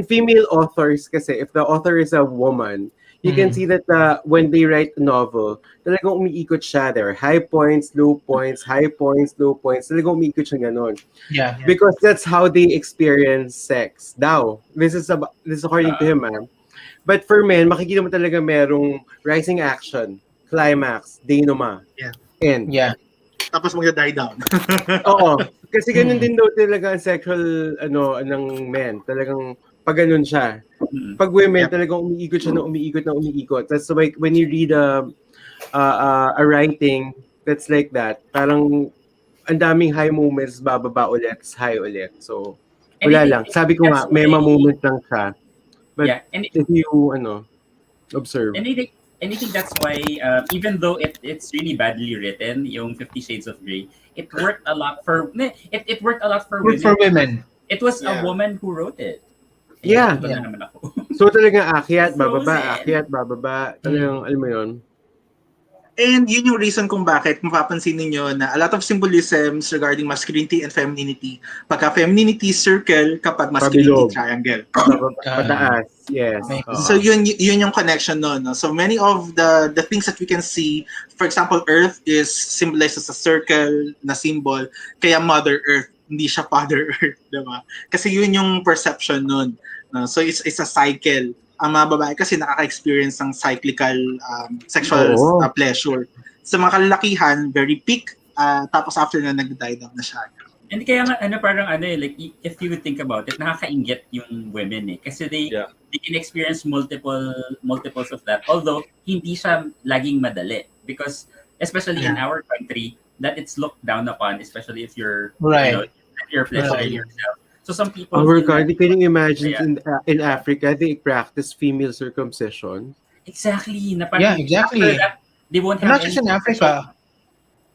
female authors kasi, if the author is a woman, you can see that when they write a novel, talagang umiikot siya. There are high points, low points, high points, low points. Talagang umiikot siya ganon. Yeah. Because that's how they experience sex. Daw. This is according to him, man. But for men, makikita mo talaga merong rising action, climax, denouement, end. Yeah. Tapos magda-die down. Oo. Kasi ganun din daw talaga ang sexual ng men. Talagang pag ganun siya. Pag women, talagang umiikot siya na umiikot. That's like when you read a writing that's like that, parang ang daming high moments, bababa ulit, high ulit. So, wala lang. Sabi ko nga, may moment lang siya. But if you, observe. And I think that's why, even though it's really badly written, yung 50 Shades of Grey, it worked a lot for women. For women. It was a woman who wrote it. Yeah. Naman ako. So talagang akyat, bababa. Talagang, alam mo yun. And yun yung reason kung bakit mapapansin ninyo na a lot of symbolisms regarding masculinity and femininity. Pagka femininity, circle, kapag masculinity, triangle. Pataas, yes. So yun yung connection no. So many of the things that we can see, for example, Earth is symbolized as a circle na symbol, kaya Mother Earth, hindi siya Father Earth, diba? Kasi yun yung perception nun. No? So it's a cycle. Ang mga babae kasi nakaka-experience ng cyclical sexual pleasure. Sa mga kalalakihan, very peak, tapos after na nag-die down na siya. And kaya nga, parang like, if you would think about it, nakakainggit yung women eh. Kasi they can experience multiples of that. Although, hindi siya laging madali. Because, especially in our country, that it's looked down upon, especially if you're, you're pleasuring yourself. So some people... Can you imagine in Africa, they practice female circumcision? Exactly. Exactly. That, they won't have not just in Africa.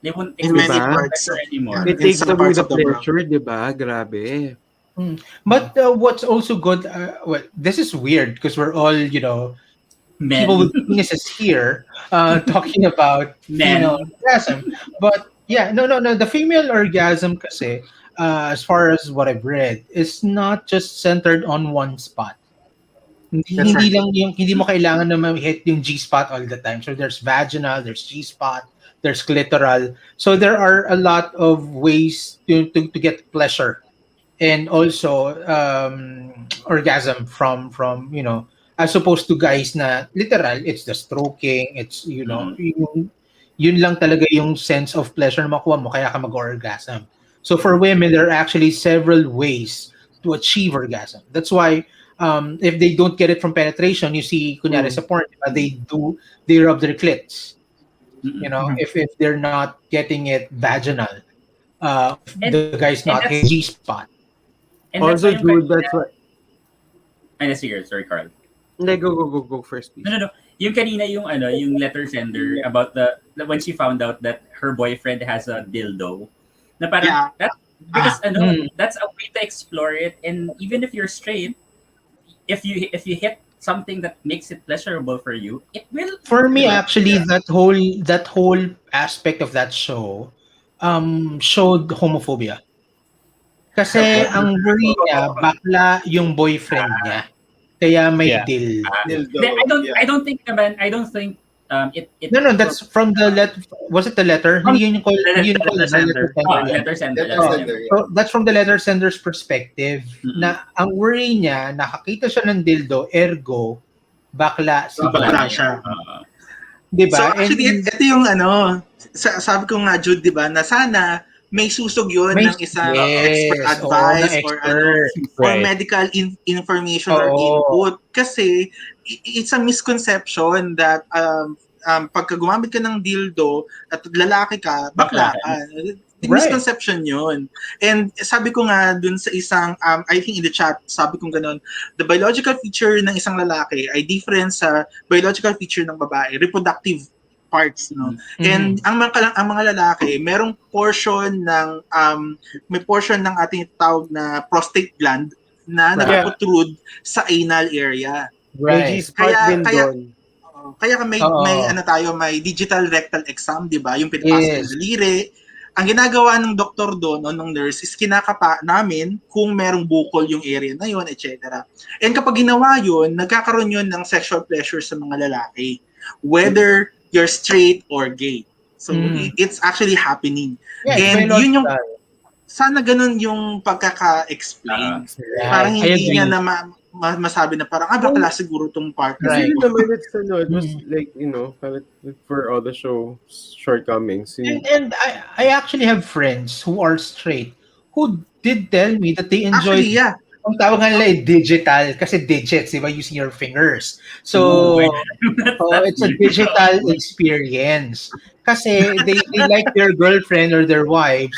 They won't experience anymore. It takes away the pleasure, diba? Grabe. But what's also good, this is weird because we're all, men. People with penises here talking about female orgasm. But the female orgasm kasi, as far as what I've read, is not just centered on one spot. Hindi lang hindi mo kailangan na ma-hit yung G-spot all the time. So there's vaginal, there's G-spot, there's clitoral. So there are a lot of ways to get pleasure and also orgasm from as opposed to guys na literal, it's the stroking, it's yun lang talaga yung sense of pleasure na makuha mo kaya ka mag-orgasm. So for women, there are actually several ways to achieve orgasm. That's why if they don't get it from penetration, you see, kunyari sa porn, they rub their clits. If they're not getting it vaginal, the guy's not getting G-spot. Also, Jude, that's what... Sorry, Carl. Go first, please. No. Yung kanina yung letter sender about when she found out that her boyfriend has a dildo. Na parang, because that's a way to explore it, and even if you're straight, if you hit something that makes it pleasurable for you, it will. For me, actually, that whole aspect of that show showed homophobia. Kasi ang worry niya, bakla yung boyfriend niya. Kaya may dildo. I don't think No, that's from the letter. Was it the letter? Hindi yun yung call. Letter sender. Letter sender. So that's from the letter sender's perspective. Na ang worry niya, nakakita siya ng dildo, ergo bakla siya. Diba? So actually, ito yung sabi ko nga, Jude, diba, na sana may susog yun ng isang expert advice or medical information or input. Kasi it's a misconception that pagka gumamit ka ng dildo at lalaki ka, bakla ka. Misconception yun. And sabi ko nga dun sa isang, I think in the chat, sabi ko ganun, the biological feature ng isang lalaki ay different sa biological feature ng babae, reproductive parts, no. And ang mga lalaki, merong portion ng may portion ng ating tawag na prostate gland na nag-protrude sa anal area. Right. Kaya may digital rectal exam, 'di ba? Yung pinapasok ng daliri. Ang ginagawa ng doktor doon o ng nurse is kinakapa namin kung merong bukol yung area na yon, etc. And kapag ginawa yun, nagkakaroon yun ng sexual pleasure sa mga lalaki. Whether you're straight or gay. So, it's actually happening. And yun yung, sana ganun yung pagkaka-explain. Parang hindi niya na masabi na parang, bakla siguro tong partner. Kasi naman it was like, for all the show shortcomings. And I actually have friends who are straight who did tell me that they enjoy ang tawag nga nila digital kasi digits, diba, using your fingers. So, it's a digital experience. Kasi they like their girlfriend or their wives.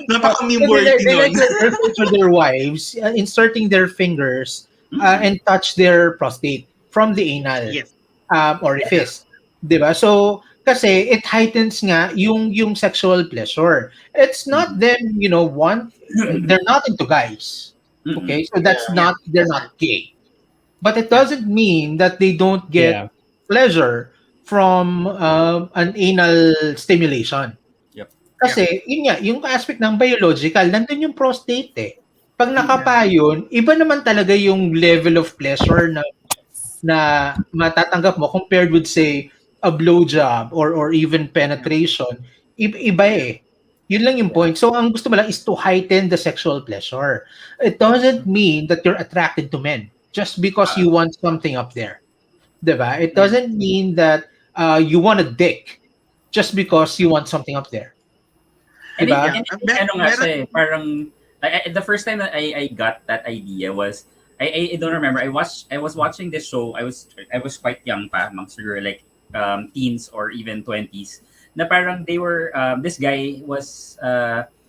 Napaka-meme worthy nun. They like their girlfriends or their wives inserting their fingers and touch their prostate from the anal orifice. Diba? So, kasi it heightens nga yung sexual pleasure. It's not them, they're not into guys. Okay? So they're not gay. But it doesn't mean that they don't get pleasure from an anal stimulation. Kasi, yun nga, yung aspect ng biological, nandun yung prostate eh. Pag nakapa yun, iba naman talaga yung level of pleasure na matatanggap mo compared with, say, a blowjob or even penetration, iba eh. Yun lang yung point. So, ang gusto mo lang is to heighten the sexual pleasure. It doesn't mean that you're attracted to men just because you want something up there. Diba? It doesn't mean that you want a dick just because you want something up there. Diba? Parang, the first time that I got that idea was, I don't remember, I was watching this show, I was quite young pa, among siguro like teens or even 20s, na parang they were this guy was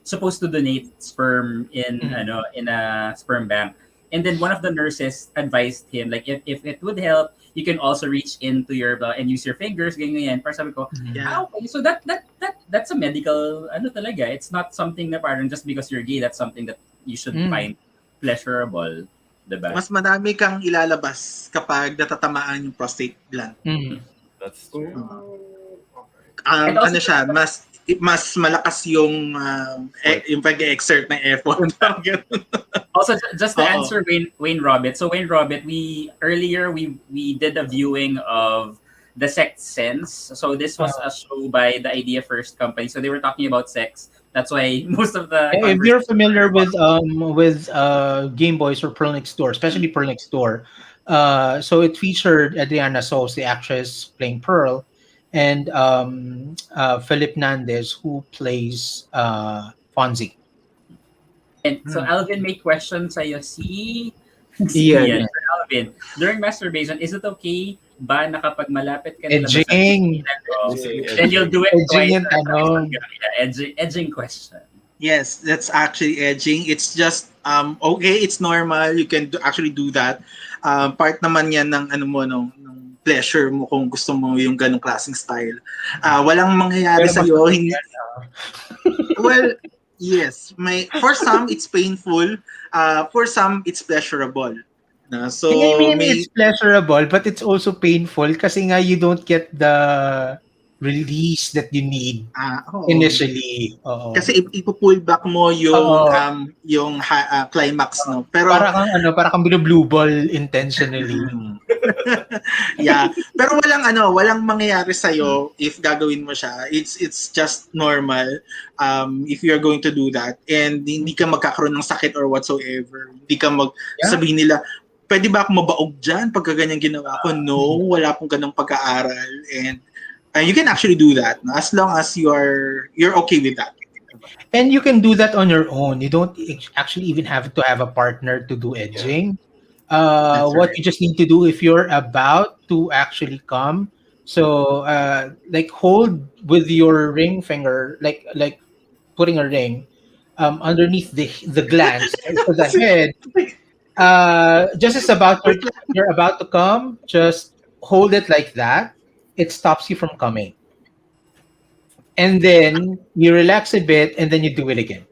supposed to donate sperm in a sperm bank, and then one of the nurses advised him like if it would help, you can also reach into your and use your fingers, ganyan. Para sabi ko, okay, so that's a medical talaga. It's not something na parang just because you're gay, that's something that you should find pleasurable. Diba? Mas madami kang ilalabas kapag natatamaan yung prostate gland. That's true. Siya, mas malakas yung pag-exert ng effort. Also, just to answer Wayne Robert. So Wayne Robert, we did a viewing of The Sixth Sense. So this was a show by the Idea First company. So they were talking about sex. That's why most of the if you're familiar with Game Boys or Pearl Next Door, especially Pearl Next Door, so it featured Adriana Sos, the actress playing Pearl, and Philip Nandez, who plays Fonzie. And so Alvin may question sa'yo Ian. Alvin, during masturbation, is it okay ba na kapag malapit ka na edging, then you'll do it edging twice? Edging question. Yes, that's actually edging. It's just okay, it's normal. You can actually do that. Part naman yan ng ng pleasure mo kung gusto mo yung ganong klaseng style. Walang mangyayari sa iyo. Well, yes, for some it's painful. For some it's pleasurable. So I mean, it's pleasurable, but it's also painful kasi nga you don't get the release that you need initially. Kasi ipo-pull back mo yung climax, no? Pero para kang blue ball intentionally. Yeah. Pero walang mangyayari sa if gagawin mo siya. It's just normal if you're going to do that, and hindi ka magkakaroon ng sakit or whatsoever. Hindi ka sabihin nila, pwede ba ako mabaog dyan pagka ganyan ginawa ko? No, wala pong ganong pag-aaral, and you can actually do that, no? As long as you're okay with that. And you can do that on your own. You don't actually even have to have a partner to do edging. What you just need to do if you're about to actually come, so like hold with your ring finger, like putting a ring underneath the glands to the head. Just as you're about to come, just hold it like that. It stops you from coming. And then you relax a bit, and then you do it again.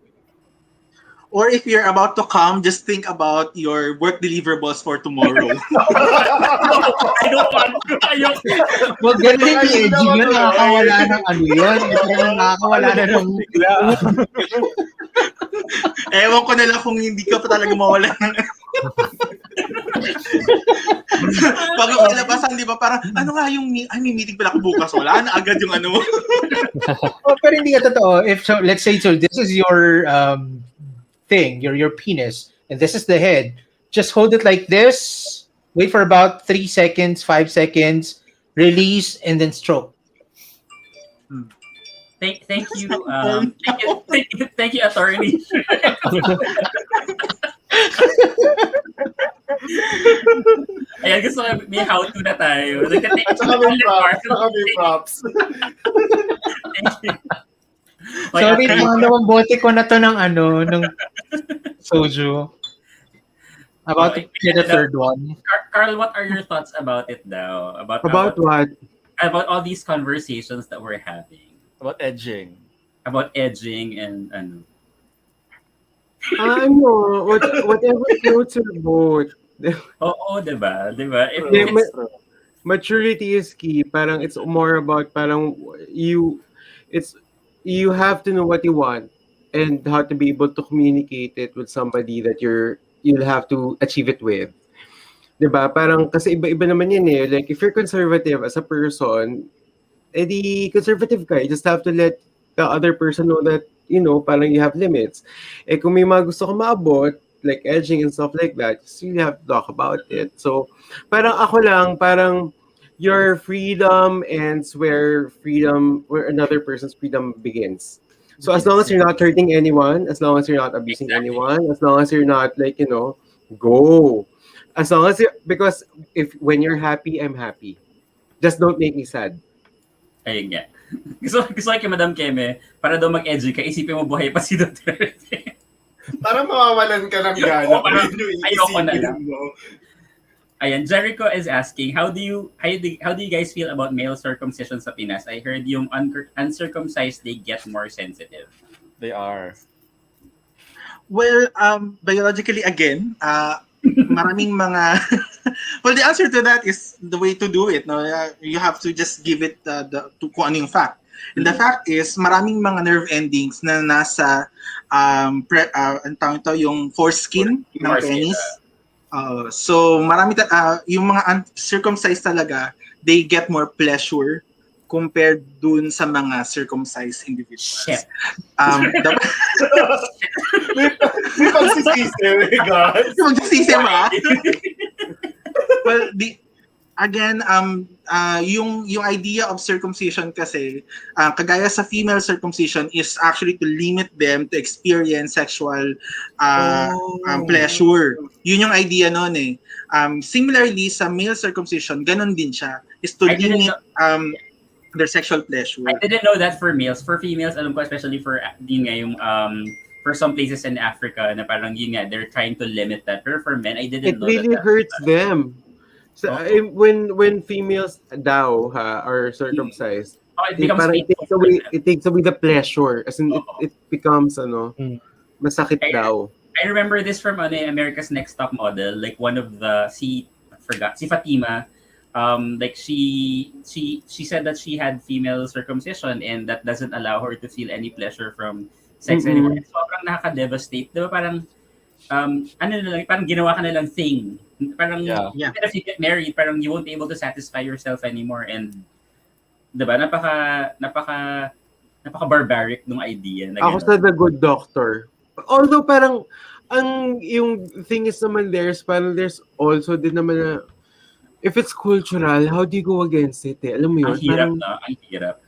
Or if you're about to come, just think about your work deliverables for tomorrow. I don't want to. Wag ganun yung edging yun. Nakakawala ng yun. Nakakawala na ng bigla. Ewan ko na lang kung hindi ka pa talaga mawala ng pag labasan, di ba? Parang, ano nga yung, may meeting pala ako bukas. Wala na agad yung ano mo. Pero hindi ka totoo. Let's say, this is your thing, your penis, and this is the head. Just hold it like this. Wait for about 3 seconds, 5 seconds. Release, and then stroke. Thank you. Thank you, attorney. Ayan, gusto ko may how-to na tayo. Saka may props. Thank you. Sorry, pangalawang bote ko na to ng soju. About to get the third one. Carl, what are your thoughts about it now? About what? About all these conversations that we're having. About edging. About edging and ano. Whatever floats your boat. Oo, diba? Diba? Maturity is key. Parang it's more about you have to know what you want and how to be able to communicate it with somebody that you'll have to achieve it with. Diba? Parang kasi iba-iba naman yan eh. Like if you're conservative as a person, edi conservative ka. You just have to let the other person know that, parang you have limits. Eh kung may mga gusto ka maabot, like edging and stuff like that, you have to talk about it. So, parang your freedom ends where another person's freedom begins. So as long as you're not hurting anyone, as long as you're not abusing anyone, as long as you're not go. As long as because when you're happy, I'm happy. Just don't make me sad. Ayun nga. Gusto kay Madam Keme, para daw mag-edgy ka, isipin mo buhay pa si Duterte. Para mawawalan ka ng gana. Ayoko na lang. Ayan, Jericho is asking, how do you guys feel about male circumcision sa Pinas? I heard yung uncircumcised, they get more sensitive. They are. Well, biologically again, maraming mga well, the answer to that is the way to do it. No, you have to just give it to kung ano yung fact. And the fact is, maraming mga nerve endings na nasa yung foreskin ng penis. So marami yung mga uncircumcised talaga, they get more pleasure compared dun sa mga circumcised individuals. Shit. May pagsisisi, guys. Pagsisisi ba? Well, yung idea of circumcision kasi, kagaya sa female circumcision, is actually to limit them to experience sexual pleasure. Yun yung idea nun eh. Similarly, sa male circumcision, ganun din siya. Is to limit their sexual pleasure. I didn't know that for males. For females, alam ko, especially for for some places in Africa, na parang yun nga, they're trying to limit that. But for men, I didn't know that. It really hurts them. So when females are circumcised, it takes away the pleasure. As in, it becomes masakit daw. I remember this from America's Next Top Model. Like one of the si Fatima, like she said that she had female circumcision and that doesn't allow her to feel any pleasure from sex anymore. Sobrang nakaka-devastate. Diba parang, ano na lang, parang ginawa ka na lang thing. Parang, even if you get married, parang you won't be able to satisfy yourself anymore. And, diba, napaka-barbaric nung idea. Na ako sa The Good Doctor. Although parang, yung thing is naman there's also din naman na, if it's cultural, how do you go against it? Alam mo yun? Ang hirap na, ang hirap.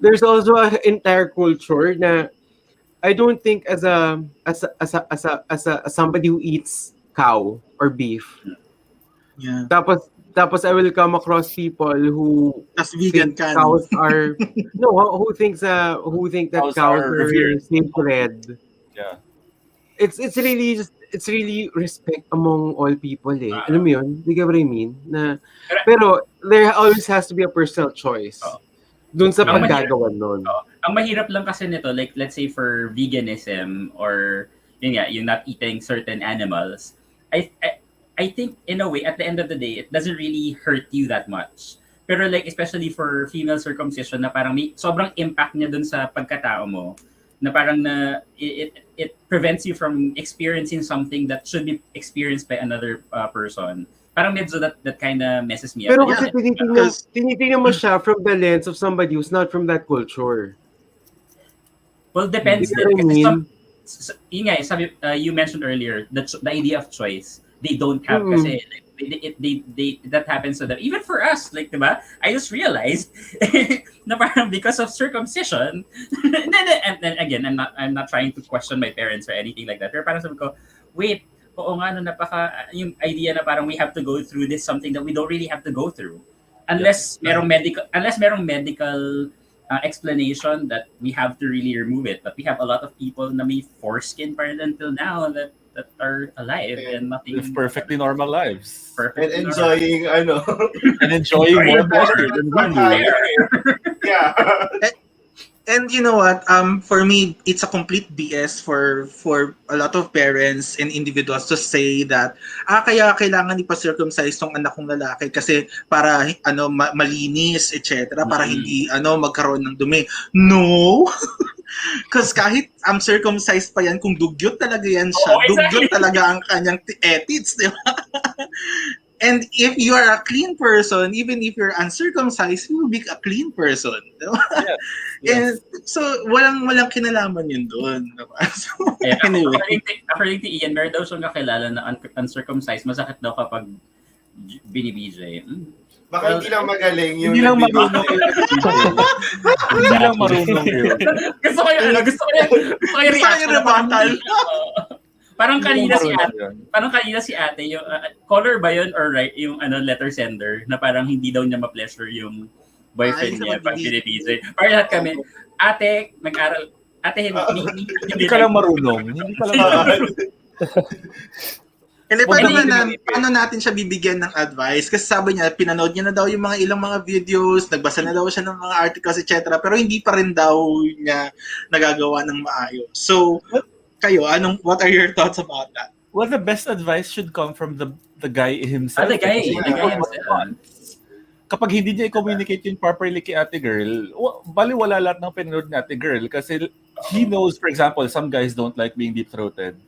There's also an entire culture na I don't think as somebody who eats cow or beef. Yeah. Tapos I will come across people who vegan think cows are who think that cows are sacred. Yeah. It's really respect among all people eh. Alam mo yun? You get what I mean? Pero there always has to be a personal choice. Dun sa paggagawa nun. Ang mahirap lang kasi nito, like let's say for veganism or yung not eating certain animals, I think in a way at the end of the day it doesn't really hurt you that much. Pero like especially for female circumcision na parang may sobrang impact niya dun sa pagkatao mo na parang it prevents you from experiencing something that should be experienced by another person. Parang medyo that kind of messes me up. Pero kasi tinitingnan mo siya from the lens of somebody who's not from that culture. Well, depends. You mentioned earlier the idea of choice. They don't have kasi they that happens to them. Even for us, like diba? I just realized na parang because of circumcision. and then again, I'm not trying to question my parents or anything like that. Pero parang sabi ko, wait, oo nga no, yung idea na parang we have to go through this something that we don't really have to go through unless merong medical explanation that we have to really remove it. But we have a lot of people na may foreskin pa rin until now that are alive and nothing. Live perfectly normal lives. And enjoying and enjoying more pleasure than we do. Yeah. And you know what? For me, it's a complete BS for a lot of parents and individuals to say that kaya kailangan ipa-circumcise tong anak kong lalaki kasi para malinis, etc. Para hindi magkaroon ng dumi. No. Because kahit circumcised pa yan, kung dugyot talaga yan siya, dugyot talaga ang kanyang ethics, di ba? And if you are a clean person, even if you're uncircumcised, you will be a clean person. Diba? Yes. And so, walang kinalaman yun doon. Diba? So, anyway. According to Ian, meron daw siyang kakilala na uncircumcised. Masakit daw kapag binibj. Baka hindi lang magaling yung hindi lang marunong hindi lang marunong yun. Gusto ko yung rebattal. Parang kanina si ate yung caller ba yun or right yung letter sender na parang hindi daw niya ma-pleasure yung boyfriend niya pag binibj. Parang lahat kami, ate, nag-aral, ate, hindi ka lang marunong. Hindi ka lang marunong. And paano natin siya bibigyan ng advice? Kasi sabi niya, pinanood niya na daw yung ilang mga videos, nagbasa na daw siya ng mga articles, etc. Pero hindi pa rin daw niya nagagawa ng maayos. So, kayo, what are your thoughts about that? Well, the best advice should come from the guy himself. The guy himself. Kapag hindi niya i-communicate yun properly kay ate girl, baliwala lahat ng pinanood ni ate girl kasi he knows, for example, some guys don't like being deep-throated.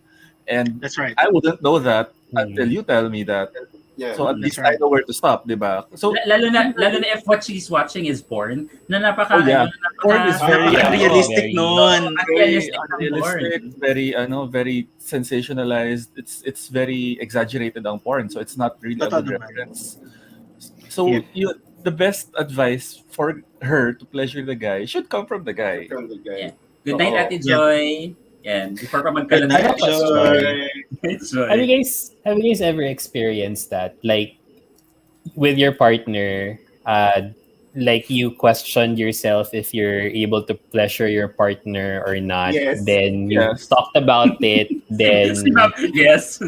And that's right. I wouldn't know that until you tell me that. Yeah, so at least I know where to stop, di ba? So lalo na if what she's watching is porn, na napaka porn is very realistic noon. Very sensationalized. It's very exaggerated ang porn, so it's not really a good reference. So the best advice for her to pleasure the guy should come from the guy. Yeah. Good night, Ate Joy. And before pa magkalan have you guys ever experienced that, like with your partner, like you questioned yourself if you're able to pleasure your partner or not? Yes. Then you talked about it. Then yes.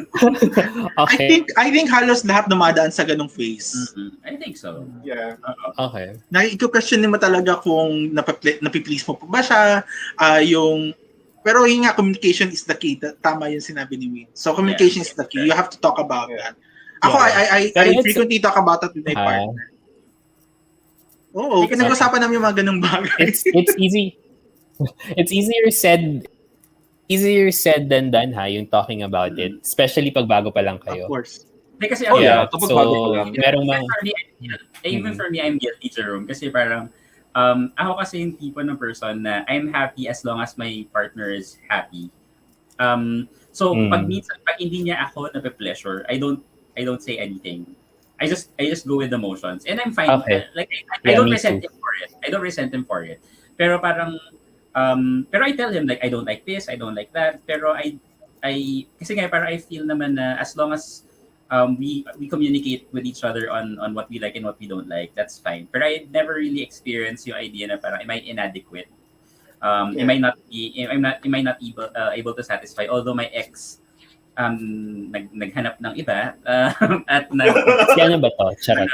Okay. I think halos lahat dumadaan sa ganung phase. I think so. Yeah. Okay. Iko-question mo talaga kung napiplease mo pa ba siya, pero yung communication is the key. Tama yung sinabi ni Win. So communication is the key. You have to talk about that. Ako, I Pero frequently talk about it with my partner. Oo, pinag-usapan namin yung mga ganung bagay. It's easy. It's easier said than done, yung talking about it, especially pag bago pa lang kayo. Of course. Kasi so bago pa lang. merong mga even for me, I'm guilty, Jerome, kasi parang ako kasi yung tipo ng person na I'm happy as long as my partner is happy. So pag hindi niya ako na-pleasure, I don't say anything. I just go with the motions, and I'm fine. Okay. I don't resent him for it. I don't resent him for it. Pero parang pero I tell him like I don't like this, I don't like that. Pero I kasi nga parang I feel naman na as long as we communicate with each other on what we like and what we don't like, that's fine. But I never really experienced yung idea na parang am I inadequate? Am I not able to satisfy? Although my ex naghanap ng iba at ano ba to? Charot.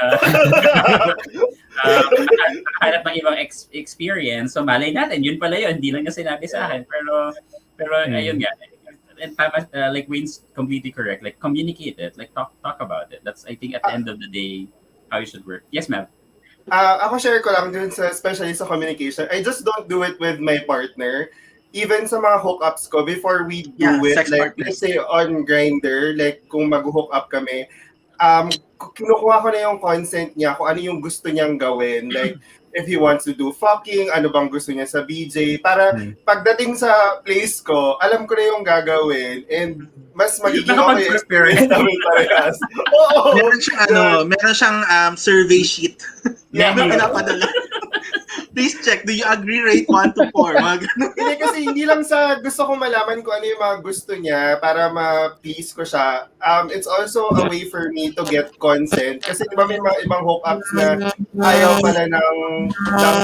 Naghanap ng ibang experience. So malay natin, yun pala yun. Hindi lang niya sinabi sa akin. Pero ayun nga. And like Wayne's completely correct. Like communicate it. Like talk about it. That's I think at the end of the day how you should work. Yes, ma'am. Ako share ko lang dun sa especially sa communication. I just don't do it with my partner. Even sa mga hookups ko, before we do it, like let's say on Grindr, like kung mag-hook up kami, kinukuha ko na yung consent niya kung ano yung gusto niyang gawin. Like, if he wants to do fucking, ano bang gusto niya sa BJ. Para pagdating sa place ko, alam ko na yung gagawin and mas magiging okay experience namin parehas. Oo! Meron siyang survey sheet. Meron pinapadala. Please check, do you agree rate 1 to 4? Hindi kasi hindi lang sa gusto kong malaman kung ano yung mga gusto niya para ma-please ko siya. It's also a way for me to get consent. Kasi diba may mga ibang hookups na ayaw pala ng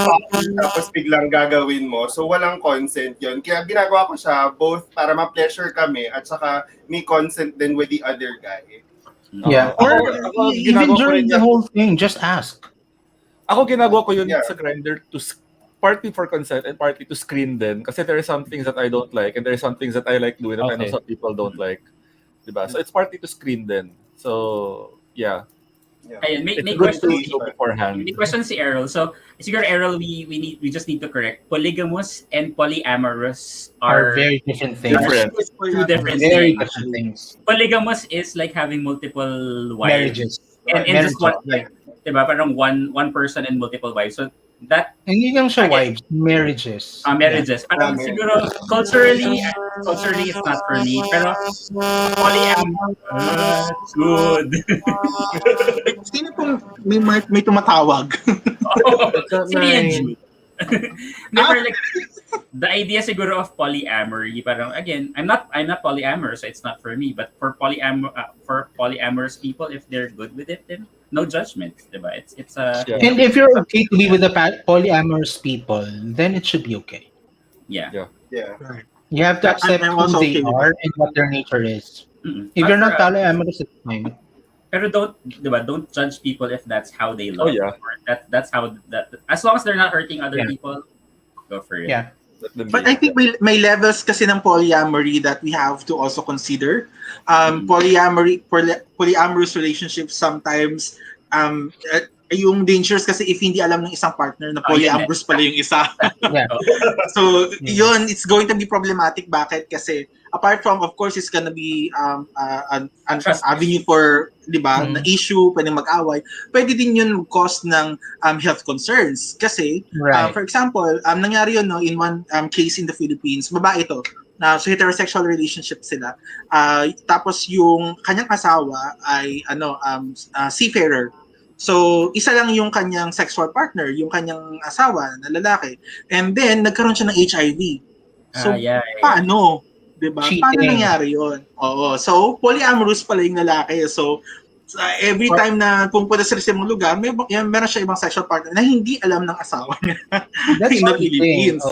fucking tapos biglang gagawin mo. So walang consent yon. Kaya ginagawa ko siya both para ma-pleasure kami at saka may consent din with the other guy. Yeah. Or even during the whole thing, just ask. Ako ginagawa ko yun sa Grindr to partly for consent and partly to screen din kasi there are some things that I don't like and there are some things that I like doing that I know some people don't like. Diba? So it's partly to screen din. So, yeah. Ayun, may question si Errol. So, siguro Errol, we just need to correct. Polygamous and polyamorous are very different things. Two different things. Polygamous is like having multiple wives. Marriages. And just one, like, diba? Parang one person and multiple wives. So that hindi lang siya wives, marriages. Marriages. Parang siguro culturally it's not for me. Pero polyamorous, good. Sino pong may tumatawag? Sino yan, Jude? Never like the idea siguro of polyamory. Parang again, I'm not polyamorous, so it's not for me. But for polyamorous people, if they're good with it, then no judgment, diba? It's a and if you're okay to be with the polyamorous people, then it should be okay. Yeah. Right. You have to accept who they are and what their nature is. If you're not polyamorous, it's fine. Pero don't judge people if that's how they love. Oh, yeah. Or that's how that as long as they're not hurting other people, go for it. Yeah. But I think may levels kasi ng polyamory that we have to also consider. Polyamorous relationships sometimes yung dangers kasi if hindi alam ng isang partner na polyamorous pala yung isa. So yun, it's going to be problematic. Bakit? Kasi apart from, of course, it's gonna be an avenue for, di ba, na issue, pwedeng mag-away. Pwede din yun cause ng health concerns. Kasi, for example, nangyari yun in one case in the Philippines, babae ito, na so heterosexual relationship sila. Tapos yung kanyang asawa ay seafarer. So, isa lang yung kanyang sexual partner, yung kanyang asawa na lalaki. And then, nagkaroon siya ng HIV. So, paano? Diba? Paano nangyari yun? Oo. So, polyamorous pala yung lalaki. So, every time na pumunta sa isang lugar, meron siya ibang sexual partner na hindi alam ng asawa niya. That's in the Philippines.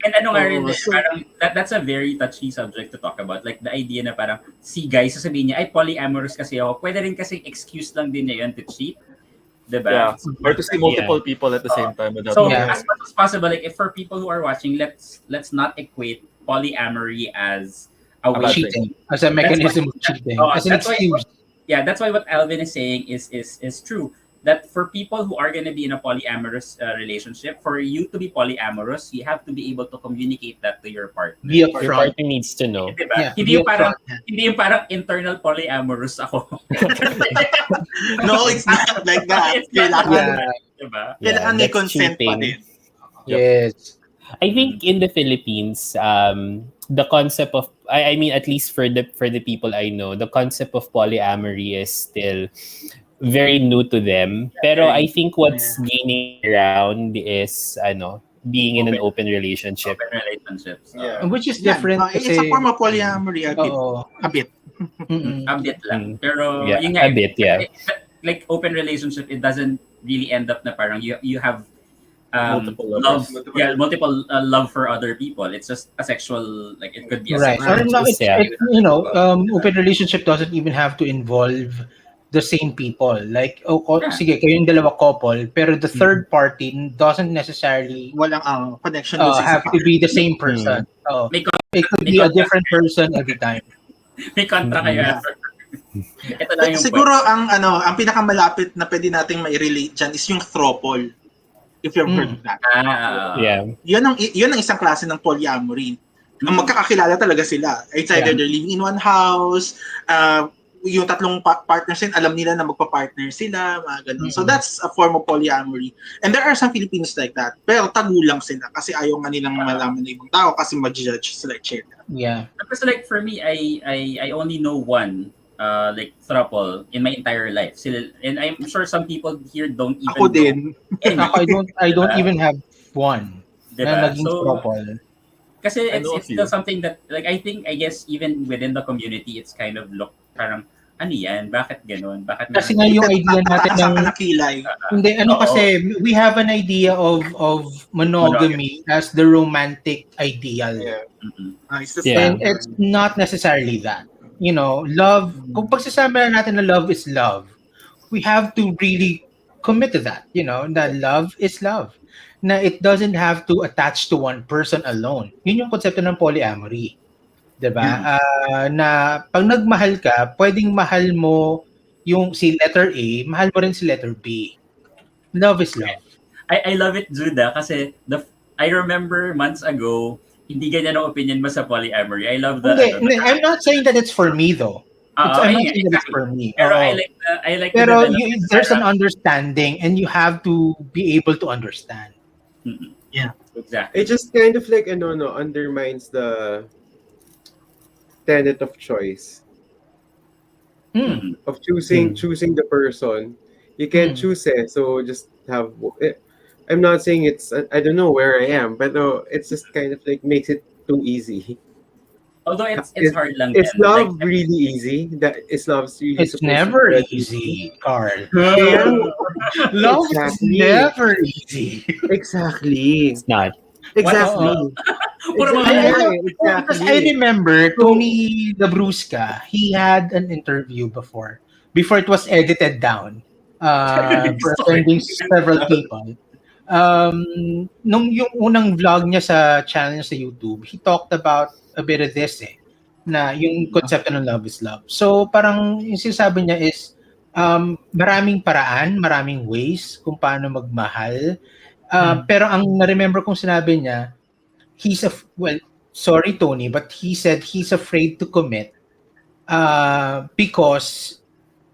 And ano nga rin, parang that's a very touchy subject to talk about. Like the idea na parang, si guys, sasabihin niya, ay polyamorous kasi ako. Pwede rin kasi excuse lang din niya yun to cheat. Diba? Yeah. Or to see multiple people at the same time. So, as much as possible, like if for people who are watching, let's not equate polyamory as a way cheating, as a mechanism of cheating, as an excuse. yeah, that's why what Alvin is saying is true. That for people who are going to be in a polyamorous relationship, for you to be polyamorous, you have to be able to communicate that to your partner. Your partner needs to know. Diba? Yeah, hindi yung parang internal polyamorous ako. No, it's not like that. Kailangan may consent pa din. Yes. I think in the Philippines, the concept of I mean, at least for the people I know, the concept of polyamory is still very new to them. Pero I think what's gaining ground is being in an open relationship. Open relationships. Which is different. It's a form of polyamory a bit. A bit lang. Pero a bit, yeah. Like open relationship, it doesn't really end up na parang you have multiple love, multiple love for other people. It's just a sexual, like it could be a sexual. Open relationship doesn't even have to involve the same people. Like, sige, kayong dalawa couple, pero the third party doesn't necessarily walang connection have to be the same person. It could be a different person every time. May kontra kayo. Ito lang yung siguro ang pinakamalapit na pwede nating mai-relate dyan is yung throuple. If you've heard of that. Yun ang isang klase ng polyamory. Ang magkakakilala talaga sila. It's either they're living in one house, yung tatlong partners din, alam nila na magpa-partner sila, mga ganun. So that's a form of polyamory. And there are some Filipinos like that. Pero tagulang sila kasi ayaw nga nilang malaman ng ibang tao kasi ma-judge sila, etc. Yeah. Because like for me, I only know one like throuple in my entire life. And I'm sure some people here don't even Ako din. I don't even have one. Diba? Na naging throuple. Kasi it's still something that, like, I guess even within the community, it's kind of look parang ano yan? Bakit ganun? Bakit kasi nga yung idea natin ng nakilay. Hindi, kasi we have an idea of monogamy as the romantic ideal. Yeah. And it's not necessarily that. You know, love, kung pagsasama natin na love is love, we have to really commit to that, you know, that love is love. Na it doesn't have to attach to one person alone. Yun yung konsepto ng polyamory. Diba? Na pag nagmahal ka, pwedeng mahal mo yung si letter A, mahal mo rin si letter B. Love is love. I love it, Jude, kasi I remember months ago, hindi ganyan ang opinion mo sa polyamory. I love the... I'm not saying that it's for me though. I'm not saying that it's for me. Pero I like pero there's an understanding and you have to be able to understand. Yeah, exactly. It just kind of like undermines the tenet of choice. Of choosing the person. You can't choose it, so just have I'm not saying it's I don't know where I am, but no, it's just kind of like makes it too easy. Although it's hard lang. Is love really easy? Is love really It's never easy, Carl. Love is Exactly. never easy. Exactly. It's not. Exactly. Because I remember Tony Labrusca, he had an interview before it was edited down for offending several people. Nung yung unang vlog niya sa channel sa YouTube, he talked about a bit of this na yung konsepto ng love is love. So parang yung sinasabi niya is maraming paraan, maraming ways kung paano magmahal. Pero ang na-remember kong sinabi niya, sorry Tony, but he said he's afraid to commit because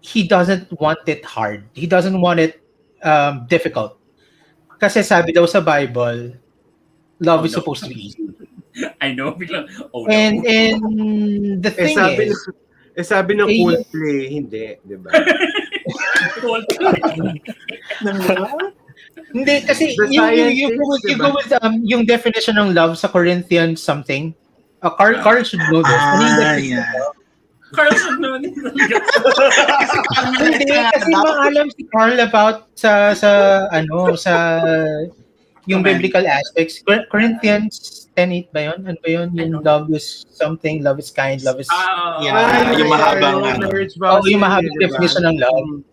he doesn't want it hard. He doesn't want it difficult. Kasi sabi daw sa Bible, love is supposed to be easy. I know. And the thing is, sabi ng Coldplay, hindi, di ba? Hindi, kasi you go with yung definition ng love sa Corinthians something. Carl should know this. Carl should know this. Hindi, kasi maalam si Carl about sa yung biblical aspects. Corinthians 10:8 ba yun? Ano ba yun? Yung love is something, love is kind, love is... yung mahabang yung mahabang definition ng love.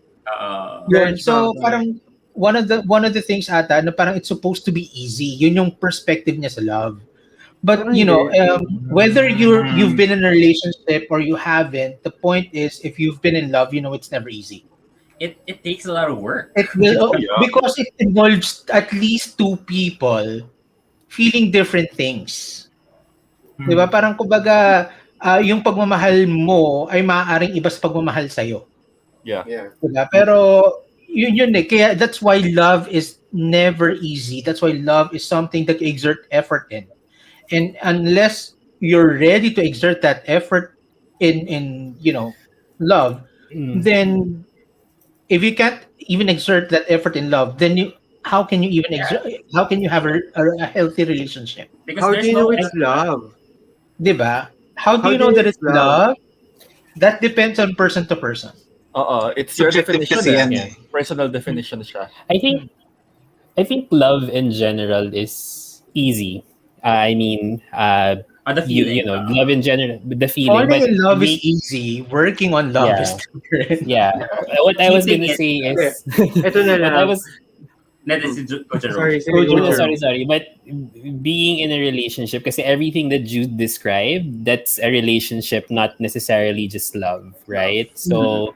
So, parang one of the things ata na parang it's supposed to be easy. Yun yung perspective niya sa love. But whether you've been in a relationship or you haven't, the point is if you've been in love, it's never easy. It takes a lot of work. It will because it involves at least two people feeling different things. Diba? Parang kumbaga, yung pagmamahal mo ay maaaring iba sa pagmamahal sa'yo. Yeah. Diba? Pero yun eh. Kaya that's why love is never easy. That's why love is something that you exert effort in. And unless you're ready to exert that effort in love, then if you can't even exert that effort in love, then how can you even how can you have a healthy relationship? Because how do you know it's love? Diba? How do you know that it's love? That depends on person to person. It's your definition. Yeah. Personal definition siya. I think love in general is easy. I mean, the feeling. Love in general, the feeling. Falling in love is easy. Working on love is different. Yeah. What I was gonna say is, ito na lang. Sorry. But being in a relationship, kasi everything that Jude described, that's a relationship, not necessarily just love, right? So,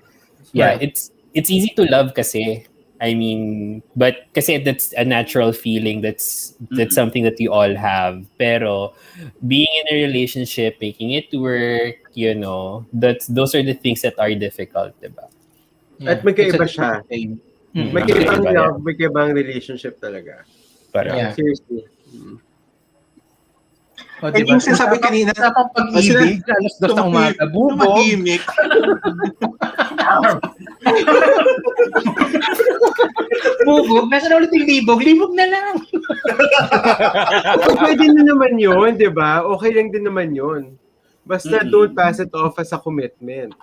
it's easy to love kasi. I mean, but kasi that's a natural feeling. That's something that we all have. Pero being in a relationship, making it work, those are the things that are difficult, diba? At magkaiba siya. Magkaibang love, magkaibang relationship talaga. Seriously. Diba? Yung sinasabi kanina, sa pag-ibig, alas 2 ng umaga, bubog. Bubog, nasa na ulit yung libog. Libog na lang. Pwede na naman yun, di ba? Okay lang din naman yun. Basta don't pass it off as a commitment.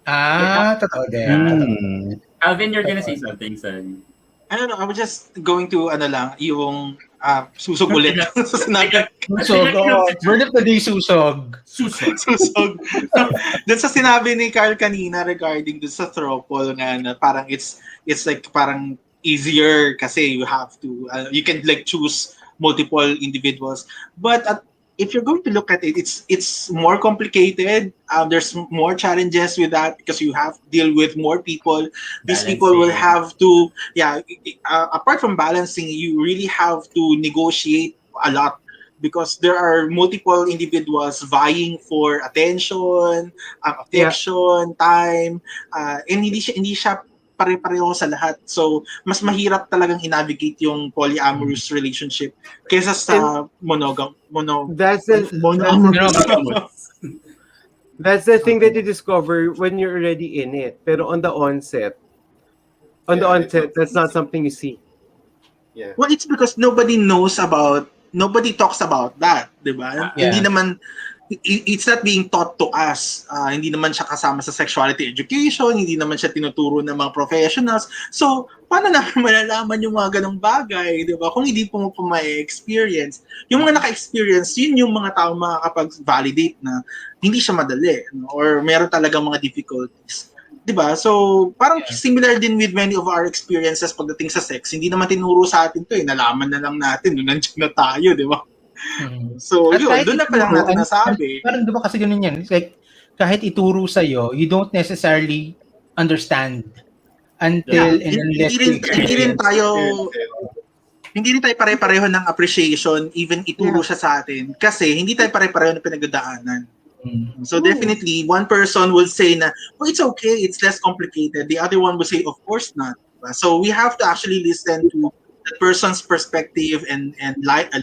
Totoo din. Alvin, you're gonna say something, sorry. I don't know, I was just going to, yung susog ulit. Susog. Word of the day, susog. Susog. Dun sa sinabi ni Carl kanina regarding dun sa throuple na parang it's like parang easier kasi you have to, you can like choose multiple individuals. But if you're going to look at it, it's more complicated. There's more challenges with that because you have to deal with more people. These people will have to, apart from balancing, you really have to negotiate a lot because there are multiple individuals vying for attention, affection, time, and hindi siya pare-pareho sa lahat. So, mas mahirap talagang i-navigate yung polyamorous relationship kaysa sa monogamous. That's the thing that you discover when you're already in it. Pero on the onset, that's not something you see. Yeah. Well, it's because nobody talks about that, di ba? Hindi naman, it's not being taught to us. Hindi naman siya kasama sa sexuality education, hindi naman siya tinuturo ng mga professionals. So, paano namin malalaman yung mga ganong bagay, di ba? Kung hindi po may experience. Yung mga naka-experience, yun yung mga tao makakapag-validate na hindi siya madali, or meron talagang mga difficulties. Di ba? So, parang similar din with many of our experiences pagdating sa sex. Hindi naman tinuro sa atin to nalaman na lang natin nung nandiyan na tayo, di ba? So, doon na palang natin nasabi. Parang diba kasi ganun yan? It's like, kahit ituro sa'yo, you don't necessarily understand until and unless hindi rin tayo pare-pareho ng appreciation even ituro siya sa atin kasi hindi tayo pare-pareho ng pinagdadaanan. So definitely, one person will say na, oh, it's okay, it's less complicated. The other one will say, of course not. So we have to actually listen to the person's perspective and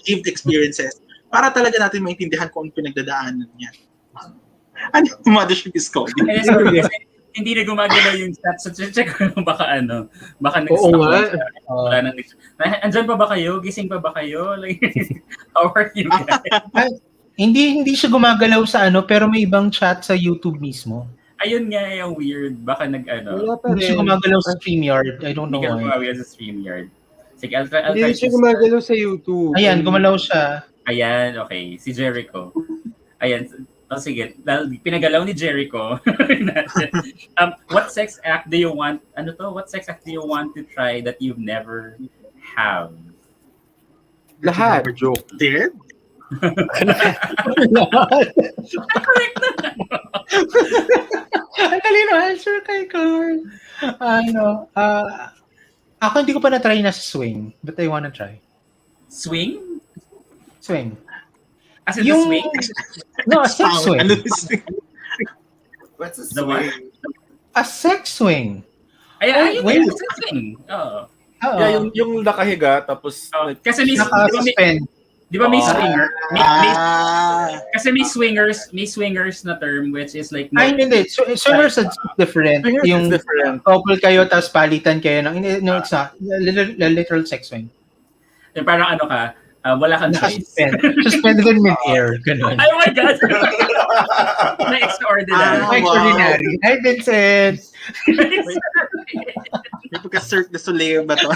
lived experiences para talaga natin maintindihan kung ano pinagdadaanan niya. Ano yung mothership is called? Hindi na gumagalaw yung stats. So check ko baka nag-stop. Oo nga. Andyan pa ba kayo? Gising pa ba kayo? Like, how are you guys? Hindi siya gumagalaw sa pero may ibang chat sa YouTube mismo. Ayun nga yung weird. Baka hindi siya gumagalaw sa StreamYard. I don't know why. Hindi ka gumagalaw sa StreamYard. Sige, I'll try. Hindi siya gumagalaw sa YouTube. Ayan, gumalaw siya. Ayan, okay. Si Jericho. Ayan. Sige. Pinagalaw ni Jericho. What sex act do you want? What sex act do you want to try that you've never have? Lahat. Did? Correct na. Ang talino answer kay Carl. Ako hindi ko pa na-try na sa swing, but I wanna try. Swing? Swing. As in the swing? No, a sex swing. What's a The what? swing? A sex swing. Ay, wait. it's a swing. Oo. Yeah, yung nakahiga, tapos... Kasi may, naka-suspend. di ba may swinger? Kasi may swingers na term which is like... Ay, hindi. Swingers is different. Swingers yung is different. couple kayo, tapos palitan kayo. No, it's not. Literal sex swing. Yung parang ano ka, wala kang choice. Suspended in mid-air. Ganun. Oh my God! Na extraordinary. Extraordinary. Hi, Vincent! May pagka-Cirque du Soleil ba to?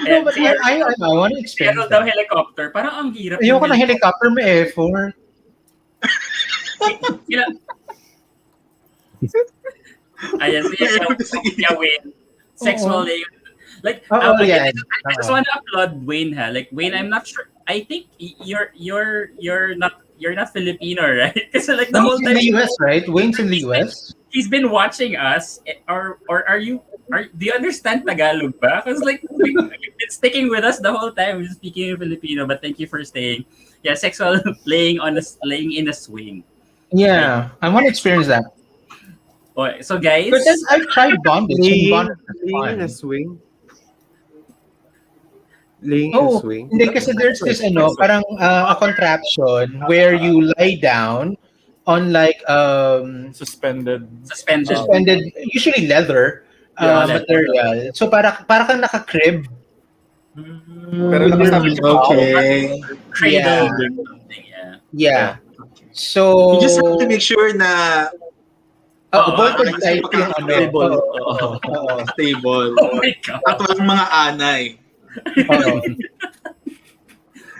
No, but I want to experience Pero daw helicopter, parang ang hirap. Ayoko na helicopter, may effort. Ayan, siya Wayne. Sexual layer. Like, yeah. I just want to applaud Wayne, ha. Like, Wayne, I'm not sure. I think you're not Filipino, right? Kasi like the whole time in the US, right? Wayne's in the US. He's been watching us, or do you understand Tagalog ba? Because like you've been sticking with us the whole time, we're speaking in Filipino. But thank you for staying. Yeah, sexual laying in a swing. Yeah, I want to experience that. Oh, so guys, but then I've tried bondage. Laying in a swing. Laying in a swing. Hindi, kasi there's this parang a contraption where you lie down on like suspended usually leather material. So para kang naka-crib. Pero okay. Cradle. Yeah. So you just have to make sure na voltage type yung stable. Stable. Oh my God. At walang mga anay.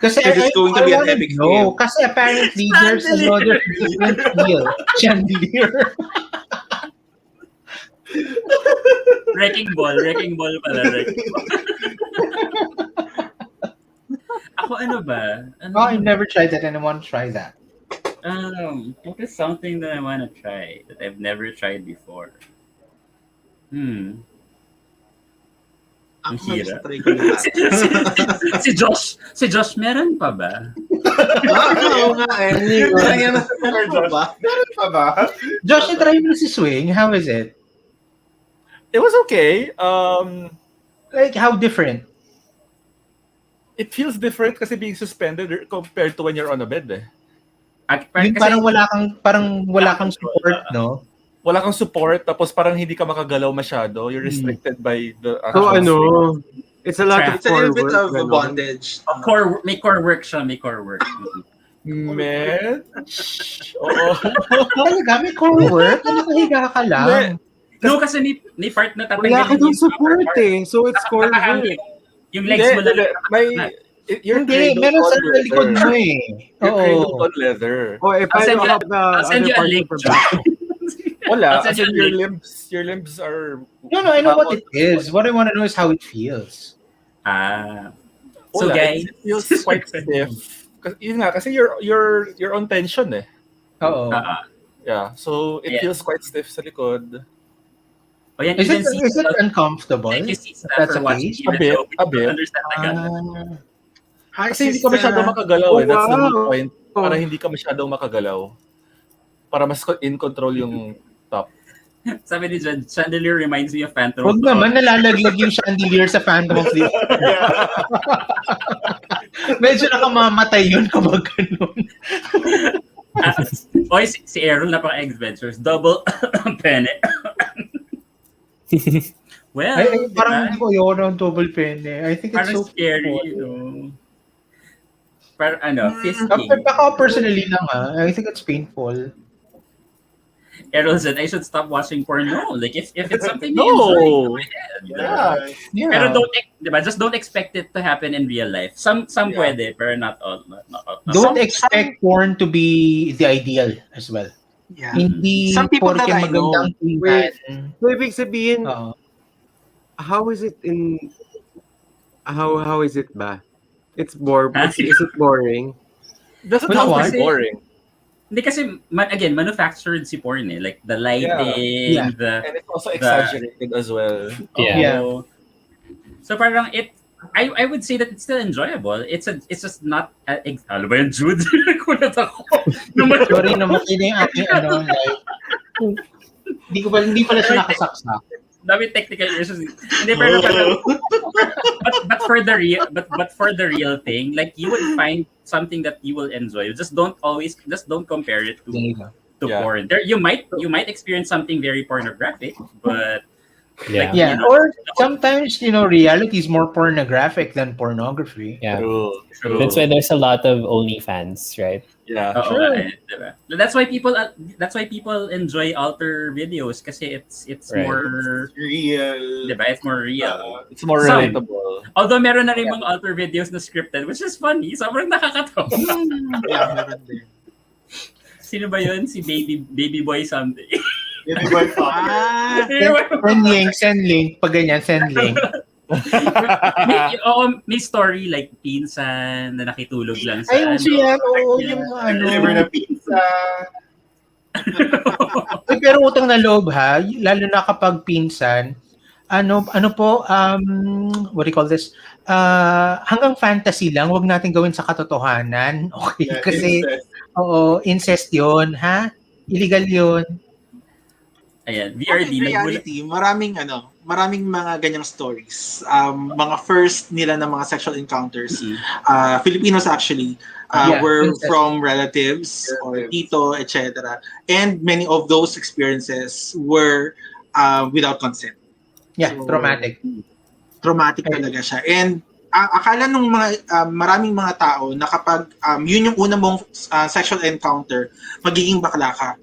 Kasi it's going to be an epic fail. Kasi apparently there's another different feel. Chandelier. Wrecking ball pala. Ako ano ba? I've never tried that and I want to try that. What is something that I want to try that I've never tried before? Ang hirap. si Josh, meron pa ba? Oo nga eh. Meron pa ba? Josh, try mo si swing. How is it? It was okay. Like, how different? It feels different kasi being suspended compared to when you're on a bed. Parang wala kang support, no? Wala kang support, tapos parang hindi ka makagalaw masyado. You're restricted by the... So it's a lot of it's a little bit of a bondage. May core work siya, Man? Oo. Talaga, may core work? Nakahiga ka lang. No, kasi may part na tatanggalin. Wala ka dun support eh. So it's core work. Yung legs mo lang. Hindi, meron sa likod mo eh. You're cradled on leather. I'll send you a link. Wala. As in your limbs are... No, I know what it is. What I want to know is how it feels. So guys, it feels quite stiff. Kasi you're on tension eh. Oo. Yeah, so it feels quite stiff sa likod. Is it uncomfortable? That's a case? A bit. Kasi hindi ka masyadong makagalaw eh. That's the whole point. Para hindi ka masyadong makagalaw. Para mas in control yung top. Sabi ni Jude, chandelier reminds me of Phantom. Huwag naman, nalalaglag yung chandelier sa Phantom of the Medyo nakamamatay yun kapag ganun. Si Errol napaka-adventures. Double penne. Well, parang hindi ko yun double penne. I think it's so scary, you know. Parang fisting. Baka personally lang I think it's painful. Errol said, I should stop watching porn. No, like if it's something you enjoy, go ahead. Yeah. Pero just don't expect it to happen in real life. Some pwede, pero not all. Don't expect porn to be the ideal as well. Yeah. Hindi some people that I know. So ibig sabihin, how is it ba? It's is it boring? Doesn't have to be boring. Hindi kasi, again, manufactured si porn eh. Like, the lighting, and it's also exaggerated as well. So parang I would say that it's still enjoyable. It's just not ano ba yun, Jude? Kulat ako. Sorry, namatay na yung aking live. Hindi pala siya nakasaksak. Dami technical issues. Hindi, pero but for the real thing, like you will find something that you will enjoy. Just don't compare it to porn. You might experience something very pornographic, but or sometimes reality is more pornographic than pornography. True. That's why there's a lot of OnlyFans, right? That's why people enjoy alter videos kasi it's more real. Diba? It's more real. It's more relatable. Although meron na rin mga alter videos na scripted, which is funny. Sobrang nakakatawa. Meron din. Sino ba yun? Si baby boy something. Baby boy Send link. Pag ganyan, send link. May story like pinsan na nakitulog lang sa Ayun siya, yung deliver na pizza. Pero utang na loob ha, lalo na kapag pinsan, ano po, what do you call this? Hanggang fantasy lang, wag natin gawin sa katotohanan. Okay, kasi incest yun, ha? Illegal yun. Ayan, VRD. In reality, maraming mga ganyang stories. Mga first nila na mga sexual encounters. Filipinos actually were from relatives or tito, etc. And many of those experiences were without consent. Yeah, so, traumatic. Traumatic talaga siya. And akala nung maraming mga tao na kapag yun yung una mong sexual encounter, magiging bakla ka.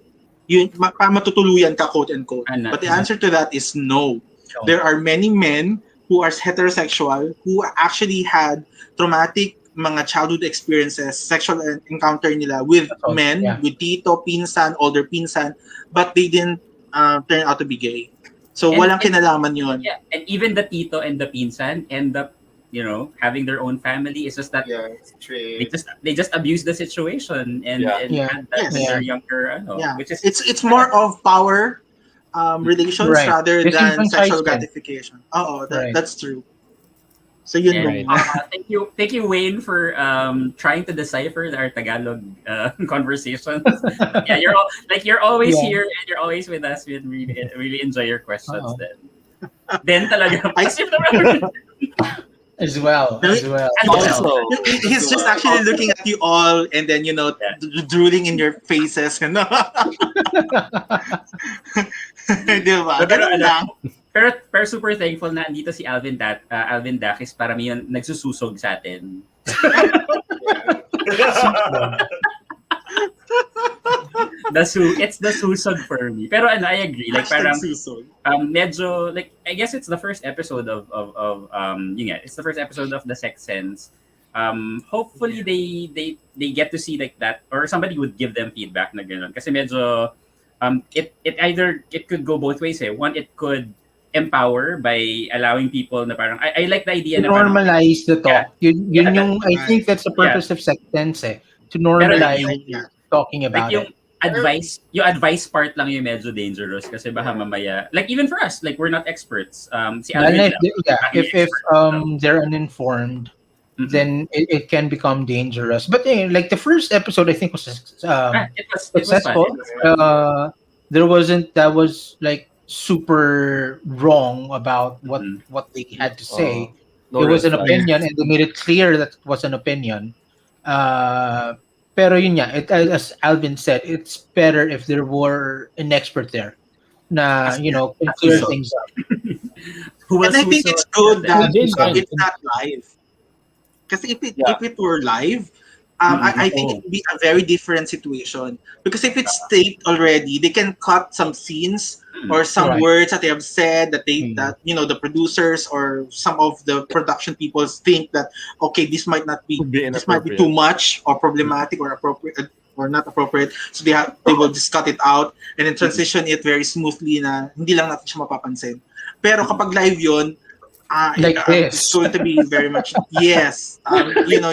Yun, matutuluyan ka, quote unquote. But the answer to that is no. There are many men who are heterosexual who actually had traumatic mga childhood experiences, sexual encounter nila with men, with tito, pinsan, older pinsan, but they didn't turn out to be gay. So walang kinalaman yun. Yeah, and even the tito and the pinsan end up, having their own family. It's just that they just abuse the situation and had that when they're younger. Which is it's more of power relations rather than sexual gratification. That's true. So yun. Thank you, Wayne, for trying to decipher our Tagalog conversations. You're always here and you're always with us. We really enjoy your questions. Then talaga. As well. And also, he's just actually looking at you all and then, drooling in your faces. Pero super thankful na andito si Alvin Dakis para may nagsususog sa atin. It's the susog for me. Pero I agree. Like parang medyo like I guess it's the first episode of it's the first episode of the Sex Sense. Hopefully they get to see like that or somebody would give them feedback na gano'n. Kasi medyo it could go both ways eh. One, it could empower by allowing people na parang I like the idea to na normalize the talk. I think that's the purpose of Sex Sense eh. To normalize talking about it. Yung advice part lang yung medyo dangerous kasi baka mamaya like even for us like we're not experts si Alvin if they're uninformed then it can become dangerous but like the first episode I think was successful. That was like super wrong about what they had to say. It was an opinion and they made it clear that it was an opinion. Pero yun nga, as Alvin said, it's better if there were an expert there na, can clear things up. And I think it's good that it's not live. Because if it were live, I think it would be a very different situation. Because if it's taped already, they can cut some scenes or some words that they have said that the producers or some of the production people think that this might be too much or problematic or appropriate or not appropriate. So they will just cut it out and then transition it very smoothly na hindi lang natin siya mapapansin. Pero kapag live yun, It's going to be very much yes. You know,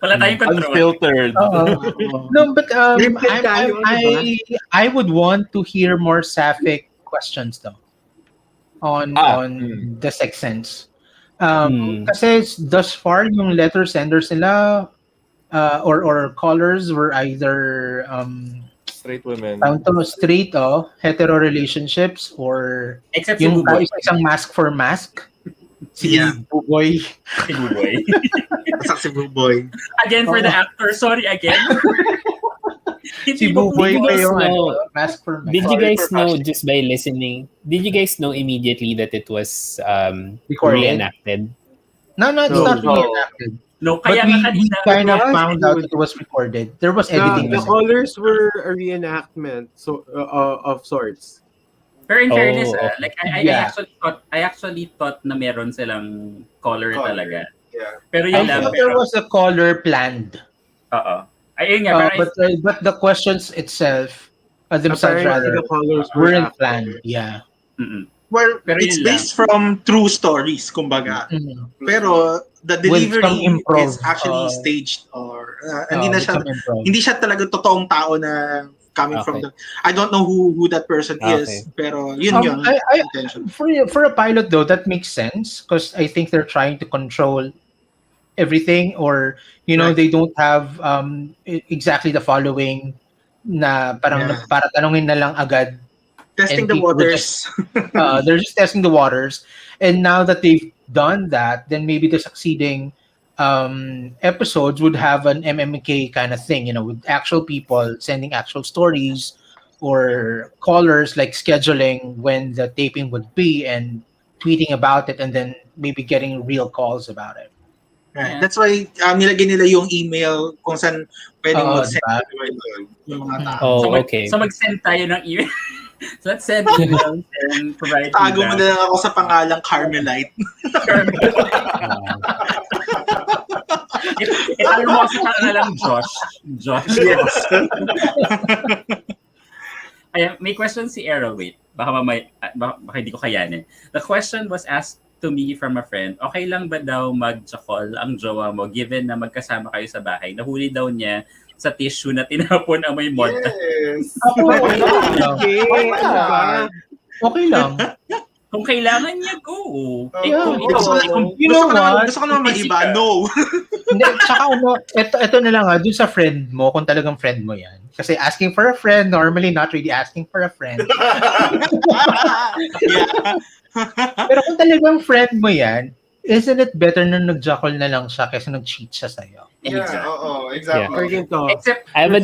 wala tayong control. Unfiltered. No, but I would want to hear more sapphic questions though on the sex sense. Kasi thus far yung letter senders nila or callers were either straight women, straight hetero relationships or except yung isang mask for mask. Si Buboy. Si Buboy. Si Buboy. Again for the actor. Sorry again. Si Buboy kayo mask for mask. Did you guys know just by listening? Did you guys know immediately that it was reenacted? No, it's not reenacted. No, kaya we kind of found out it was recorded. There was editing. The colors were a reenactment of sorts. Pero in fairness, like I actually thought na meron silang color talaga. Yeah. Pero yun lang. There was a color planned. Ayun nga, but the questions itself, themselves rather, the colors weren't planned. Yeah. Well, it's based from true stories, kumbaga. Pero the delivery is actually staged or hindi siya talaga totoong tao na coming from the. I don't know who that person is, pero yun. For a pilot though, that makes sense because I think they're trying to control everything, or they don't have exactly the following na parang para tanungin na lang agad. Testing the waters. They're just testing the waters. And now that they've done that, then maybe the succeeding episodes would have an MMK kind of thing, with actual people sending actual stories or callers like scheduling when the taping would be and tweeting about it and then maybe getting real calls about it. Right. That's why nilagay nila yung email kung saan pwedeng mag-send yung mga tao. So mag-send tayo ng email. So let's send emails and provide tago mo na lang ako sa pangalang Carmelite. Itago mo sa pangalang Josh. Yes. Ayan, may question si Errol. Wait, baka hindi ko kayanin. The question was asked to me from a friend. Okay lang ba daw mag-chakol ang jowa mo given na magkasama kayo sa bahay? Nahuli daw niya sa tissue na tinapon amoy morta. Yes. Okay lang. Kung kailangan niya, go. Gusto ko naman mag-iba. No. Tsaka ito na lang dun sa friend mo, kung talagang friend mo yan. Kasi asking for a friend, normally not really asking for a friend. Pero kung talagang friend mo yan, isn't it better na nag-jackal na lang siya kaysa nag-cheat siya sa'yo? Exactly. Yeah. Except I have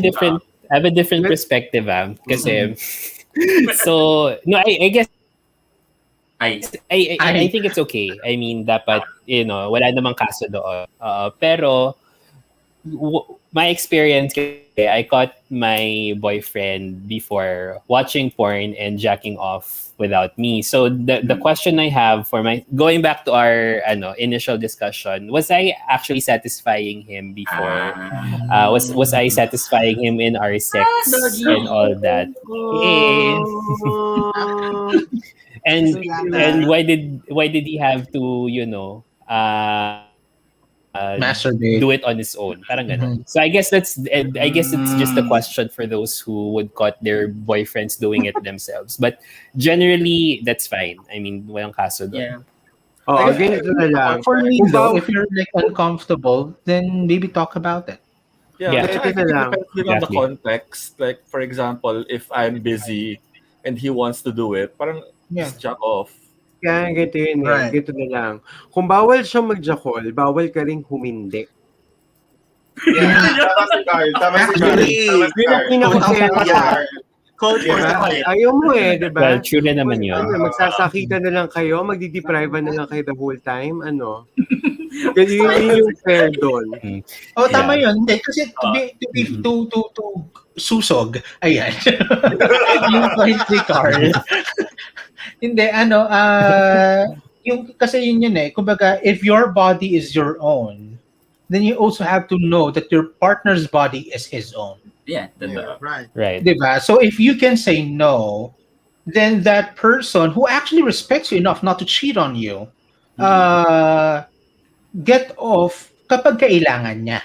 a different perspective kasi so no I guess I think it's okay. I mean dapat wala namang kaso doon. Pero my experience, I caught my boyfriend before watching porn and jacking off without me. So the question I have for going back to our initial discussion, was I actually satisfying him before? Was I satisfying him in our sex and all that? And why did he have to masturbate, do it on his own, parang ganun. So I guess it's just a question for those who would caught their boyfriends doing it themselves, but generally that's fine. I mean walang kaso doon. For me though, if you're like uncomfortable, then maybe talk about it. It depends on the context. Like for example, if I'm busy and he wants to do it, parang just jack off. Kaya ganito yun Ganito na lang. Kung bawal siya mag-jackal, bawal ka rin humindi. Tama si Carl. Ayaw mo diba? Well, true na naman yun. Magsasakita na lang kayo, magdi-deprive na lang kayo the whole time, Ganyan yung fair doon. Tama yun. Kasi to susog, ayan. Yung point ni Carl. Hindi, yung, kasi yun kumbaga, if your body is your own, then you also have to know that your partner's body is his own. Yeah, right. Diba? So if you can say no, then that person who actually respects you enough not to cheat on you, get off kapag kailangan niya.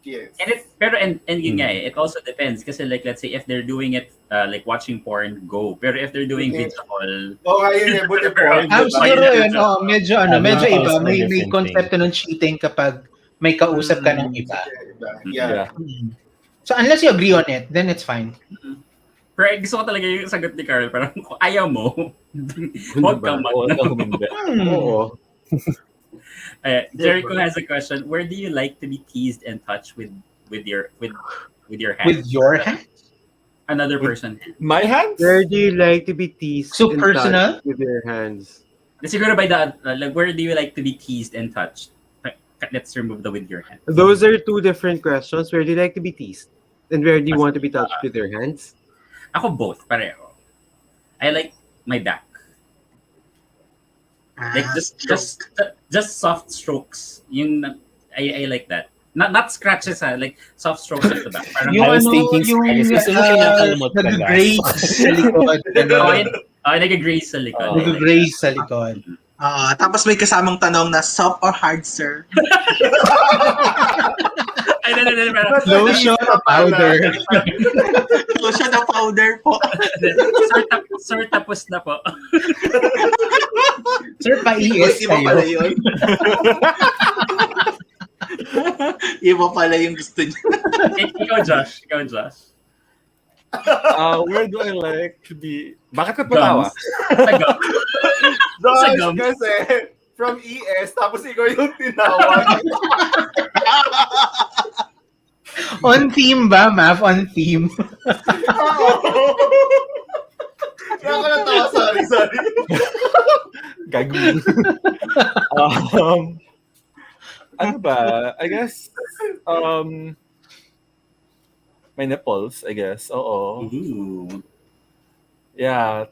Yes. And yun nga it also depends kasi like let's say if they're doing it like watching porn, go. Pero if they're doing video call, ayun buti porn. Siguro yun, medyo iba. May konsepto ng cheating kapag may kausap ka ng iba. Yeah. So unless you agree on it, then it's fine. Pero gusto ko talaga yung sagot ni Carl. Parang kung ayaw mo, huwag kang humindi. Oo. Jericho has a question. Where do you like to be teased and touched with your hands? With your hands? Another person. My hands? Where do you like to be teased so and personal? touched with your hands? Siguro by the like, where do you like to be teased and touched? Let's remove the with your hands. Those are two different questions. Where do you like to be teased? And where do you want to be touched with your hands? Ako both, pareho. I like my back. Like just soft strokes. I like that. Not scratches like soft strokes at the back. Parang I was thinking nag-graze sa likod. Nag-graze sa likod. Nag-graze sa likod. Tapos may kasamang tanong na soft or hard, sir? Lotion or powder? Lotion or powder po. Sir, tapos na po. Sir, pa-ES kayo. Iba pala yung gusto niya. Ikaw, Josh. Where do I like to be? Bakit ka patawa? Josh, kasi from ES, tapos ikaw yung tinawag. On theme ba, Mav? On theme. Kaya ko natawa, sorry. Gagawin. Ano ba? I guess, my nipples, I guess. Oo. Ooh. Yeah.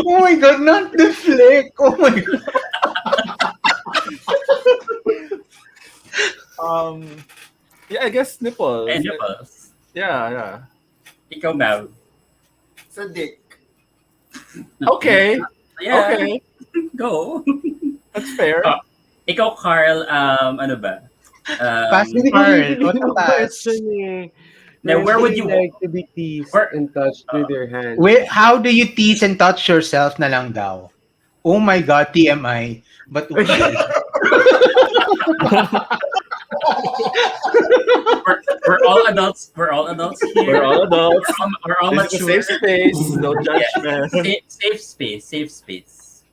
Oh my God, not the flick. Oh my God. Yeah, I guess nipples. And nipples. Yeah. Ikaw, Mav. Sa dick. Okay. Yeah. Okay. Go. That's fair. Ikaw, Carl, ano ba? Pass me Carl. What a pass. Now, where would you like to be teased and touched with your hands? How do you tease and touch yourself na lang daw? Oh my God, TMI. But okay. we're all adults. We're all adults here. We're all adults. We're all This is mature. a safe space. No judgment. Yeah. Safe space.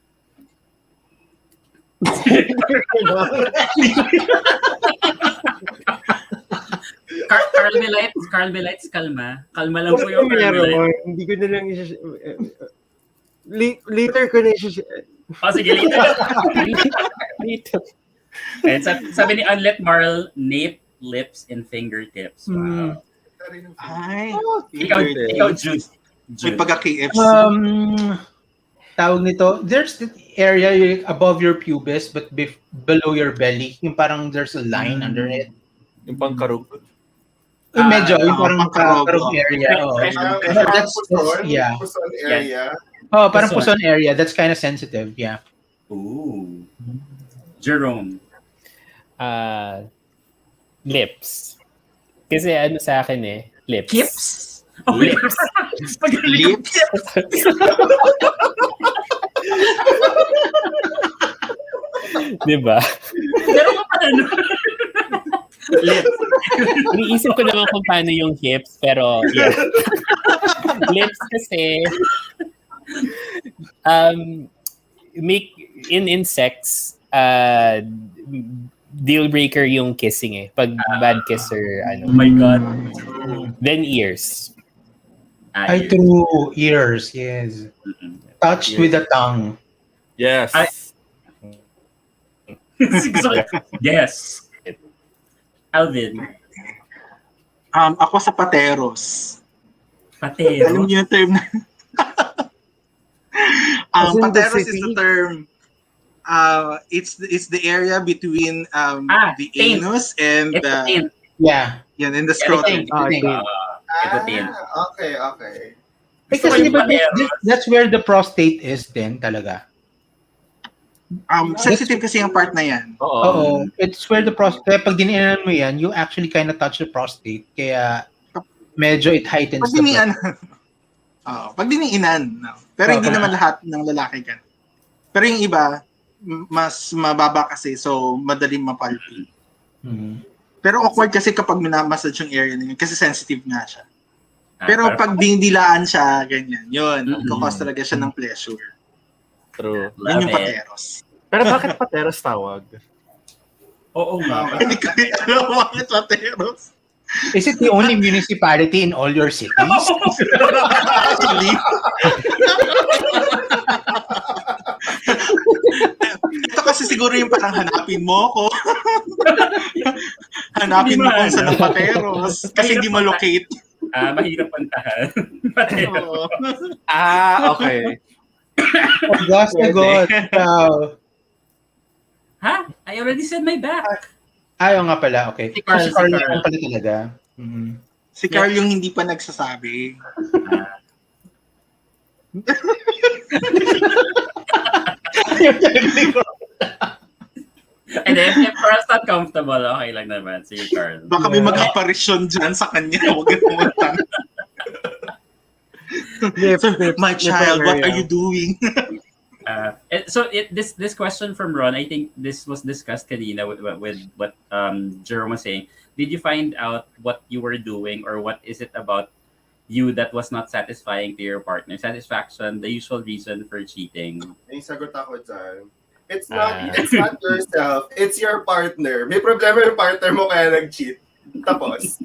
Carl Belites, kalma. Kalma lang po yung Carl Belites. Hindi ko na lang later ko na sige, later. And sabi ni Unlet Marl, nape, lips, and fingertips. Wow. Ay, Ikaw, Jude. May pagka-KFC. Tawag nito, there's the area above your pubis but below your belly. Yung parang there's a line under it. Yung pangkarog. Medyo, yung parang karog area. Puson area. Oh, parang puson area. That's kind of sensitive, yeah. Ooh. Jerome. Lips. Kasi ano sa akin lips. Lips? Oh, lips. Lips? Diba? Pero ano? Lips. Iniisip ko naman kung paano yung hips, pero yeah. Lips kasi make in sex deal breaker yung kissing pag bad kisser Oh my God. Then ears. Ay, true. Ears, yes. Touched with the tongue. Yes. Yes. Alvin. Ako sa pateros. Pateros? Alam niyo yung term na? Pateros is the term. It's the area between the anus and Yeah. Yan, in the scrotum. Okay. Because that's where the prostate is din talaga. Sensitive kasi yung part na yan. Oo. It's where the prostate, pag diniinan mo yan, you actually kind of touch the prostate. Kaya medyo it heightens the prostate. Pag diniinan. No. Pero hindi naman lahat ng lalaki gan. Pero yung iba, mas mababa kasi, so madaling mapalpi. Pero awkward kasi kapag minamassage yung area na yun, kasi sensitive nga siya. Pero pag dindilaan siya, ganyan, yun, kukos talaga siya ng pleasure. True. Yun yung pateros. Pero bakit pateros tawag? Oo nga. Hindi ko rin alam bakit pateros. Is it the only municipality in all your cities? Actually. Ito kasi siguro yung parang hanapin mo ko. Hanapin mo kung saan ang pateros. Kasi hindi mo locate. Mahirap puntahan. Okay. Sagot. Ha? I already said my back. Ayaw nga pala, okay. Si Carl yung pala talaga. Si Carl yung hindi pa nagsasabi. And if Carl's not comfortable, okay lang naman. Si Carl. Baka may mag-apparisyon dyan sa kanya. Huwag ka pumuntan. My child, what are you doing? This question from Ron, I think this was discussed kanina with what Jerome was saying. Did you find out what you were doing or what is it about you that was not satisfying to your partner? Satisfaction, the usual reason for cheating. May sagot ako dyan. It's not yourself, it's your partner. May problema yung partner mo kaya nag-cheat. Tapos.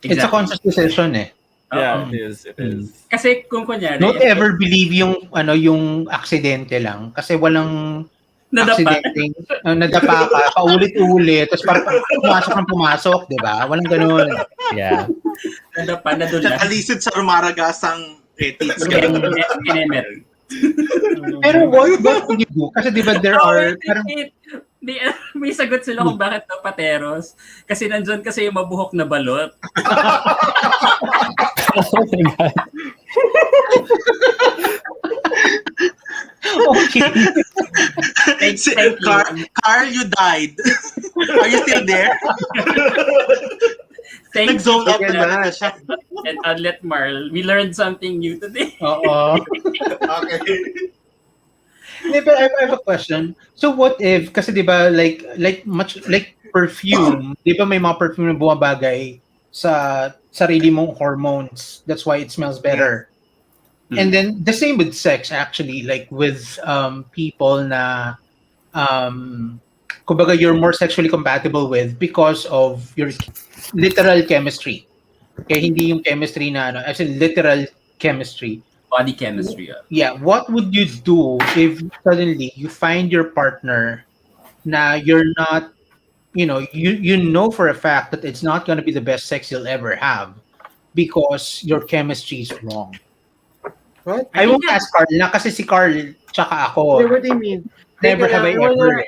Exactly. It's a conscious decision eh. Yeah, it is. Kasi kung kunyari, don't ever believe yung aksidente lang kasi walang aksidente. Nadapa ka, paulit-ulit, tapos parang pumasok, di ba? Walang ganun. Yeah. Nadapa, nadulas. Alisid sa rumaragasang ethics. Pero what would you do? Kasi di ba there are... May sagot sila kung bakit daw pateros. Kasi nandyan kasi yung mabuhok na balot. Oh my God. Okay. Thank you. Carl, you died. Are you still there? Nag-zone out na siya. And Unlet Marl, we learned something new today. Oo. Okay. But I have a question. So what if, kasi di ba like perfume, di ba may mga perfume na bumabagay sa sarili mong hormones. That's why it smells better. And then the same with sex actually, like with people na kumbaga you're more sexually compatible with because of your literal chemistry. Kaya hindi yung chemistry na as in literal chemistry. Body chemistry. Yeah. What would you do if suddenly you find your partner na you're not, you know for a fact that it's not going to be the best sex you'll ever have because your chemistry is wrong? What? I won't ask Carl na kasi si Carl tsaka ako. What do you mean? Never have I ever.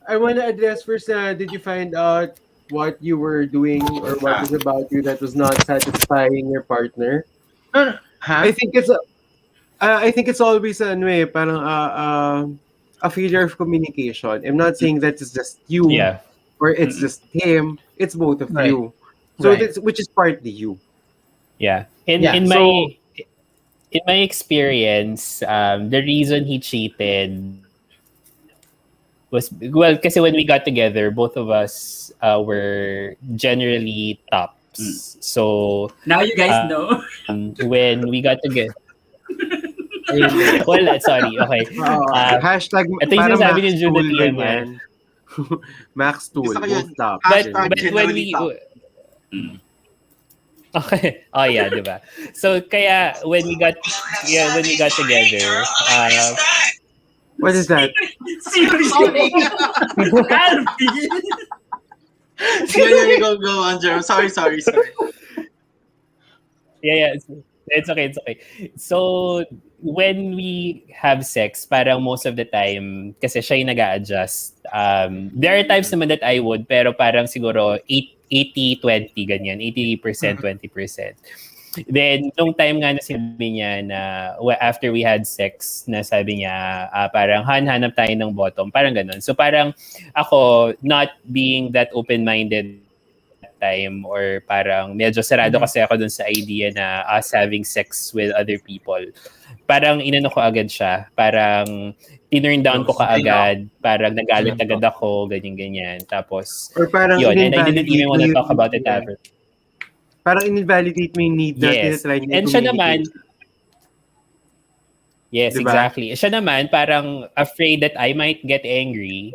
I want to address first, did you find out what you were doing or what was about you that was not satisfying your partner? Huh? I think it's always parang a failure of communication. I'm not saying that it's just you or it's just him. It's both of you. So which is partly you. Yeah. In my experience, the reason he cheated was kasi when we got together, both of us were generally tops. So now you guys know. When we got together. Wala, sorry. Okay. Hashtag ito yung sinasabi ni Jude yan. Max Tool. But when we... Okay. Oh yeah, diba? So kaya when we got together, what is that? Seriously? Yeah, go on, Jerome. Sorry. Yeah. It's okay. So when we have sex, parang most of the time, kasi siya yung nag-a-adjust. There are times naman that I would, pero parang siguro 80-20, ganyan. 80%, 20%. Then, nung time nga na sinabi niya na after we had sex, na sabi niya, parang hanap tayo ng bottom. Parang ganun. So parang ako, not being that open-minded time or parang medyo sarado kasi ako dun sa idea na us having sex with other people. Parang inano ko agad siya. Parang tinurn down ko kaagad. Parang nagalit agad ako, ganyan-ganyan. Tapos, or parang yun. And I didn't even want to talk about it ever. Parang in-validate mo yung need na tinatry niya. And siya naman, yes, diba? Exactly. Siya naman, parang afraid that I might get angry.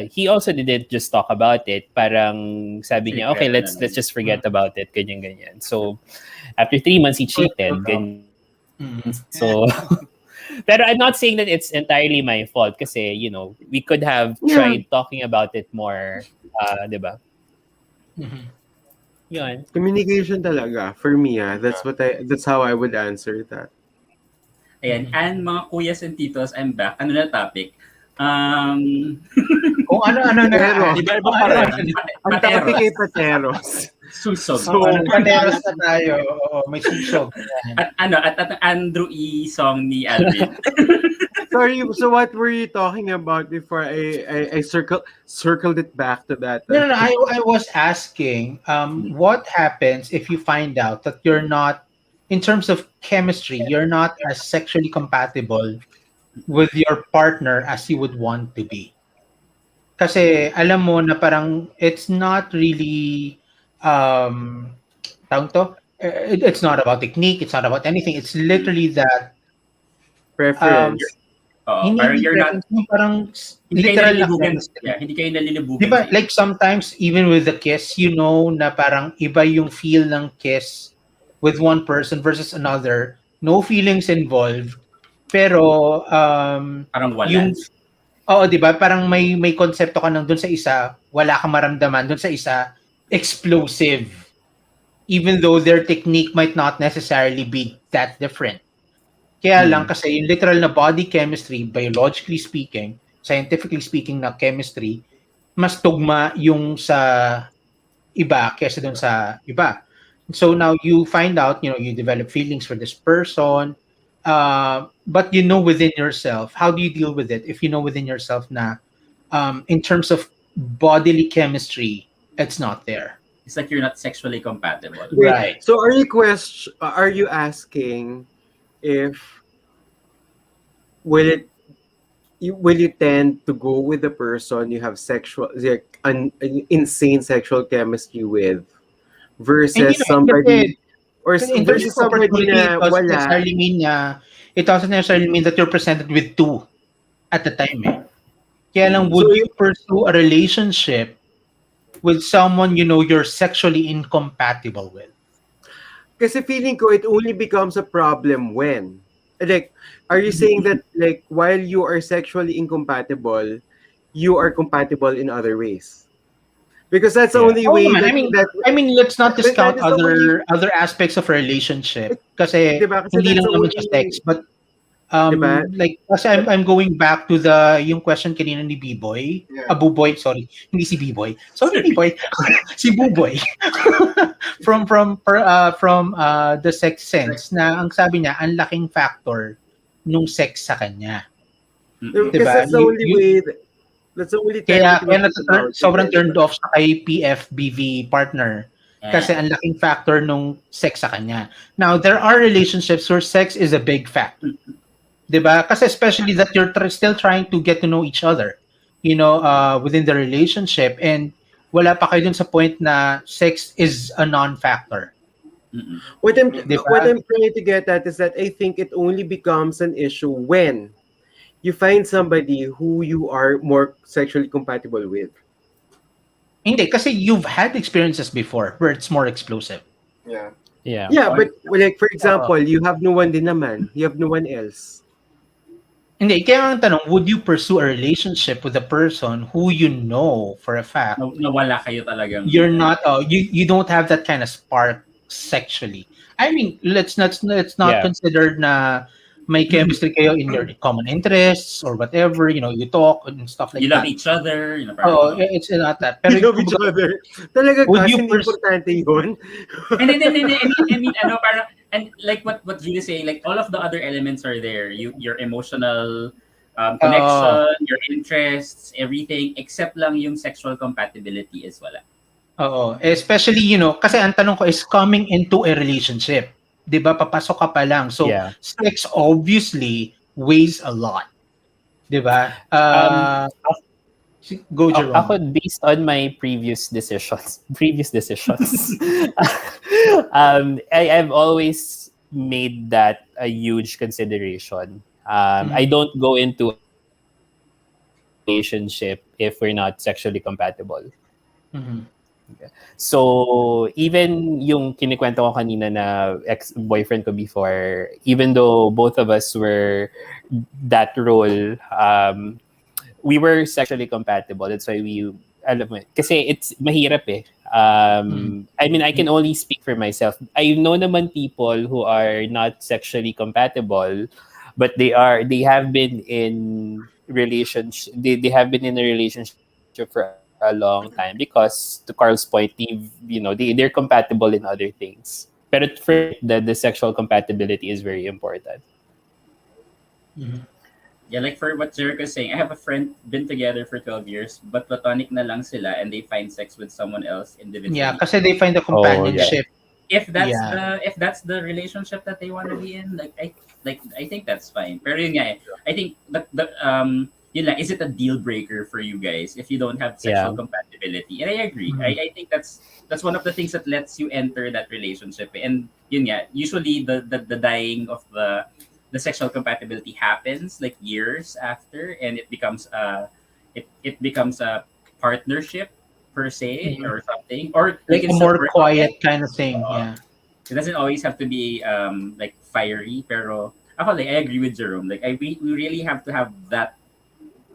He also didn't just talk about it. Parang sabi niya, okay, let's just forget about it. Ganyan. So, after 3 months, he cheated. Ganyan. So, pero I'm not saying that it's entirely my fault kasi, you know, we could have tried talking about it more. Diba? Yun. Communication talaga for me, that's how I would answer that. Ayan, and mga kuyas and titos, I'm back. Ano na topic? Kung ano na. Iba para. Ang topic ay pateros. Susog. So, pateros na tayo. May susog. At Andrew E. song ni Alvin. Sorry, so what were you talking about before I circled it back to that? No, I was asking, what happens if you find out that you're not, in terms of chemistry, you're not as sexually compatible with your partner as you would want to be? Kasi alam mo na parang it's not really, it's not about technique, it's not about anything, it's literally that preference. Parang you're not, parang hindi kayo nalilibugan. Di ba, like sometimes even with the kiss, you know na parang iba yung feel ng kiss with one person versus another. No feelings involved. Pero parang wala. Di ba? Parang may konsepto ka nang doon sa isa, wala kang maramdaman. Doon sa isa, explosive. Even though their technique might not necessarily be that different. Kaya lang kasi yung literal na body chemistry, biologically speaking, scientifically speaking na chemistry, mas tugma yung sa iba kaysa dun sa iba. So now you find out, you develop feelings for this person, but you know within yourself, how do you deal with it? If you know within yourself na in terms of bodily chemistry, it's not there. It's like you're not sexually compatible. Right. So are you asking if will you tend to go with the person you have an insane sexual chemistry with versus somebody versus somebody na wala? It doesn't necessarily mean that you're presented with two at the time. Kaya lang, would you pursue a relationship with someone you're sexually incompatible with? Kasi feeling ko it only becomes a problem when, like, are you saying that like while you are sexually incompatible, you are compatible in other ways? Because that's the only way. I mean, let's not discount other aspects of a relationship. Kasi hindi lang naman just sex, but like kasi I'm going back to yung question kanina ni B-Boy. Buboy, sorry. Hindi si B-Boy. Sorry, B-Boy. Si Buboy. from the sex sense na ang sabi niya, ang laking factor nung sex sa kanya. Diba? That's the only way. That's the only time. Kaya sobrang turned off sa kay PFBV partner. Kasi ang laking factor nung sex sa kanya. Now, there are relationships where sex is a big factor. Diba? Kasi especially that you're still trying to get to know each other, within the relationship, and wala pa kayo dun sa point na sex is a non-factor. What I'm trying to get at is that I think it only becomes an issue when you find somebody who you are more sexually compatible with. Hindi, kasi you've had experiences before where it's more explosive. Yeah, but like for example, you have no one din naman. You have no one else. Hindi, kaya ang tanong, would you pursue a relationship with a person who you know for a fact na wala kayo talagang you're not you don't have that kind of spark sexually? I mean, let's not consider na may chemistry kayo in your common interests or whatever, you talk and stuff like you that. love each other, Oh, it's not that. Pero you love each other. Talaga would you importante yun? And then, I mean, parang, and like what Jude is saying, like all of the other elements are there. Your emotional connection, your interests, everything, except lang yung sexual compatibility is wala. Oo. Especially, kasi ang tanong ko is coming into a relationship. 'Di ba? Papasok ka pa lang. So, sex obviously weighs a lot. 'Di ba? Go, Jerome. Ako, based on my previous decisions, I've always made that a huge consideration. I don't go into a relationship if we're not sexually compatible. Mm-hmm. So, even yung kinikwento ko kanina na ex-boyfriend ko before, even though both of us were that role, we were sexually compatible. That's why alam mo, kasi it's mahirap eh. I mean, I can only speak for myself. I know naman people who are not sexually compatible, but they have been in relationship. They have been in a relationship for a long time because, to Carl's point, they're compatible in other things. But for the sexual compatibility is very important. Mm-hmm. Yeah, like for what Jericho is saying, I have a friend been together for 12 years, but platonic na lang sila and they find sex with someone else individually. Yeah, kasi they find the companionship. If that's the relationship that they want to be in, I think that's fine. Pero yun nga, I think yun lang, is it a deal breaker for you guys if you don't have sexual compatibility? And I agree. Mm-hmm. I think that's one of the things that lets you enter that relationship. And yun nga, usually the dying of the sexual compatibility happens like years after, and it becomes a partnership per se, or something, or like a more quiet kind of thing. It doesn't always have to be like fiery, pero ako, like, I agree with Jerome. Like we really have to have that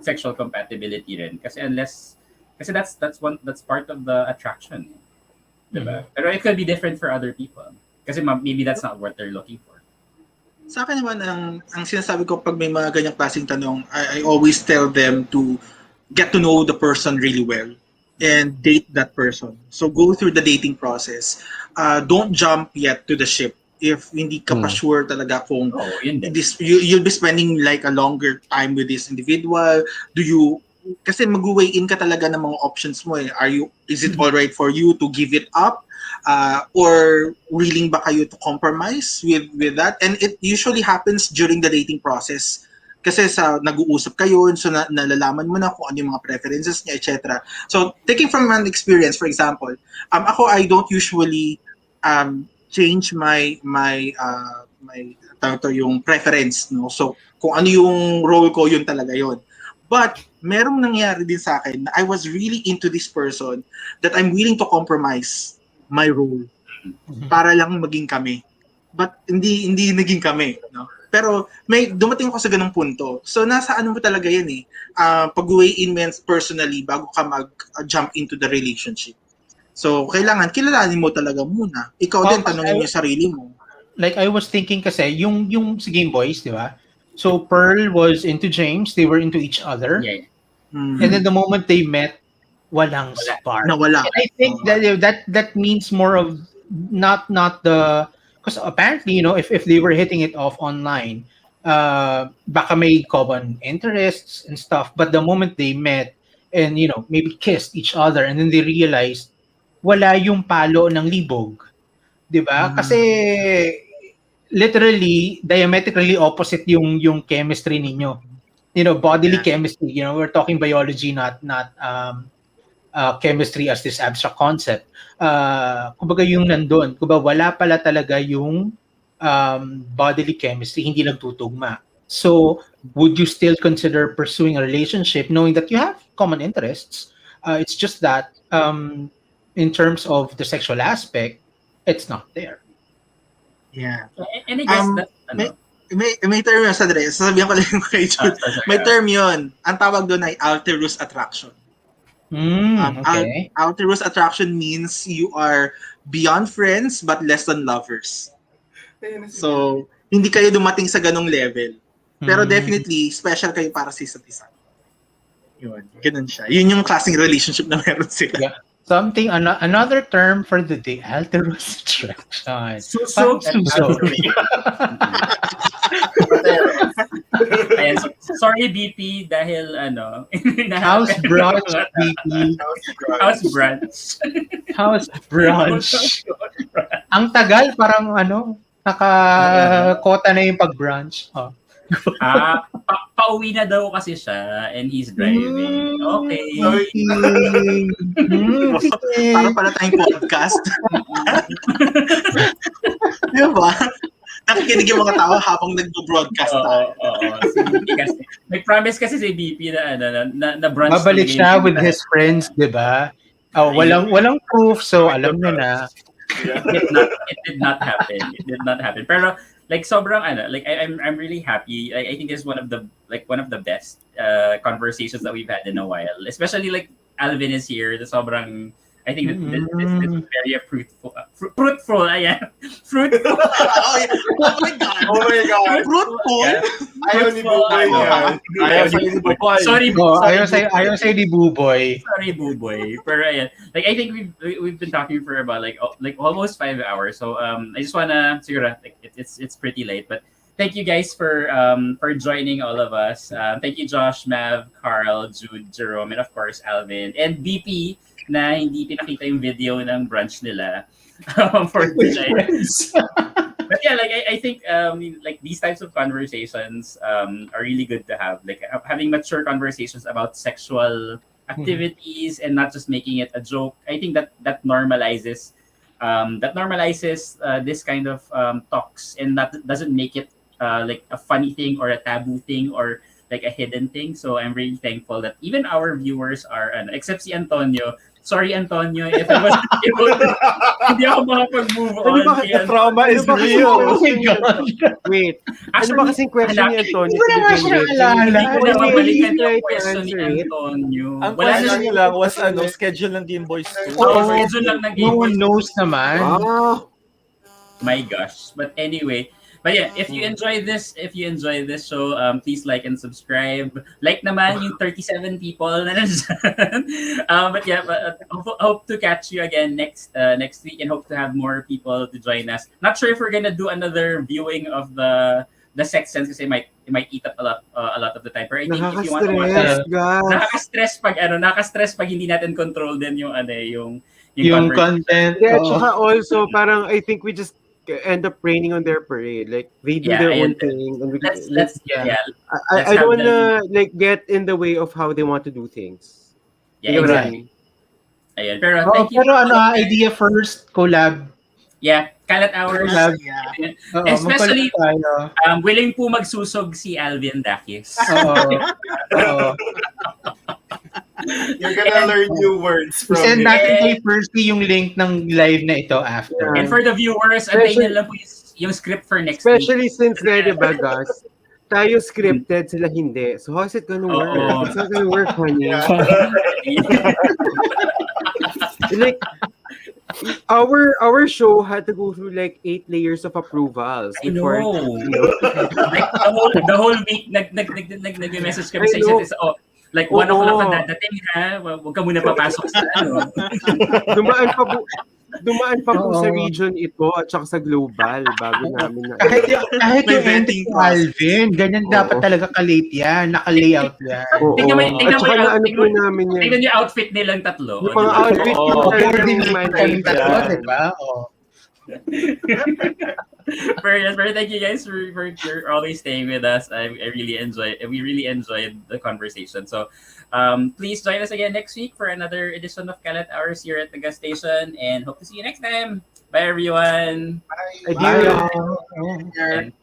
sexual compatibility rin, kasi that's part of the attraction, diba? Pero it could be different for other people kasi maybe that's not what they're looking for. Sa akin naman, ang sinasabi ko pag may mga ganyang klaseng tanong, I always tell them to get to know the person really well and date that person. So go through the dating process. Don't jump yet to the ship if hindi ka pa sure talaga kung you'll be spending like a longer time with this individual. Kasi mag-weigh in ka talaga ng mga options mo eh. Is it all right for you to give it up? Or willing ba kayo to compromise with that? And it usually happens during the dating process. Kasi nag-uusap kayo, so nalalaman mo na kung ano yung mga preferences niya, etc. So, taking from an experience, for example, ako, I don't usually change my yung preference, no? So, kung ano yung role ko, yun talaga yun. But, merong nangyari din sa akin na I was really into this person that I'm willing to compromise my role para lang maging kami. But hindi naging kami, no? Pero may dumating ako sa ganung punto. So nasa ano mo talaga 'yan eh. Pag-weigh in personally bago ka mag-jump into the relationship. So kailangan kilalanin mo talaga muna. Ikaw din tanungin mo yung sarili mo. Like I was thinking kasi yung si Game Boys, di ba? So Pearl was into James, they were into each other. Yeah. And then the moment they met, walang spark. Nawala. And I think that means more of not the, because apparently, if they were hitting it off online, baka may common interests and stuff, but the moment they met and maybe kissed each other and then they realized wala yung palo ng libog, 'di ba? Kasi literally diametrically opposite yung chemistry ninyo. Bodily chemistry, we're talking biology, not chemistry as this abstract concept. Kumbaga yung nandun, kumbaga wala pala talaga yung bodily chemistry, hindi nagtutugma. So, would you still consider pursuing a relationship knowing that you have common interests? It's just that in terms of the sexual aspect, it's not there. Yeah. And I guess may term yun, sasabihan ko lang yung kay Jude. May term yun. Ang tawag doon ay alterous attraction. Okay. Alterous attraction means you are beyond friends but less than lovers. So hindi kayo dumating sa ganong level. Pero definitely, special kayo para sa isa't isa. Yun, ganun siya. Yun yung klaseng relationship na meron sila. Yeah. Something, another term for the day, alterous attraction. Suso. Ayan, sorry BP dahil House brunch, BP. House brunch. House brunch. Ang tagal, parang nakakota na yung pag-brunch. Oh. Pauwi na daw kasi siya and he's driving. Okay. Para pala tayong podcast. Di ba? Nakikinig yung mga tao habang nagbo-broadcast tayo. Kasi, nag-promise kasi si BP na brunch. Babalik siya with his friends, di ba? Walang proof, so alam niya na. It did not happen. Pero like sobrang I'm really happy. I think it's one of the best conversations that we've had in a while. Especially like Alvin is here. The sobrang I think this is very fruitful. Ayan. Fruitful. Oh my God. Fruitful. Ayaw ni Buboy. Sorry. Ayaw say ni Buboy. Sorry, Buboy. Pero ayan. Like I think we've been talking for about like almost 5 hours. So I just wanna siguro it's pretty late, but thank you guys for joining all of us. Thank you Josh, Mav, Carl, Jude, Jerome, and of course Alvin and BP na hindi pinakita yung video ng brunch nila for tonight. But yeah, like I think like these types of conversations are really good to have. Like having mature conversations about sexual activities and not just making it a joke. I think that normalizes this kind of talks, and that doesn't make it like a funny thing or a taboo thing or like a hidden thing. So I'm really thankful that even our viewers are, except si Antonio. Sorry, Antonio, if I wasn't able to, hindi ako makapag-move on. The trauma is real. Oh my God. Wait. Ano ba kasing question ni Antonio? Hindi ko na siya naalala. Hindi ko na mabalikan yung question ni Antonio. Ang question niya lang was schedule ng Game Boys 2. Schedule lang ng Game No Boys one knows naman. My gosh. But anyway, but yeah, if you enjoy this show, please like and subscribe. Like naman yung 37 people na nandyan. But yeah, hope to catch you again next week and hope to have more people to join us. Not sure if we're gonna do another viewing of the sex sense kasi it might eat up a lot of the time. But I think if you want to watch nakaka-stress pag hindi natin control din yung content. Yeah, tsaka also parang I think we just end up raining on their parade. Like they do their own thing, and we I don't wanna like get in the way of how they want to do things. Yeah, exactly. Ayan. Pero thank you. Pero idea first, collab. Yeah, Kalat Hours. Especially willing po magsusog si Alvin Dakis. You're gonna learn new words from Send natin kay Percy yung link ng live na ito after. And for the viewers, antayin nila lang po yung script for next week. Especially since diba guys, tayo scripted, sila hindi. So how's it gonna work? It's not gonna work, honey. Like, our show had to go through like 8 layers of approvals. I know. Like the whole week, nag-message kami sa isa't isa. Like 1 o'clock na dadating ha, huwag ka muna papasok sa Dumaan pa po sa region ito at saka sa global bago namin na. Kahit yung ending ko, Alvin, ganyan dapat talaga ka-late yan, naka-layout yan. Tingnan mo namin yan. Tingnan yung outfit nilang tatlo. Yung mga outfit coordinate kami tatlo, diba? But thank you guys for always staying with us. We really enjoyed the conversation. So please join us again next week for another edition of Kalat Hours here at the gas station, and hope to see you next time. Bye everyone. Bye.